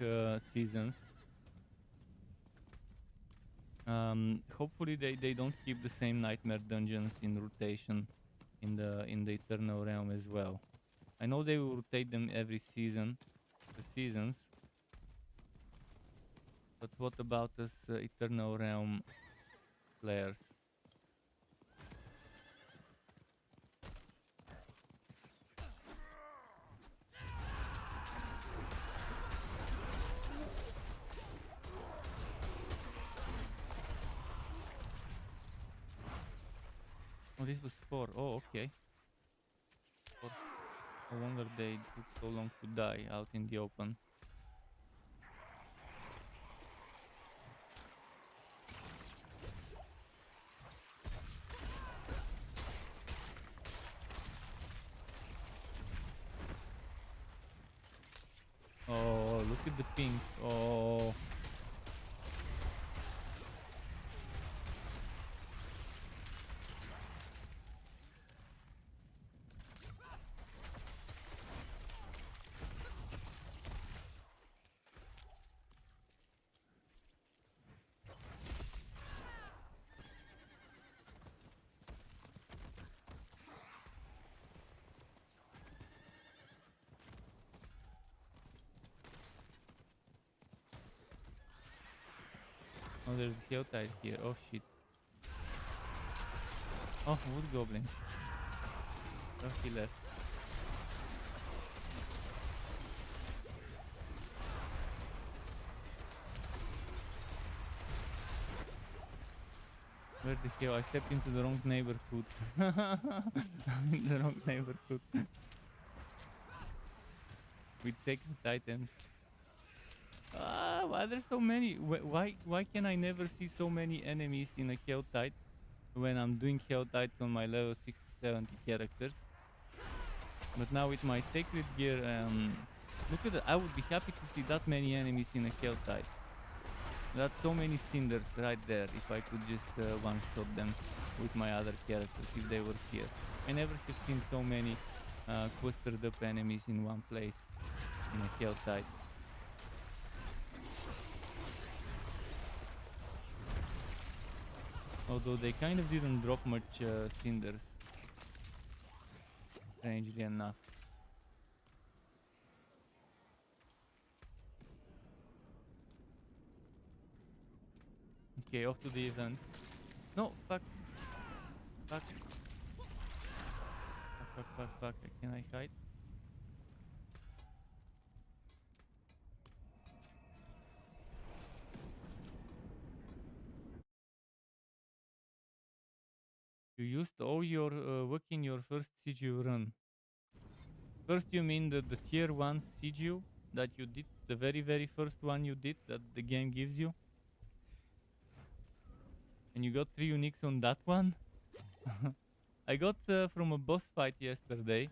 seasons, hopefully they don't keep the same nightmare dungeons in rotation in the Eternal Realm as well. I know they will rotate them every season, the seasons. But what about us Eternal Realm players? Oh, this was 4. Oh, okay. 4. No wonder they took so long to die out in the open. Oh, look at the pink. Oh. Oh, there's a Helltide here. Oh shit. Oh, wood goblin. Oh, he left. Where the hell? I stepped into the wrong neighborhood. I'm in the wrong neighborhood. With sacred items. Ah, why are there so many? Why can I never see so many enemies in a Helltide when I'm doing Helltides on my level 60, 70 characters? But now with my sacred gear, look at that. I would be happy to see that many enemies in a Helltide. That's so many cinders right there. If I could just one-shot them with my other characters, if they were here. I never have seen so many clustered up enemies in one place in a Helltide. Although they kind of didn't drop much cinders, strangely enough. Okay, off to the event. No, fuck. Fuck. Fuck. Can I hide? You used all your work in your first CGU run. First you mean the tier 1 CGU that you did, the very first one you did that the game gives you? And you got 3 uniques on that one? I got from a boss fight yesterday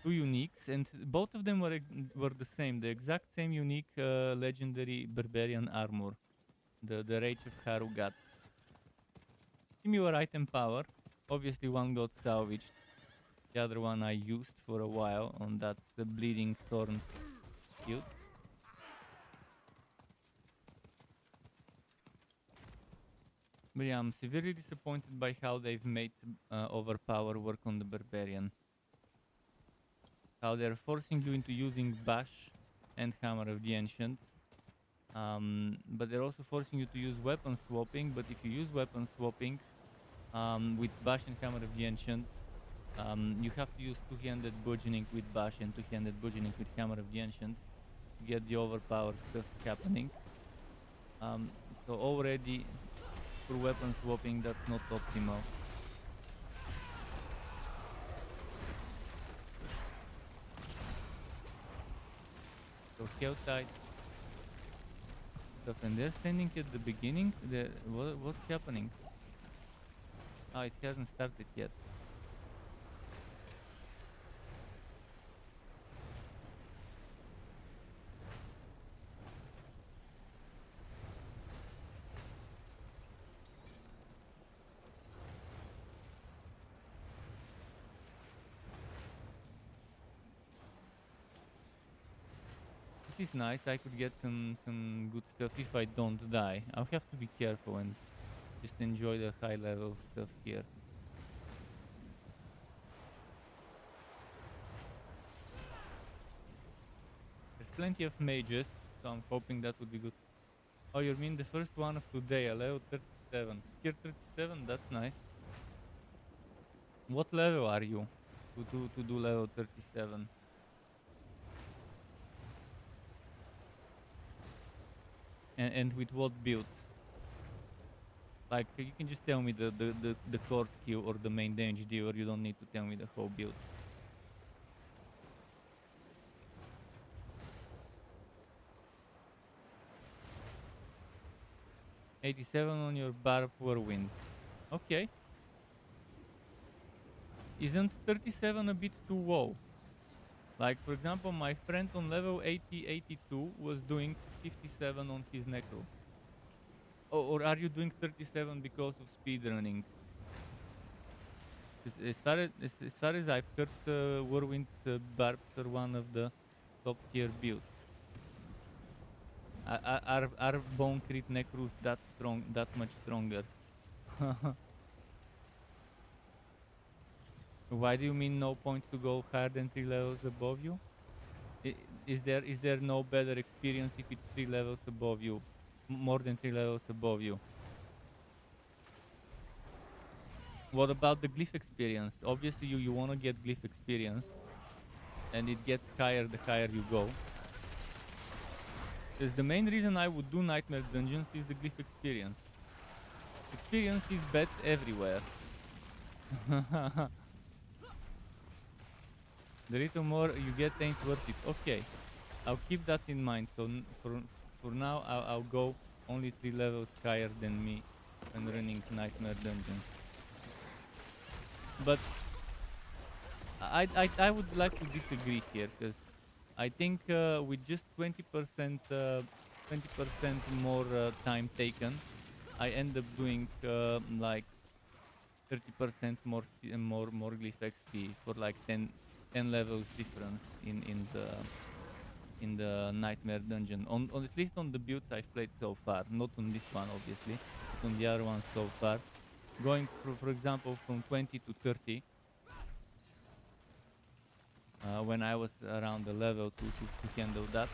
2 uniques, and both of them were the same, the exact same unique legendary barbarian armor, the Rage of Haru got. Similar item power, obviously one got salvaged, the other one I used for a while on that bleeding thorns build. But yeah, I'm severely disappointed by how they've made overpower work on the barbarian. How they're forcing you into using Bash and Hammer of the Ancients. But they're also forcing you to use weapon swapping. But if you use weapon swapping with Bash and Hammer of the Ancients, you have to use two-handed bludgeoning with Bash and two-handed bludgeoning with Hammer of the Ancients to get the overpower stuff happening. So already for weapon swapping, that's not optimal. So Helltide stuff, and they're standing at the beginning. What's happening? Ah, it hasn't started yet. This is nice. I could get some good stuff if I don't die. I'll have to be careful and just enjoy the high level stuff here. There's plenty of mages, so I'm hoping that would be good. Oh, you mean the first one of today, a level 37. Tier 37, that's nice. What level are you to do level 37? And with what build? Like, you can just tell me the core skill or the main damage dealer, you don't need to tell me the whole build. $87 on your Barb Whirlwind. Okay. Isn't 37 a bit too low? Like, for example, my friend on level 80, 82 was doing 57 on his Necro. Or are you doing 37 because of speedrunning? As far as I've heard, Whirlwind Barbs are one of the top tier builds. Are Bone Crit Necros that strong, that much stronger? Why do you mean no point to go higher than 3 levels above you? Is there no better experience if it's 3 levels above you? more than 3 levels above you. What about the glyph experience? Obviously, you want to get glyph experience, and it gets higher the higher you go. Because the main reason I would do Nightmare Dungeons is the glyph experience. Experience is bet everywhere. The little more you get ain't worth it. Okay, I'll keep that in mind. So for now, I'll go only 3 levels higher than me when running Nightmare Dungeons. But I would like to disagree here, because I think with just 20% more time taken, I end up doing like 30% more glyph XP for like 10 levels difference in the Nightmare Dungeon. On at least on the builds I've played so far, not on this one obviously, but on the other ones so far. Going for example from 20 to 30. When I was around the level to handle that.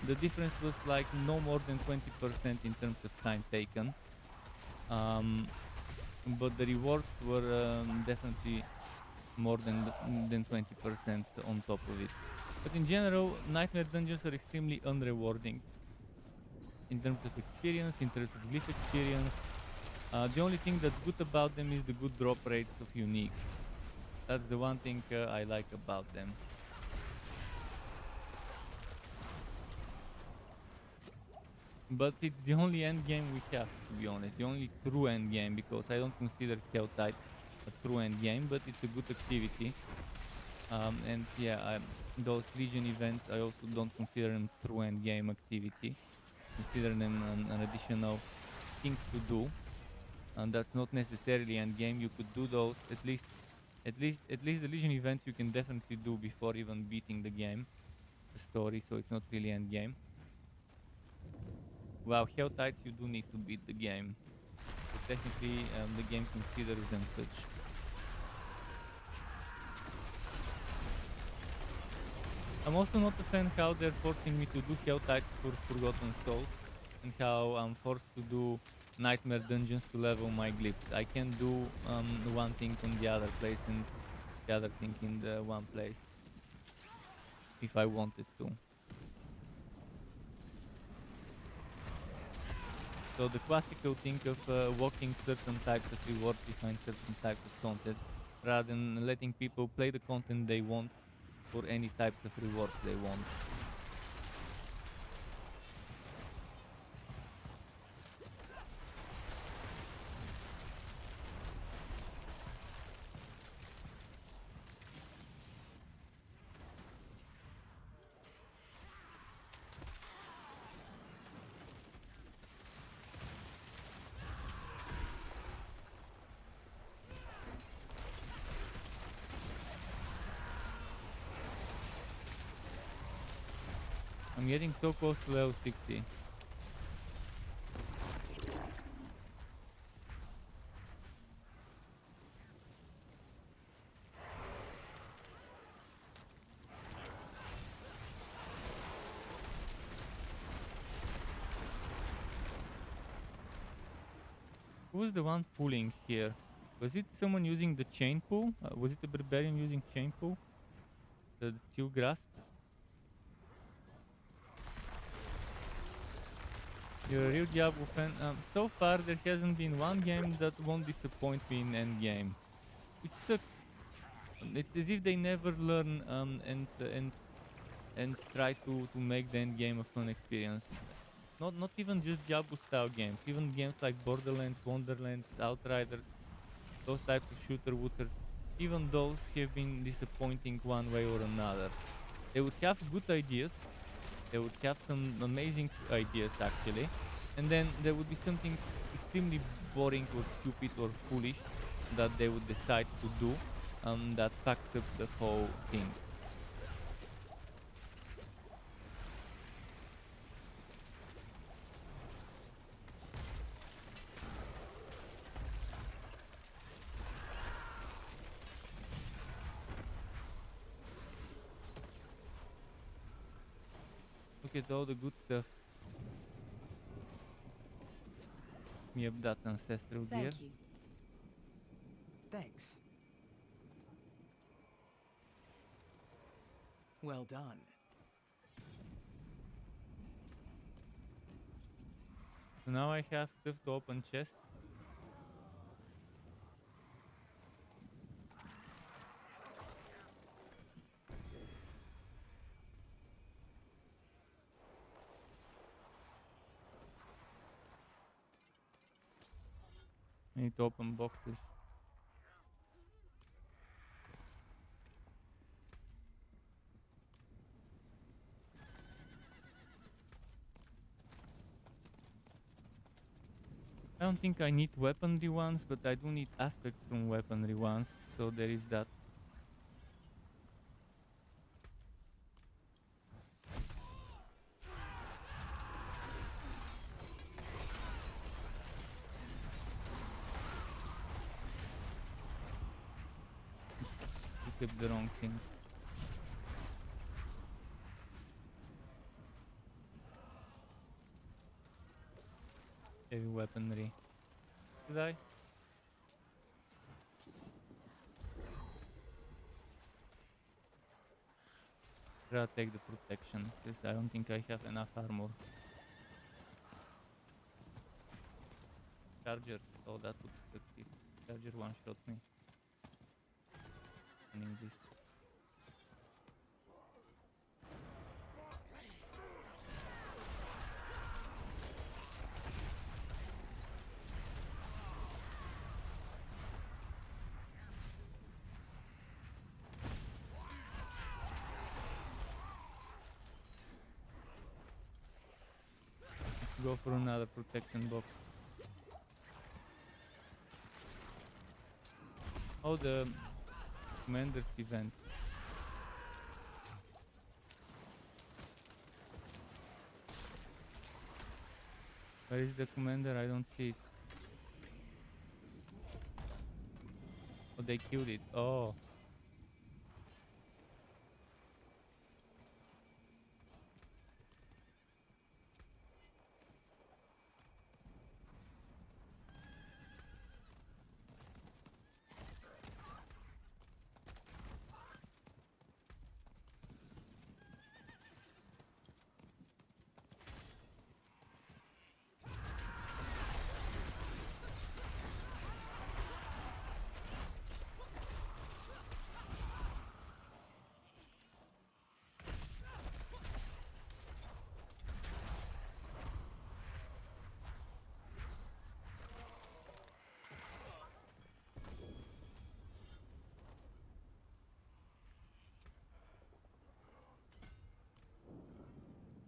The difference was like no more than 20% in terms of time taken. But the rewards were definitely more than 20% on top of it. But in general, Nightmare Dungeons are extremely unrewarding in terms of experience, in terms of glyph experience. The only thing that's good about them is the good drop rates of uniques. That's the one thing I like about them. But it's the only end game we have, to be honest. The only true end game, because I don't consider Helltide a true end game, but it's a good activity. And yeah, those Legion events, I also don't consider them true end game activity. Consider them an additional thing to do, and that's not necessarily end game. You could do those at least the Legion events you can definitely do before even beating the game, the story, so it's not really end game. Wow, Helltides you do need to beat the game. So technically the game considers them such. I'm also not a fan how they're forcing me to do Helltides for Forgotten Souls, and how I'm forced to do Nightmare Dungeons to level my glyphs. I can do one thing on the other place and the other thing in the one place if I wanted to. So the classical thing of walking certain types of rewards behind certain types of content, rather than letting people play the content they want for any types of rewards they want. I'm getting so close to level 60. Who was the one pulling here? Was it someone using the chain pull? Was it a barbarian using chain pull? The steel grasp? You're a real Diablo fan. So far there hasn't been one game that won't disappoint me in endgame, which sucks. It's as if they never learn and try to make the endgame a fun experience. Not even just Diablo style games, even games like Borderlands, Wonderlands, Outriders, those types of shooter wooters, even those have been disappointing one way or another. They would have good ideas. They would have some amazing ideas actually, and then there would be something extremely boring or stupid or foolish that they would decide to do that fucks up the whole thing. Look at all the good stuff. me up that ancestral gear. Thank you. Thanks. Well done. So now I have stuff to open chests. I need to open boxes. I don't think I need weaponry ones, but I do need aspects from weaponry ones, so there is that. Equip the wrong thing. Heavy weaponry. Did I? I'll take the protection, because I don't think I have enough armor. Chargers, oh that would succeed. Charger one-shot me. I need this. Go for another protection box. Oh, the commander's event. Where is the commander? I don't see it. Oh, they killed it. Oh.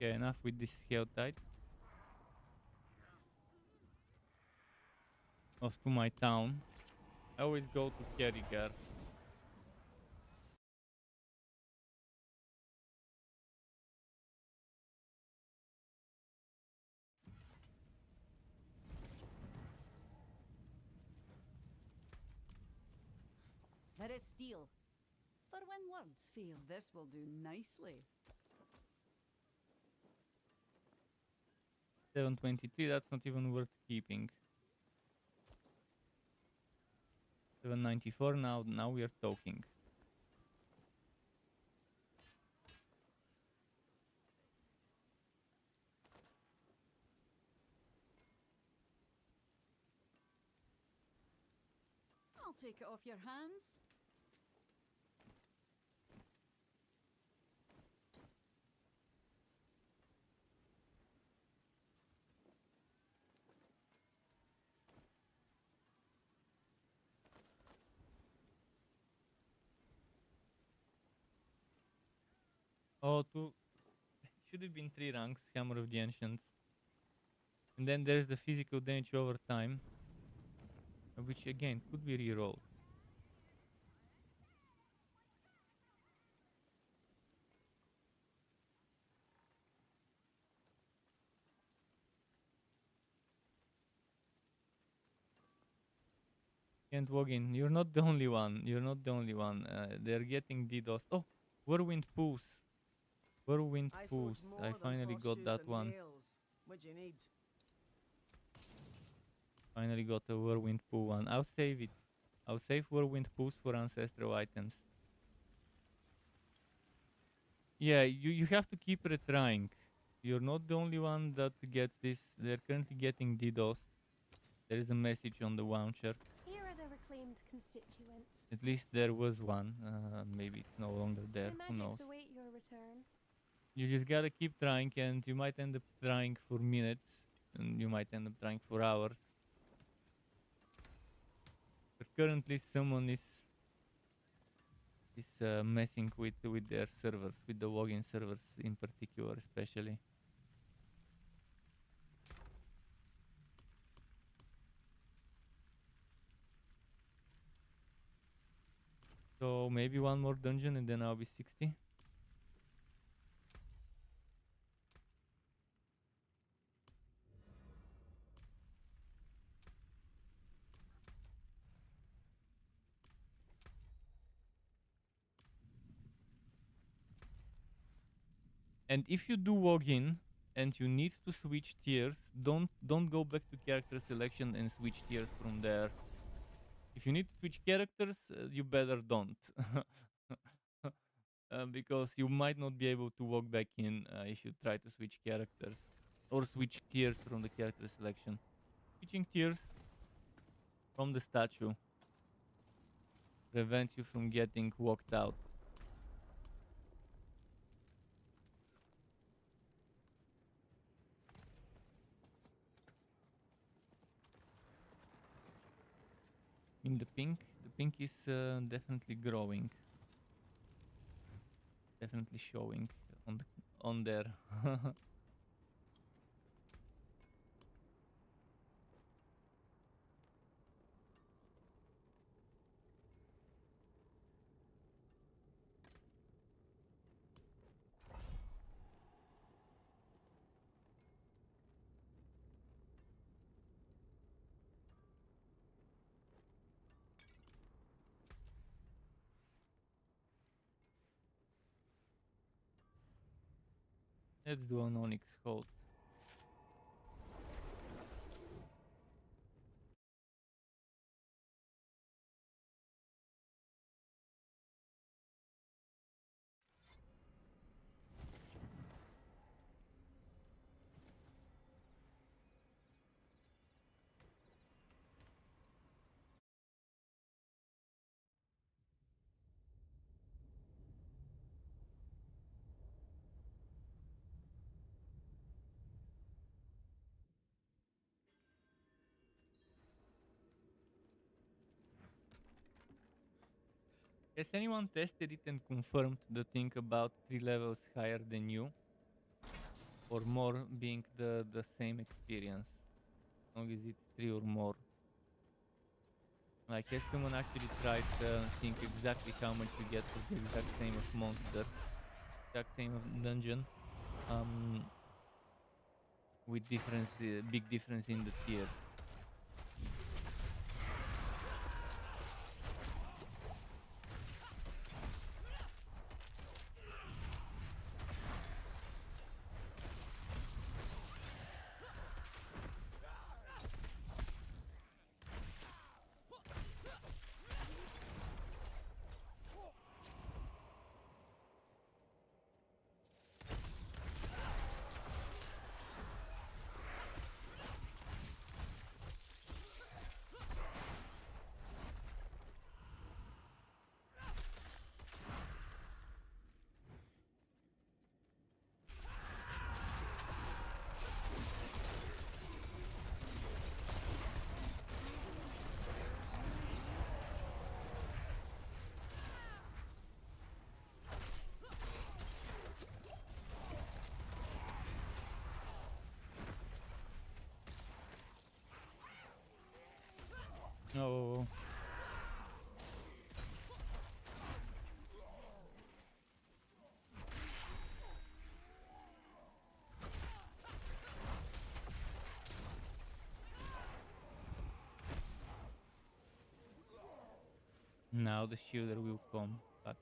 Okay, enough with this Helltide. Off to my town. I always go to Kerrigar. There is steel. For when words fail, this will do nicely. 723, that's not even worth keeping. 794, now we are talking. I'll take it off your hands. Oh, should have been 3 ranks, Hammer of the Ancients. And then there's the physical damage over time, which again could be rerolled. Can't walk in. You're not the only one. You're not the only one. They're getting DDoS. Oh, Whirlwind Poos. Whirlwind Poos. I finally got that one. What'd you need? Finally got a whirlwind poo one. I'll save it. I'll save whirlwind poos for ancestral items. Yeah, you have to keep retrying. You're not the only one that gets this. They're currently getting DDoS. There is a message on the launcher. Here are the reclaimed constituents. At least there was one. Maybe it's no longer there. My Who knows? magics await your return. You just gotta keep trying, and you might end up trying for minutes, and you might end up trying for hours. But currently, someone is messing with their servers, with the login servers in particular, especially. So maybe one more dungeon, and then I'll be 60. And if you do log in and you need to switch tiers, don't go back to character selection and switch tiers from there. If you need to switch characters, you better don't. Because you might not be able to log back in if you try to switch characters or switch tiers from the character selection. Switching tiers from the statue prevents you from getting locked out. In the pink is definitely growing, definitely showing on there. Let's do an onyx hold. Has anyone tested it and confirmed the thing about 3 levels higher than you? Or more being the same experience? As long as it's 3 or more. Like, has someone actually tried seeing exactly how much you get for the exact same of monster, exact same of dungeon, with difference, big difference in the tiers? No. Now the shielder will come back.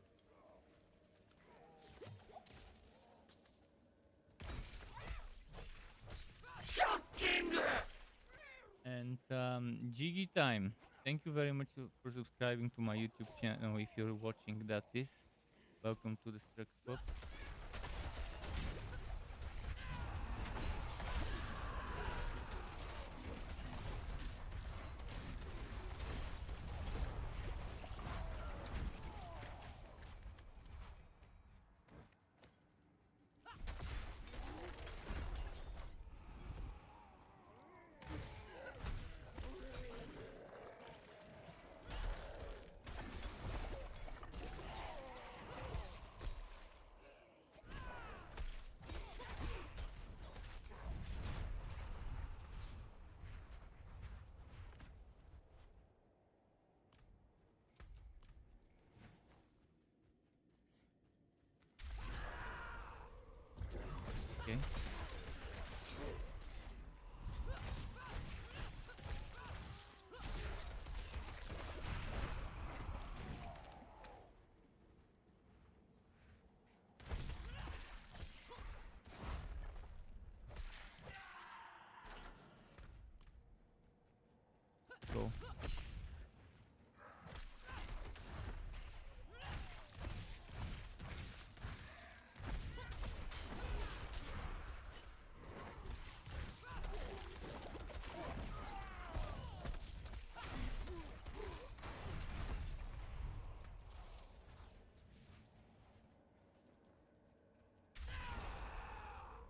And Jiggy time. Thank you very much for subscribing to my YouTube channel. If you're watching that is, welcome to the Struck Spot. Okay. Go.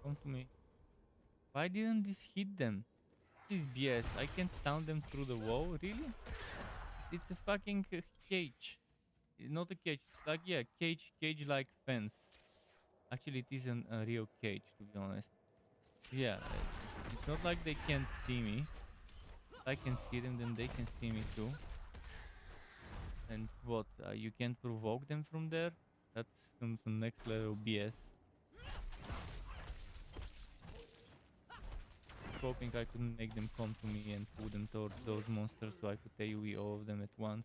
Come to me. Why didn't this hit them? This is BS. I can't stun them through the wall? Really? It's a fucking cage. It's not a cage. It's like, yeah, cage-like fence. Actually, it isn't a real cage, to be honest. Yeah, it's not like they can't see me. If I can see them, then they can see me too. And what? You can't provoke them from there? That's some next level BS. Hoping I couldn't make them come to me and pull them towards those monsters so I could AoE all of them at once.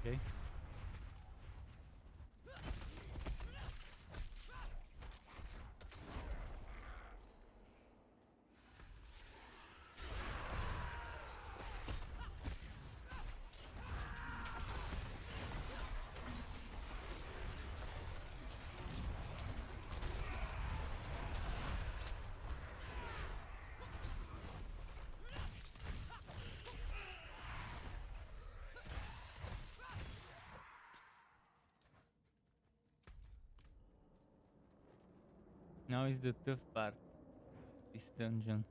Okay. Now is the tough part. This dungeon.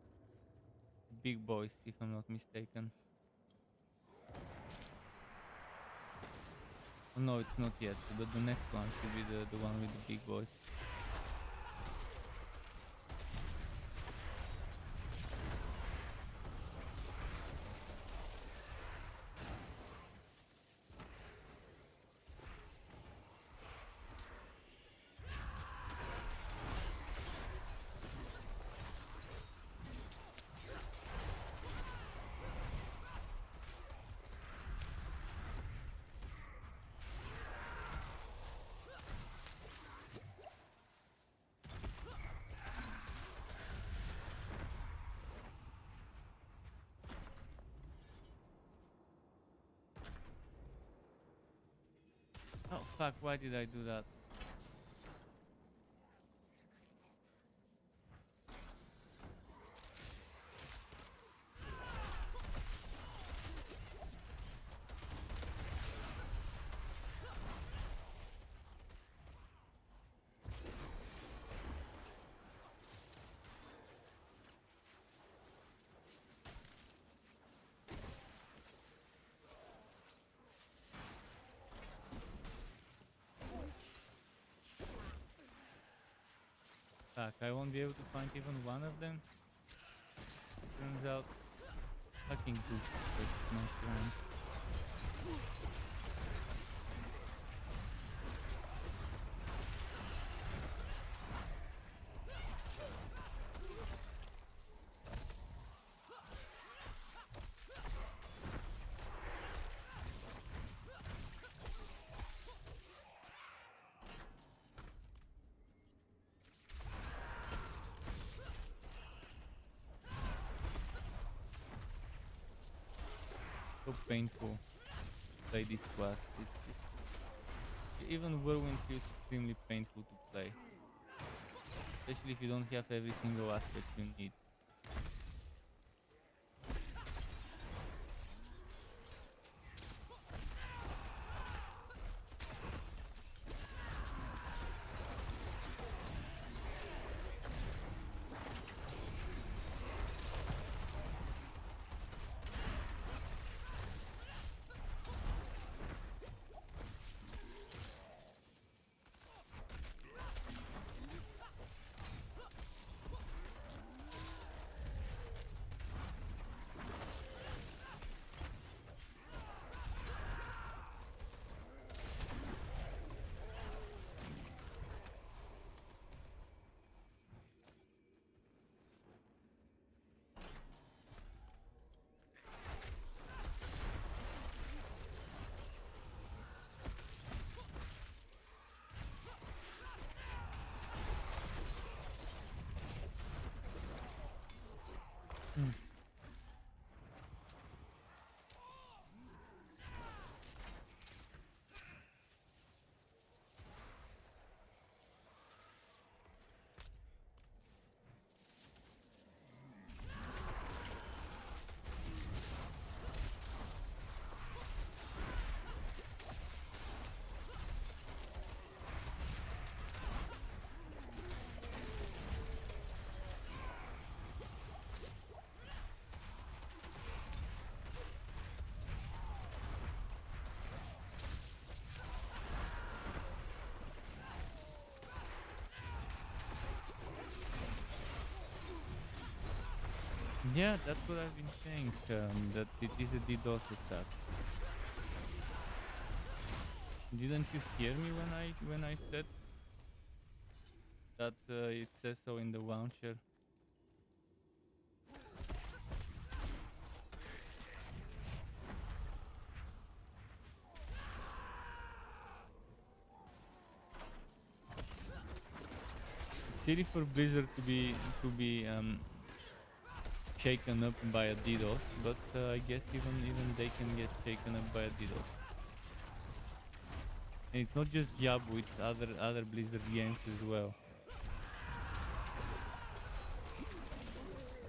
Big boys, if I'm not mistaken. Oh no, it's not yet. But the next one should be the one with the big boys. Oh fuck, why did I do that? Fuck, I won't be able to find even one of them. Turns out, fucking good. My friend. So painful to play this class. Even Whirlwind feels extremely painful to play. Especially if you don't have every single aspect you need. Yeah, that's what I've been saying, that it is a DDoS attack. Didn't you hear me when I said that it says so in the launcher? It's easy for Blizzard to be shaken up by a DDoS, but I guess even they can get shaken up by a DDoS. And it's not just Diablo, it's other Blizzard games as well.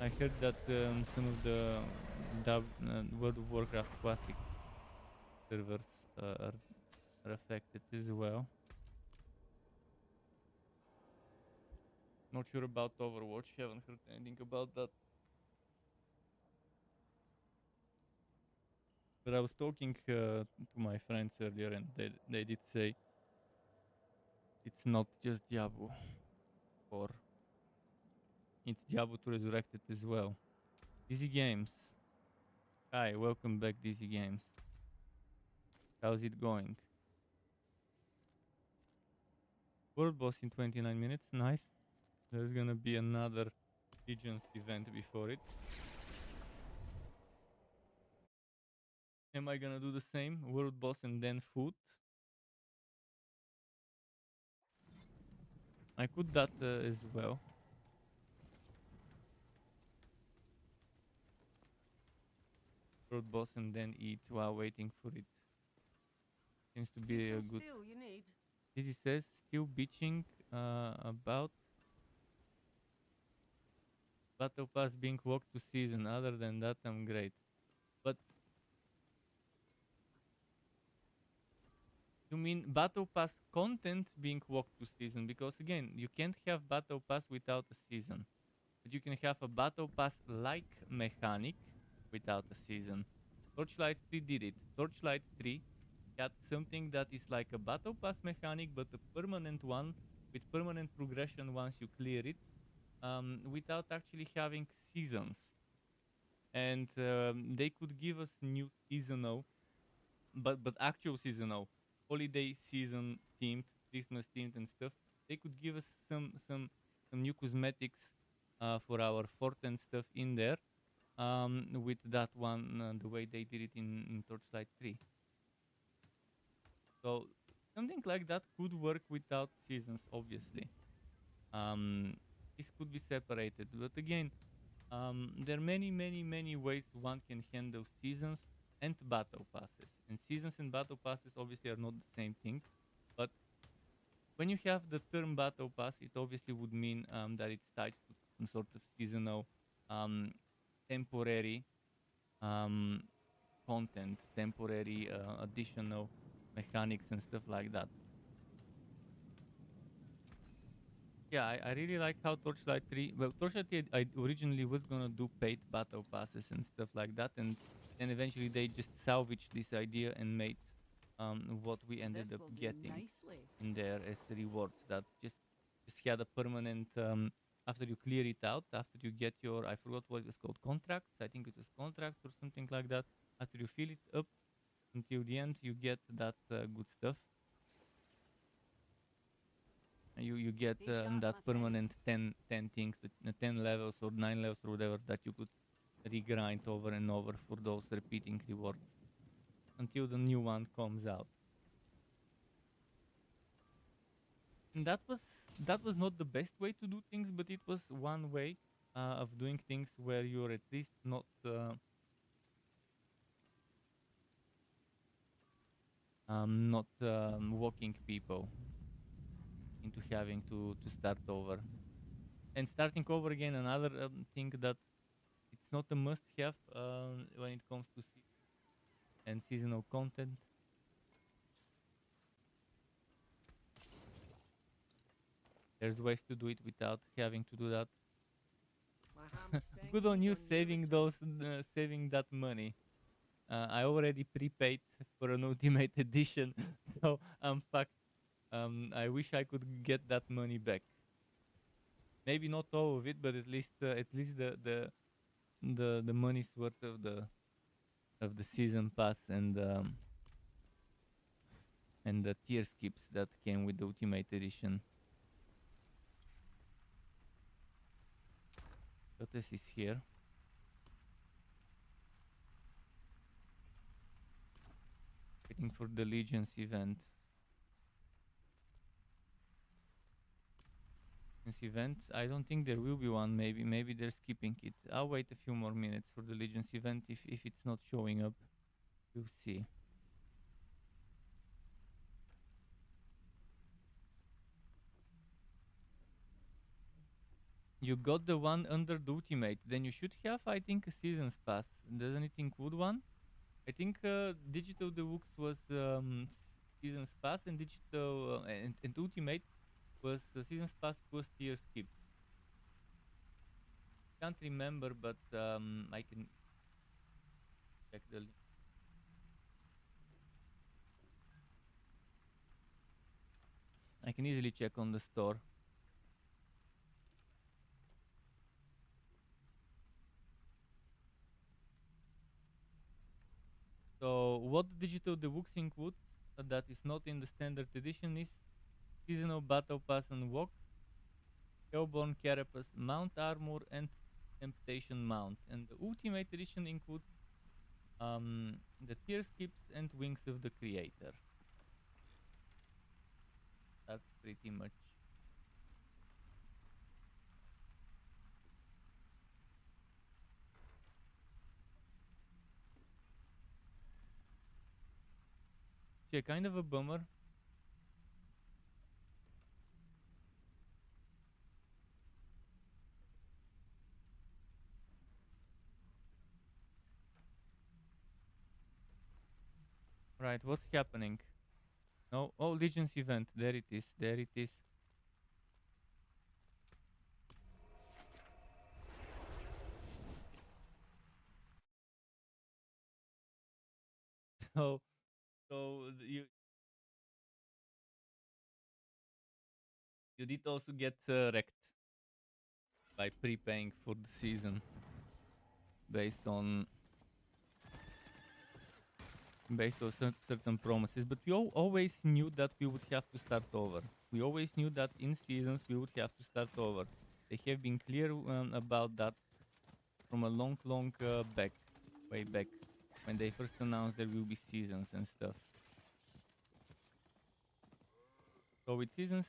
I heard that some of the World of Warcraft Classic servers are affected as well. Not sure about Overwatch, haven't heard anything about that. But I was talking to my friends earlier, and they did say it's not just Diablo, or it's Diablo 2 Resurrected as well. DC Games. Hi, welcome back, DC Games. How's it going? World boss in 29 minutes, nice. There's gonna be another Legends event before it. Am I gonna do the same? World boss and then food? I could that as well. World boss and then eat while waiting for it. Seems to be a good. Steel you need? Dizzy says still bitching about Battle Pass being walked to season. Other than that, I'm great. But you mean Battle Pass content being walked to season? Because again, you can't have Battle Pass without a season. But you can have a Battle Pass-like mechanic without a season. Torchlight 3 did it. Torchlight 3 had something that is like a Battle Pass mechanic, but a permanent one with permanent progression once you clear it, without actually having seasons. And they could give us new seasonal, but actual seasonal, holiday season themed, Christmas themed and stuff. They could give us some new cosmetics for our fort and stuff in there, with that one, the way they did it in Torchlight 3. So something like that could work without seasons, obviously. This could be separated, but again, there are many ways one can handle seasons and battle passes. And seasons and battle passes obviously are not the same thing, but when you have the term battle pass, it obviously would mean that it's tied to some sort of seasonal, temporary um, content, temporary additional mechanics and stuff like that. Yeah, I really like how Torchlight 3. Well, Torchlight 3, I originally was gonna do paid battle passes and stuff like that, and then eventually they just salvaged this idea and made what we ended up getting in there as rewards. That just had a permanent. After you clear it out, after you get your, I forgot what it was called, contracts. I think it was contracts or something like that. After you fill it up until the end, you get that good stuff. You get that permanent 10 things, 10 levels or 9 levels or whatever that you could regrind over and over for those repeating rewards until the new one comes out. And that was not the best way to do things, but it was one way of doing things where you're at least not walking people into having to start over. And starting over again, another thing that it's not a must-have when it comes to and seasonal content. There's ways to do it without having to do that. Good on you saving saving that money. I already prepaid for an Ultimate Edition, so I'm fucked. I wish I could get that money back. Maybe not all of it, but at least the money's worth of the season pass and the tier skips that came with the Ultimate Edition. Lotus is here. Waiting for the Legions event. I don't think there will be one. Maybe they're skipping it. I'll wait a few more minutes for the Legions event. If it's not showing up, we'll see. You got the one under the Ultimate, then you should have, I think, a Seasons Pass. Doesn't it include one? I think Digital Deluxe was Seasons Pass, and Digital and Ultimate was Seasons Pass plus tier skips. Can't remember, but I can check the link. I can easily check on the store. So what Digital Deluxe includes that is not in the standard edition is Seasonal Battle Pass and Walk, Hellborn Carapace Mount Armor, and Temptation Mount. And the Ultimate Edition includes the tier skips and Wings of the Creator. That's pretty much. Yeah, kind of a bummer. Right, what's happening? No, oh, Legion's event. There it is. There it is. So you You did also get wrecked by prepaying for the season based on certain promises, but we always knew that we would have to start over. We always knew that in seasons we would have to start over. They have been clear about that from a long way back, when they first announced there will be seasons and stuff. So with seasons,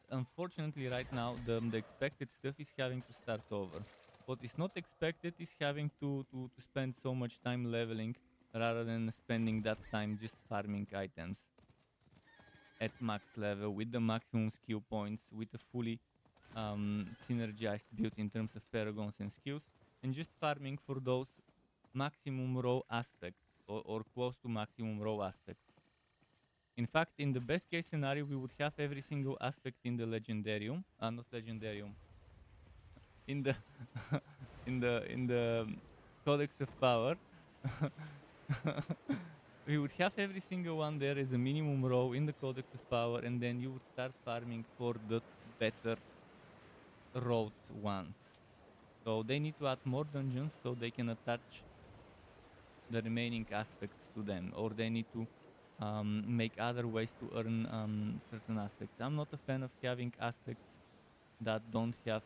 unfortunately right now, the expected stuff is having to start over. What is not expected is having to spend so much time leveling rather than spending that time just farming items at max level with the maximum skill points, with a fully synergized build in terms of paragons and skills, and just farming for those maximum raw aspects or close to maximum raw aspects. In fact, in the best case scenario, we would have every single aspect in the legendarium, not legendarium, in the in the codex of power. We would have every single one there as a minimum row in the codex of power, and then you would start farming for the better road ones. So they need to add more dungeons so they can attach the remaining aspects to them, or they need to make other ways to earn certain aspects. I'm not a fan of having aspects that don't have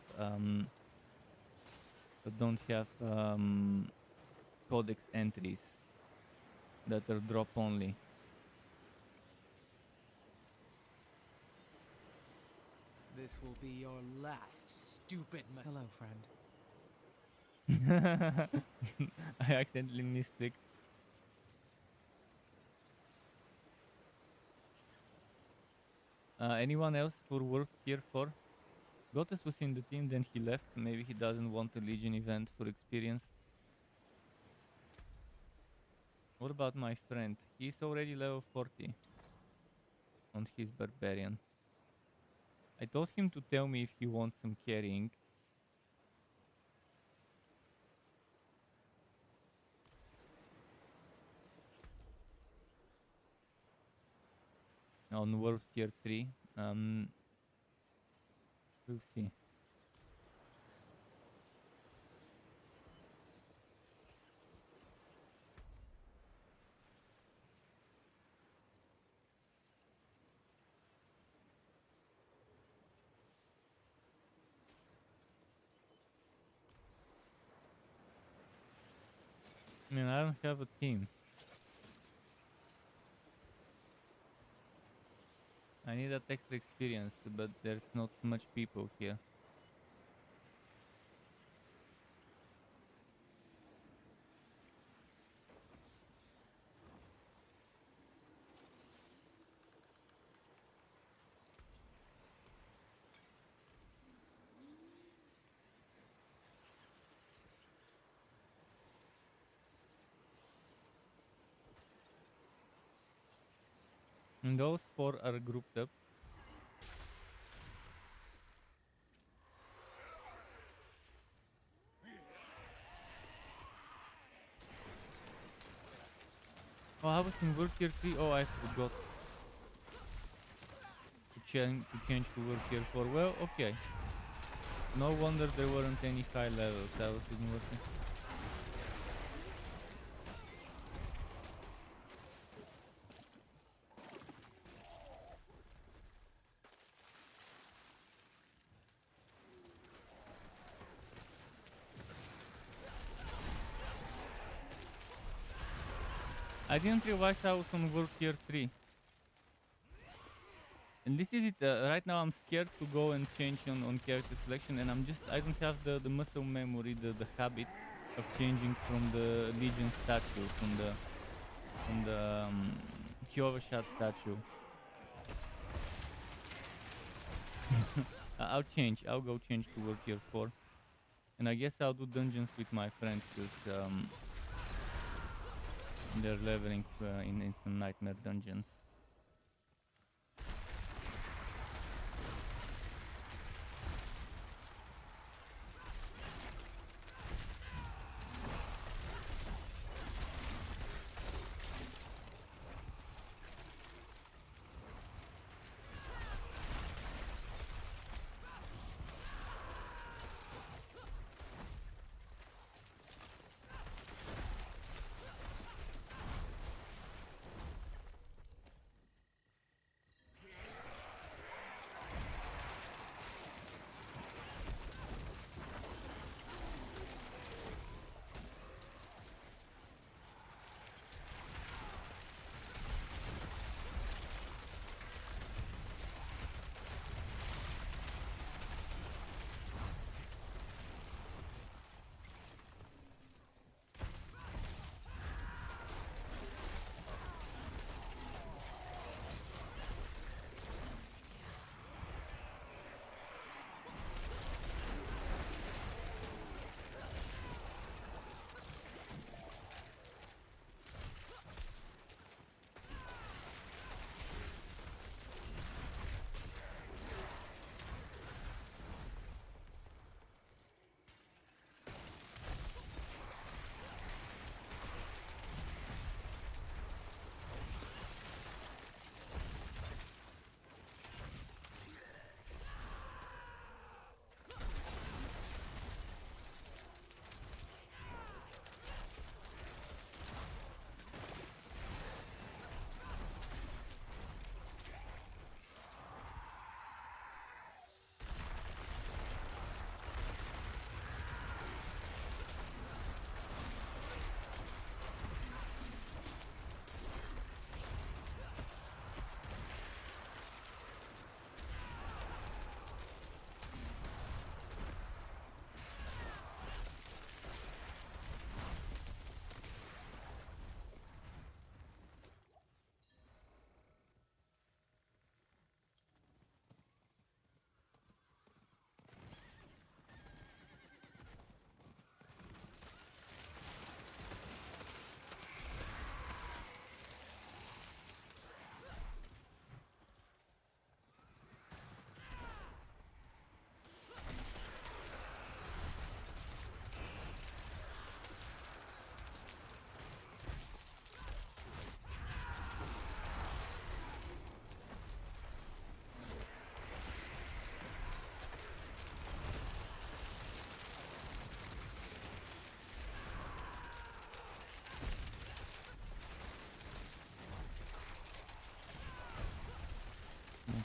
codex entries that are drop only. This will be your last stupid mistake. Hello, friend. I accidentally misclicked. Anyone else who worked here for? Gottes was in the team, then he left. Maybe he doesn't want a Legion event for experience. What about my friend? He's already level 40 on his Barbarian. I told him to tell me if he wants some carrying. On World Tier 3. We'll see. I mean, I don't have a team. I need that extra experience, but there's not much people here. And those four are grouped up. Oh, I was in World Tier 3. Oh, I forgot to change to World Tier 4. Well, okay. No wonder there weren't any high levels. I was in World Tier. I didn't realize I was on World Tier 3. And this is it. Right now I'm scared to go and change on character selection, and I don't have the muscle memory, the habit of changing from the Legion statue, from the Overshot statue. I'll go change to World Tier 4. And I guess I'll do dungeons with my friends, because they're leveling in some nightmare dungeons.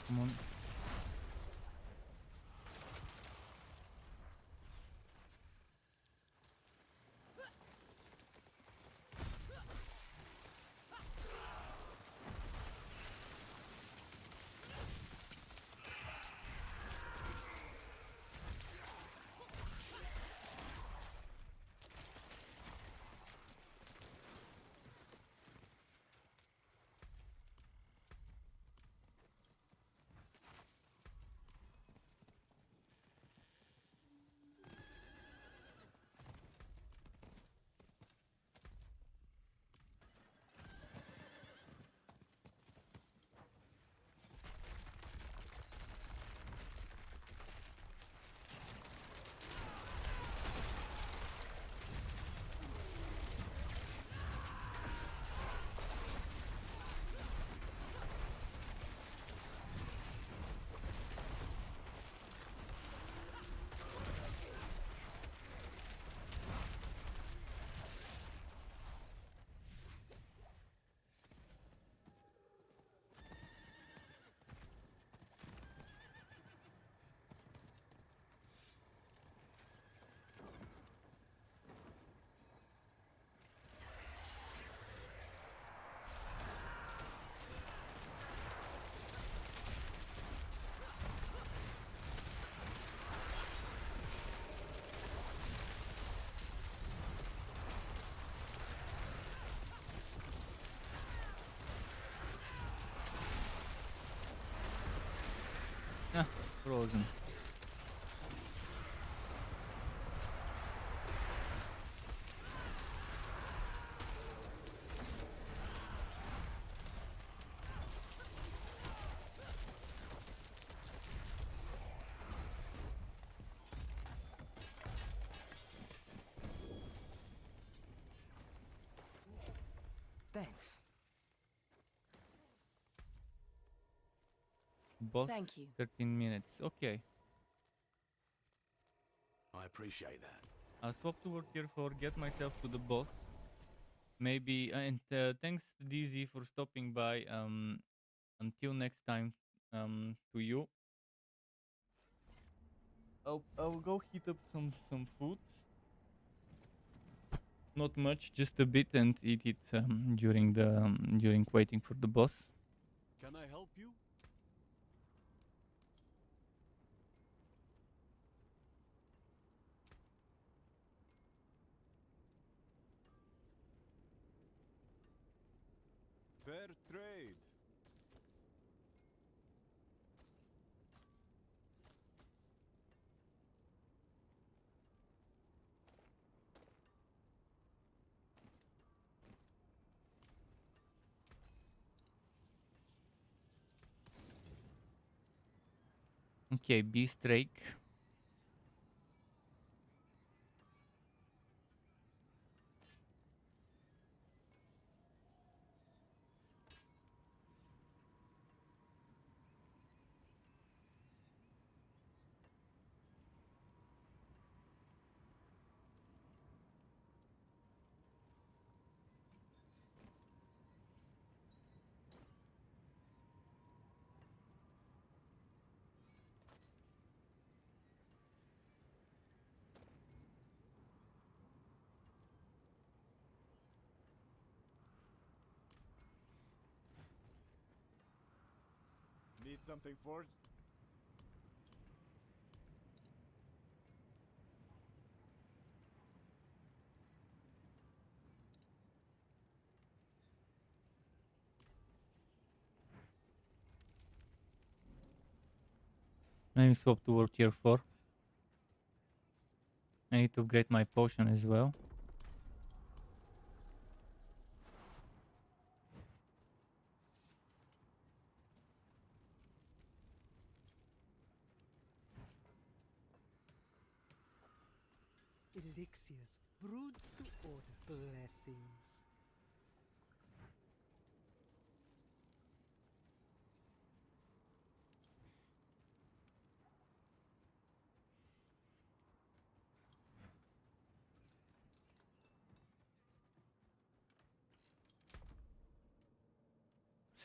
come on. Ah, frozen. Thanks. Boss, Thank you. 13 minutes. Okay. I appreciate that. I'll swap to work here for get myself to the boss. Maybe and thanks DZ for stopping by. Until next time. To you. I'll go heat up some food. Not much, just a bit, and eat it during waiting for the boss. Can I help you? Fair trade. Okay, beast rake. Need something forged? Maybe swap to work tier 4. I need to upgrade my potion as well. Elixirs brewed to order. Blessings.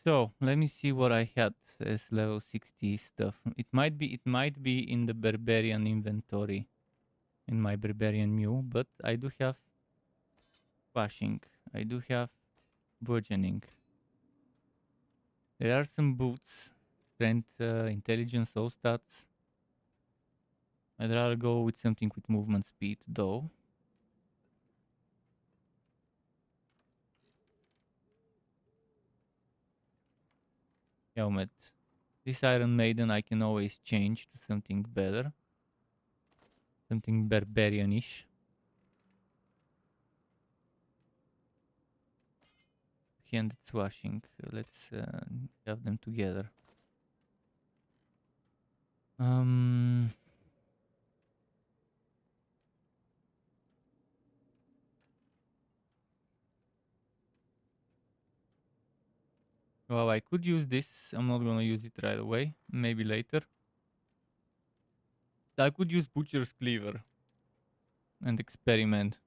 So let me see what I had as level 60 stuff. It might be in the barbarian inventory, in my barbarian mule, but I do have squashing. I do have burgeoning. There are some boots, strength, intelligence, all stats. I'd rather go with something with movement speed, though. Helmet. This Iron Maiden I can always change to something better. Something barbarianish. Handed swashing. Let's have them together. Well, I could use this. I'm not gonna use it right away. Maybe later. I could use Butcher's Cleaver and experiment.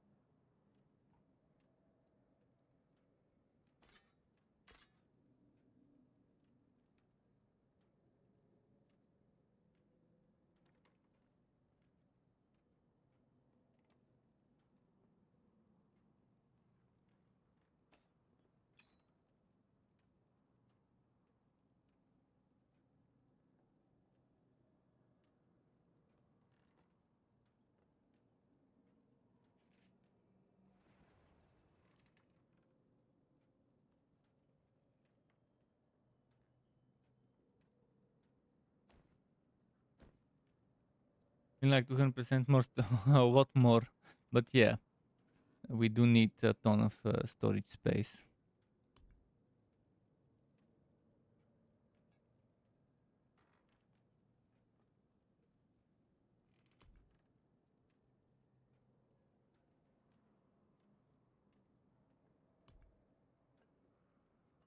In like 200% more, a lot more. But yeah, we do need a ton of storage space.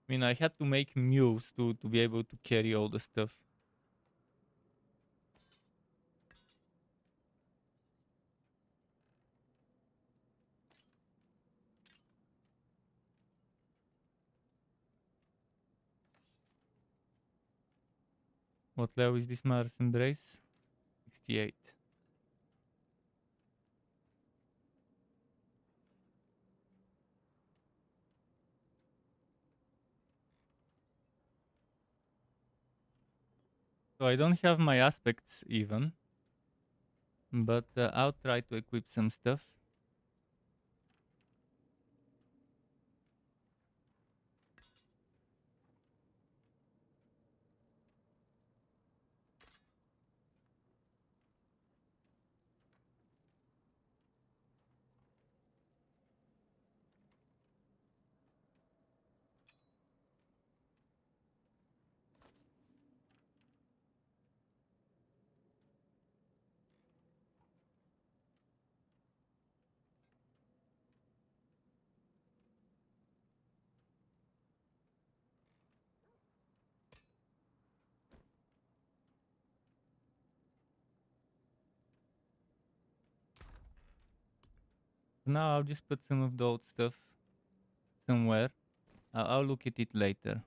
I mean, I had to make mules to be able to carry all the stuff. What level is this Mars Embrace? 68. So I don't have my aspects even. But I'll try to equip some stuff. Now I'll just put some of the old stuff somewhere. I'll look at it later.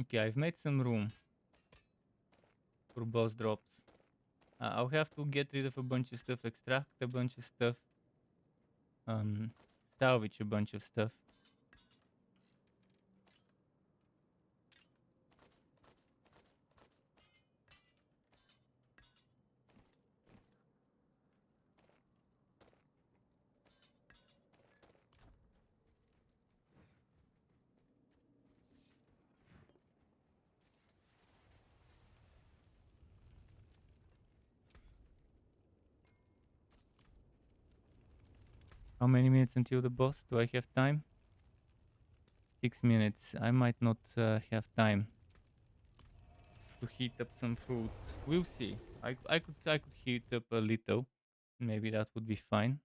Okay, I've made some room for boss drops. I'll have to get rid of a bunch of stuff, extract a bunch of stuff, salvage a bunch of stuff. How many minutes until the boss? Do I have time? 6 minutes. I might not have time to heat up some food. We'll see. I could heat up a little. Maybe that would be fine.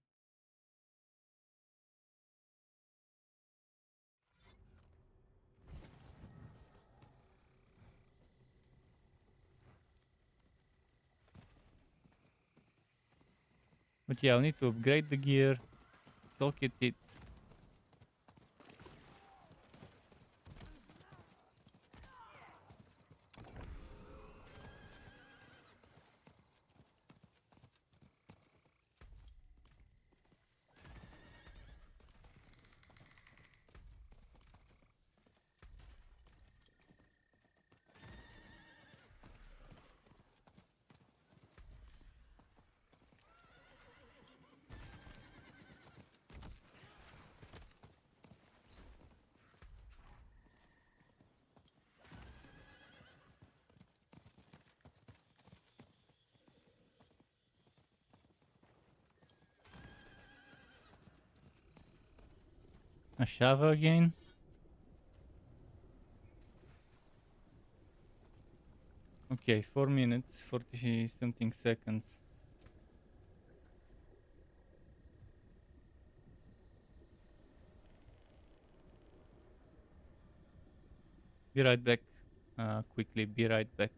But yeah, I'll need to upgrade the gear, socket it. A shovel again. Okay, 4 minutes, 40 something seconds. Be right back. Quickly, be right back.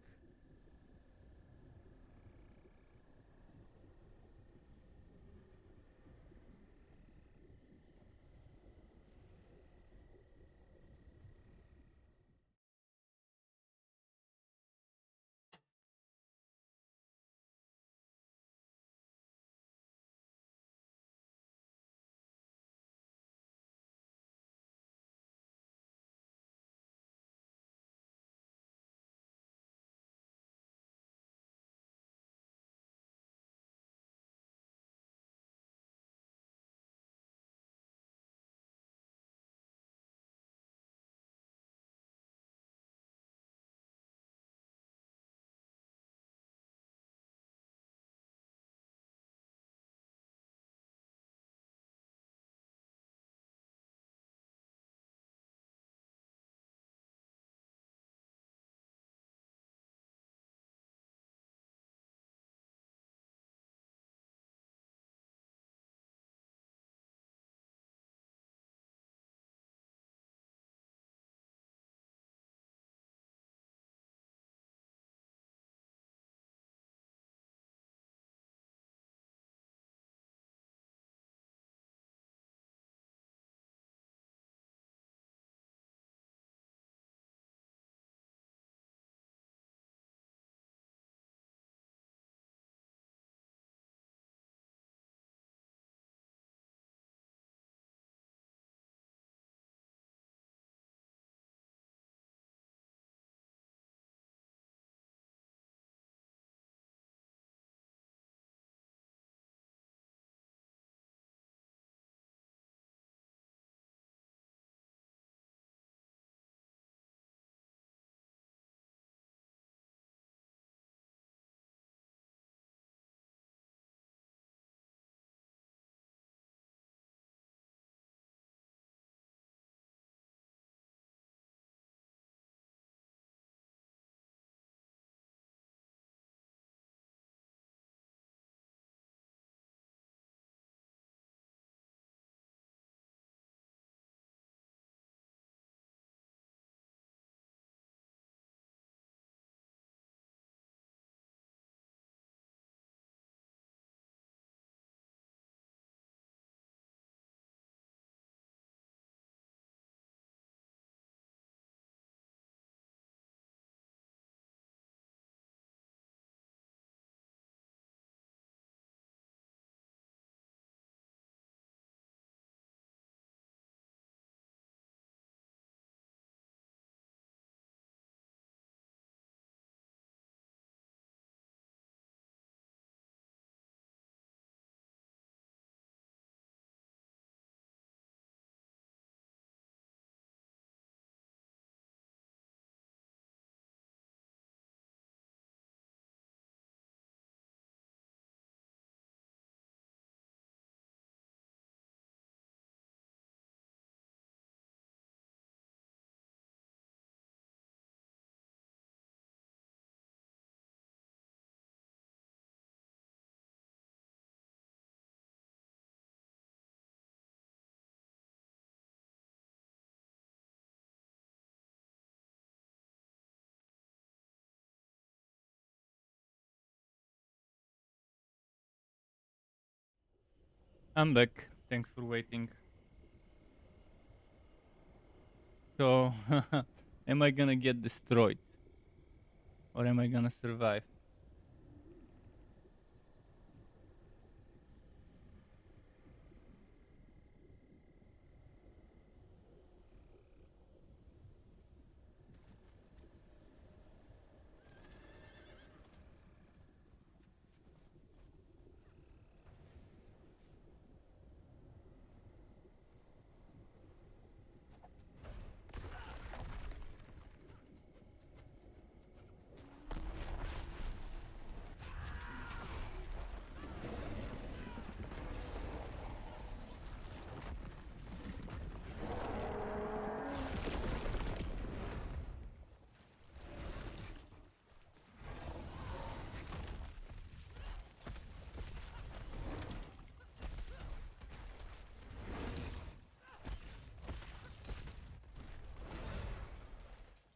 I'm back. Thanks for waiting. So, am I gonna get destroyed? Or am I gonna survive?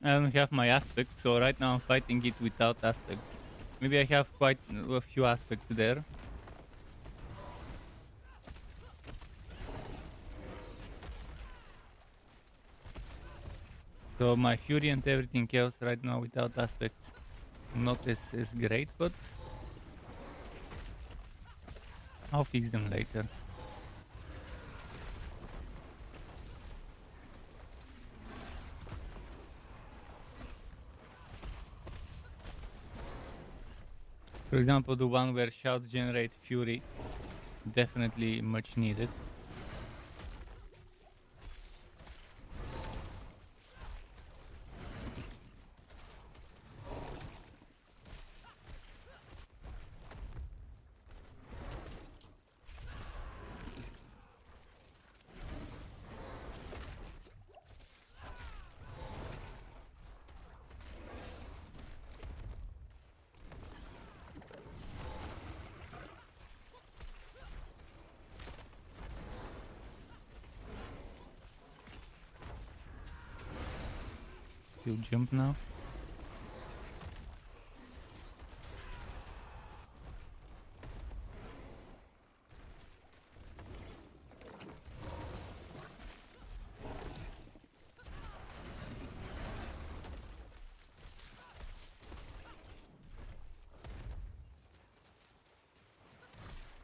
I don't have my aspects, so right now I'm fighting it without aspects. Maybe I have quite a few aspects there. So my fury and everything else right now without aspects, not as great, but I'll fix them later. For example, the one where shouts generate fury, definitely much needed. Still jump now.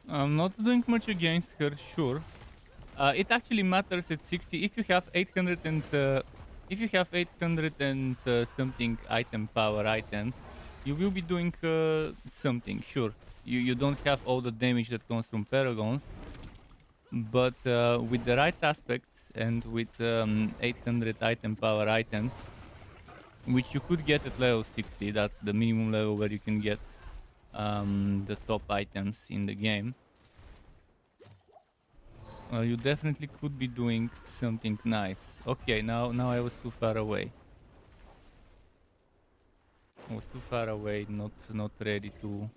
I'm not doing much against her, sure. It actually matters at 60 if you have 800 and if you have 800 and something item power items, you will be doing something, sure. You don't have all the damage that comes from paragons, but with the right aspects and with 800 item power items, which you could get at level 60, that's the minimum level where you can get the top items in the game. You definitely could be doing something nice. Okay, now I was too far away. I was too far away, not ready to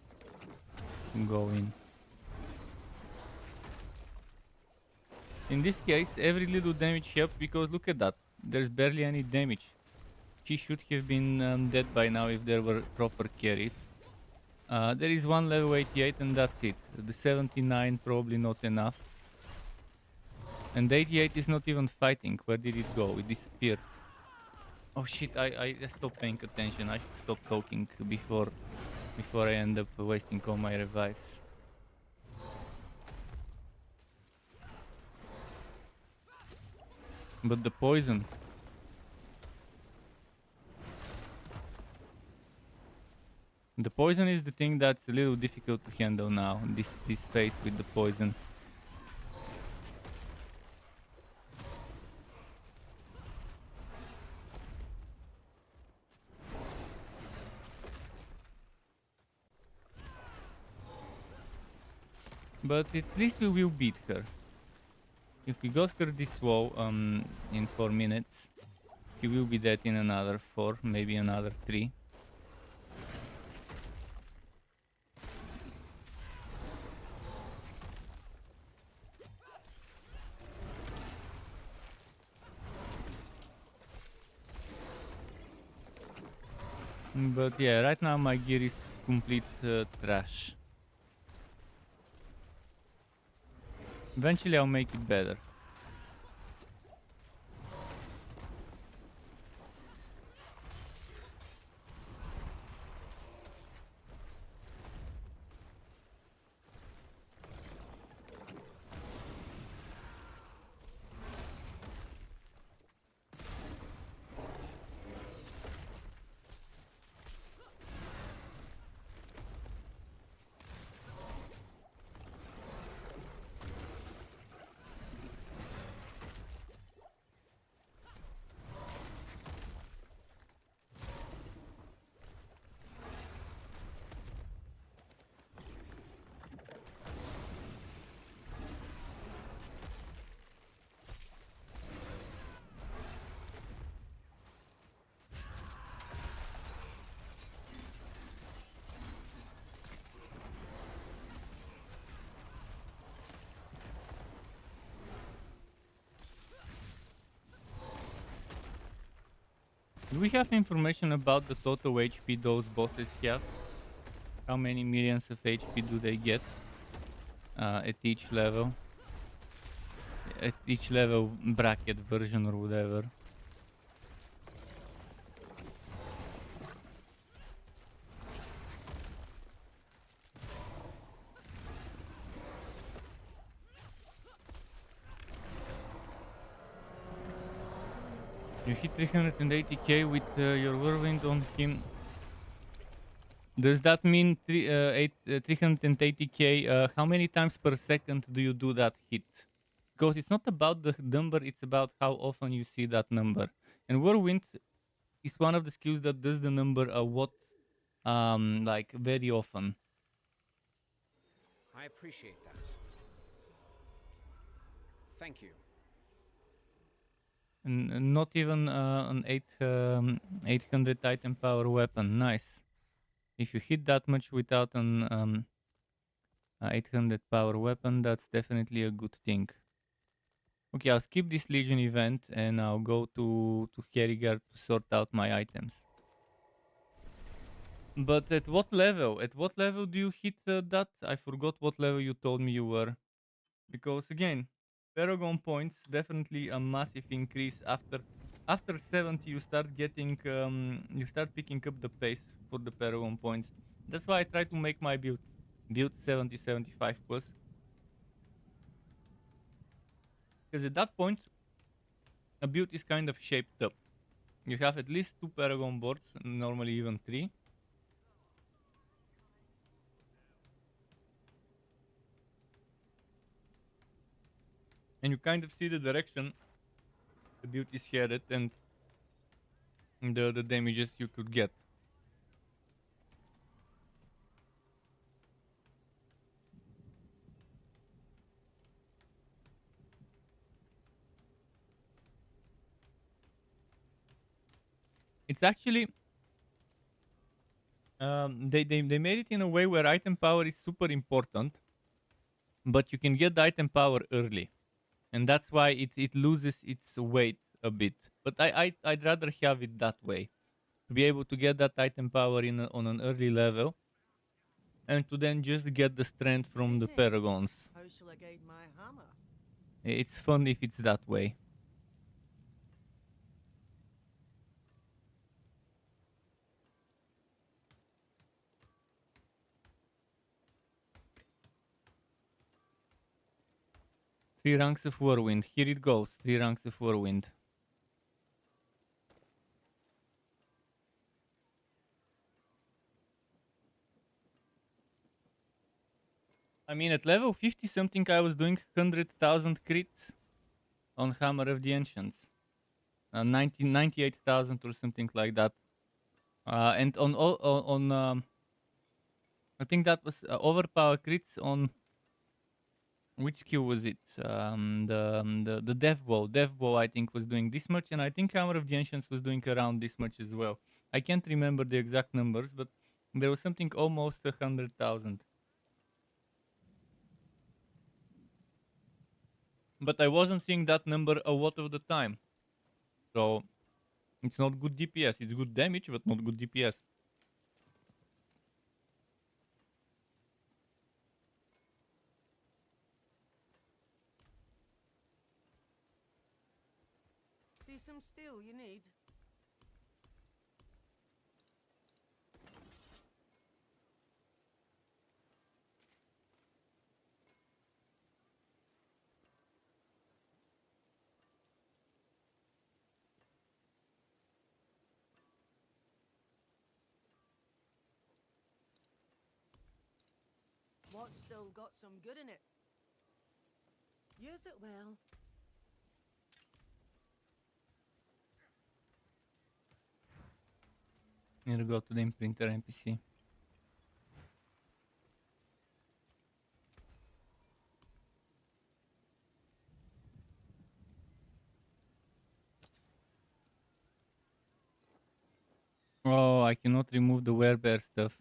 go in. In this case, every little damage helps because look at that. There's barely any damage. She should have been dead by now if there were proper carries. There is one level 88 and that's it. The 79 probably not enough. And the 88 is not even fighting. Where did it go? It disappeared. Oh shit, I stopped paying attention. I should stop talking before I end up wasting all my revives. But the poison. The poison is the thing that's a little difficult to handle now. This phase with the poison. But at least we will beat her. If we got her this wall in 4 minutes, she will be dead in another 4, maybe another 3. But yeah, right now my gear is complete trash. Eventually I'll make it better. Do we have information about the total HP those bosses have? How many millions of HP do they get at each level? At each level bracket version or whatever. You hit 380k with your whirlwind on him. Does that mean 380k? How many times per second do you do that hit? Because it's not about the number, it's about how often you see that number. And whirlwind is one of the skills that does the number a what, like very often. I appreciate that. Thank you. And not even an 800 item power weapon. Nice. If you hit that much without an 800 power weapon, that's definitely a good thing. Okay, I'll skip this Legion event and I'll go to Herrigar to sort out my items. But at what level? At what level do you hit that? I forgot what level you told me you were. Because again, Paragon points definitely a massive increase after 70 you start getting you start picking up the pace for the Paragon points. That's why I try to make my build 70-75 plus. Because at that point a build is kind of shaped up. You have at least 2 Paragon boards, normally even 3. And you kind of see the direction the build is headed and the damages you could get. It's actually they made it in a way where item power is super important, but you can get the item power early, and that's why it loses its weight a bit. But I'd rather have it that way, to be able to get that item power on an early level, and to then just get the strength from the paragons. How shall I guide my hammer? It's fun if it's that way. Three ranks of whirlwind. Here it goes. 3 ranks of whirlwind. I mean, at level 50 something, I was doing 100,000 crits on Hammer of the Ancients. 98,000 or something like that. And on I think that was overpower crits on which skill was it? The Death Bow. Death Bow I think was doing this much, and I think Hammer of the Ancients was doing around this much as well. I can't remember the exact numbers, but there was something almost 100,000. But I wasn't seeing that number a lot of the time. So it's not good DPS. It's good damage, but not good DPS. some steel you need? What's still got some good in it? Use it well. Need to go to the imprinter NPC. Oh, I cannot remove the werebear stuff.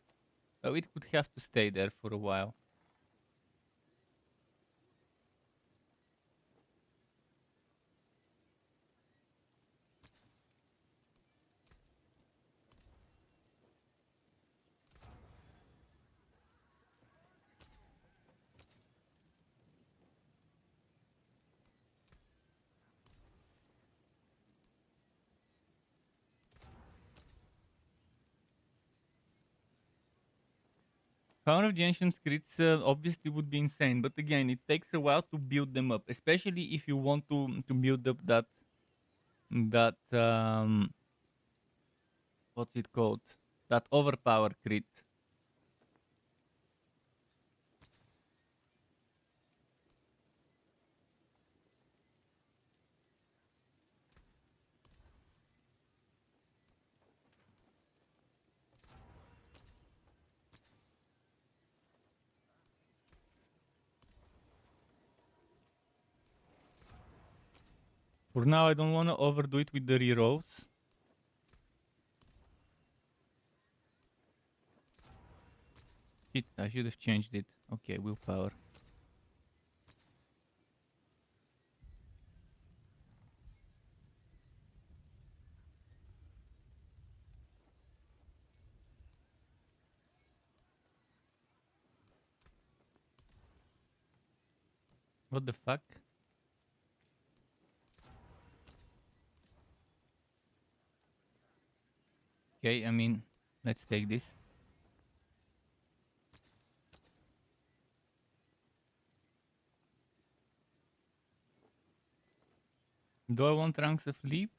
Oh, it could have to stay there for a while. Power of the Ancient crits obviously would be insane, but again, it takes a while to build them up, especially if you want to build up that what's it called? That overpower crit. For now, I don't want to overdo it with the rerolls. Shit, I should have changed it. Okay, willpower. What the fuck? Okay, I mean, let's take this. Do I want ranks of leap?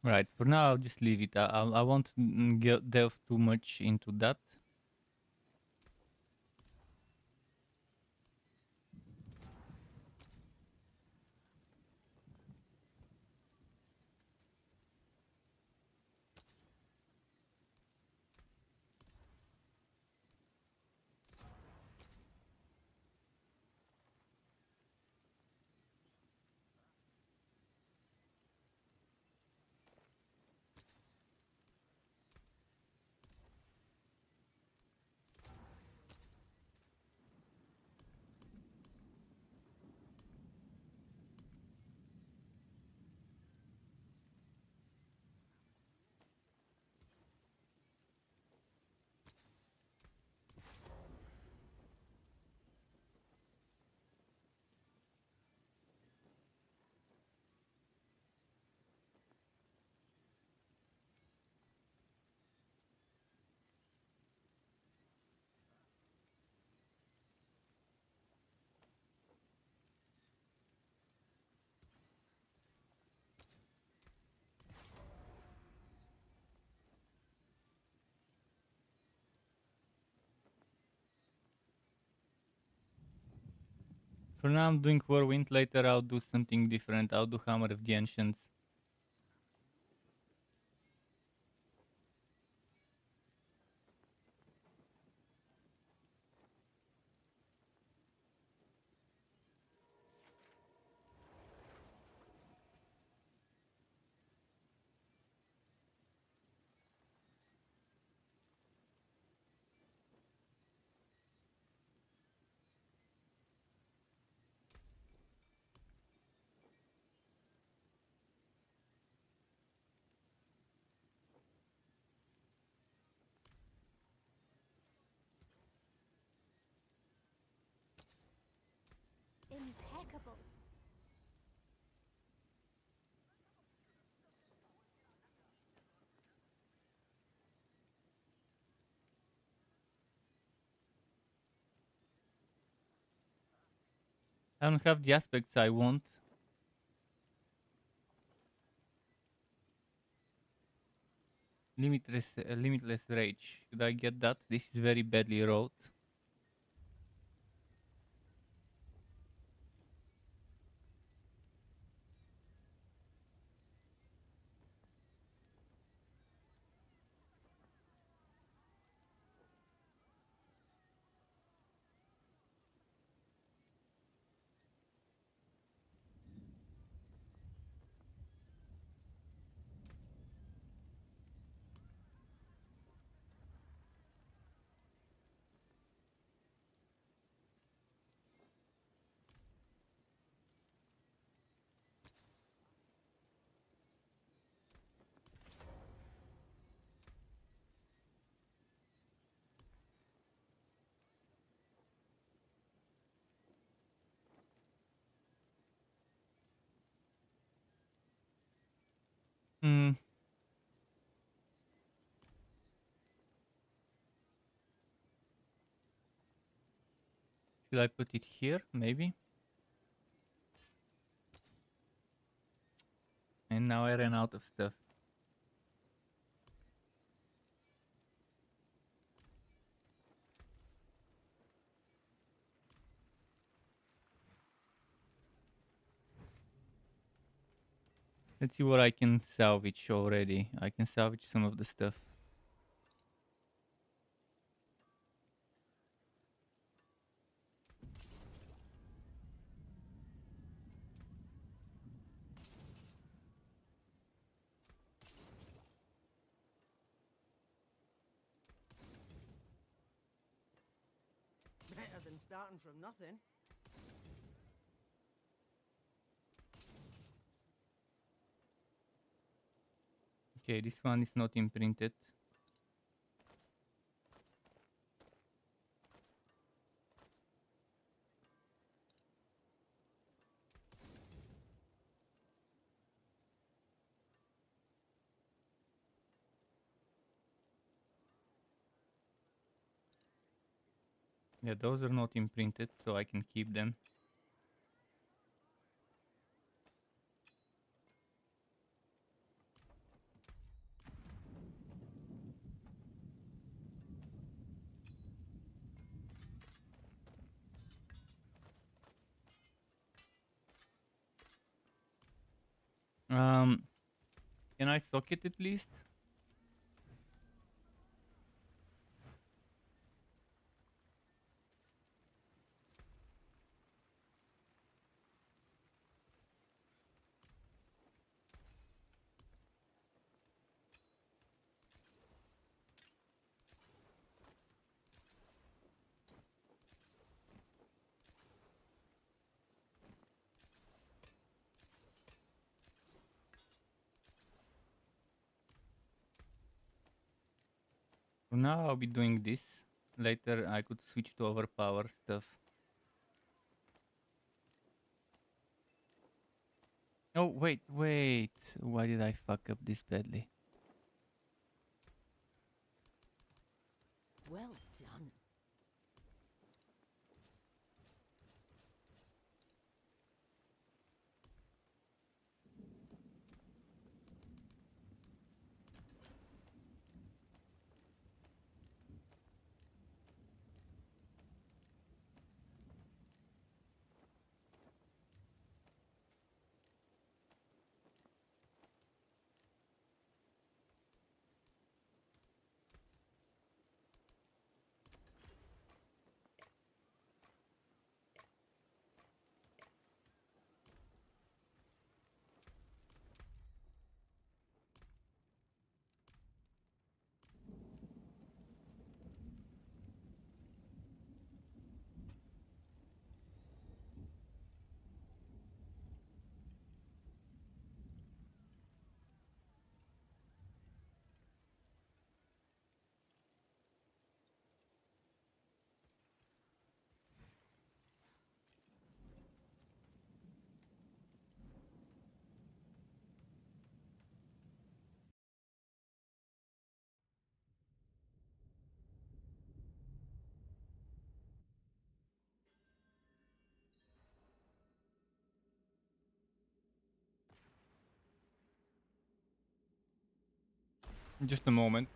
Right, for now I'll just leave it. I won't delve too much into that. For now I'm doing Whirlwind, later I'll do something different. I'll do Hammer of the Ancients. impeccable. I don't have the aspects I want. Limitless rage. Should I get that? This is very badly wrote. Hmm. Should I put it here? Maybe. And now I ran out of stuff. Let's see what I can salvage already. I can salvage some of the stuff. Better than starting from nothing. Okay, this one is not imprinted. Yeah, those are not imprinted, so I can keep them. Um, can I socket at least? For now, I'll be doing this. Later, I could switch to overpower stuff. Oh, wait. Why did I fuck up this badly? Well done. Just a moment.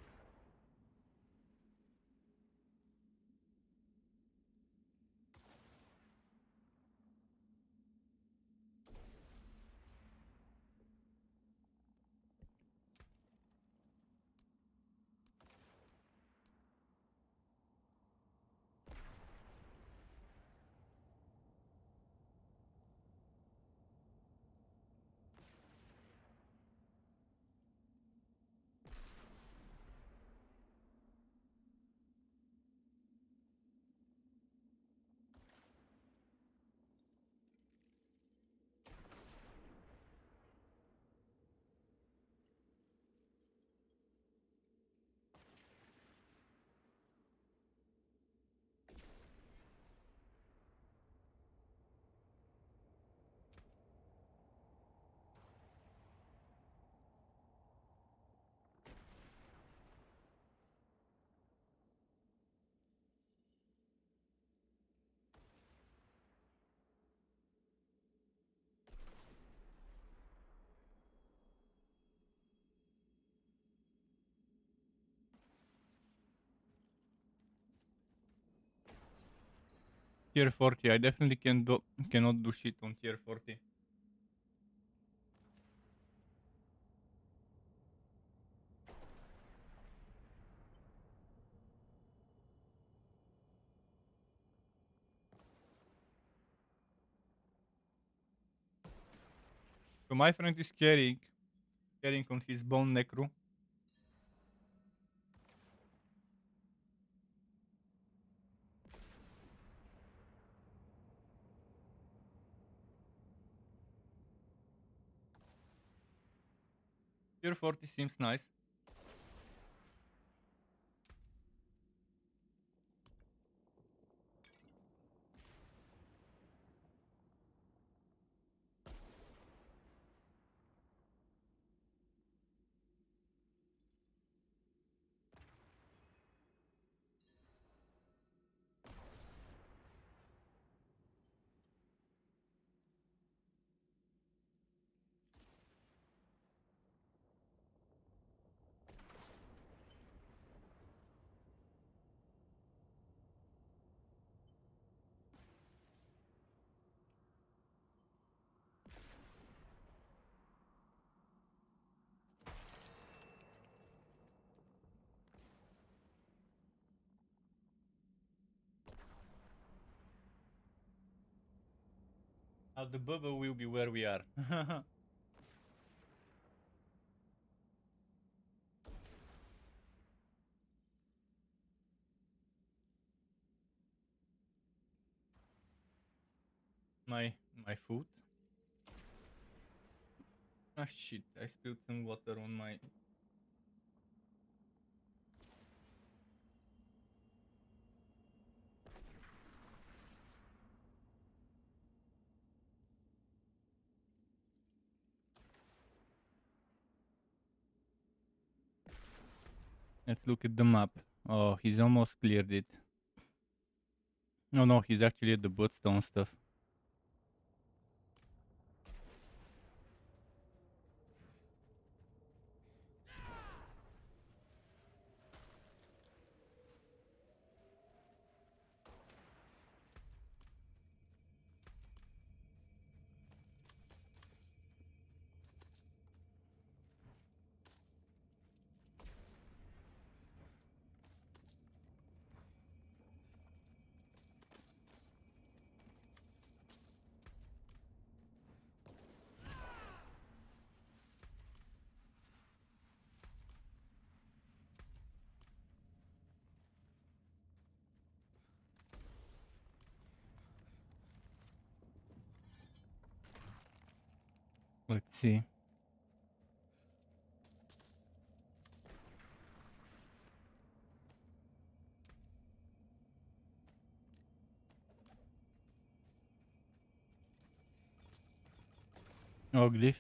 Tier 40. I definitely cannot do shit on tier 40. So my friend is carrying on his bone necro. Tier 40 seems nice. Now the bubble will be where we are. my foot. Ah shit, I spilled some water on my... Let's look at the map. Oh, he's almost cleared it. Oh no, he's actually at the bloodstone stuff. Let's see. Oh, glyph.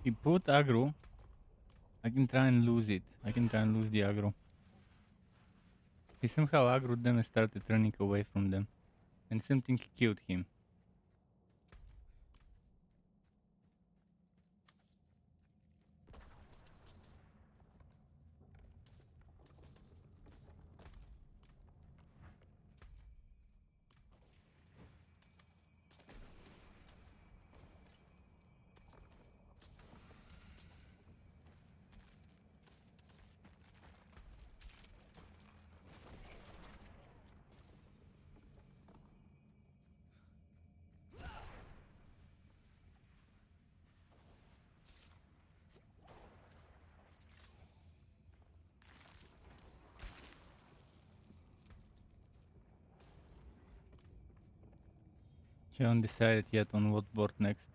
He put aggro. I can try and lose it. I can try and lose the aggro. He somehow aggroed them and started running away from them. And something killed him. Haven't decided yet on what board next.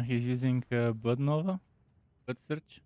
He's using Blood Nova, Blood Search.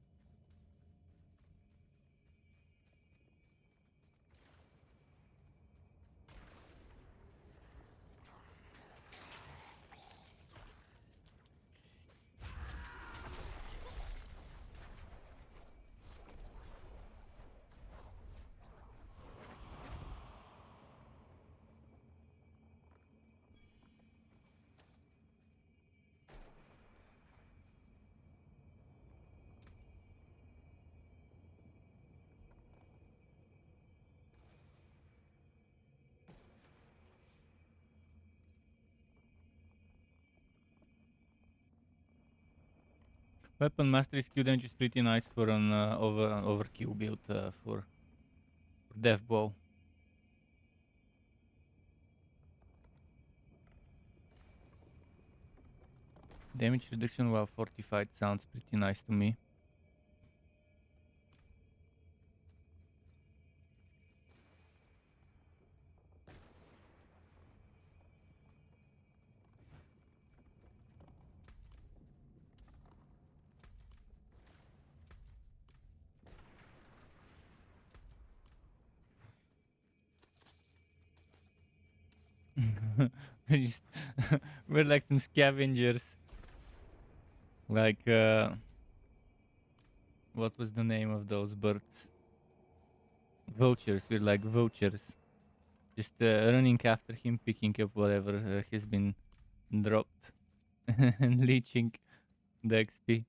Weapon Mastery skill damage is pretty nice for an overkill build for Death Bow. Damage reduction while fortified sounds pretty nice to me. we're, just we're like some scavengers. Like, what was the name of those birds? Vultures. We're like vultures. Just running after him, picking up whatever has been dropped and leeching the XP.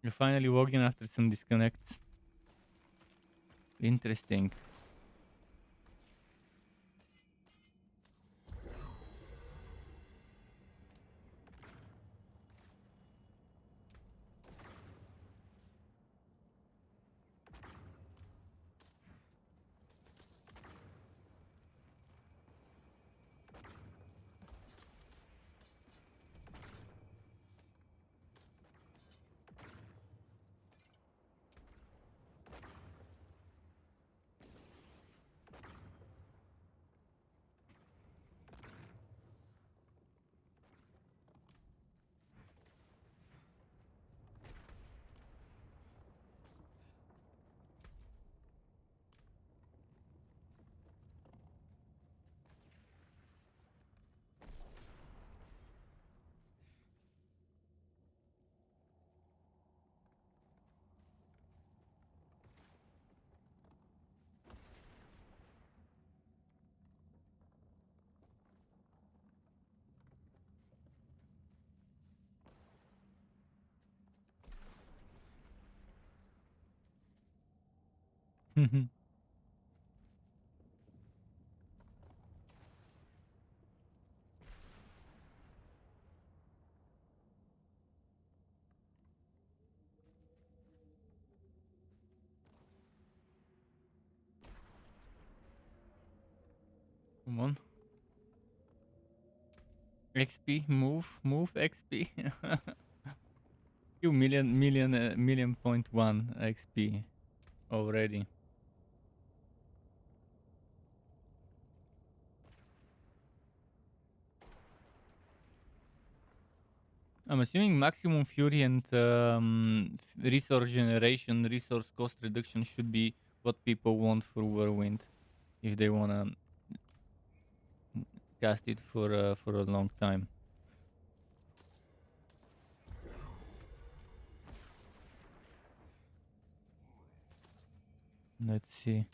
You're finally walking after some disconnects. Interesting. Come on. XP, move XP. You million point one XP already. I'm assuming maximum fury and resource generation, resource cost reduction should be what people want for Whirlwind if they wanna cast it for a long time. Let's see.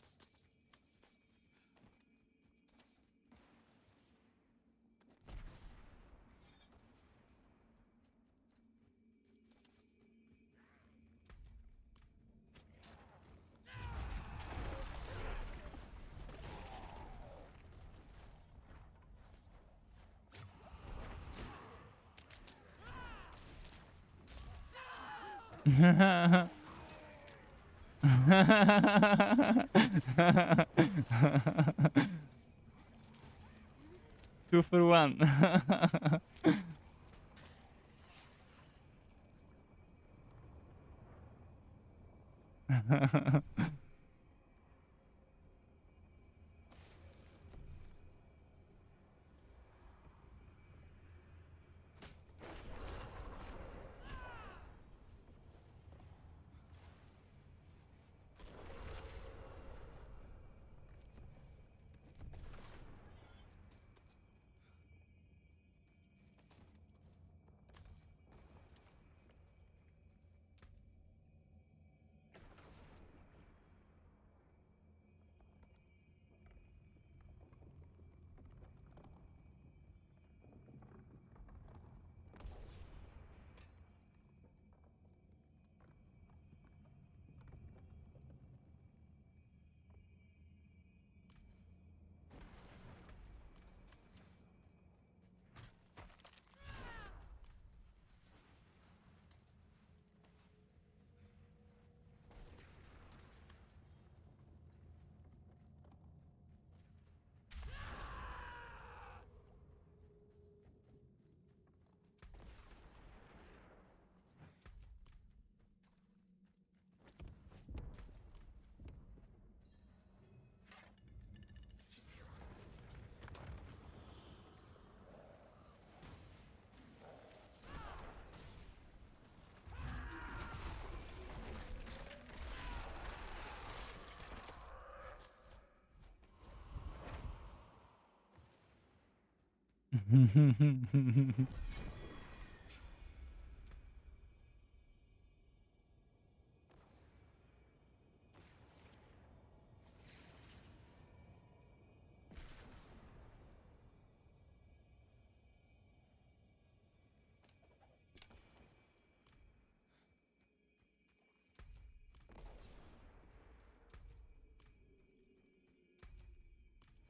Two for one.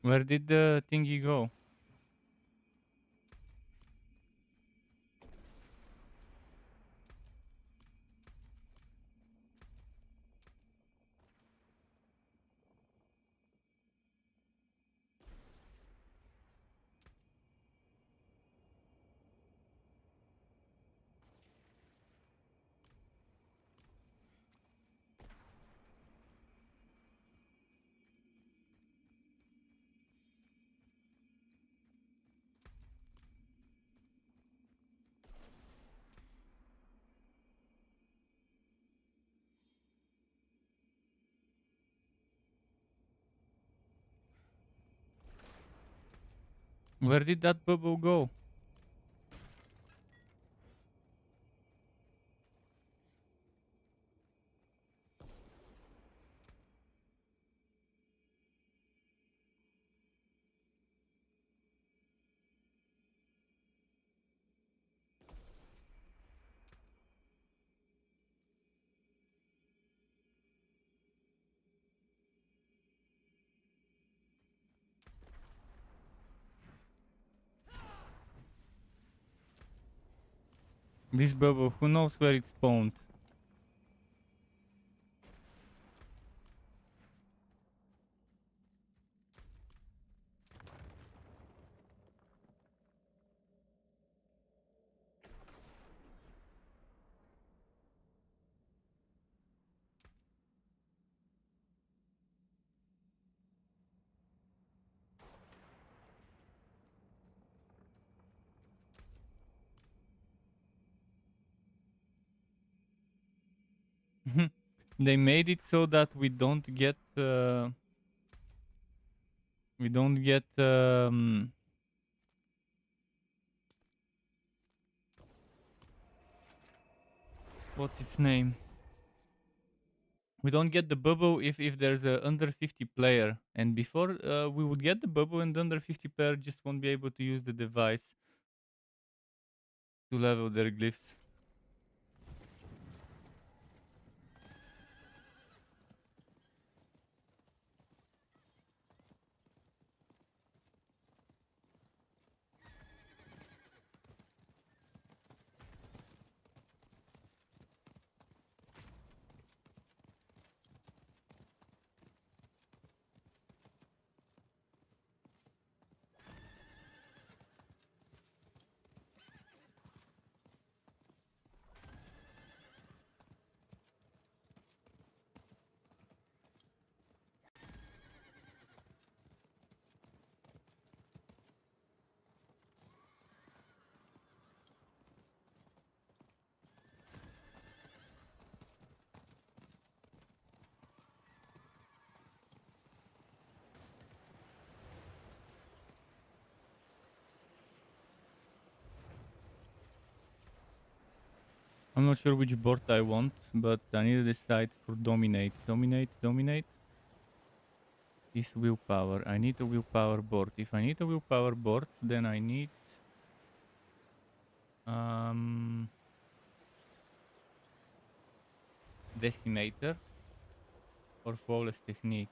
Where did the thingy go? Where did that bubble go? This bubble, who knows where it spawned? They made it so that we don't get what's its name? We don't get the bubble if there's a under 50 player, and before we would get the bubble, and the under 50 player just won't be able to use the device to level their glyphs. I'm not sure which board I want, but I need to decide for dominate. Dominate is willpower. I need a willpower board. If I need a willpower board, then I need decimator or flawless technique.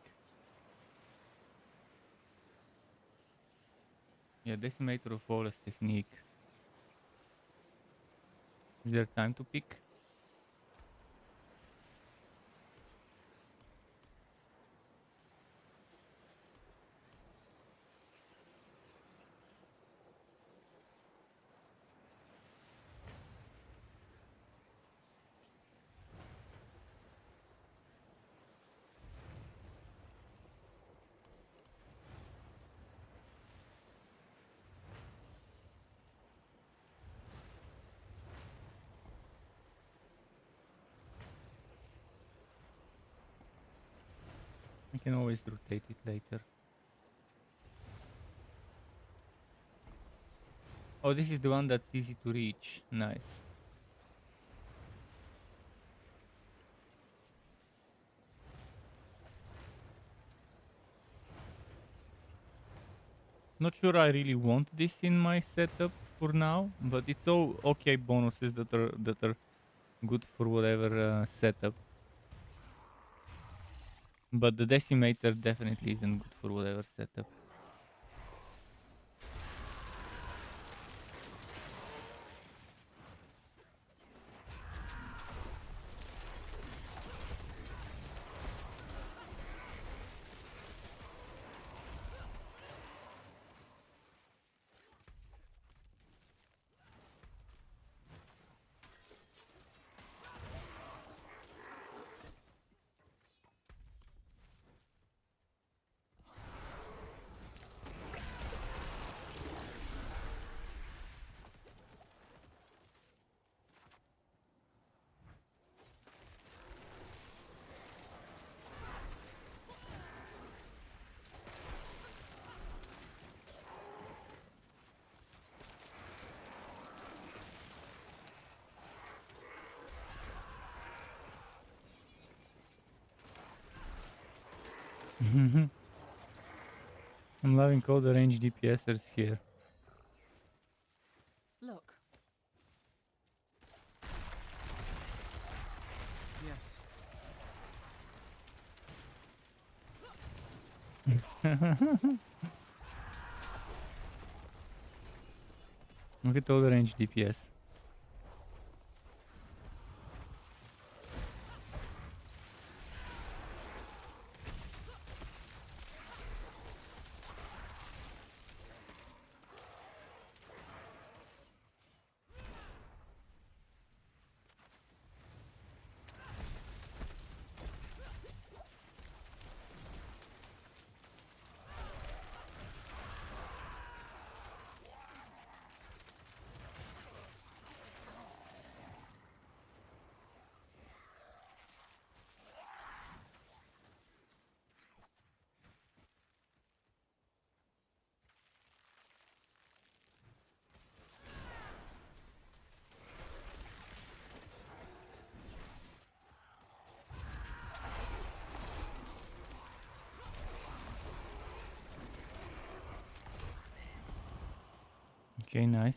Yeah, decimator or flawless technique. Is there time to pick? I can always rotate it later. Oh, this is the one that's easy to reach. Nice. Not sure I really want this in my setup for now, but it's all okay bonuses that are good for whatever setup. But the decimator definitely isn't good for whatever setup. I'm loving all the range DPSers here. Look. Yes. Look at all the range DPS. Okay, nice.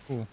Cool.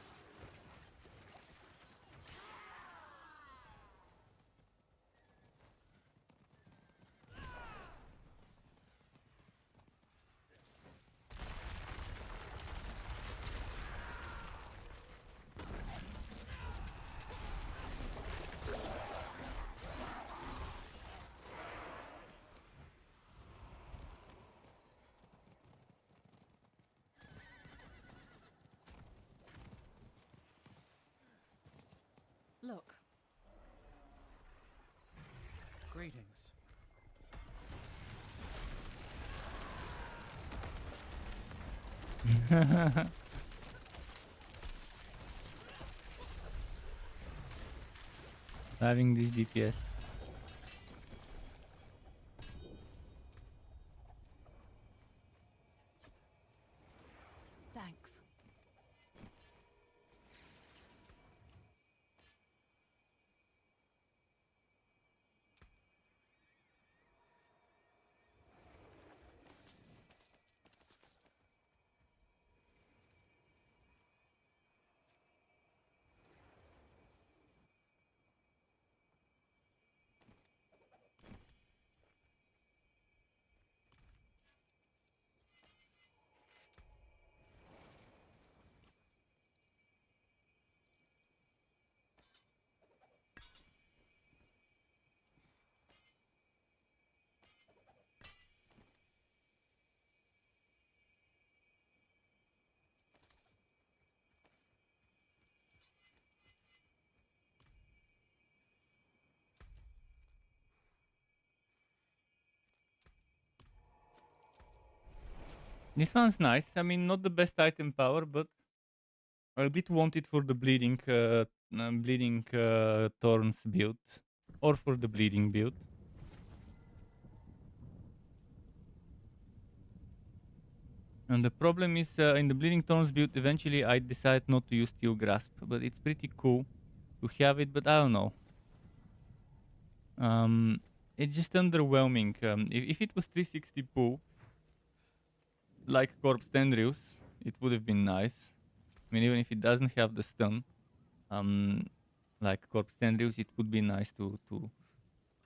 Look. Greetings. Having this DPS. Thanks. This one's nice. I mean, not the best item power, but I did want it for the bleeding thorns build, or for the bleeding build. And the problem is, in the bleeding thorns build, eventually I decided not to use steel grasp, but it's pretty cool to have it. But I don't know. It's just underwhelming. If it was 360 pull, like Corpse Tendrils, it would have been nice. I mean, even if it doesn't have the stun, like Corpse Tendrils, it would be nice to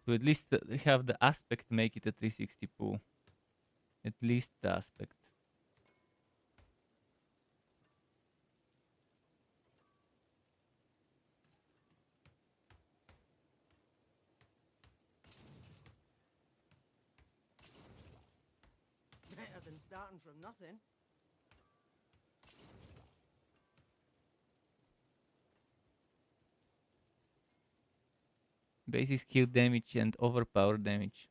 at least have the aspect make it a 360 pull. At least the aspect. Better than starting from nothing. Basic skill damage and overpower damage.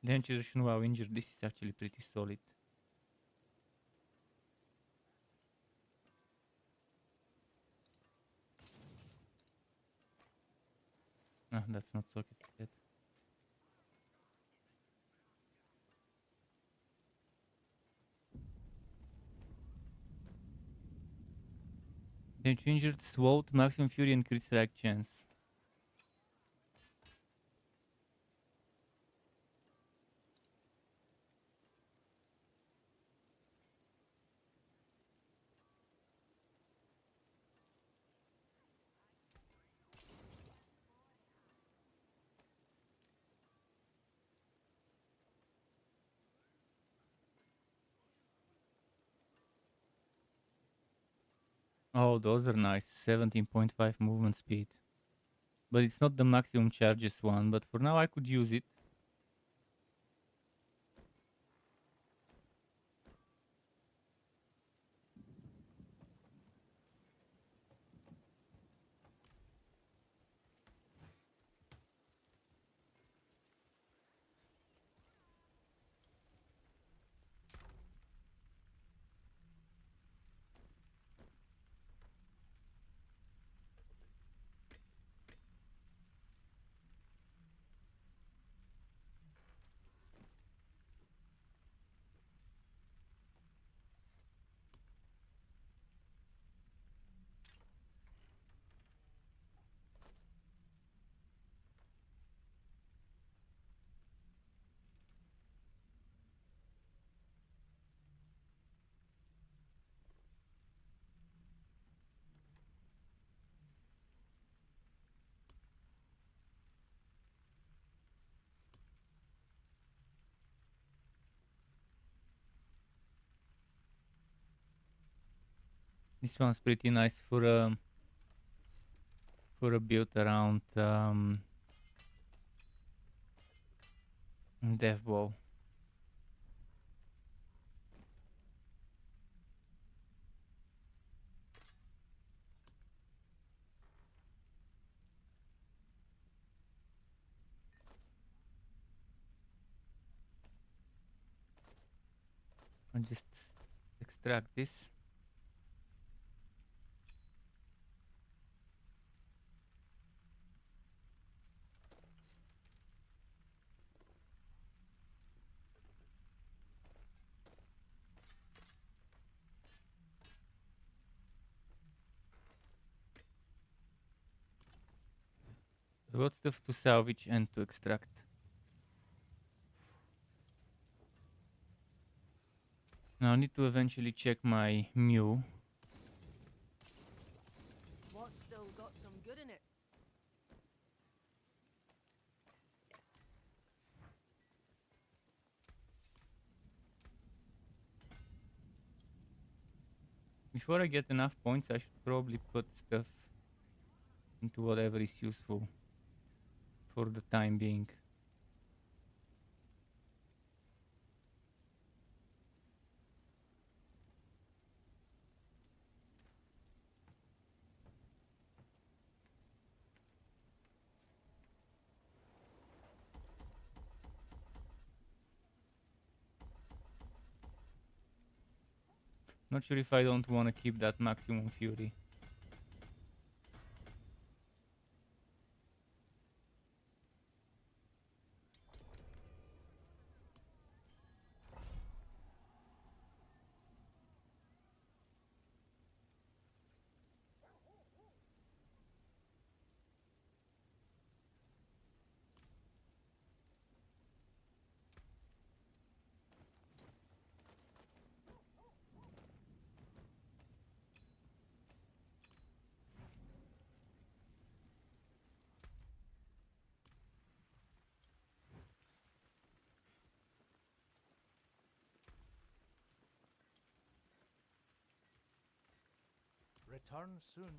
Damage reduction while injured. This is actually pretty solid. Ah, that's not socket yet. Damage injured, sword, maximum fury and crit strike chance. Oh, those are nice. 17.5 movement speed. But it's not the maximum charges one, but for now I could use it. This one's pretty nice for a build around dev bow. I'll just extract this. I've got stuff to salvage and to extract. Now I need to eventually check my mule. What's still got some good in it? Before I get enough points, I should probably put stuff into whatever is useful for the time being. Not sure if I don't want to keep that maximum fury. Return soon.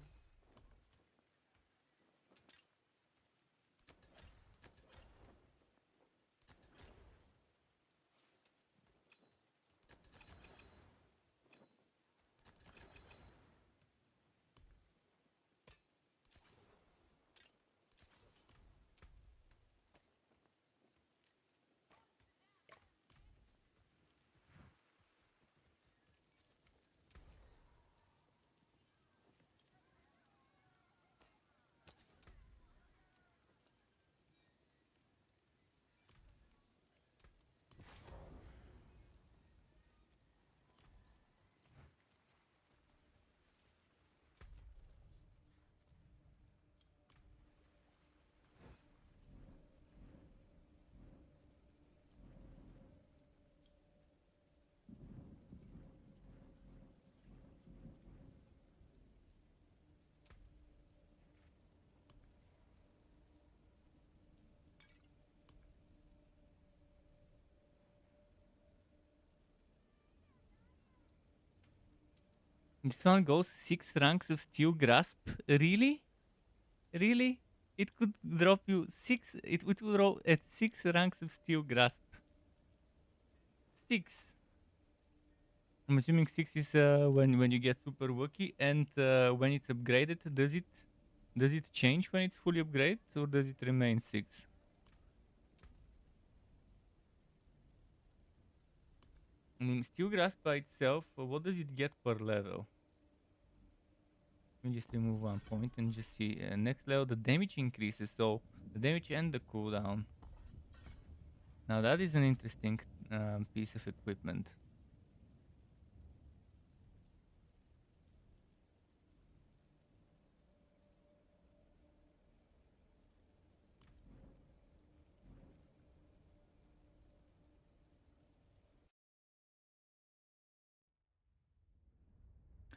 This one goes 6 ranks of steel grasp. Really? Really? It could drop you 6. It would drop at 6 ranks of steel grasp. 6. I'm assuming 6 is when you get super wookie, and when it's upgraded, does it change when it's fully upgraded, or does it remain 6? I mean, steel grasp by itself, what does it get per level? Let me just remove 1 point and just see. Next level, the damage increases, so the damage and the cooldown. Now that is an interesting piece of equipment.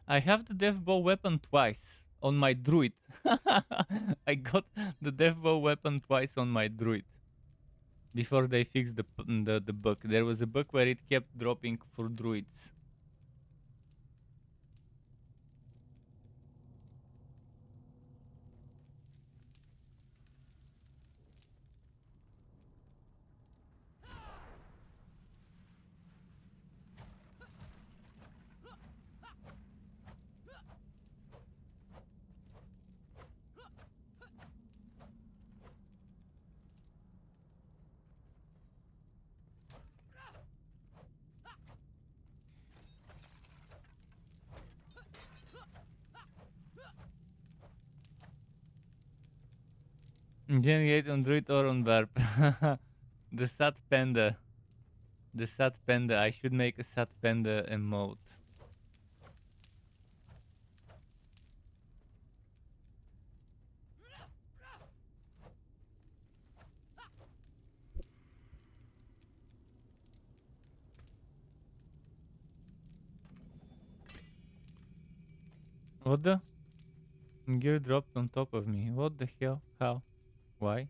I have the death bow weapon twice on my druid. I got the death bow weapon twice on my druid before they fixed the bug. There was a bug where it kept dropping for druids. Generate on druid or on barb. The Sat Panda. The Sat Panda. I should make a Sat Panda emote. What the? Gear dropped on top of me. What the hell? How? Why?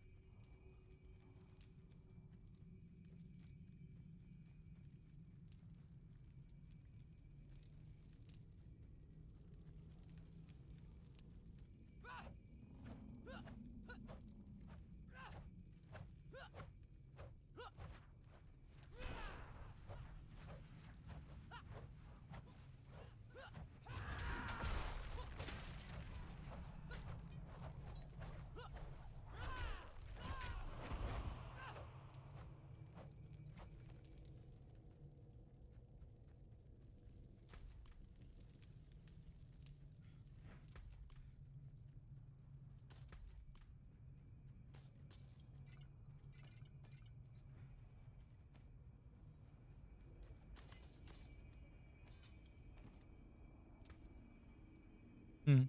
Hmm.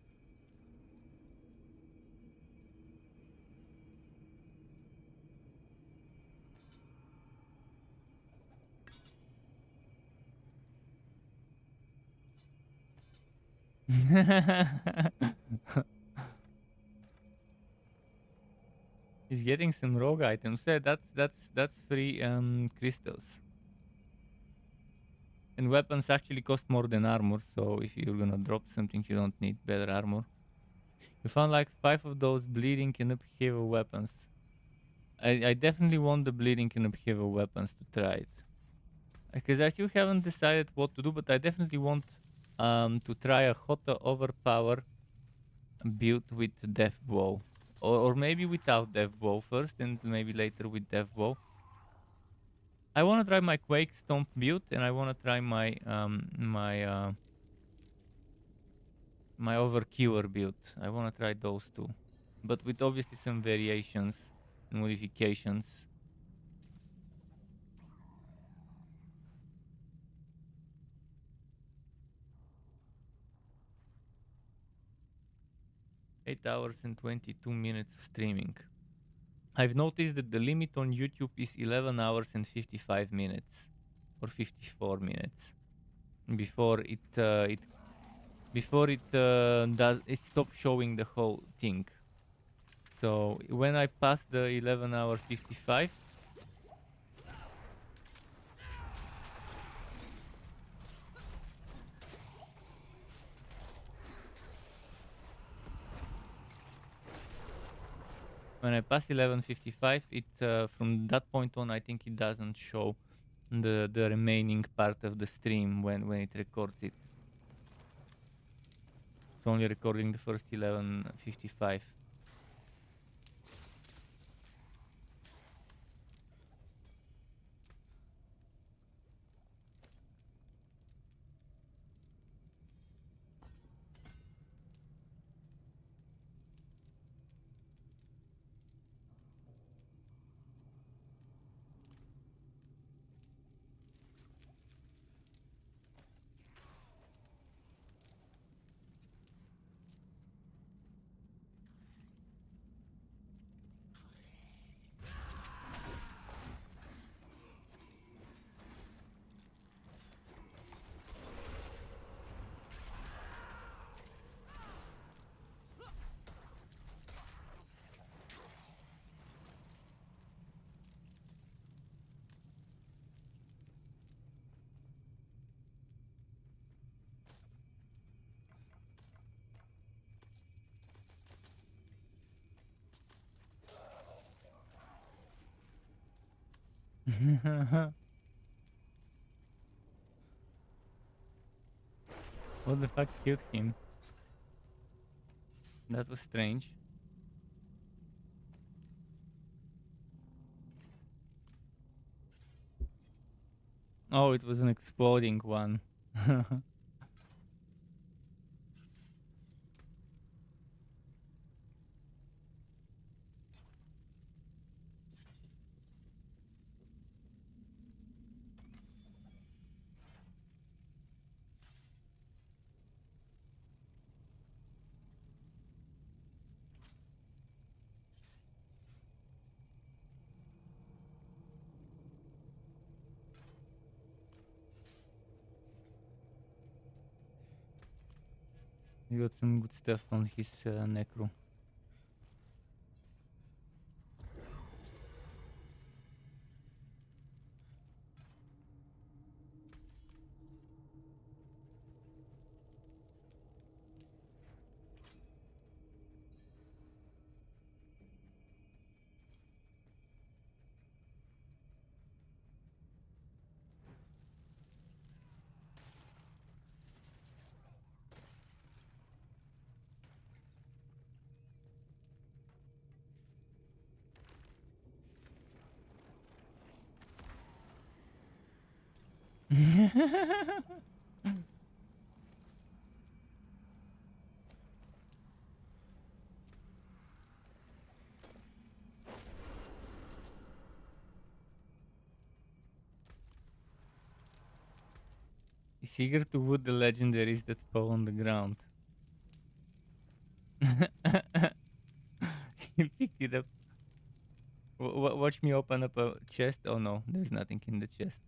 He's getting some rogue items. Yeah, that's free crystals. And weapons actually cost more than armor, so if you're gonna drop something, you don't need better armor. You found like 5 of those bleeding and upheaval weapons. I definitely want the bleeding and upheaval weapons to try it. Because I still haven't decided what to do, but I definitely want to try a Hota overpower build with Death Bow. Or maybe without Death Bow first, and maybe later with Death Bow. I want to try my Quake Stomp build, and I want to try my my Overkiller build. I want to try those two, but with obviously some variations and modifications. Eight hours and 22 minutes streaming. I've noticed that the limit on YouTube is 11 hours and 55 minutes or 54 minutes before it stops showing the whole thing. So when I pass the 11 hour 55, When I pass 11:55, it from that point on, I think it doesn't show the remaining part of the stream when it records it. It's only recording the first 11:55. What the fuck killed him? That was strange. Oh, it was an exploding one. He got some good stuff on his necro. He's eager to wood the legendaries that fall on the ground. He picked it up. Watch me open up a chest. Oh no, there's nothing in the chest.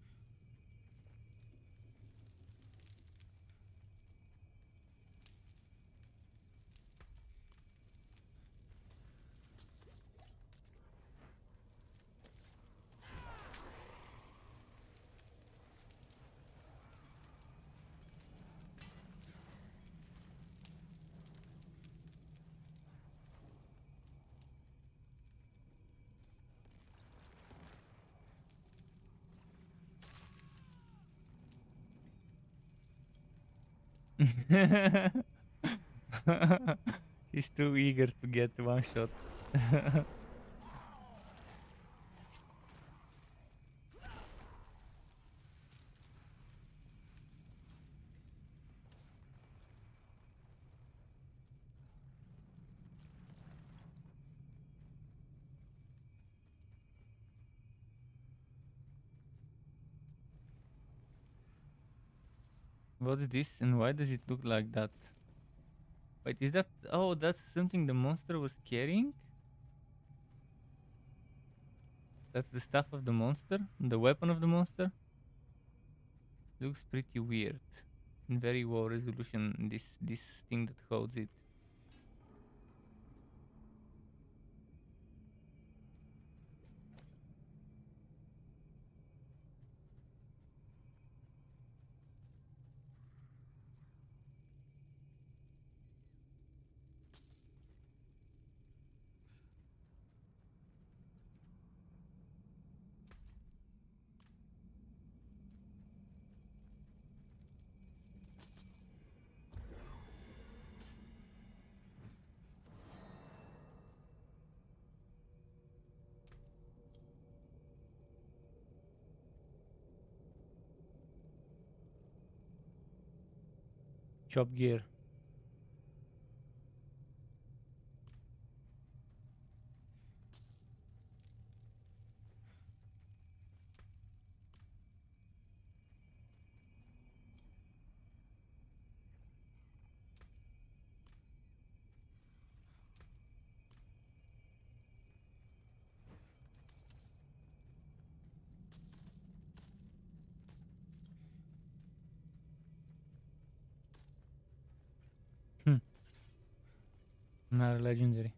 He's too eager to get one shot. What's this and why does it look like that? Wait, is that... Oh, that's something the monster was carrying? That's the stuff of the monster? The weapon of the monster? Looks pretty weird. In very low resolution, this thing that holds it. chop gear. Not a legendary.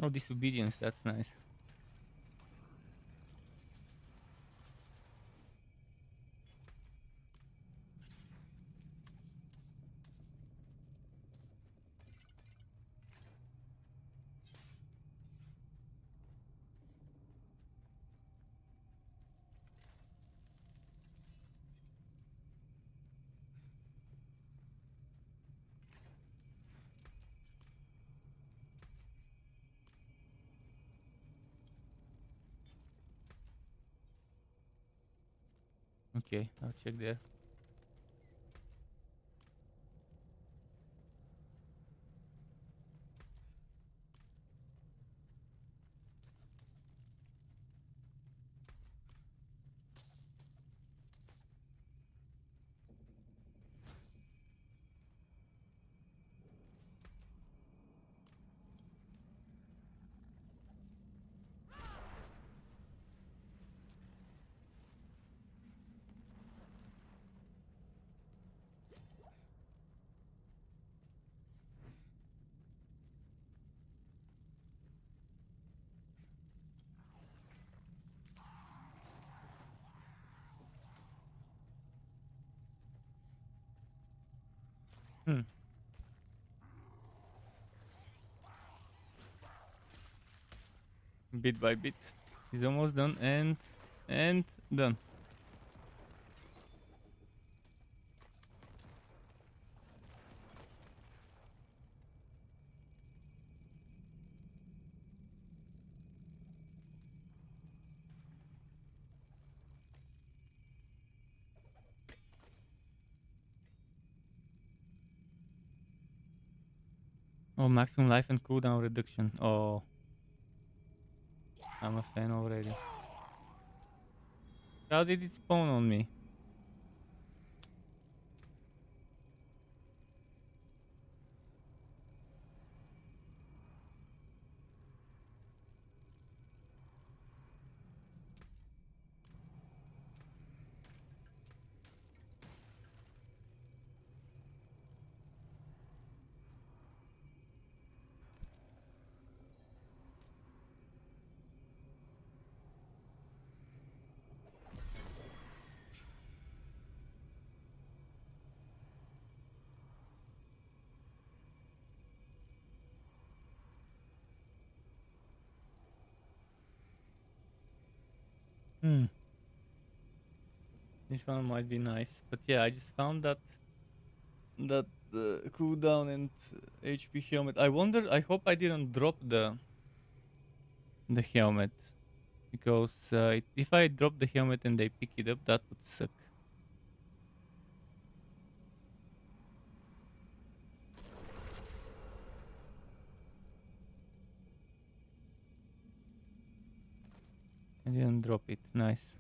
Oh, disobedience, that's nice. Okay, I'll check there. Bit by bit. He's almost done and done. Oh, maximum life and cooldown reduction. Oh, I'm a fan already. How did it spawn on me? This one might be nice, but yeah, I just found that cooldown and HP helmet. I wonder. I hope I didn't drop the helmet, because if I drop the helmet and they pick it up, that would suck. I didn't drop it. Nice.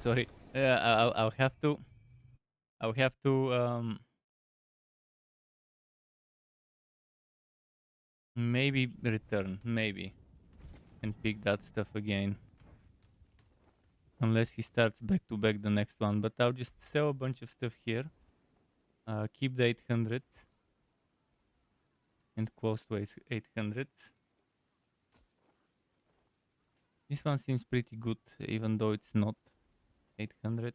Sorry. I'll have to. I'll have to maybe return, maybe, and pick that stuff again. Unless he starts back to back the next one, but I'll just sell a bunch of stuff here. Keep the 800 and close to 800. This one seems pretty good, even though it's not 800.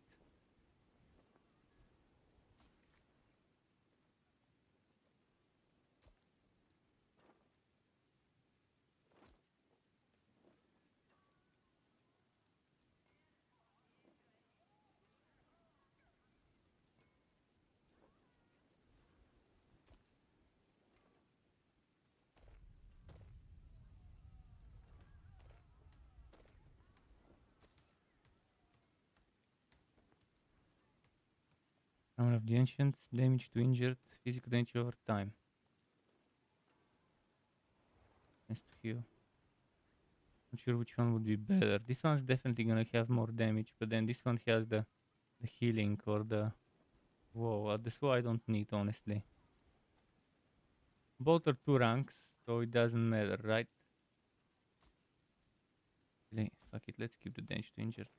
One of the ancients, damage to injured, physical damage over time. Nice to heal. Not sure which one would be better. This one's definitely gonna have more damage, but then this one has the healing or the... Whoa, this one I don't need, honestly. Both are 2 ranks, so it doesn't matter, right? Okay, fuck it, let's keep the damage to injured.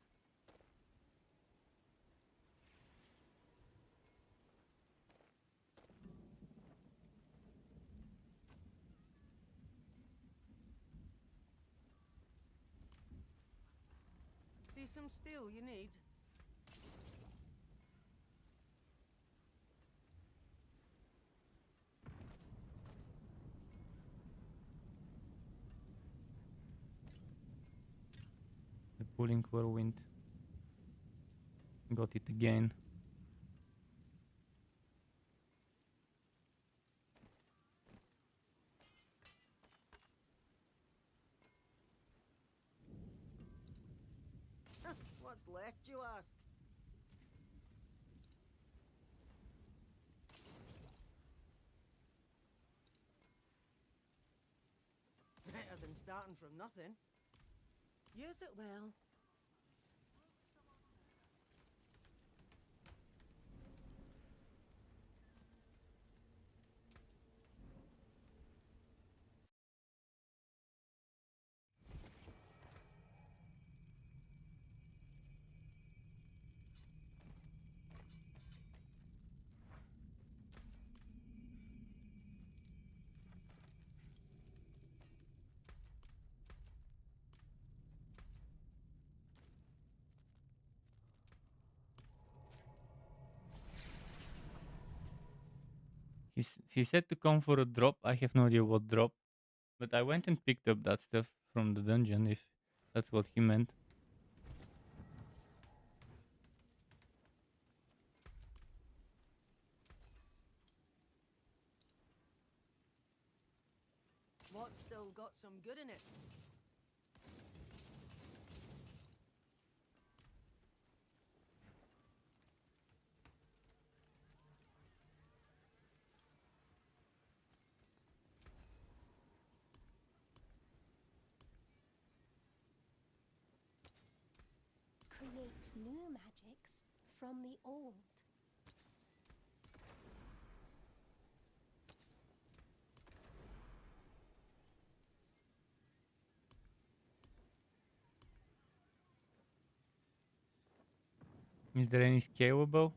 See some steel you need? The pulling whirlwind. Got it again. What's left, you ask? Better than starting from nothing. Use it well. He said to come for a drop. I have no idea what drop, but I went and picked up that stuff from the dungeon, if that's what he meant. What's still got some good in it? Create new magics from the old. Is there any scalable?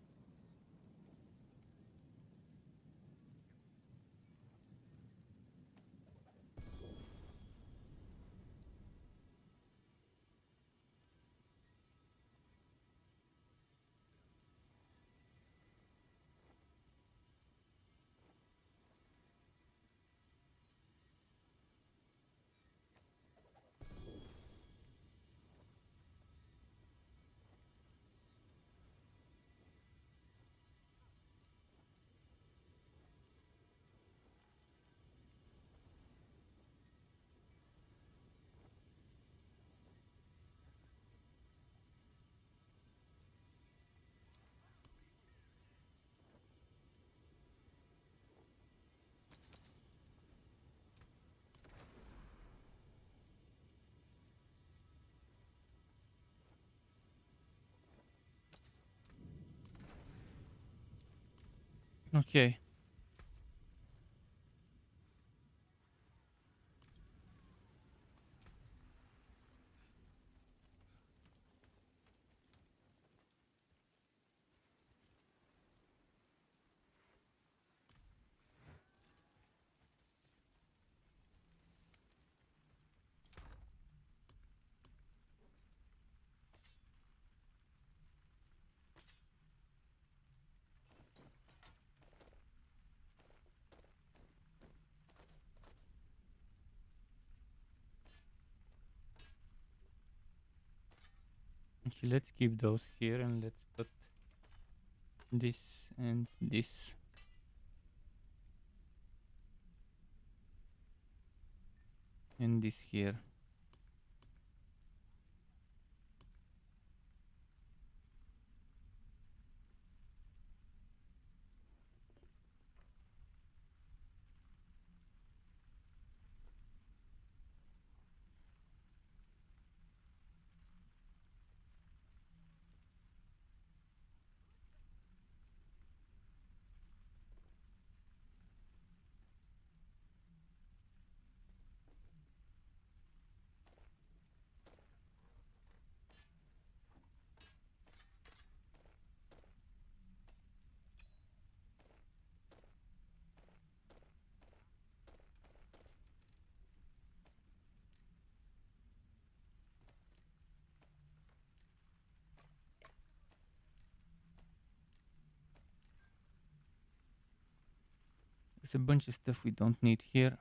Okay. Okay, let's keep those here and let's put this and this. And this here. There's a bunch of stuff we don't need here.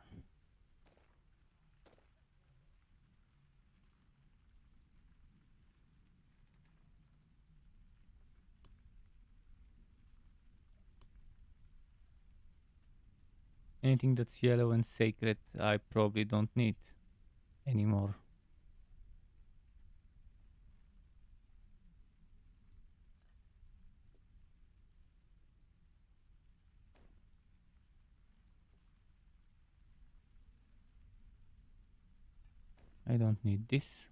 Anything that's yellow and sacred, I probably don't need anymore. I don't need this.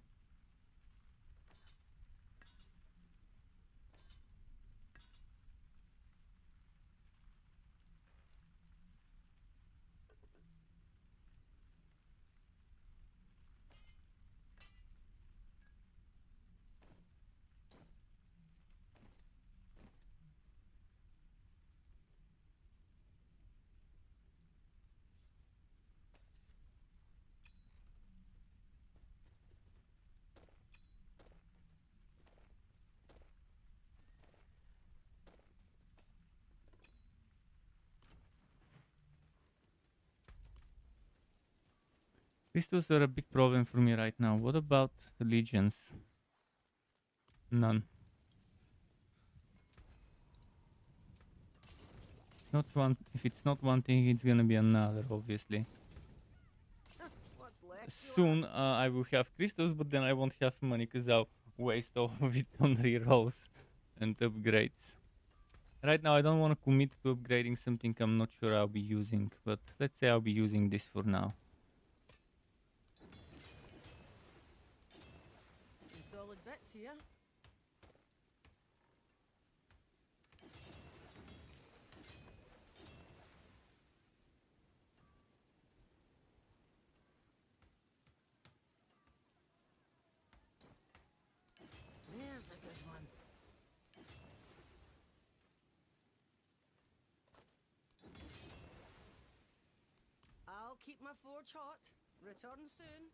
Crystals are a big problem for me right now. What about the legions? None. Not one. If it's not one thing, it's gonna be another, obviously. Soon I will have crystals, but then I won't have money because I'll waste all of it on rerolls and upgrades. Right now I don't want to commit to upgrading something I'm not sure I'll be using, but let's say I'll be using this for now. Some solid bits here. There's a good one. I'll keep my forge hot. Return soon.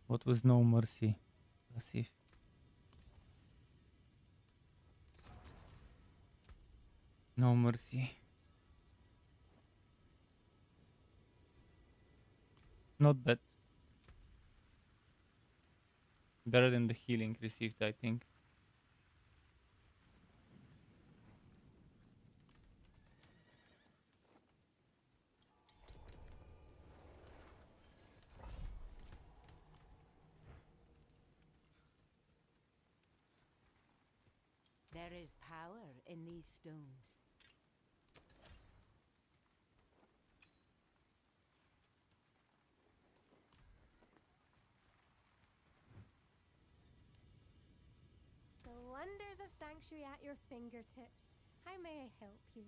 What was no mercy? Passive. No mercy. Not bad. Better than the healing received, I think. There is power in these stones. The wonders of Sanctuary at your fingertips. How may I help you?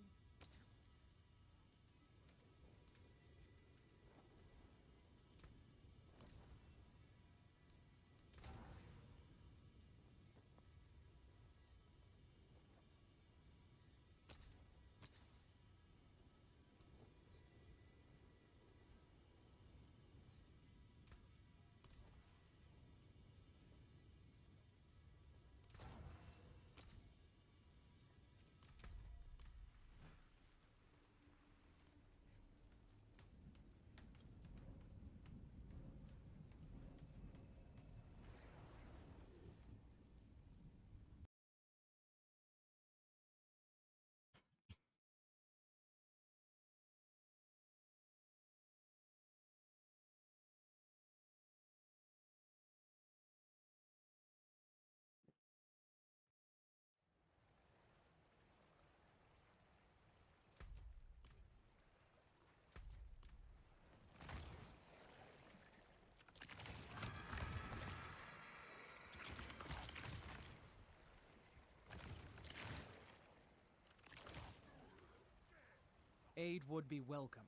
Aid would be welcome.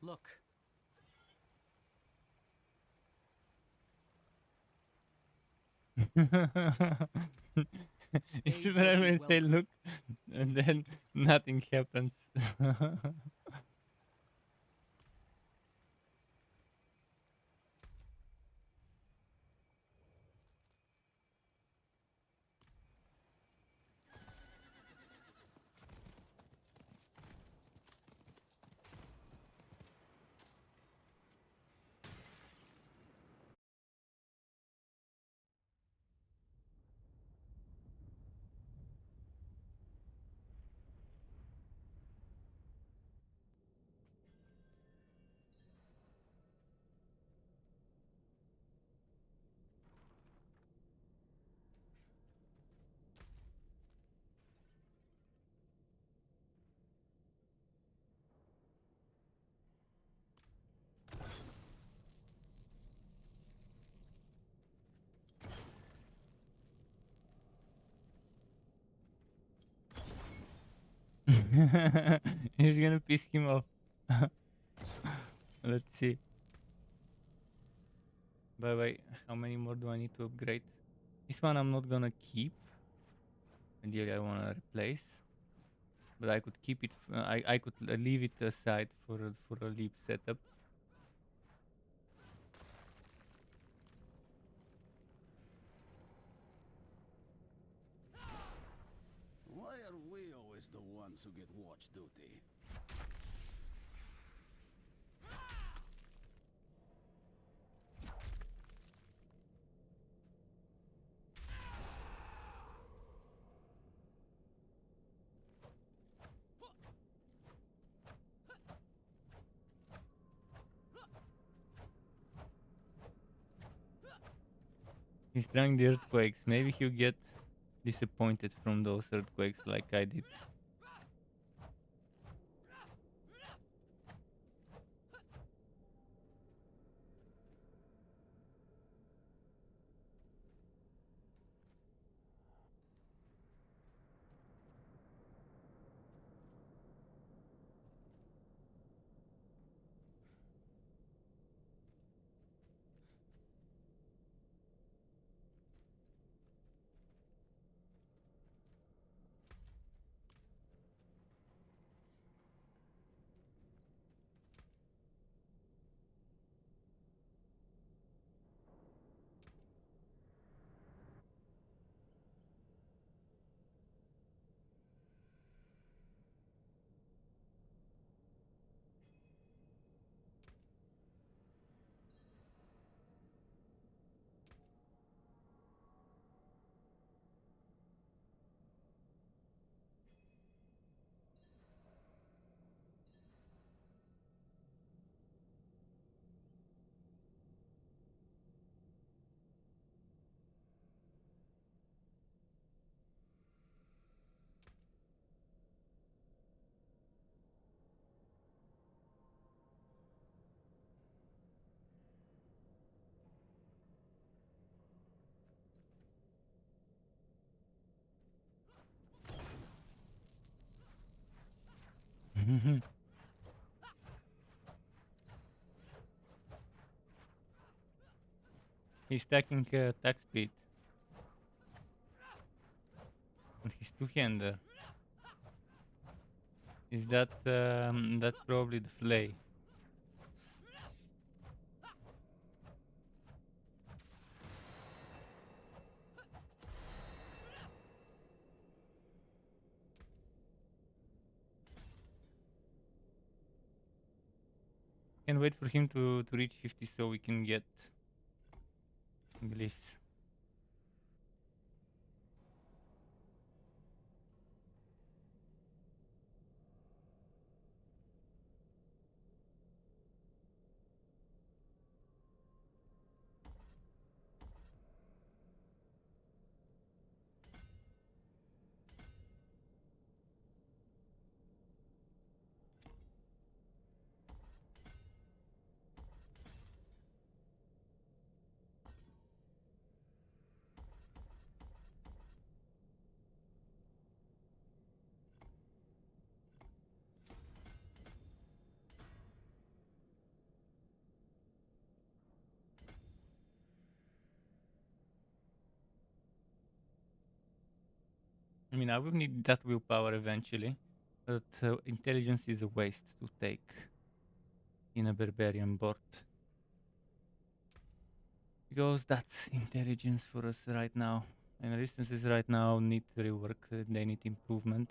Look. It's better when say look, and then nothing happens. He's gonna piss him off. Let's see. Bye bye. How many more do I need to upgrade? This one I'm not gonna keep. Ideally, I wanna replace. But I could keep it. I could leave it aside for a leap setup. Why are we always the ones who get watch duty? He's trying the earthquakes. Maybe he'll get disappointed from those earthquakes like I did. He's stacking attack speed. And his two-hander. Is that that's probably the flay. Can wait for him to reach 50 so we can get glyphs. I mean, I will need that willpower eventually, but intelligence is a waste to take in a barbarian board. Because that's intelligence for us right now. And resistances right now need rework, they need improvement.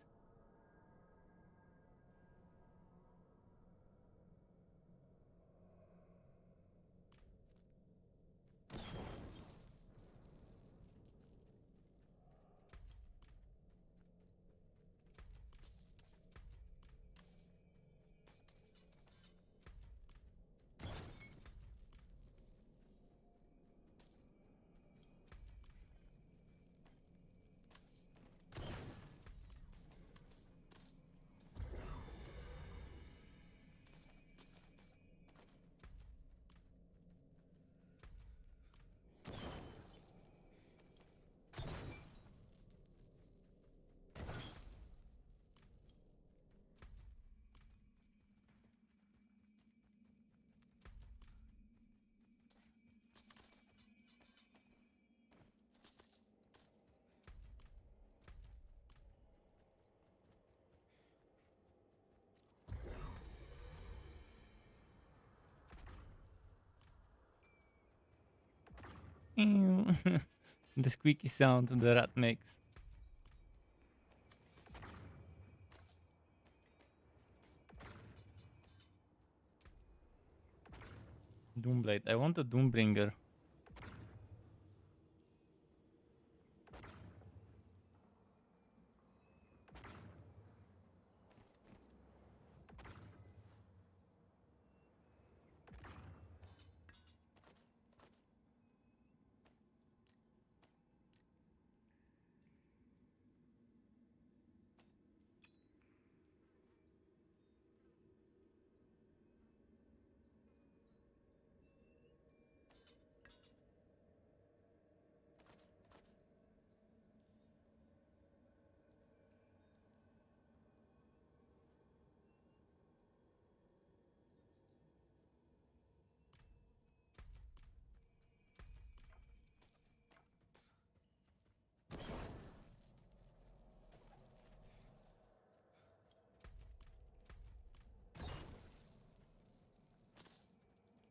The squeaky sound the rat makes. Doomblade. I want a Doombringer.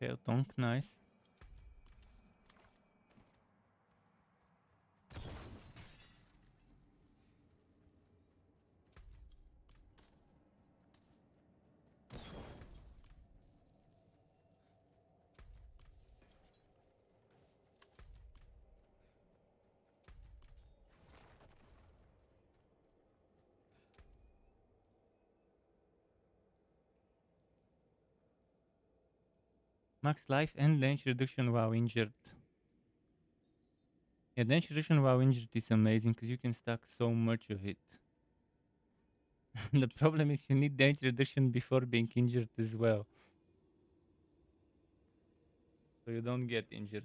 Okay, Tonk, nice. Max life and damage reduction while injured. Yeah, damage reduction while injured is amazing because you can stack so much of it. The problem is you need damage reduction before being injured as well. So you don't get injured.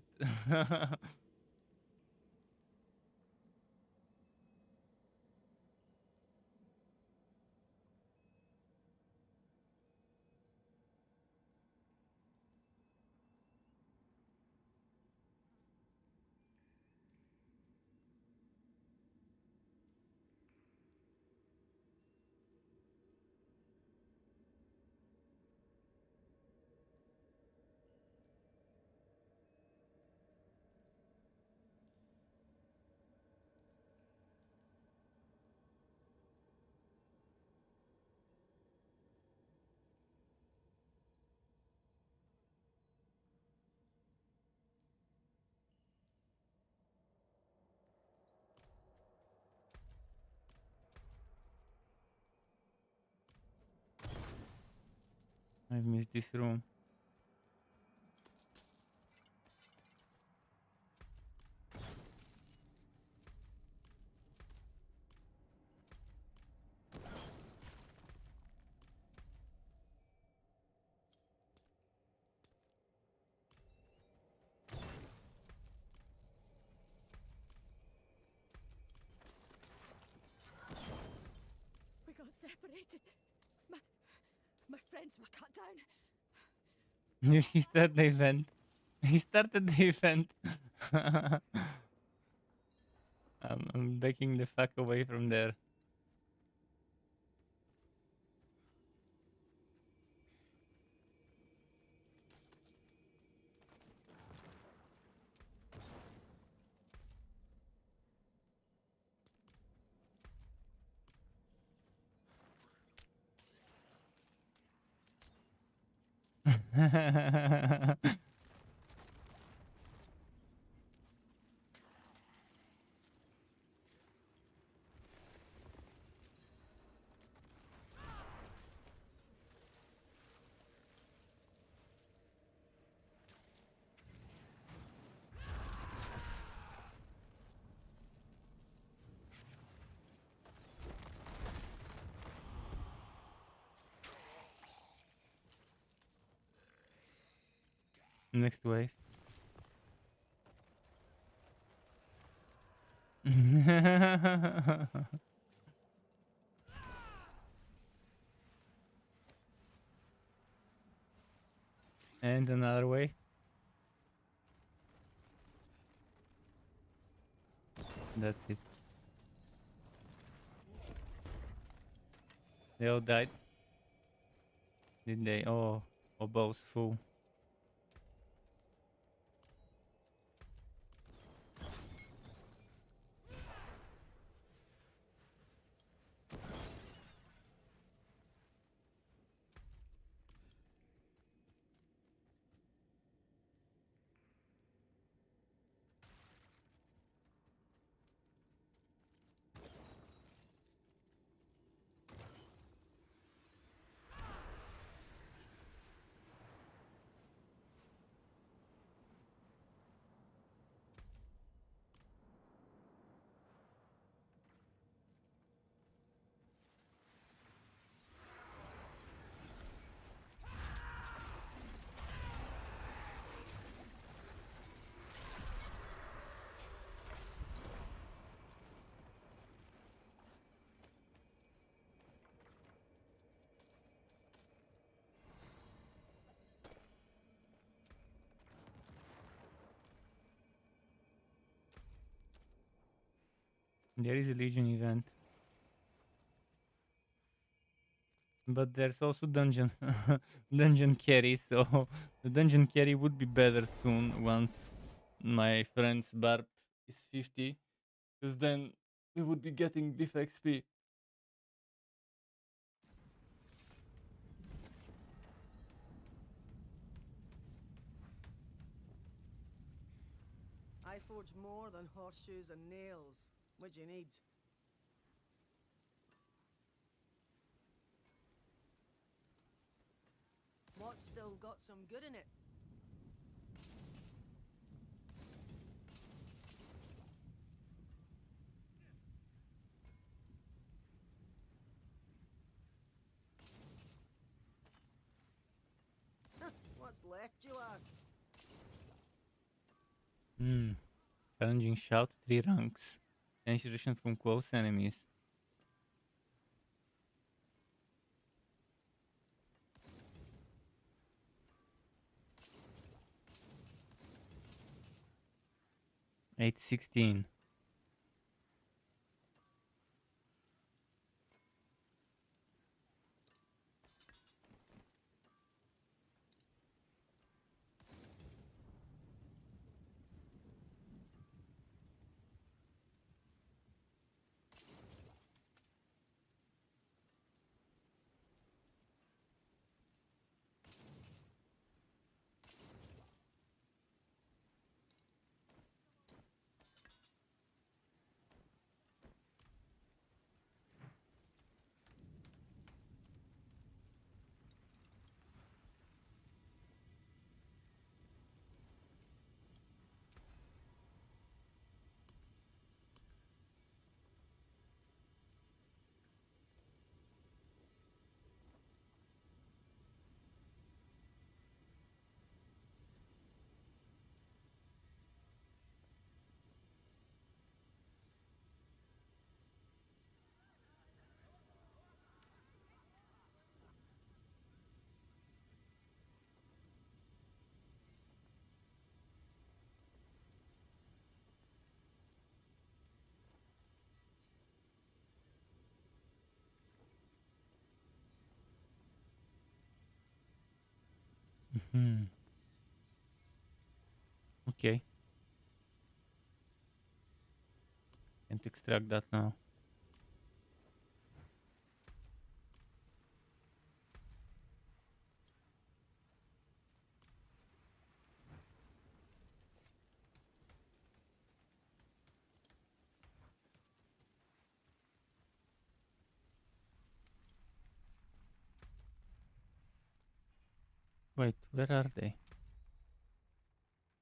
I've missed this room. We got separated. My friends were cut down. He started the event. He started the event. I'm backing the fuck away from there. Next wave. And another wave. That's it. They all died. Did they? Oh, both full. There is a Legion event. But there's also dungeon dungeon carry, so the dungeon carry would be better soon once my friend's Barb is 50, because then we would be getting diff XP. I forge more than horseshoes and nails. What do you need? What's still got some good in it? What's left, you ask? Challenging shout, 3 ranks. Initiation from close enemies. $8.16. Okay. Can't extract that now. Wait, where are they?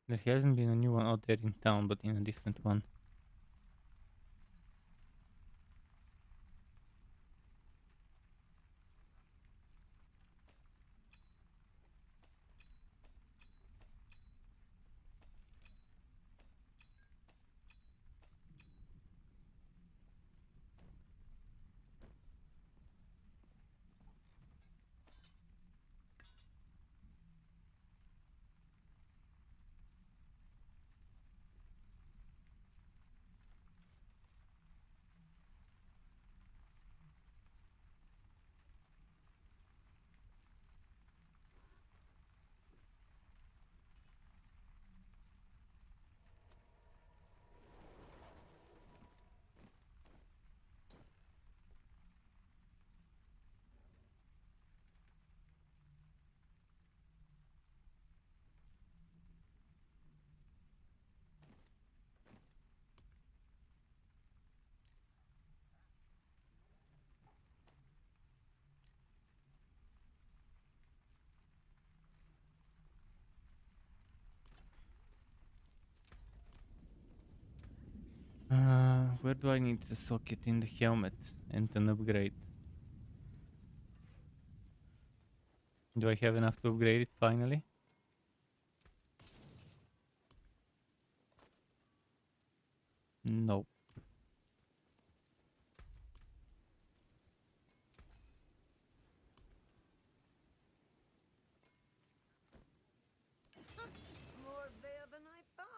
There hasn't been a new one out there in town, but in a different one. Where do I need the socket in the helmet and an upgrade? Do I have enough to upgrade it finally? No. More there than I thought.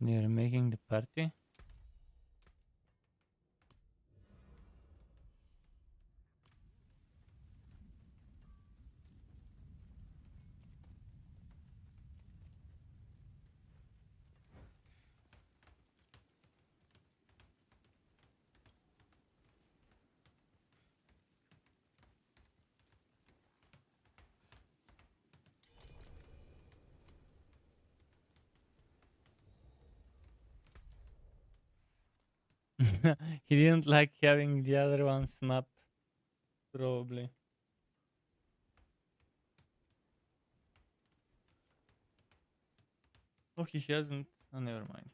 They're making the party. He didn't like having the other one's map, probably. Oh, he hasn't. Oh, never mind.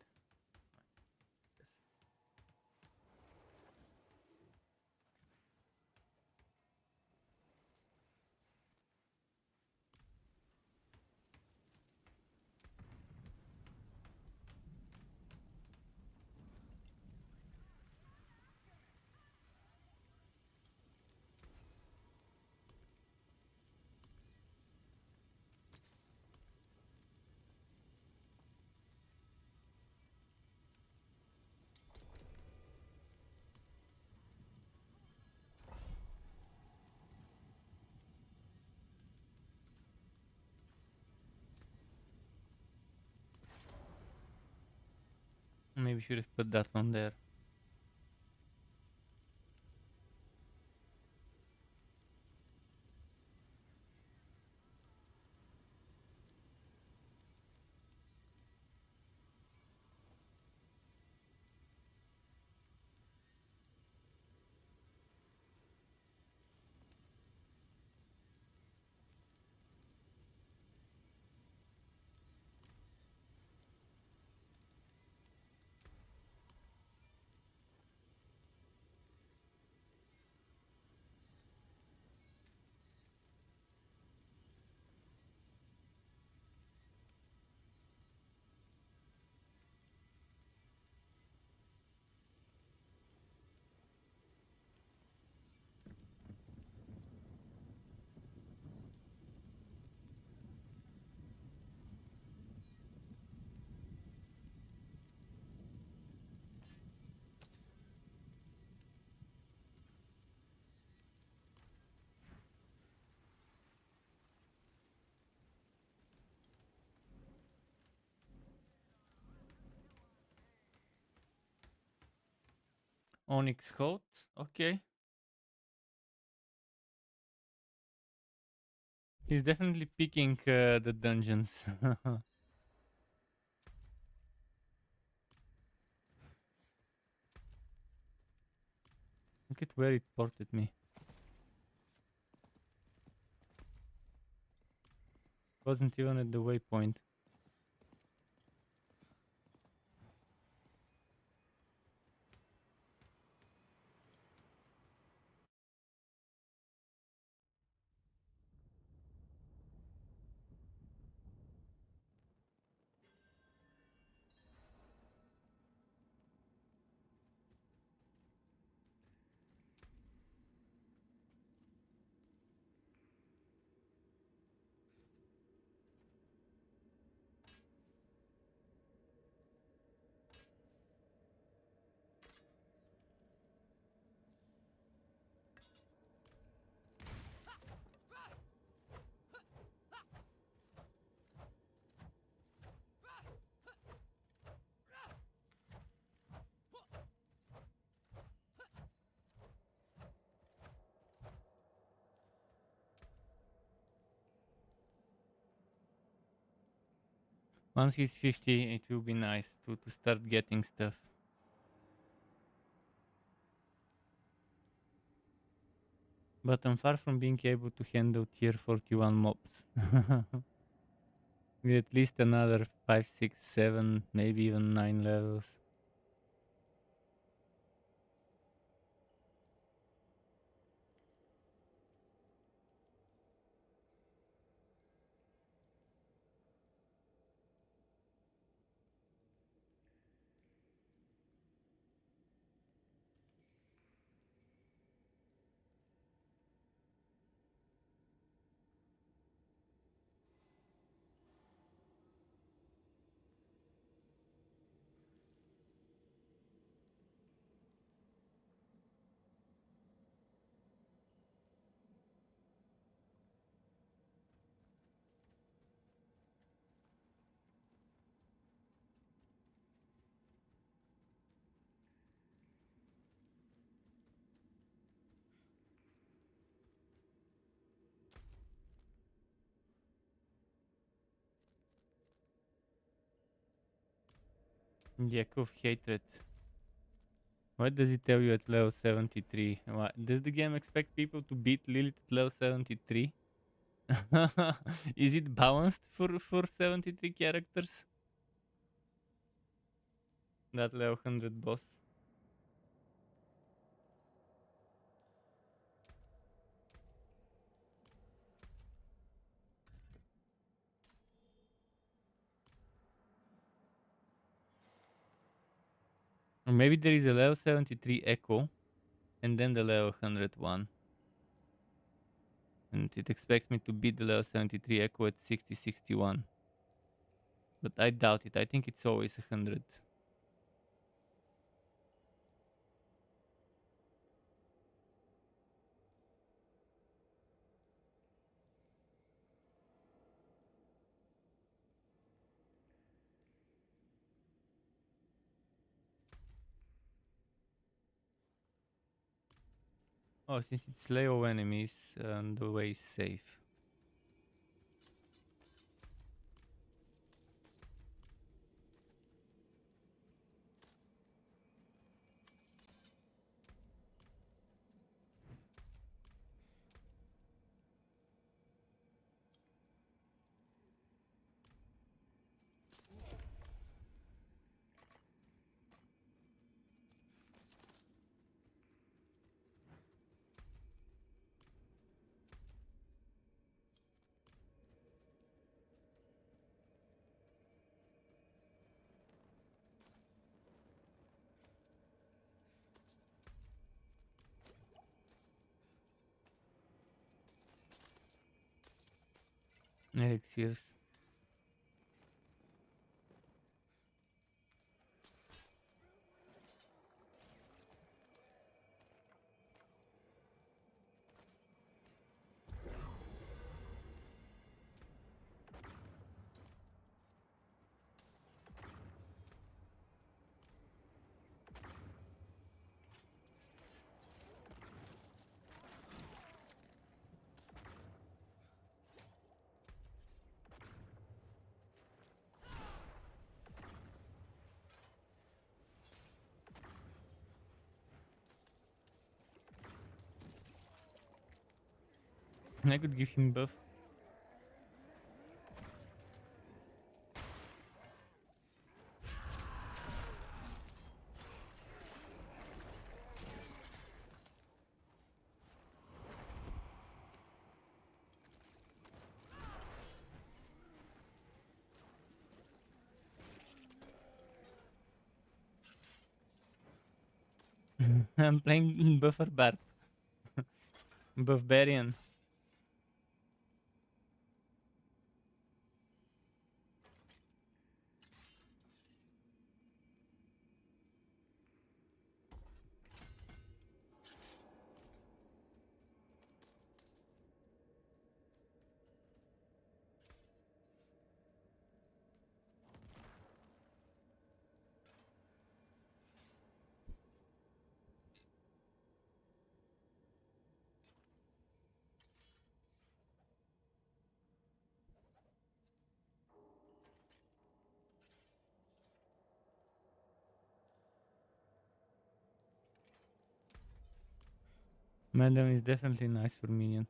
Maybe should have put that one there. Onyx coat. Okay. He's definitely picking the dungeons. Look at where it ported me. Wasn't even at the waypoint. Once he's 50, it will be nice to start getting stuff. But I'm far from being able to handle tier 41 mobs. With at least another 5, 6, 7, maybe even 9 levels. The Echo of Hatred. What does it tell you at level 73? What, does the game expect people to beat Lilith at level 73? Is it balanced for 73 characters? That level 100 boss. Or maybe there is a level 73 Echo and then the level 101. And it expects me to beat the level 73 Echo at 60-61. But I doubt it. I think it's always 100. Oh, since it's Leo enemies, the way is safe. Elixirs. I could give him buff. I'm playing buffer Barb. Barbarian. Madam is definitely nice for minion.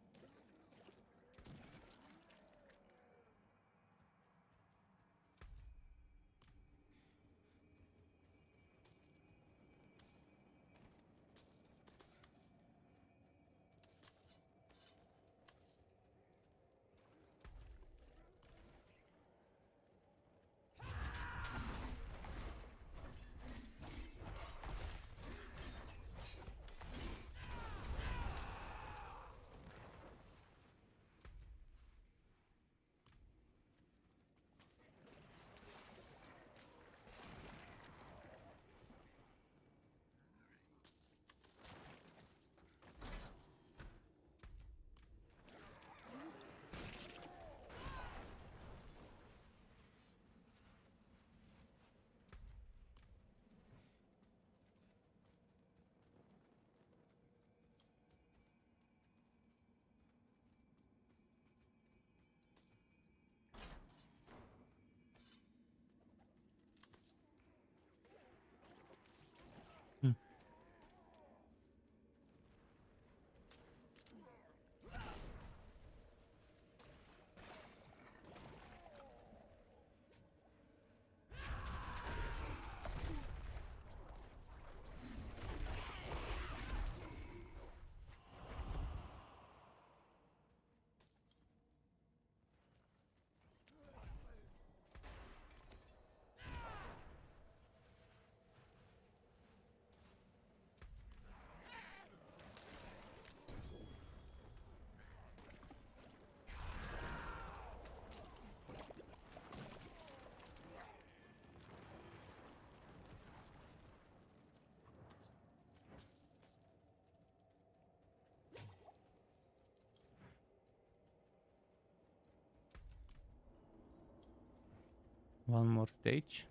One more stage.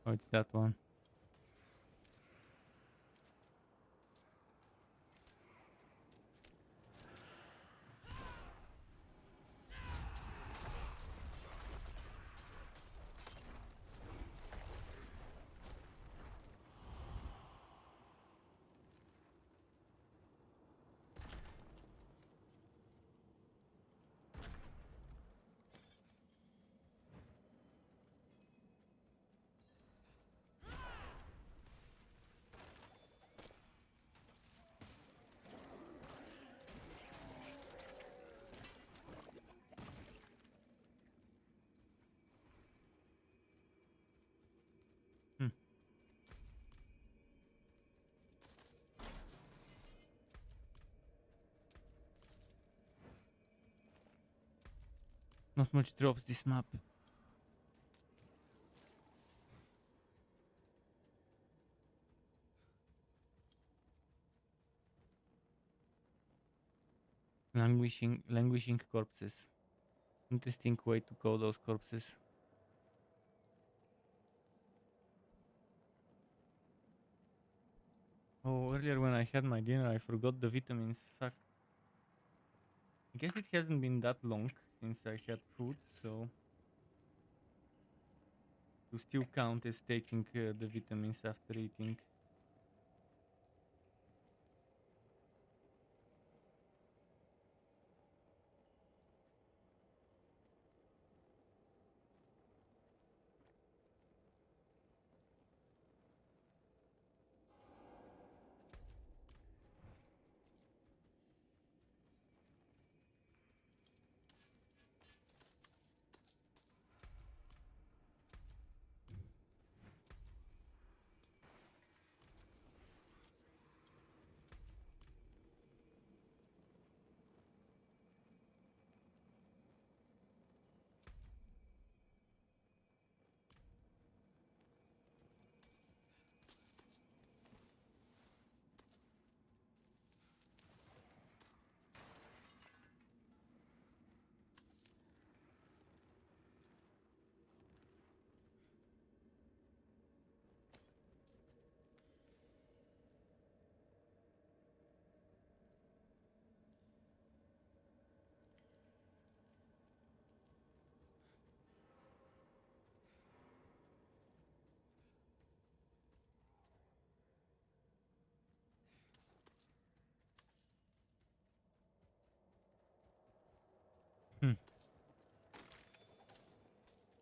Oh, it's that one. Not much drops this map. Languishing corpses. Interesting way to call those corpses. Oh, earlier when I had my dinner, I forgot the vitamins. Fuck. I guess it hasn't been that long since I had food, so to still count as taking the vitamins after eating.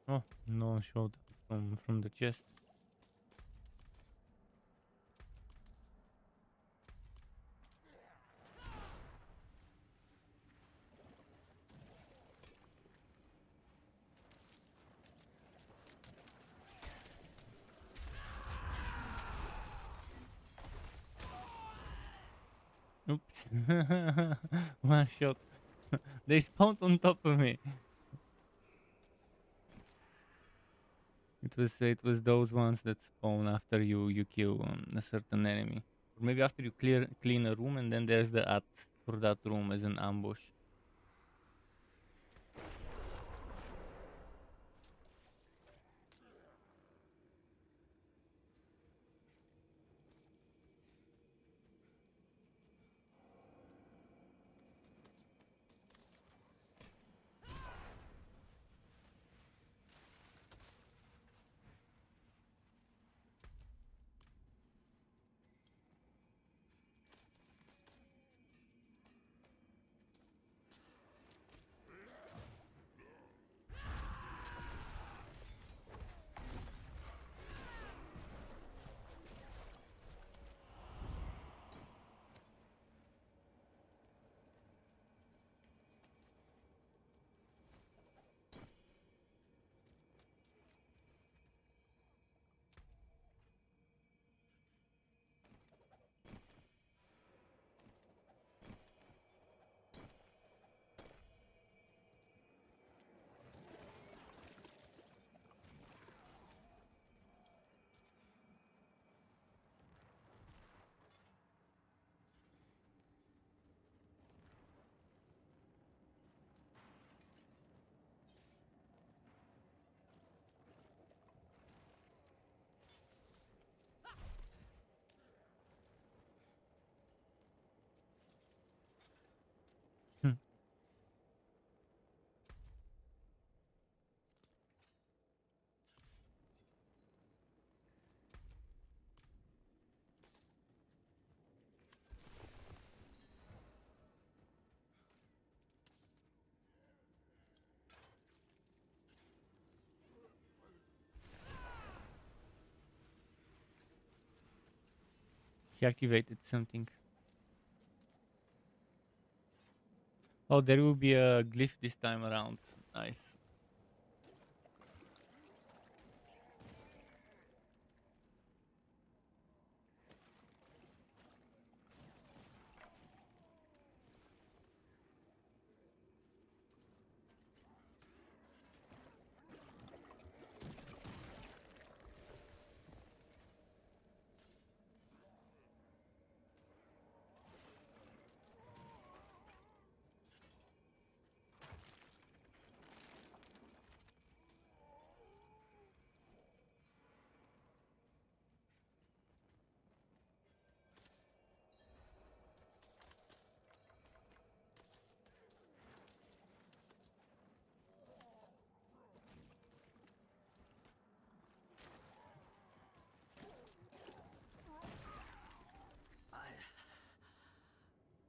Oh, no one showed from the chest. Oops. One shot. They spawned on top of me. It was those ones that spawn after you kill a certain enemy. Or maybe after you clean a room, and then there's the at for that room as an ambush. He activated something. Oh, there will be a glyph this time around. Nice.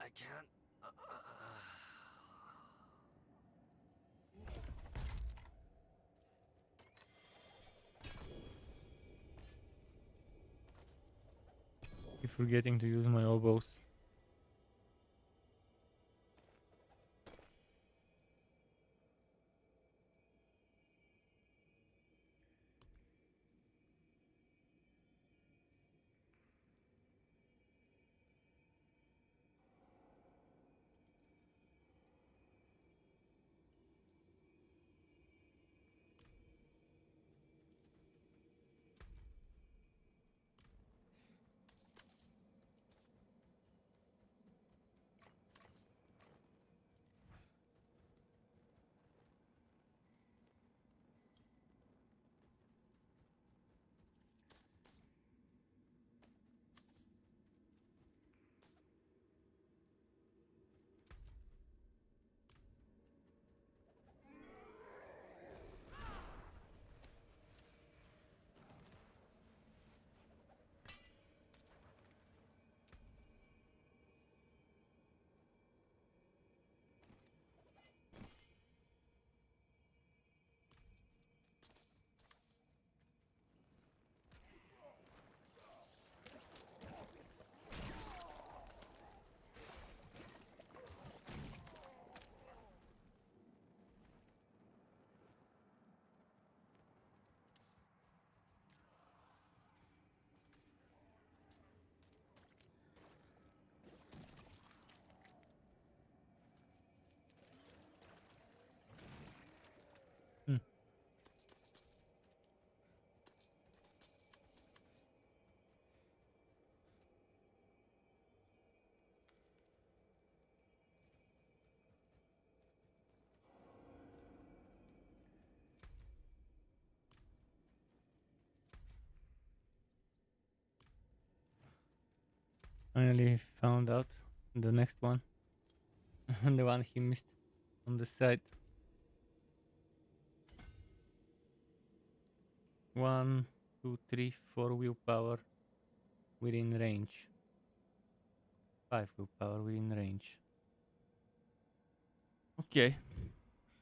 I can't. Keep forgetting to use my oboes. Finally found out the next one. The one he missed on the side. 1, 2, 3, 4 willpower within range. 5 willpower within range. Okay.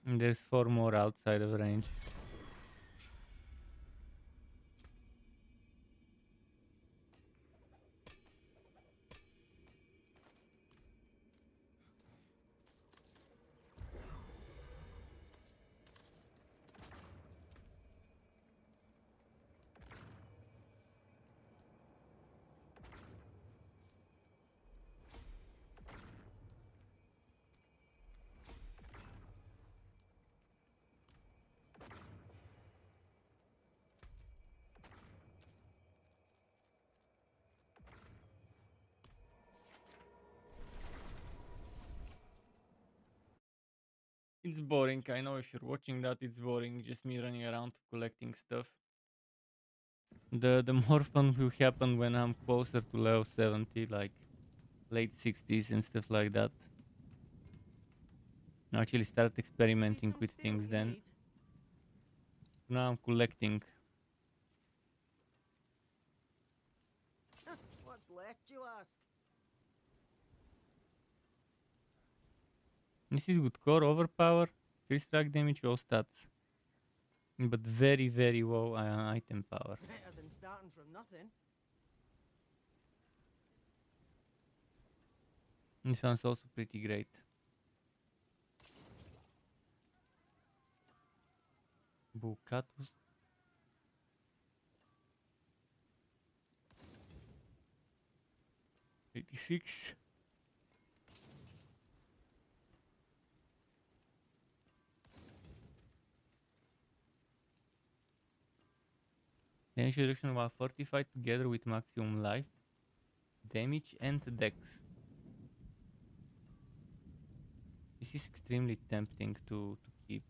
And there's 4 more outside of range. It's boring. I know if you're watching that, it's boring. Just me running around collecting stuff. The more fun will happen when I'm closer to level 70, like late 60s and stuff like that. I actually start experimenting with things then. Now I'm collecting. What's left, you ask? This is good core, overpower, free strike damage, all stats. But very, very low item power. Better than starting from nothing. This one's also pretty great. Bucatus. $86. Damage reduction while fortified together with maximum life, damage and dex. This is extremely tempting to keep.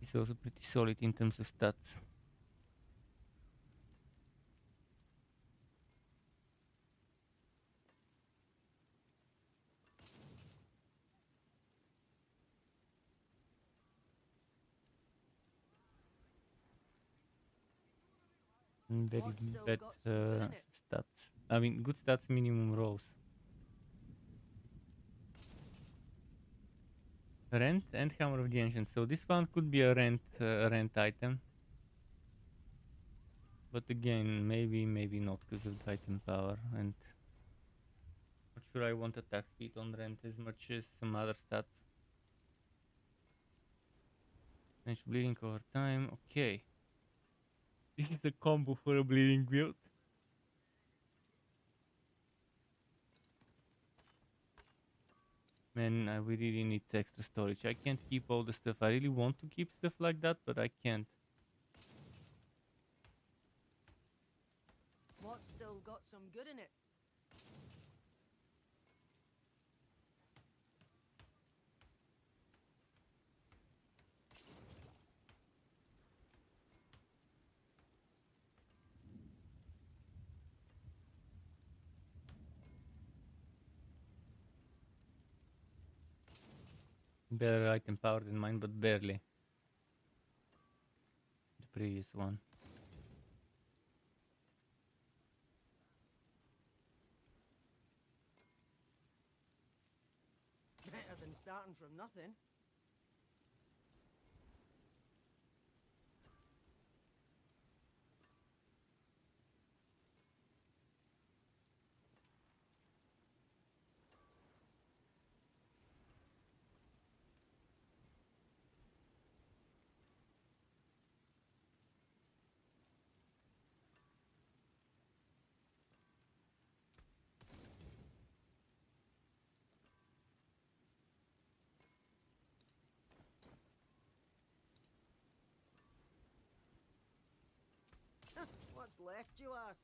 It's also pretty solid in terms of stats. Very bad stats. I mean, good stats, minimum rolls. Rent and Hammer of the Ancients. So this one could be a rent item. But again, maybe not because of the item power. And not sure I want attack speed on rent as much as some other stats. Finish bleeding over time. Okay. This is a combo for a bleeding build. Man, we really need extra storage. I can't keep all the stuff. I really want to keep stuff like that, but I can't. What's still got some good in it? Better item power than mine, but barely. The previous one. Better than starting from nothing. What's left, you ask?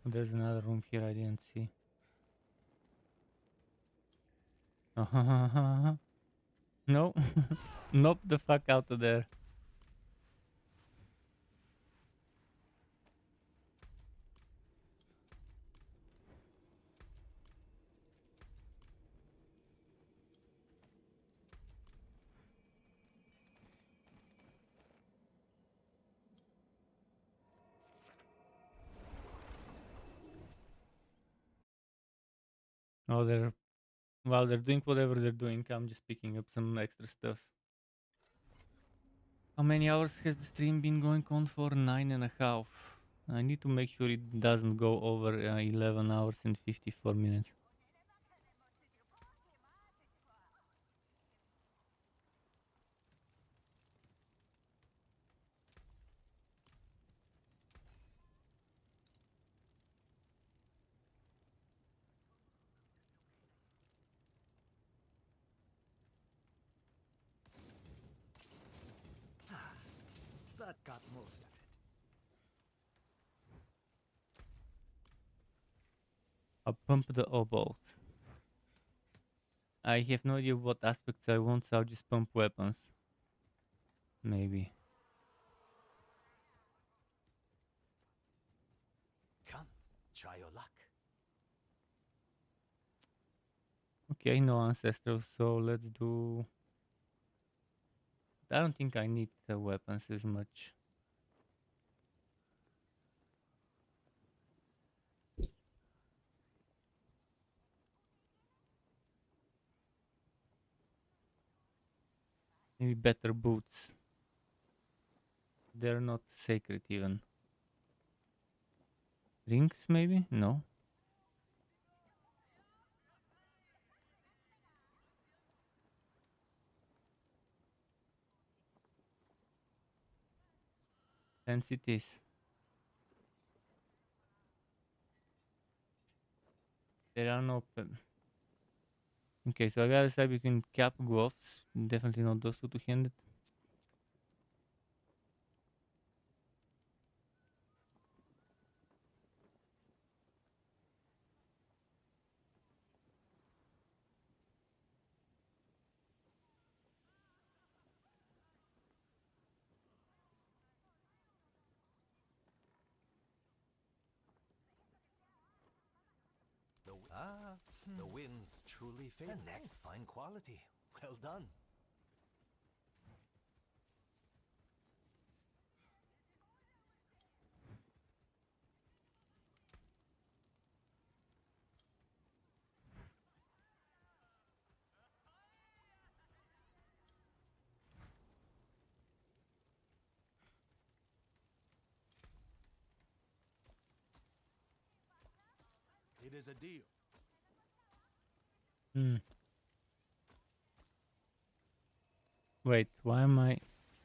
There's another room here I didn't see. No. Nope, the fuck out of there. Oh, while they're doing whatever they're doing, I'm just picking up some extra stuff. How many hours has the stream been going on for? 9.5. I need to make sure it doesn't go over 11 hours and 54 minutes. That got most of it. I'll pump the obolt. I have no idea what aspects I want, so I'll just pump weapons. Maybe. Come, try your luck. Okay, no ancestral, so let's do... I don't think I need the weapons as much. Maybe better boots. They're not sacred even. Rings maybe? No. Hence it is. There are no... Okay, so I gotta decide between cap gloves. Definitely not those two-handed. The wind's truly fading. The next fine quality. Well done. It is a deal. Wait, why am I...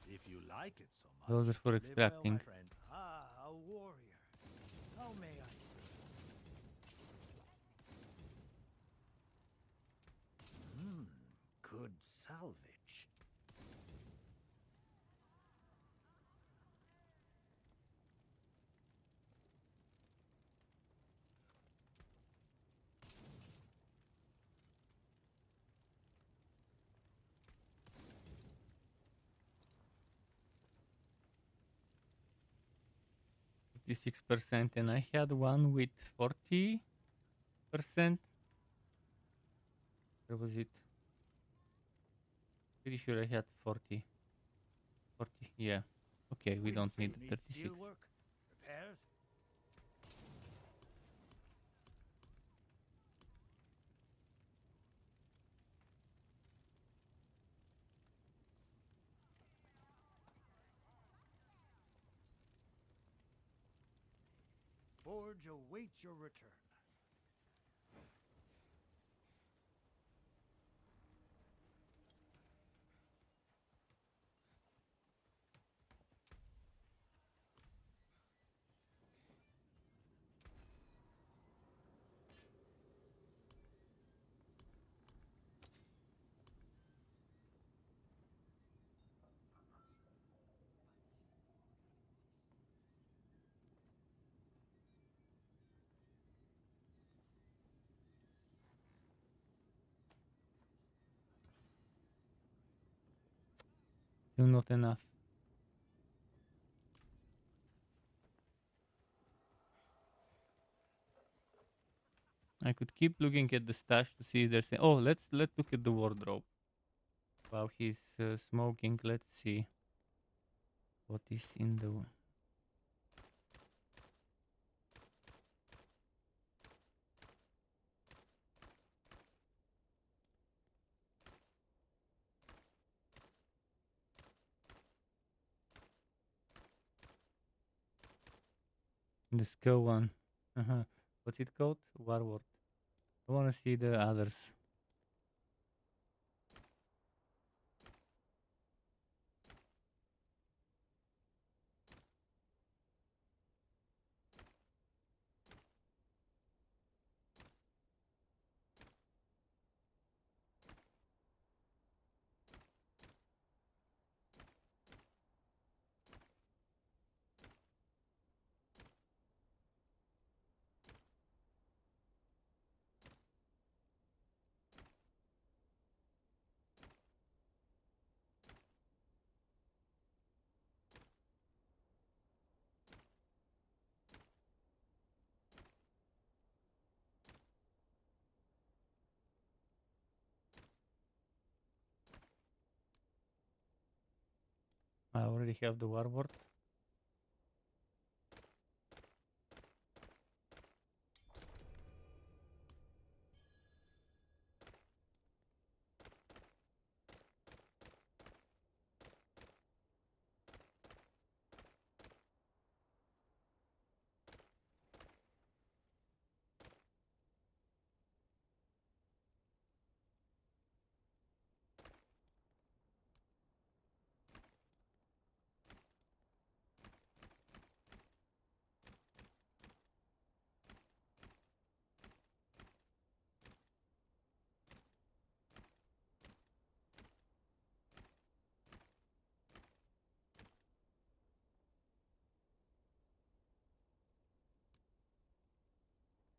If you like it so much. Those are for live well, extracting. my friend. Ah, a warrior. How may I serve? Good salvage. %, and I had one with 40%. Where was it? Pretty sure I had 40. 40, yeah. Okay, we don't need the 36. Steelwork, repairs. Forge awaits your return. Still not enough. I could keep looking at the stash to see if there's oh, let's look at the wardrobe. While he's smoking, let's see what is in the skull one. What's it called? Warward. I wanna see the others. I already have the warward.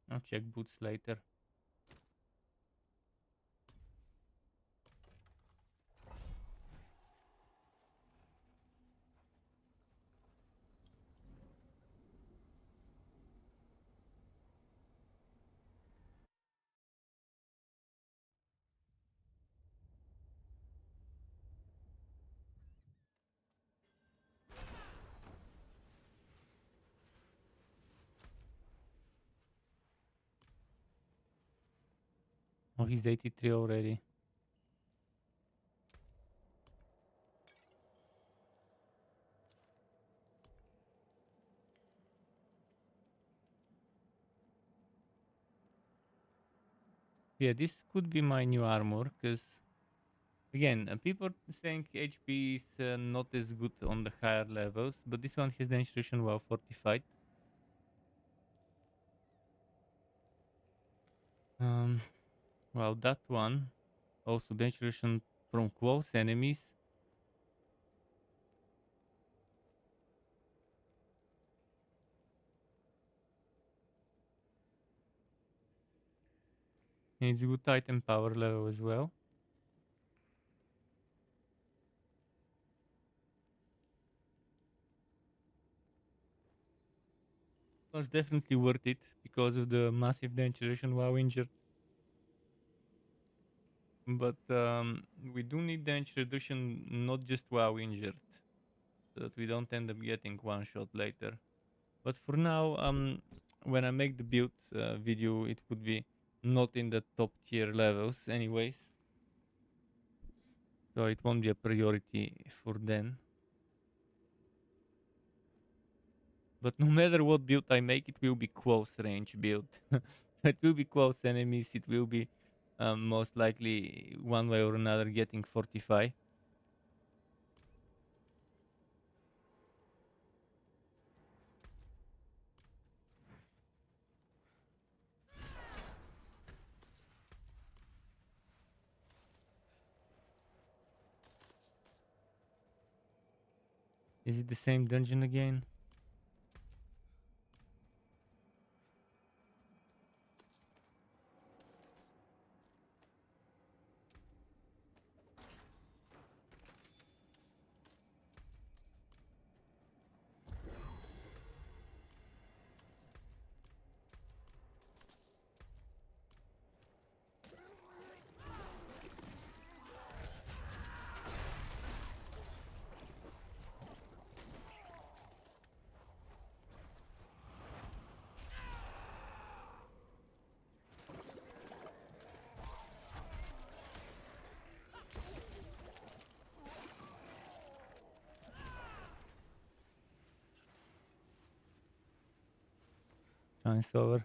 I'll check boots later. Oh, he's 83 already. Yeah, this could be my new armor, because again, people saying HP is not as good on the higher levels, but this one has the instruction well fortified. Well, that one also the instruction from close enemies. And it's good item power level as well. Was definitely worth it because of the massive denaturation while injured. But we do need damage reduction not just while injured, so that we don't end up getting one shot later. But for now, when I make the build video, it could be not in the top tier levels anyways. So it won't be a priority for then. But no matter what build I make, it will be close range build. It will be close enemies, it will be most likely one way or another getting 45. Is it the same dungeon again? shines over.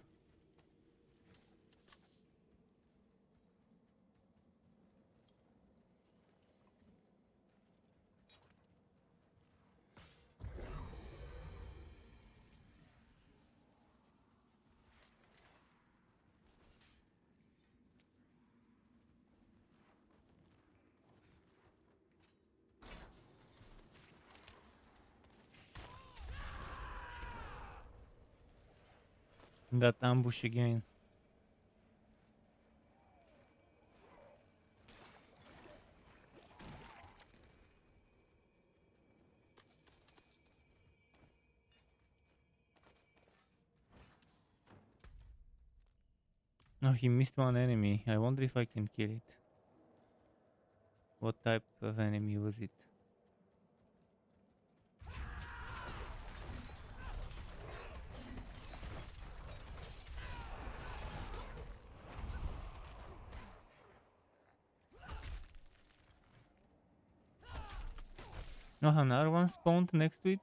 That ambush again. No, he missed one enemy. I wonder if I can kill it. What type of enemy was it? No, another one spawned next to it?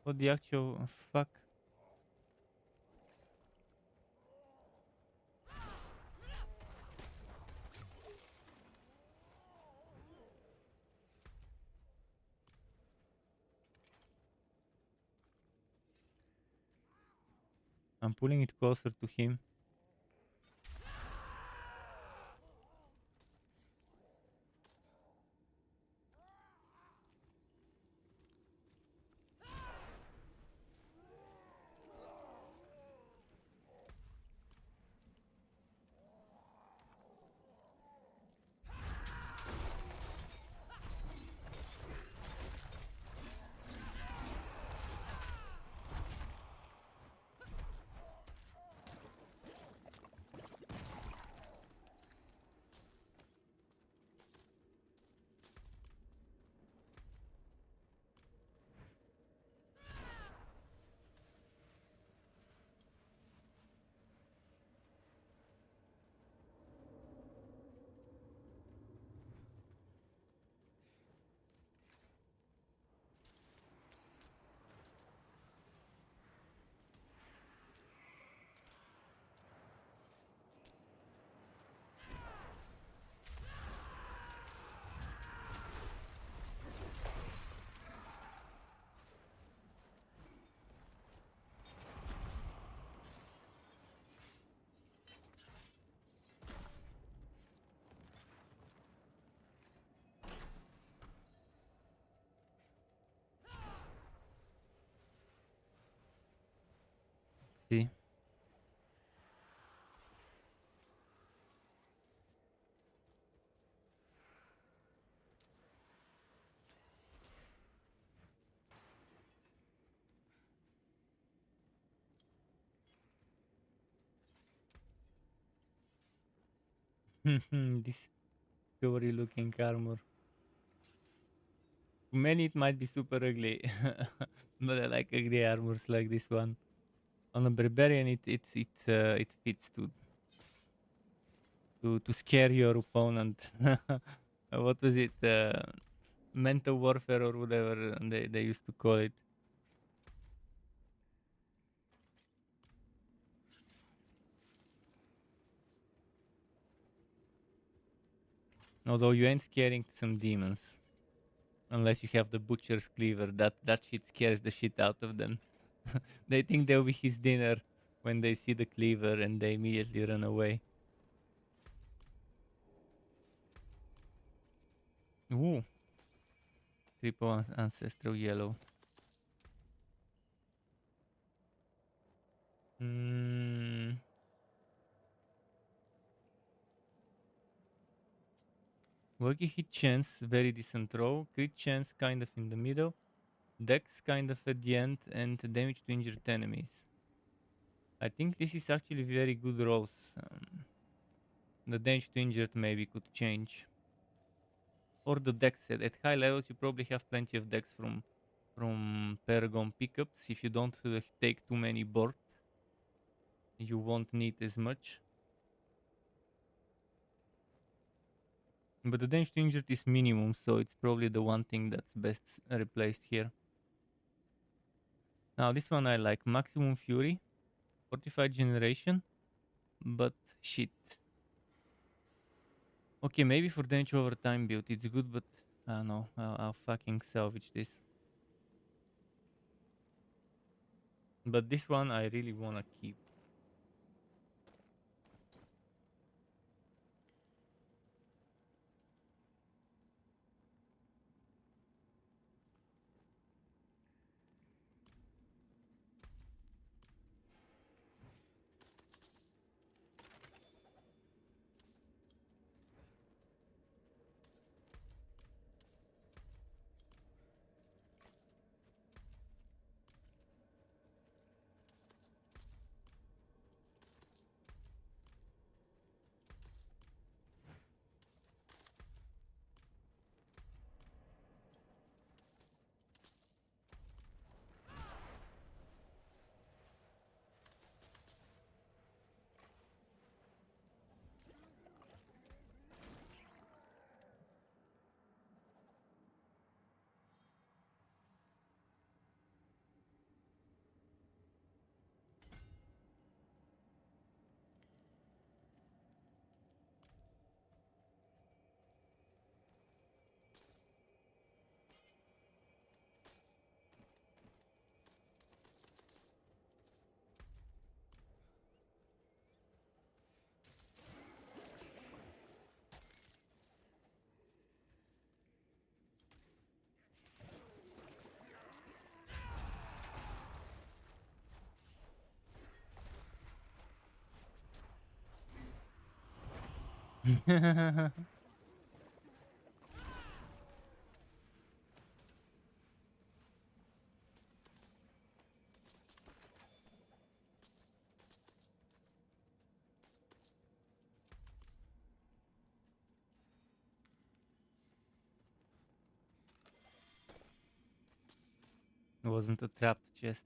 What the actual fuck? I'm pulling it closer to him. See? This scary looking armor. To many it might be super ugly, but I like ugly armors like this one. On a barbarian, it fits to scare your opponent. What was it? Mental warfare or whatever they used to call it. Although you ain't scaring some demons. Unless you have the butcher's cleaver. That shit scares the shit out of them. They think they'll be his dinner when they see the cleaver and they immediately run away. Ooh. Triple ancestral yellow. Working hit chance, very decent row. Crit chance kind of in the middle. Dex kind of at the end, and damage to injured enemies. I think this is actually very good rolls. The damage to injured maybe could change. Or the dex. At high levels you probably have plenty of dex from Paragon pickups. If you don't take too many boards, you won't need as much. But the damage to injured is minimum, so it's probably the one thing that's best replaced here. Now this one I like. Maximum Fury fortified generation, but shit. Okay, maybe for damage over time build it's good, but I don't know. I'll fucking salvage this. But this one I really wanna keep. It wasn't a trapped chest.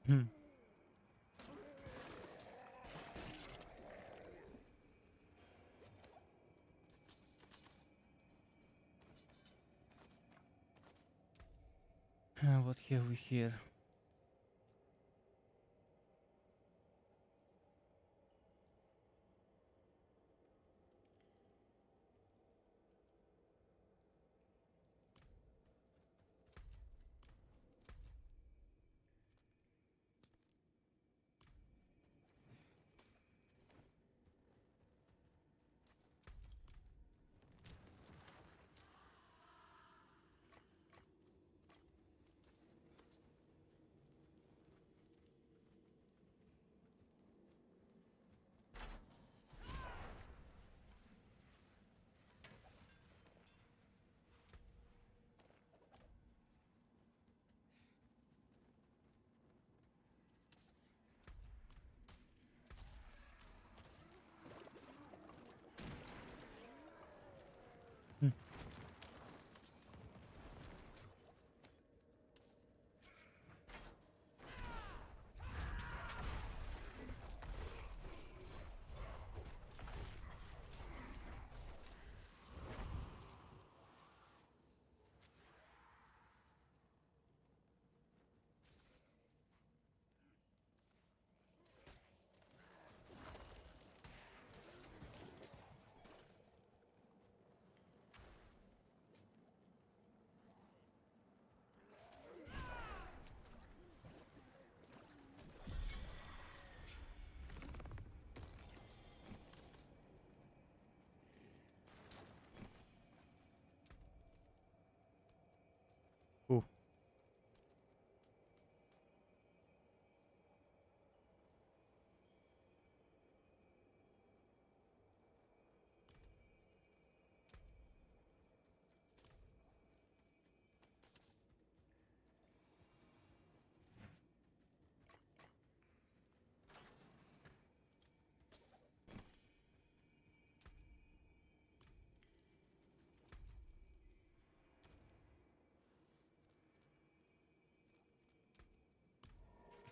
Hmm. What have we here?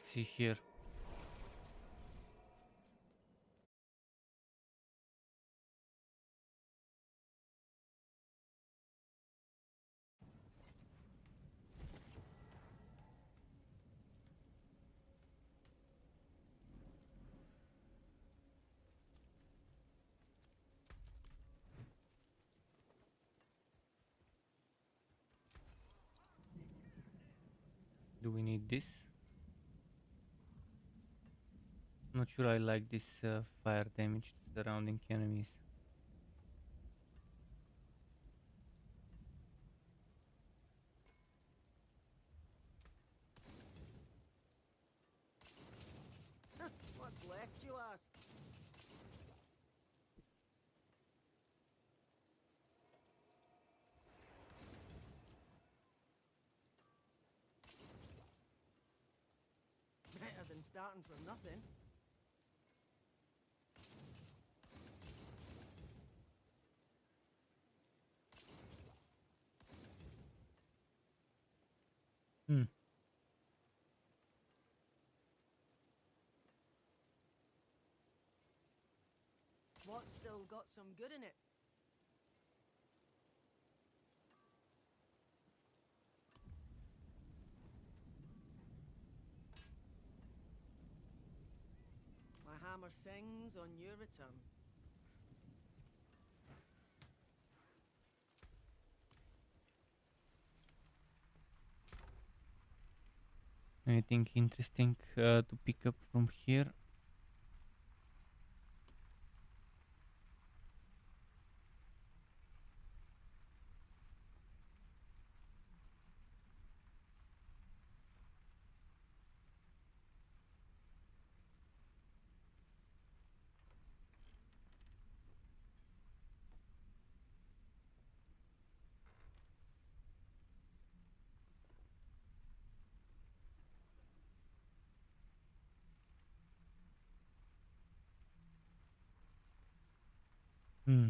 See here. Do we need this? Not sure I like this fire damage to surrounding enemies. What's left, you ask? Better than starting from nothing. Hmm. What's still got some good in it? My hammer sings on your return. Anything interesting to pick up from here? Hmm.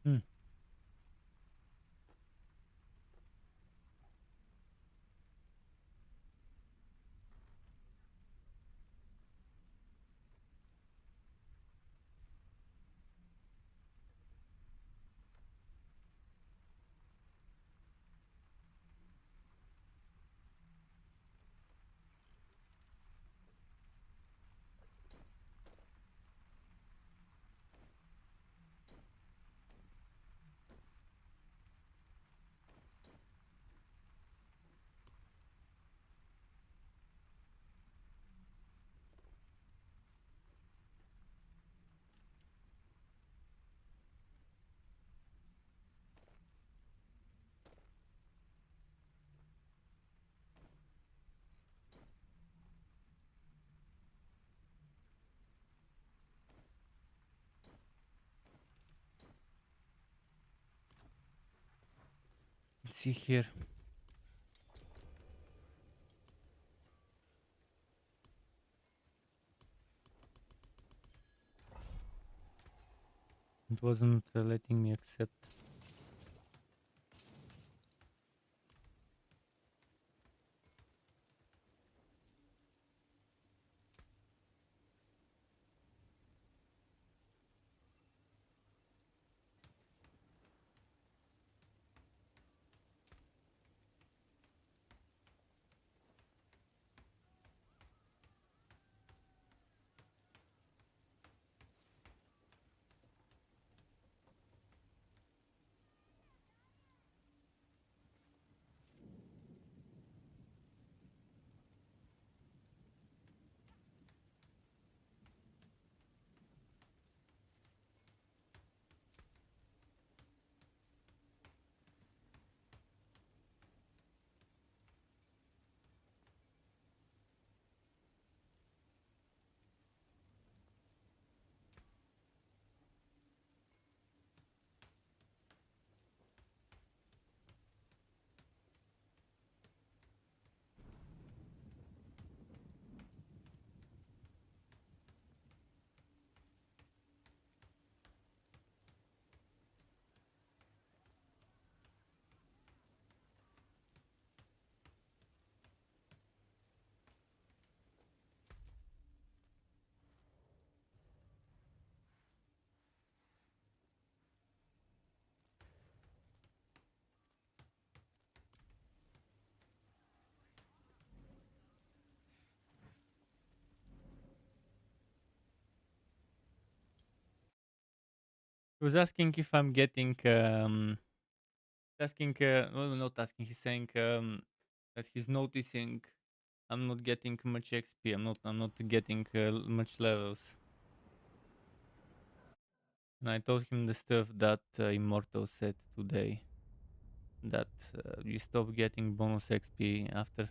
Hmm. Let's see here. It wasn't letting me accept. He was asking if I'm getting asking well, not asking, he's saying that he's noticing I'm not getting much XP. I'm not getting much levels. And I told him the stuff that Immortal said today, that you stop getting bonus XP after,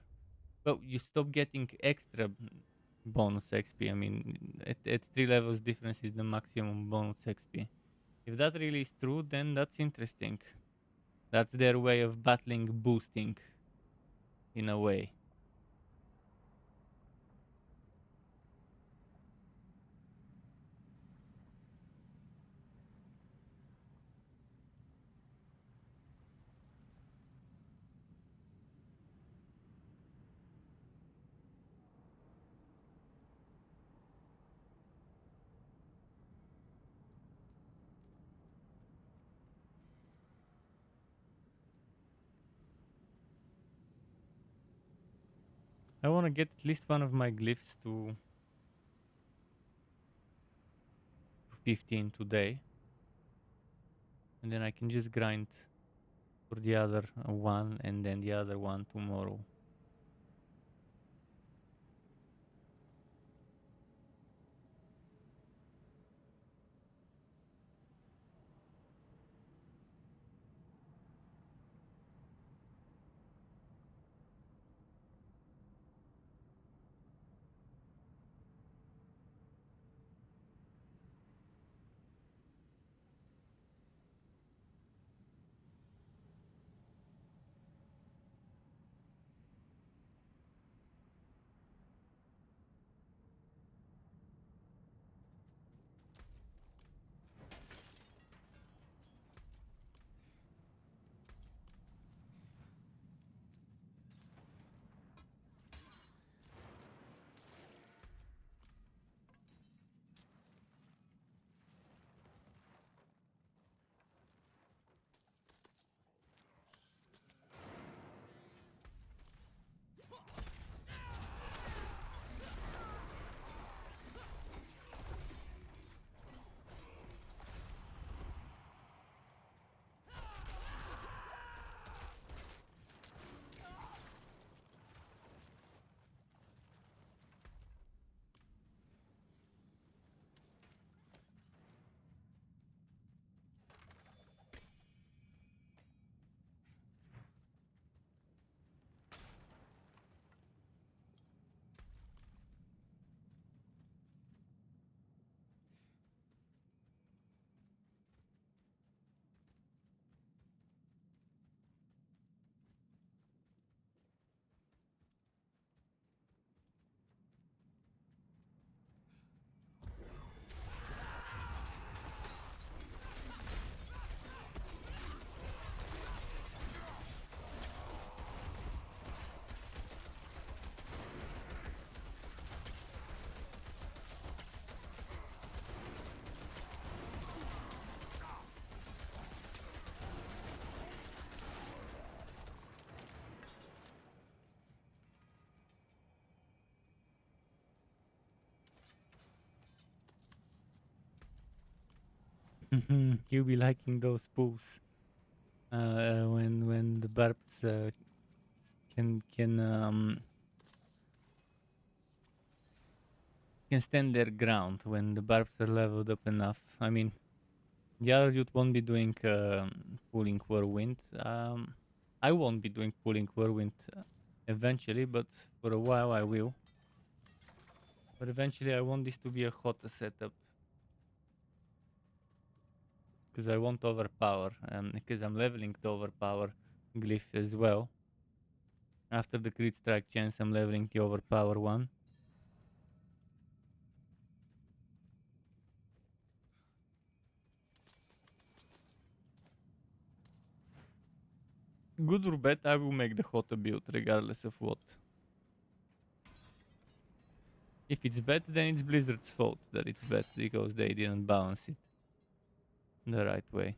well, you stop getting extra bonus XP. I mean, at 3 levels difference is the maximum bonus XP. If that really is true, then that's interesting. That's their way of battling boosting, in a way. I want to get at least one of my glyphs to 15 today. And then I can just grind for the other one and then the other one tomorrow. You'll be liking those pools when the barbs can stand their ground when the barbs are leveled up enough. I mean, the other dude won't be doing pulling whirlwind. I won't be doing pulling whirlwind eventually, but for a while I will. But eventually I want this to be a hotter setup, because I want overpower, because I'm leveling the overpower glyph as well. After the crit strike chance, I'm leveling the overpower one. Good or bad, I will make the hotter build regardless of what. If it's bad, then it's Blizzard's fault that it's bad, because they didn't balance it the right way.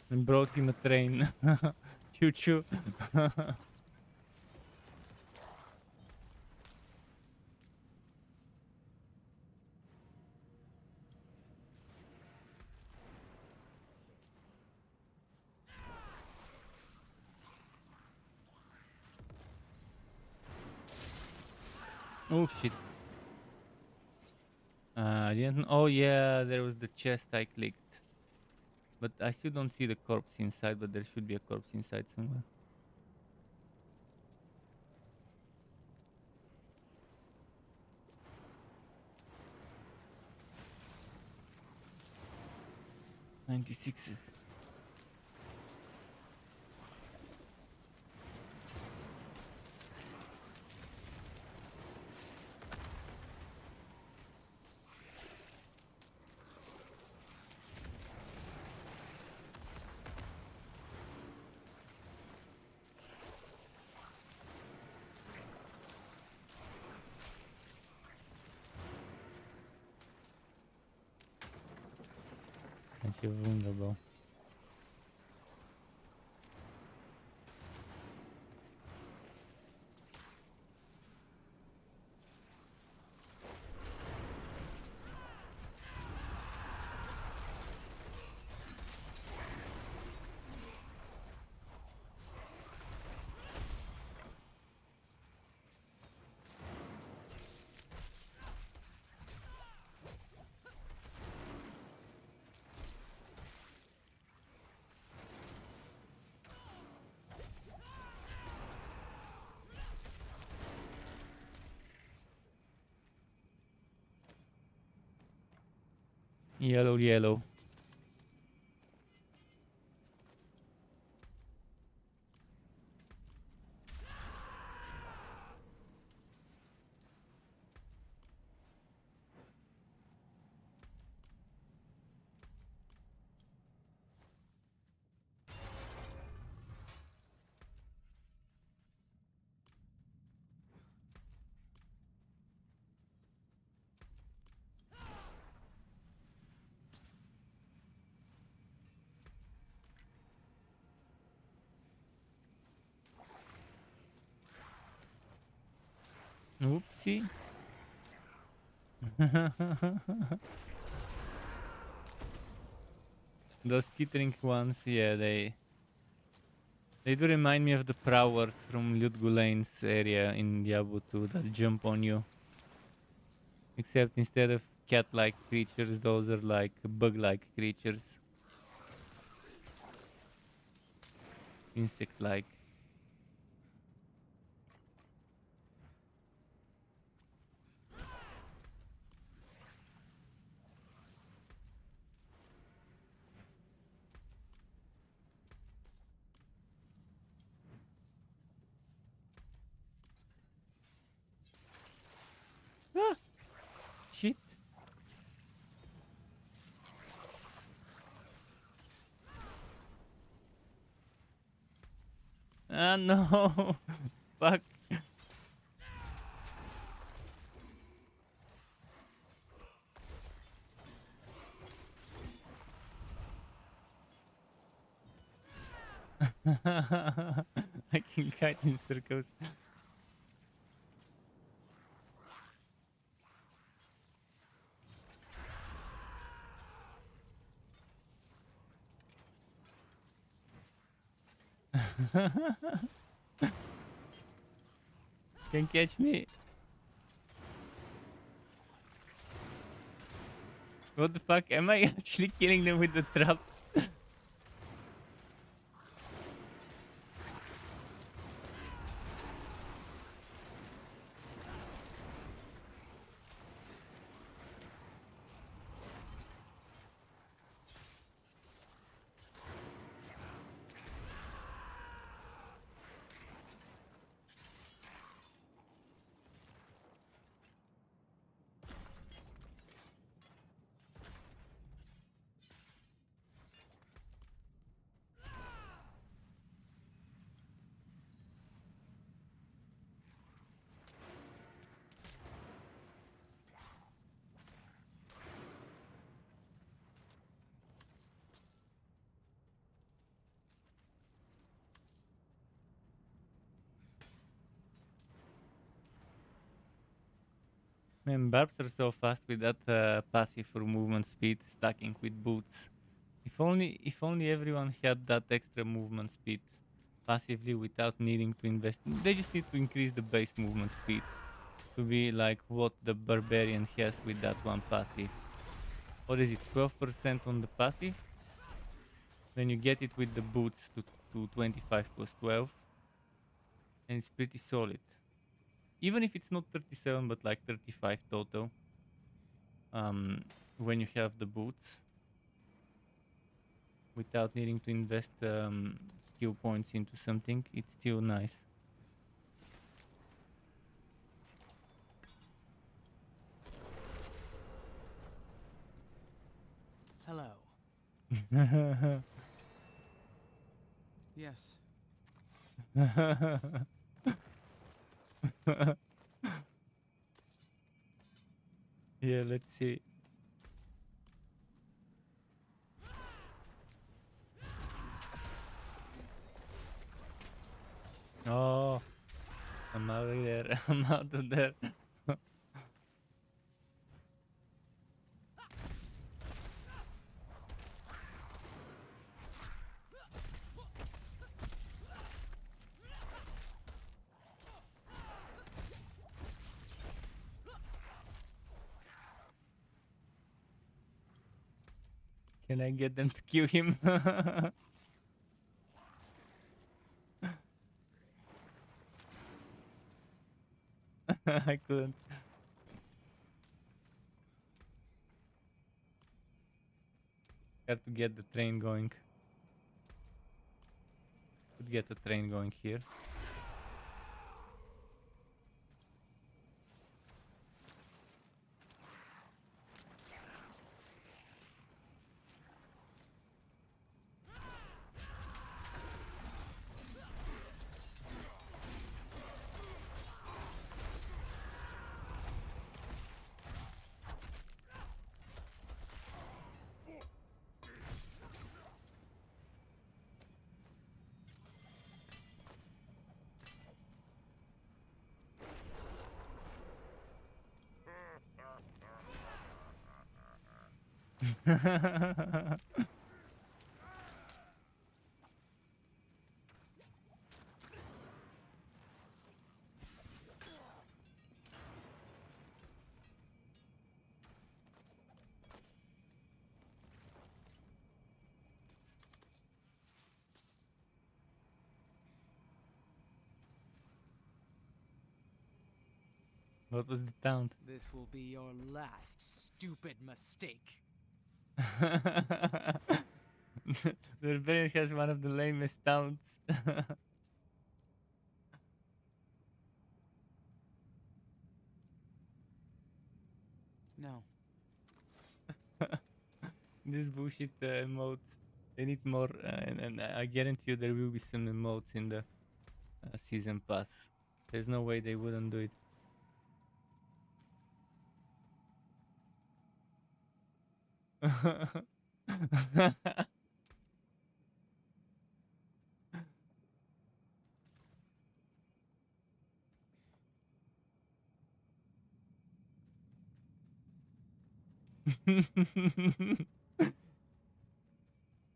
And brought him a train. Choo choo. Oh shit. I didn't. Oh yeah, there was the chest I clicked. But I still don't see the corpse inside, but there should be a corpse inside somewhere. '96s. Thank you, wunderbar. Yellow, yellow. Oopsie. Those skittering ones, yeah, they do remind me of the prowlers from Loot Gulane's area in Diablo 2 that jump on you. Except instead of cat-like creatures, those are like bug-like creatures. Insect-like. Ah! Shit. Ah, no. Fuck. I can kite in circles. Can catch me. What the fuck? Am I actually killing them with the traps? Man, barbs are so fast with that passive for movement speed, stacking with boots. If only everyone had that extra movement speed passively without needing to invest. They just need to increase the base movement speed to be like what the barbarian has with that one passive. What is it? 12% on the passive. Then you get it with the boots to 25 plus 12, and it's pretty solid. Even if it's not 37 but like 35 total. When you have the boots without needing to invest skill points into something, it's still nice. Hello. Yes. Yeah, let's see. Oh, I'm out of there. I'm out of there. Can I get them to kill him? I couldn't. Got to get the train going. Could get the train going here. What was the taunt? This will be your last stupid mistake. The Barbarian has one of the lamest taunts. No. This bullshit emotes. They need more, and I guarantee you there will be some emotes in the season pass. There's no way they wouldn't do it.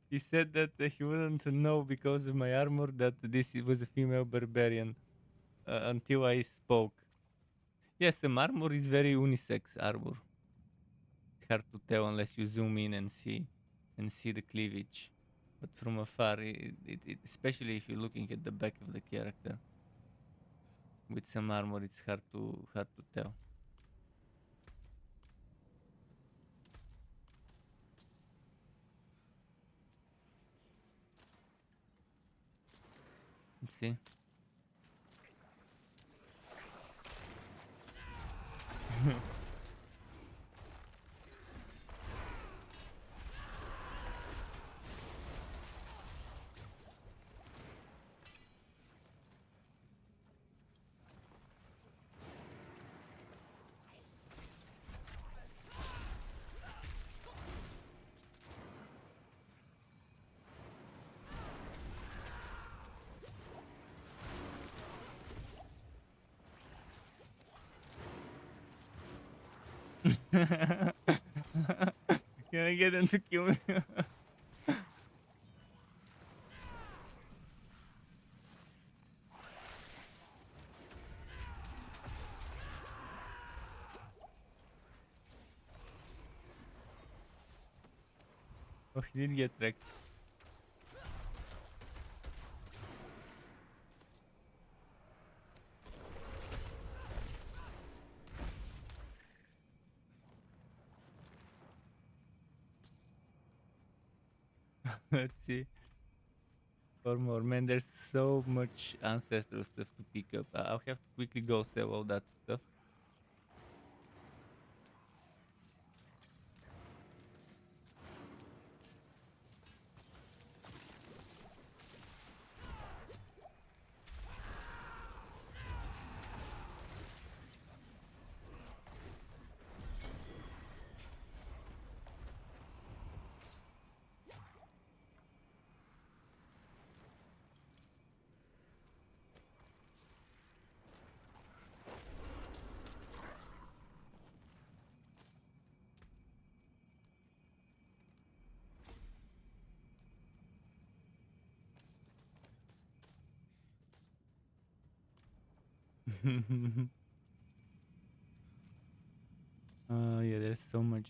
He said that he wouldn't know because of my armor that this was a female barbarian until I spoke. Yes, some armor is very unisex armor. Hard to tell unless you zoom in and see the cleavage. But from afar, especially if you're looking at the back of the character, with some armor, it's hard to tell. Let's see. Can I get them to kill me? Oh, he did get wrecked. Let's see. 4 more. Man, there's so much ancestral stuff to pick up. I'll have to quickly go sell all that stuff. Yeah, there's so much.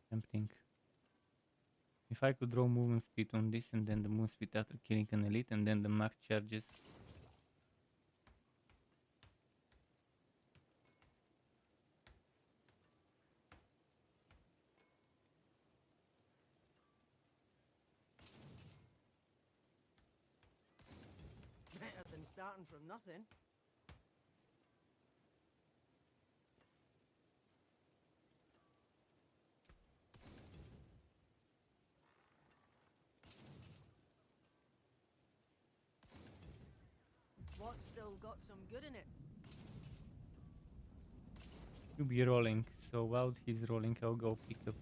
Tempting. If I could draw movement speed on this and then the movement speed after killing an elite and then the max charges. Better than starting from nothing. What's still got some good in it? To be rolling, so while he's rolling, I'll go pick up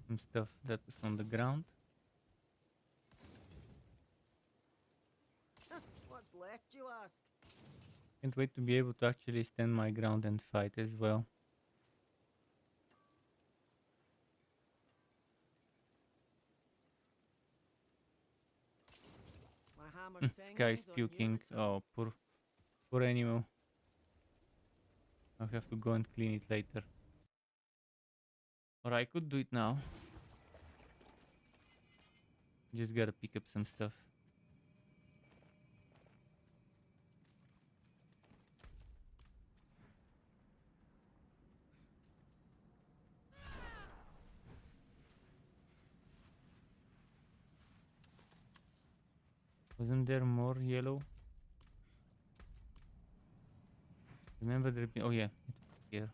some stuff that is on the ground. What's left, you ask? Can't wait to be able to actually stand my ground and fight as well. My hammer's This guy is sayings on puking. Unity. Oh, poor animal. I'll have to go and clean it later. Or I could do it now. Just gotta pick up some stuff. Wasn't there more yellow? Remember there be— oh yeah, it was here.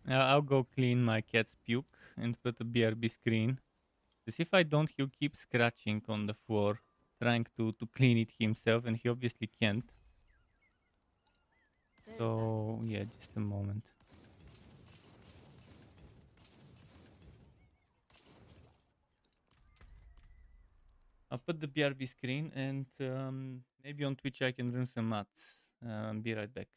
I'll go clean my cat's puke and put a BRB screen. Because if I don't, he'll keep scratching on the floor, trying to clean it himself, and he obviously can't. So yeah, just a moment. I'll put the BRB screen and maybe on Twitch I can run some mats. Be right back.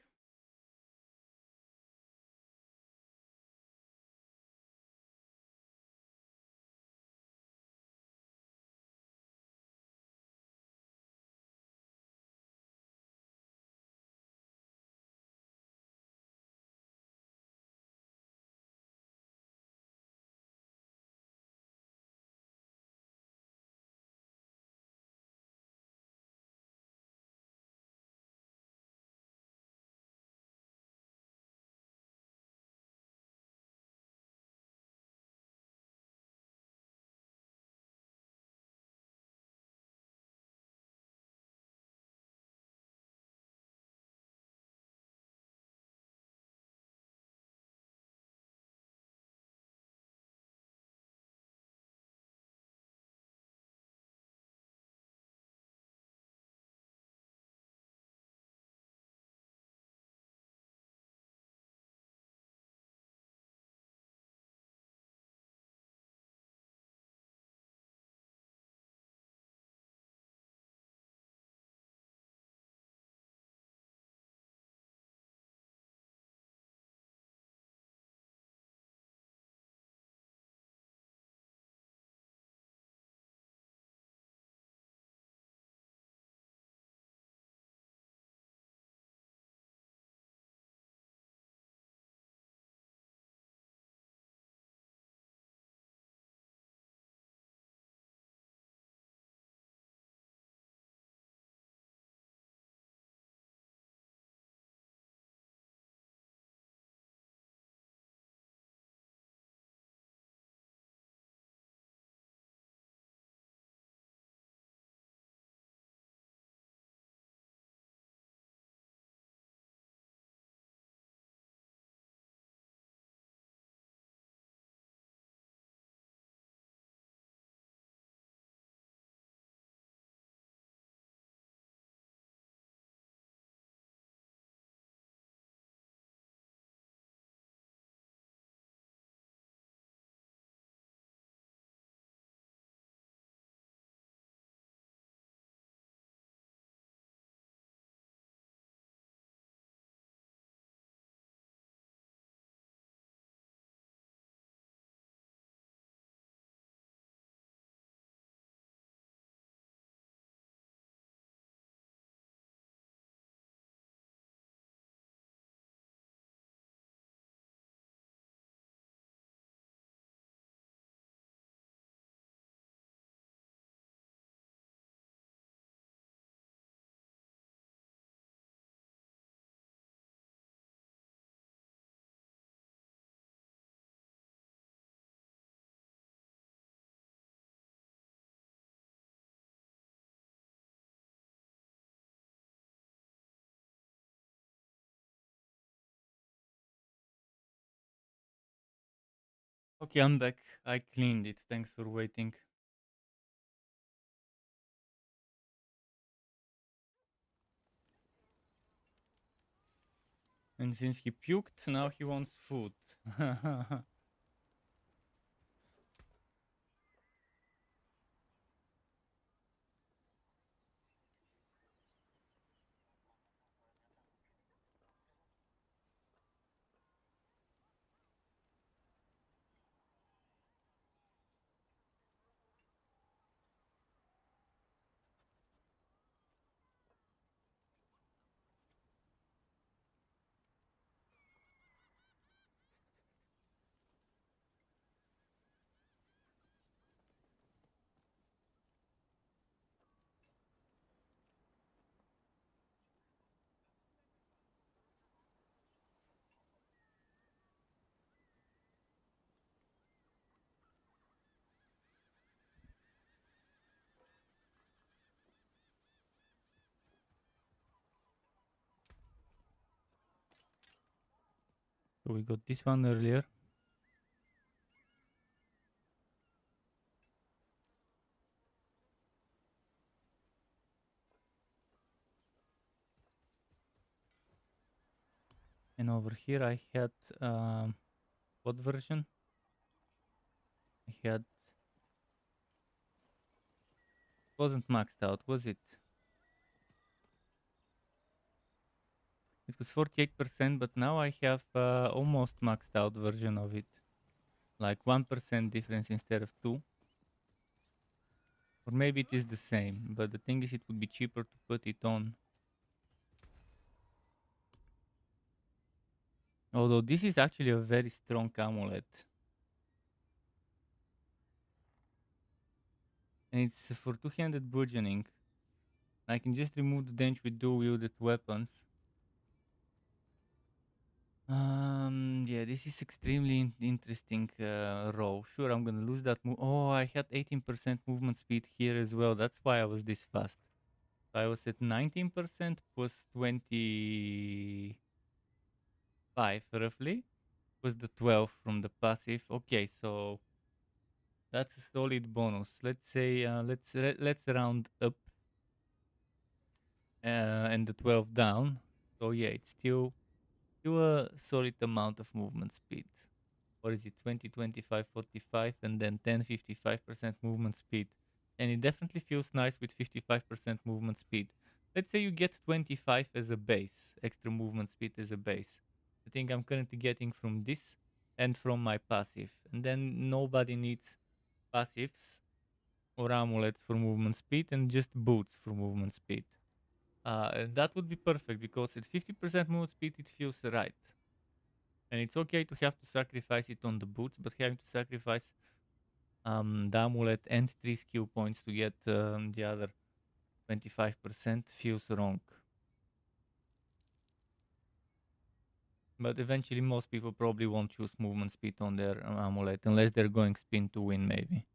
Okay, I'm back. I cleaned it. Thanks for waiting. And since he puked, now he wants food. So we got this one earlier. And over here I had what version? I had Wasn't maxed out, was it? It was 48%, but now I have almost maxed out version of it. Like 1% difference instead of 2. Or maybe it is the same, but the thing is it would be cheaper to put it on. Although this is actually a very strong amulet. And it's for two-handed burgeoning. I can just remove the dent with dual-wielded weapons. Yeah, this is extremely interesting row. Sure, I'm gonna lose that move. Oh, I had 18% movement speed here as well. That's why I was this fast. So I was at 19% plus 25 roughly. Was the 12 from the passive. Okay, so that's a solid bonus. Let's say let's round up and the 12 down. So yeah, it's still a solid amount of movement speed. Or is it 20, 25, 45, and then 10, 55% movement speed? And it definitely feels nice with 55% movement speed. Let's say you get 25 as a base, extra movement speed as a base. The thing I'm currently getting from this and from my passive. And then nobody needs passives or amulets for movement speed and just boots for movement speed. And that would be perfect because at 50% movement speed it feels right. And it's okay to have to sacrifice it on the boots, but having to sacrifice the amulet and 3 skill points to get the other 25% feels wrong. But eventually most people probably won't choose movement speed on their amulet unless they're going spin to win maybe.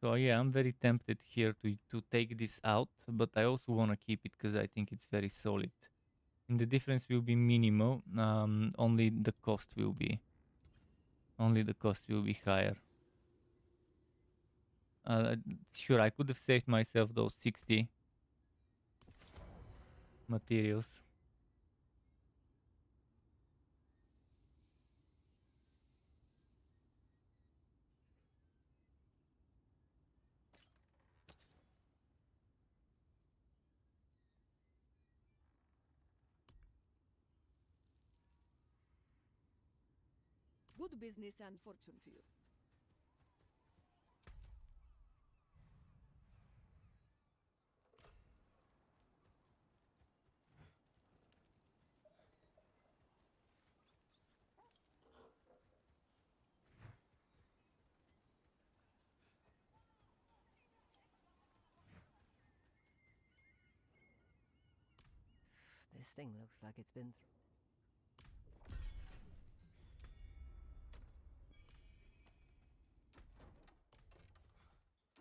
So yeah, I'm very tempted here to take this out, but I also want to keep it because I think it's very solid. And the difference will be minimal, only the cost will be higher. Sure, I could have saved myself those 60 materials. Good business and fortune to you. This thing looks like it's been through.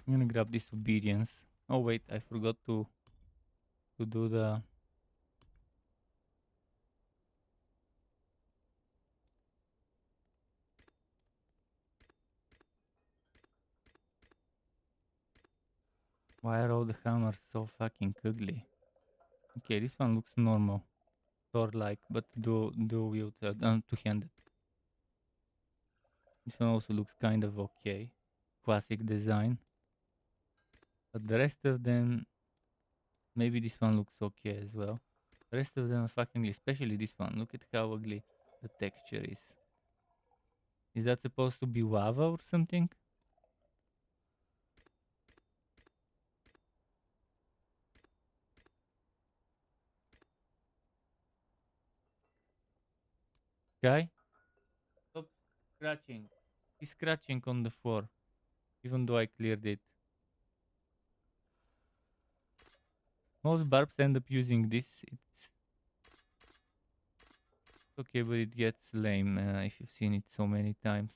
I'm gonna grab this obedience. Oh wait, I forgot to do the why are all the hammers so fucking ugly? Okay, this one looks normal. Sword-like, but dual wield, two-handed. This one also looks kind of okay. Classic design. But the rest of them, maybe this one looks okay as well. The rest of them are fucking ugly, especially this one. Look at how ugly the texture is. Is that supposed to be lava or something? Guy? Stop scratching. He's scratching on the floor. Even though I cleared it. Most barbs end up using this. It's okay, but it gets lame if you've seen it so many times.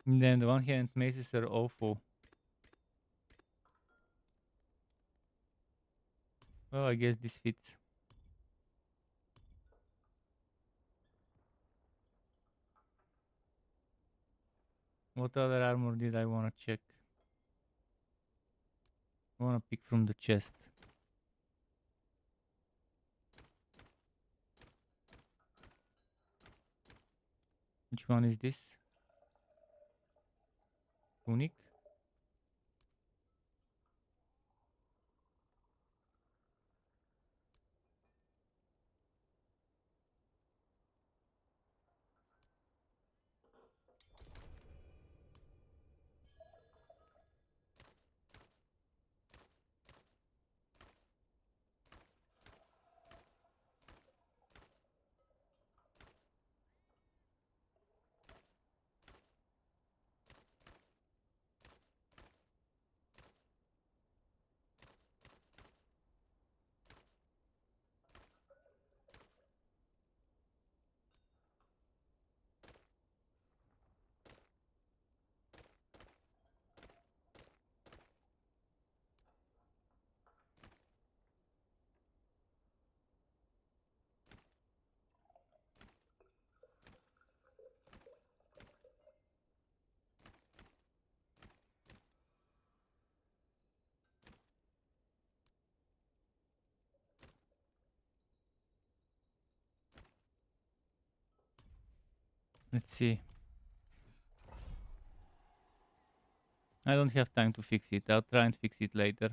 Then the one-handed maces are awful. Well, I guess this fits. What other armor did I want to check? I want to pick from the chest. Which one is this? Tunic? Let's see. I don't have time to fix it. I'll try and fix it later.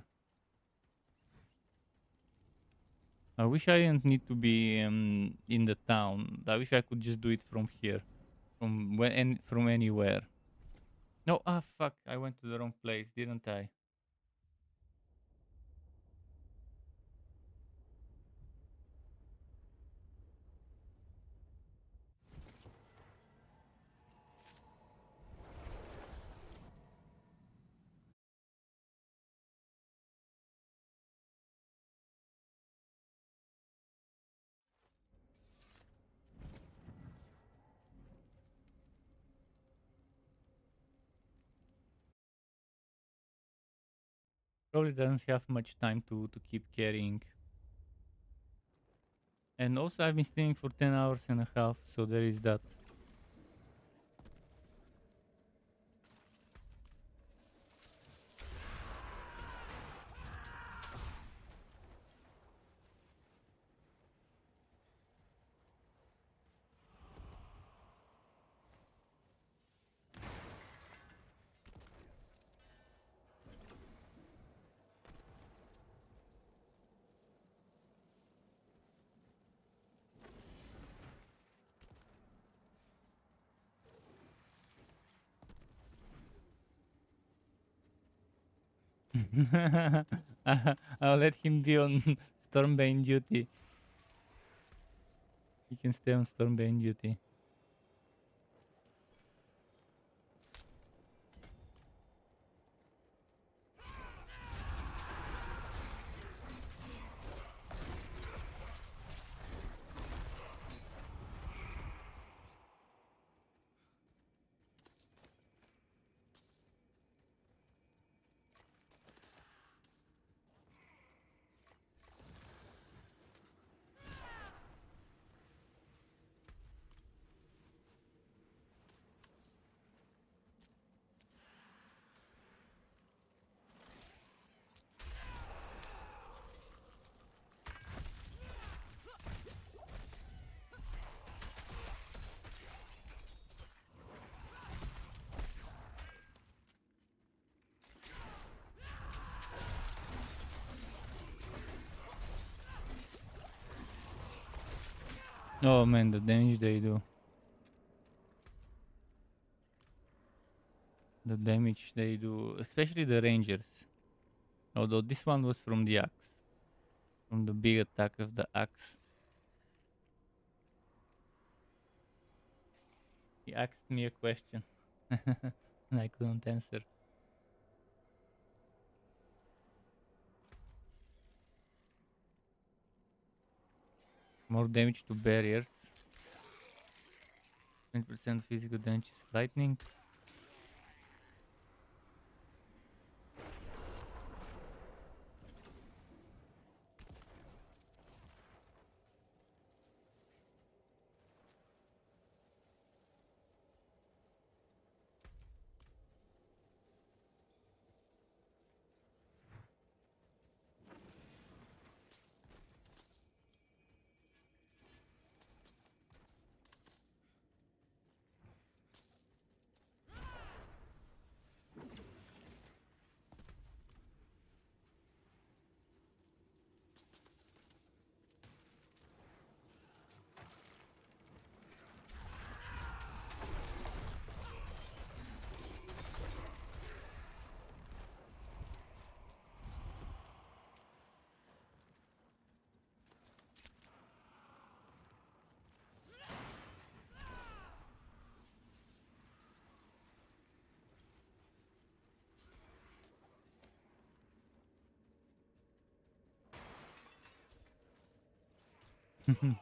I wish I didn't need to be in the town. I wish I could just do it from here, from anywhere. No, fuck! I went to the wrong place, didn't I? Probably doesn't have much time to keep carrying. And also, I've been streaming for 10 hours and a half, so there is that. I'll let him be on Stormbane duty. He can stay on Stormbane duty. Oh man, the damage they do. The damage they do, especially the rangers. Although this one was from the axe. From the big attack of the axe. He asked me a question. And I couldn't answer. More damage to barriers. 20% physical damage is lightning.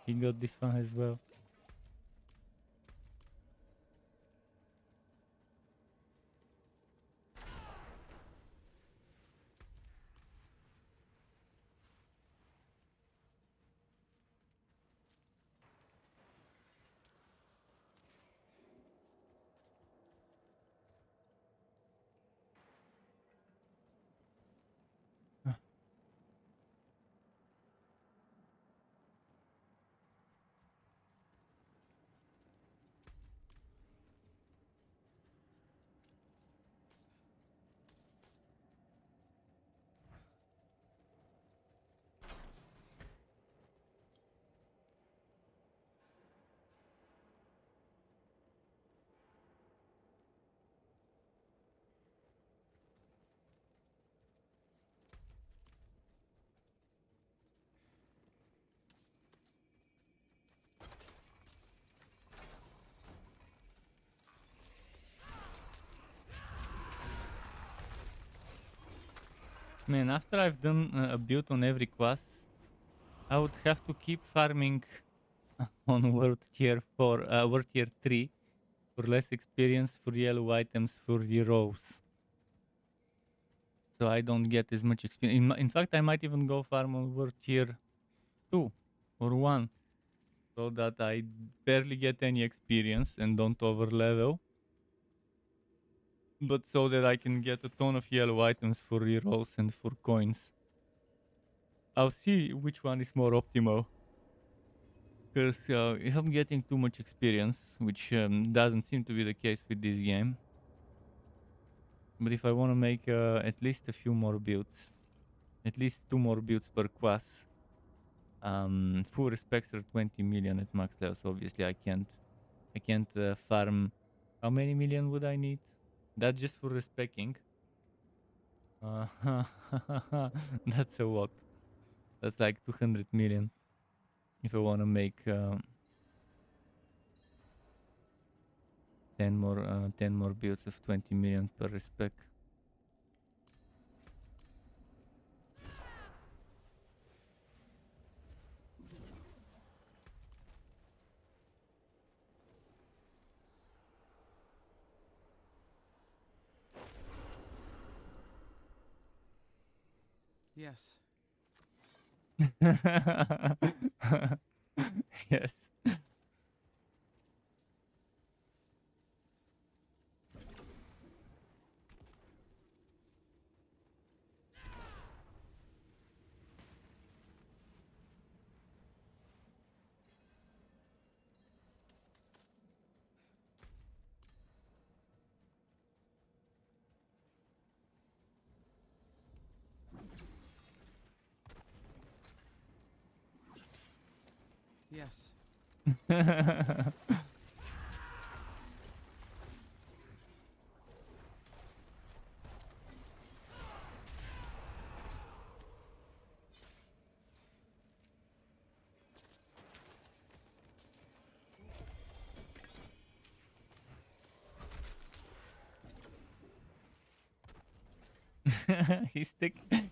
He got this one as well. Man, after I've done a build on every class, I would have to keep farming on world tier 4, world tier 3 for less experience, for yellow items, for heroes. So I don't get as much experience. In fact, I might even go farm on world tier 2 or 1 so that I barely get any experience and don't over level. But so that I can get a ton of yellow items for rerolls and for coins. I'll see which one is more optimal. Because if I'm getting too much experience, which doesn't seem to be the case with this game. But if I want to make at least a few more builds, at least 2 more builds per class, full respects are 20 million at max level, so obviously I can't farm. How many million would I need? That's just for respecking. That's a lot. That's like 200 million if I want to make 10 more builds of 20 million per respec. Yes. Yes. Yes.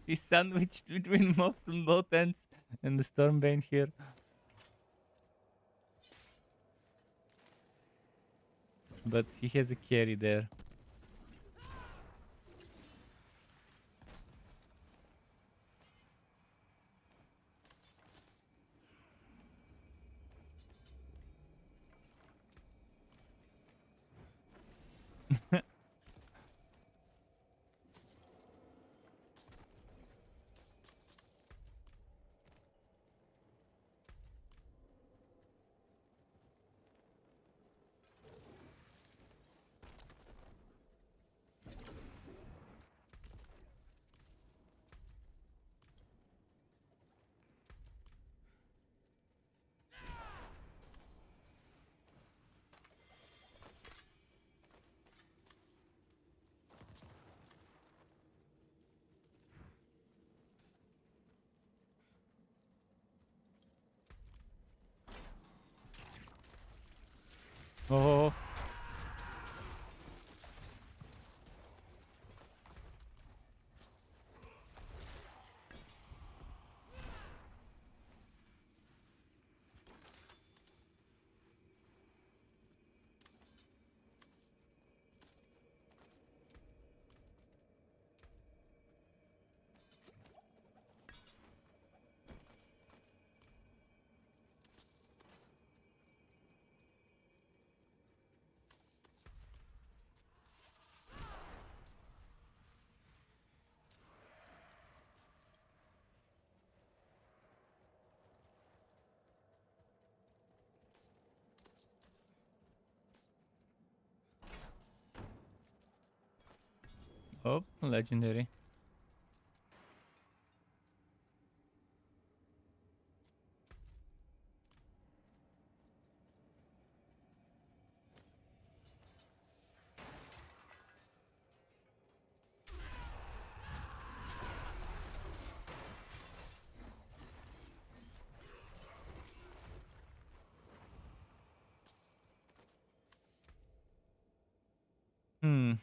He's sandwiched between mobs on both ends and the Stormbane here. But he has a carry there. Oh, legendary. Hmm.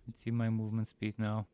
Let's see my movement speed now.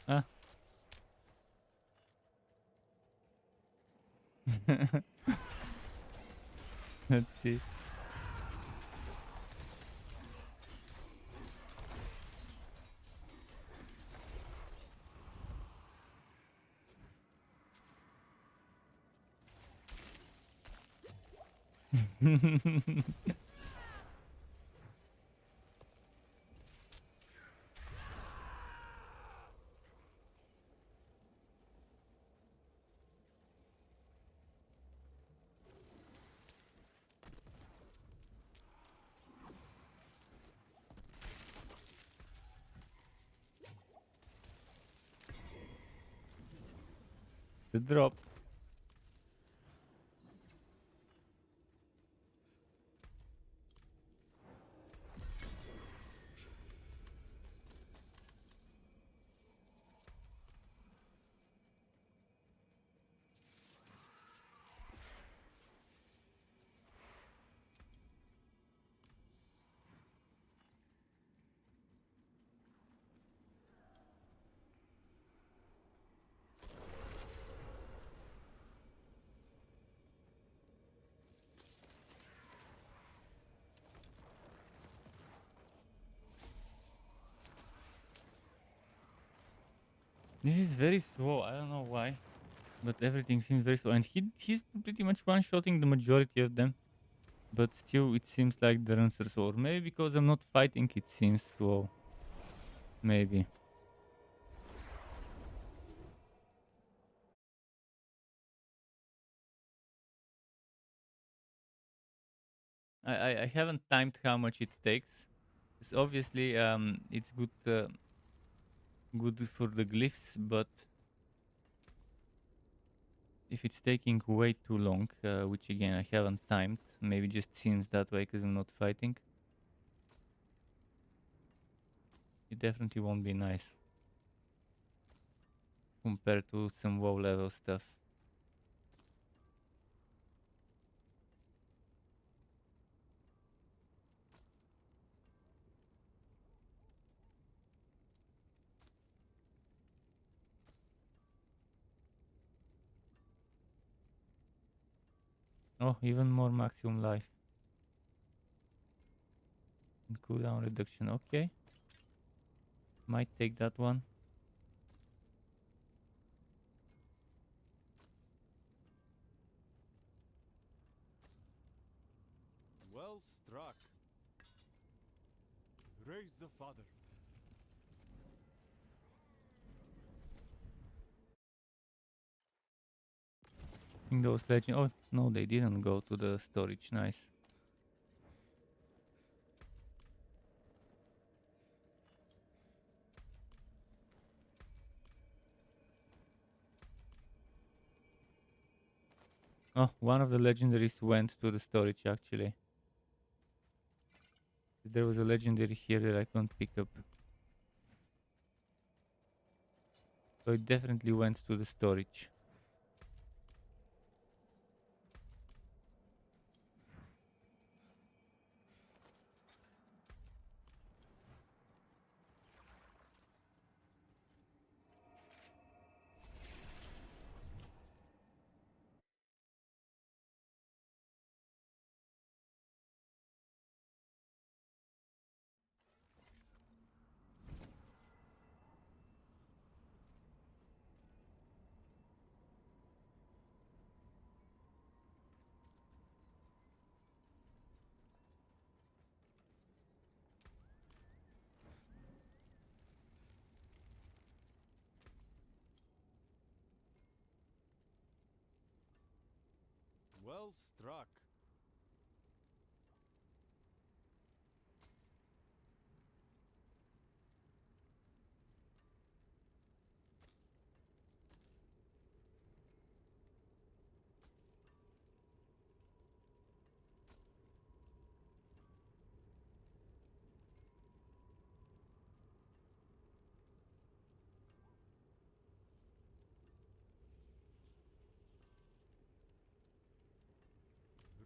Ah. Let's see. The drop. This is very slow. I don't know why, but everything seems very slow. And he's pretty much one-shotting the majority of them. But still, it seems like the runs are slow. Or maybe because I'm not fighting, it seems slow. Maybe. I haven't timed how much it takes. It's obviously it's good for the glyphs, but if it's taking way too long, which again I haven't timed, maybe just seems that way because I'm not fighting, it definitely won't be nice compared to some WoW level stuff. Oh, even more maximum life. And cooldown reduction, okay. Might take that one. Well struck. Raise the father. I think those legend. Oh no, they didn't go to the storage. Nice. Oh, one of the legendaries went to the storage actually. There was a legendary here that I couldn't pick up. So it definitely went to the storage. Well struck.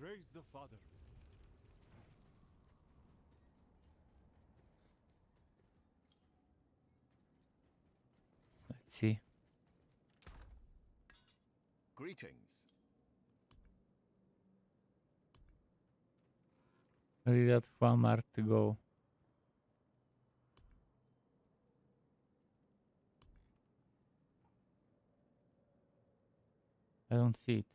Raise the father. Let's see. Greetings. Where did that Walmart go? I don't see it.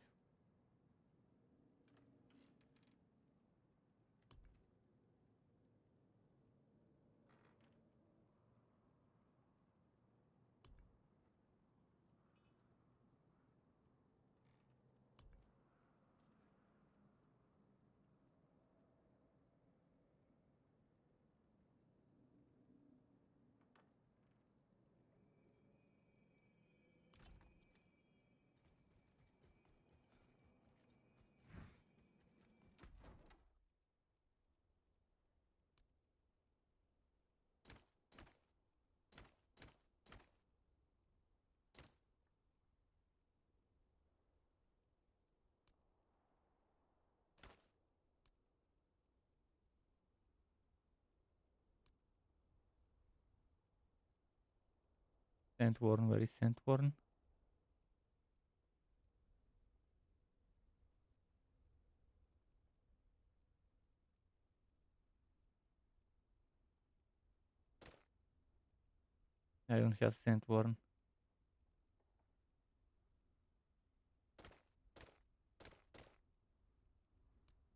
Sandworn, where is Sandworn? I don't have Sandworn.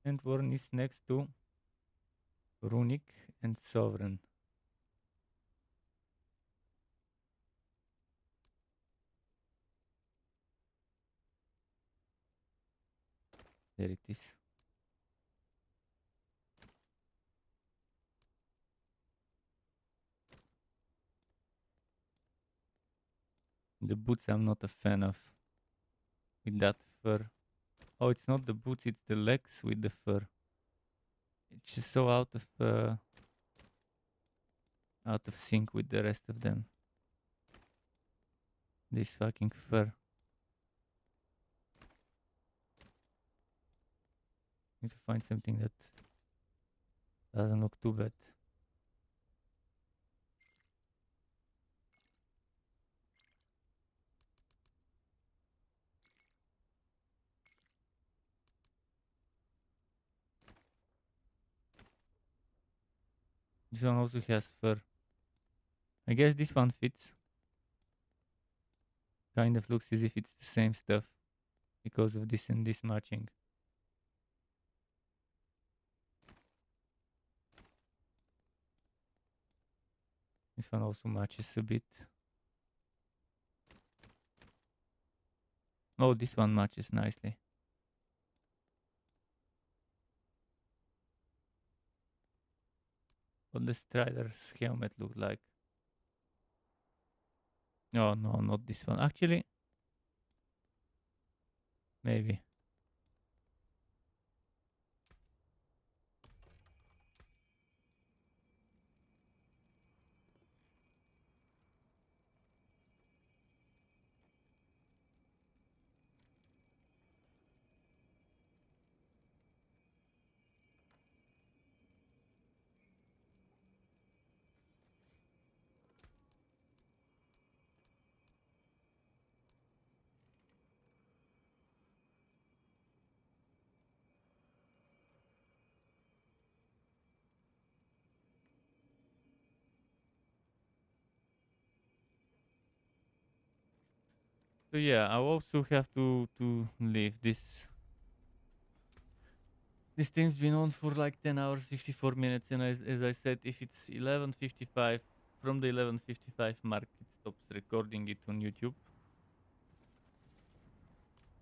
Sandworn is next to Runic and Sovereign. There it is. The boots I'm not a fan of. With that fur. Oh, it's not the boots, it's the legs with the fur. It's just so out of sync with the rest of them. This fucking fur. Need to find something that doesn't look too bad. This one also has fur. I guess this one fits. Kind of looks as if it's the same stuff because of this and this matching. This one also matches a bit. Oh, this one matches nicely. What the Strider's helmet look like? No, no, not this one. Actually, maybe. So yeah, I also have to leave this. This thing's been on for like 10 hours, 54 minutes, and as I said, if it's 11:55, from the 11:55 mark, it stops recording it on YouTube.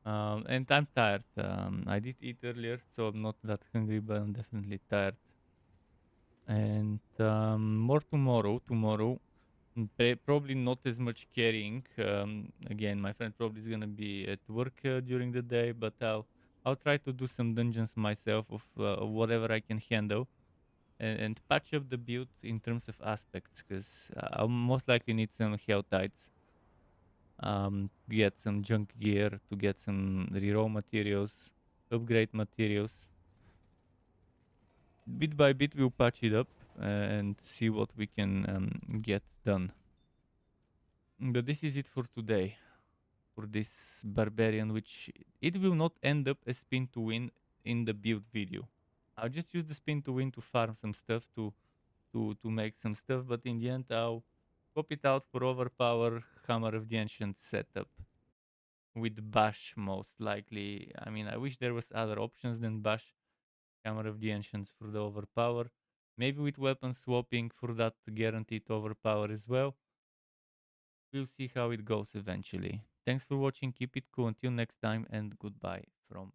And I'm tired. I did eat earlier, so I'm not that hungry, but I'm definitely tired. And more tomorrow. Probably not as much carrying. Again, my friend probably is gonna be at work during the day, but I'll try to do some dungeons myself of whatever I can handle, and patch up the build in terms of aspects, because I'll most likely need some health tides. Get some junk gear, to get some reroll materials, upgrade materials. Bit by bit, we'll patch it up and see what we can get done. But this is it for today, for this Barbarian, which it will not end up as spin to win in the build video. I'll just use the spin to win to farm some stuff, to make some stuff, but in the end I'll swap it out for overpower Hammer of the Ancient setup with Bash, most likely. I mean, I wish there was other options than Bash. Hammer of the Ancients for the overpower. Maybe with weapon swapping for that guaranteed overpower as well. We'll see how it goes eventually. Thanks for watching, keep it cool until next time, and goodbye from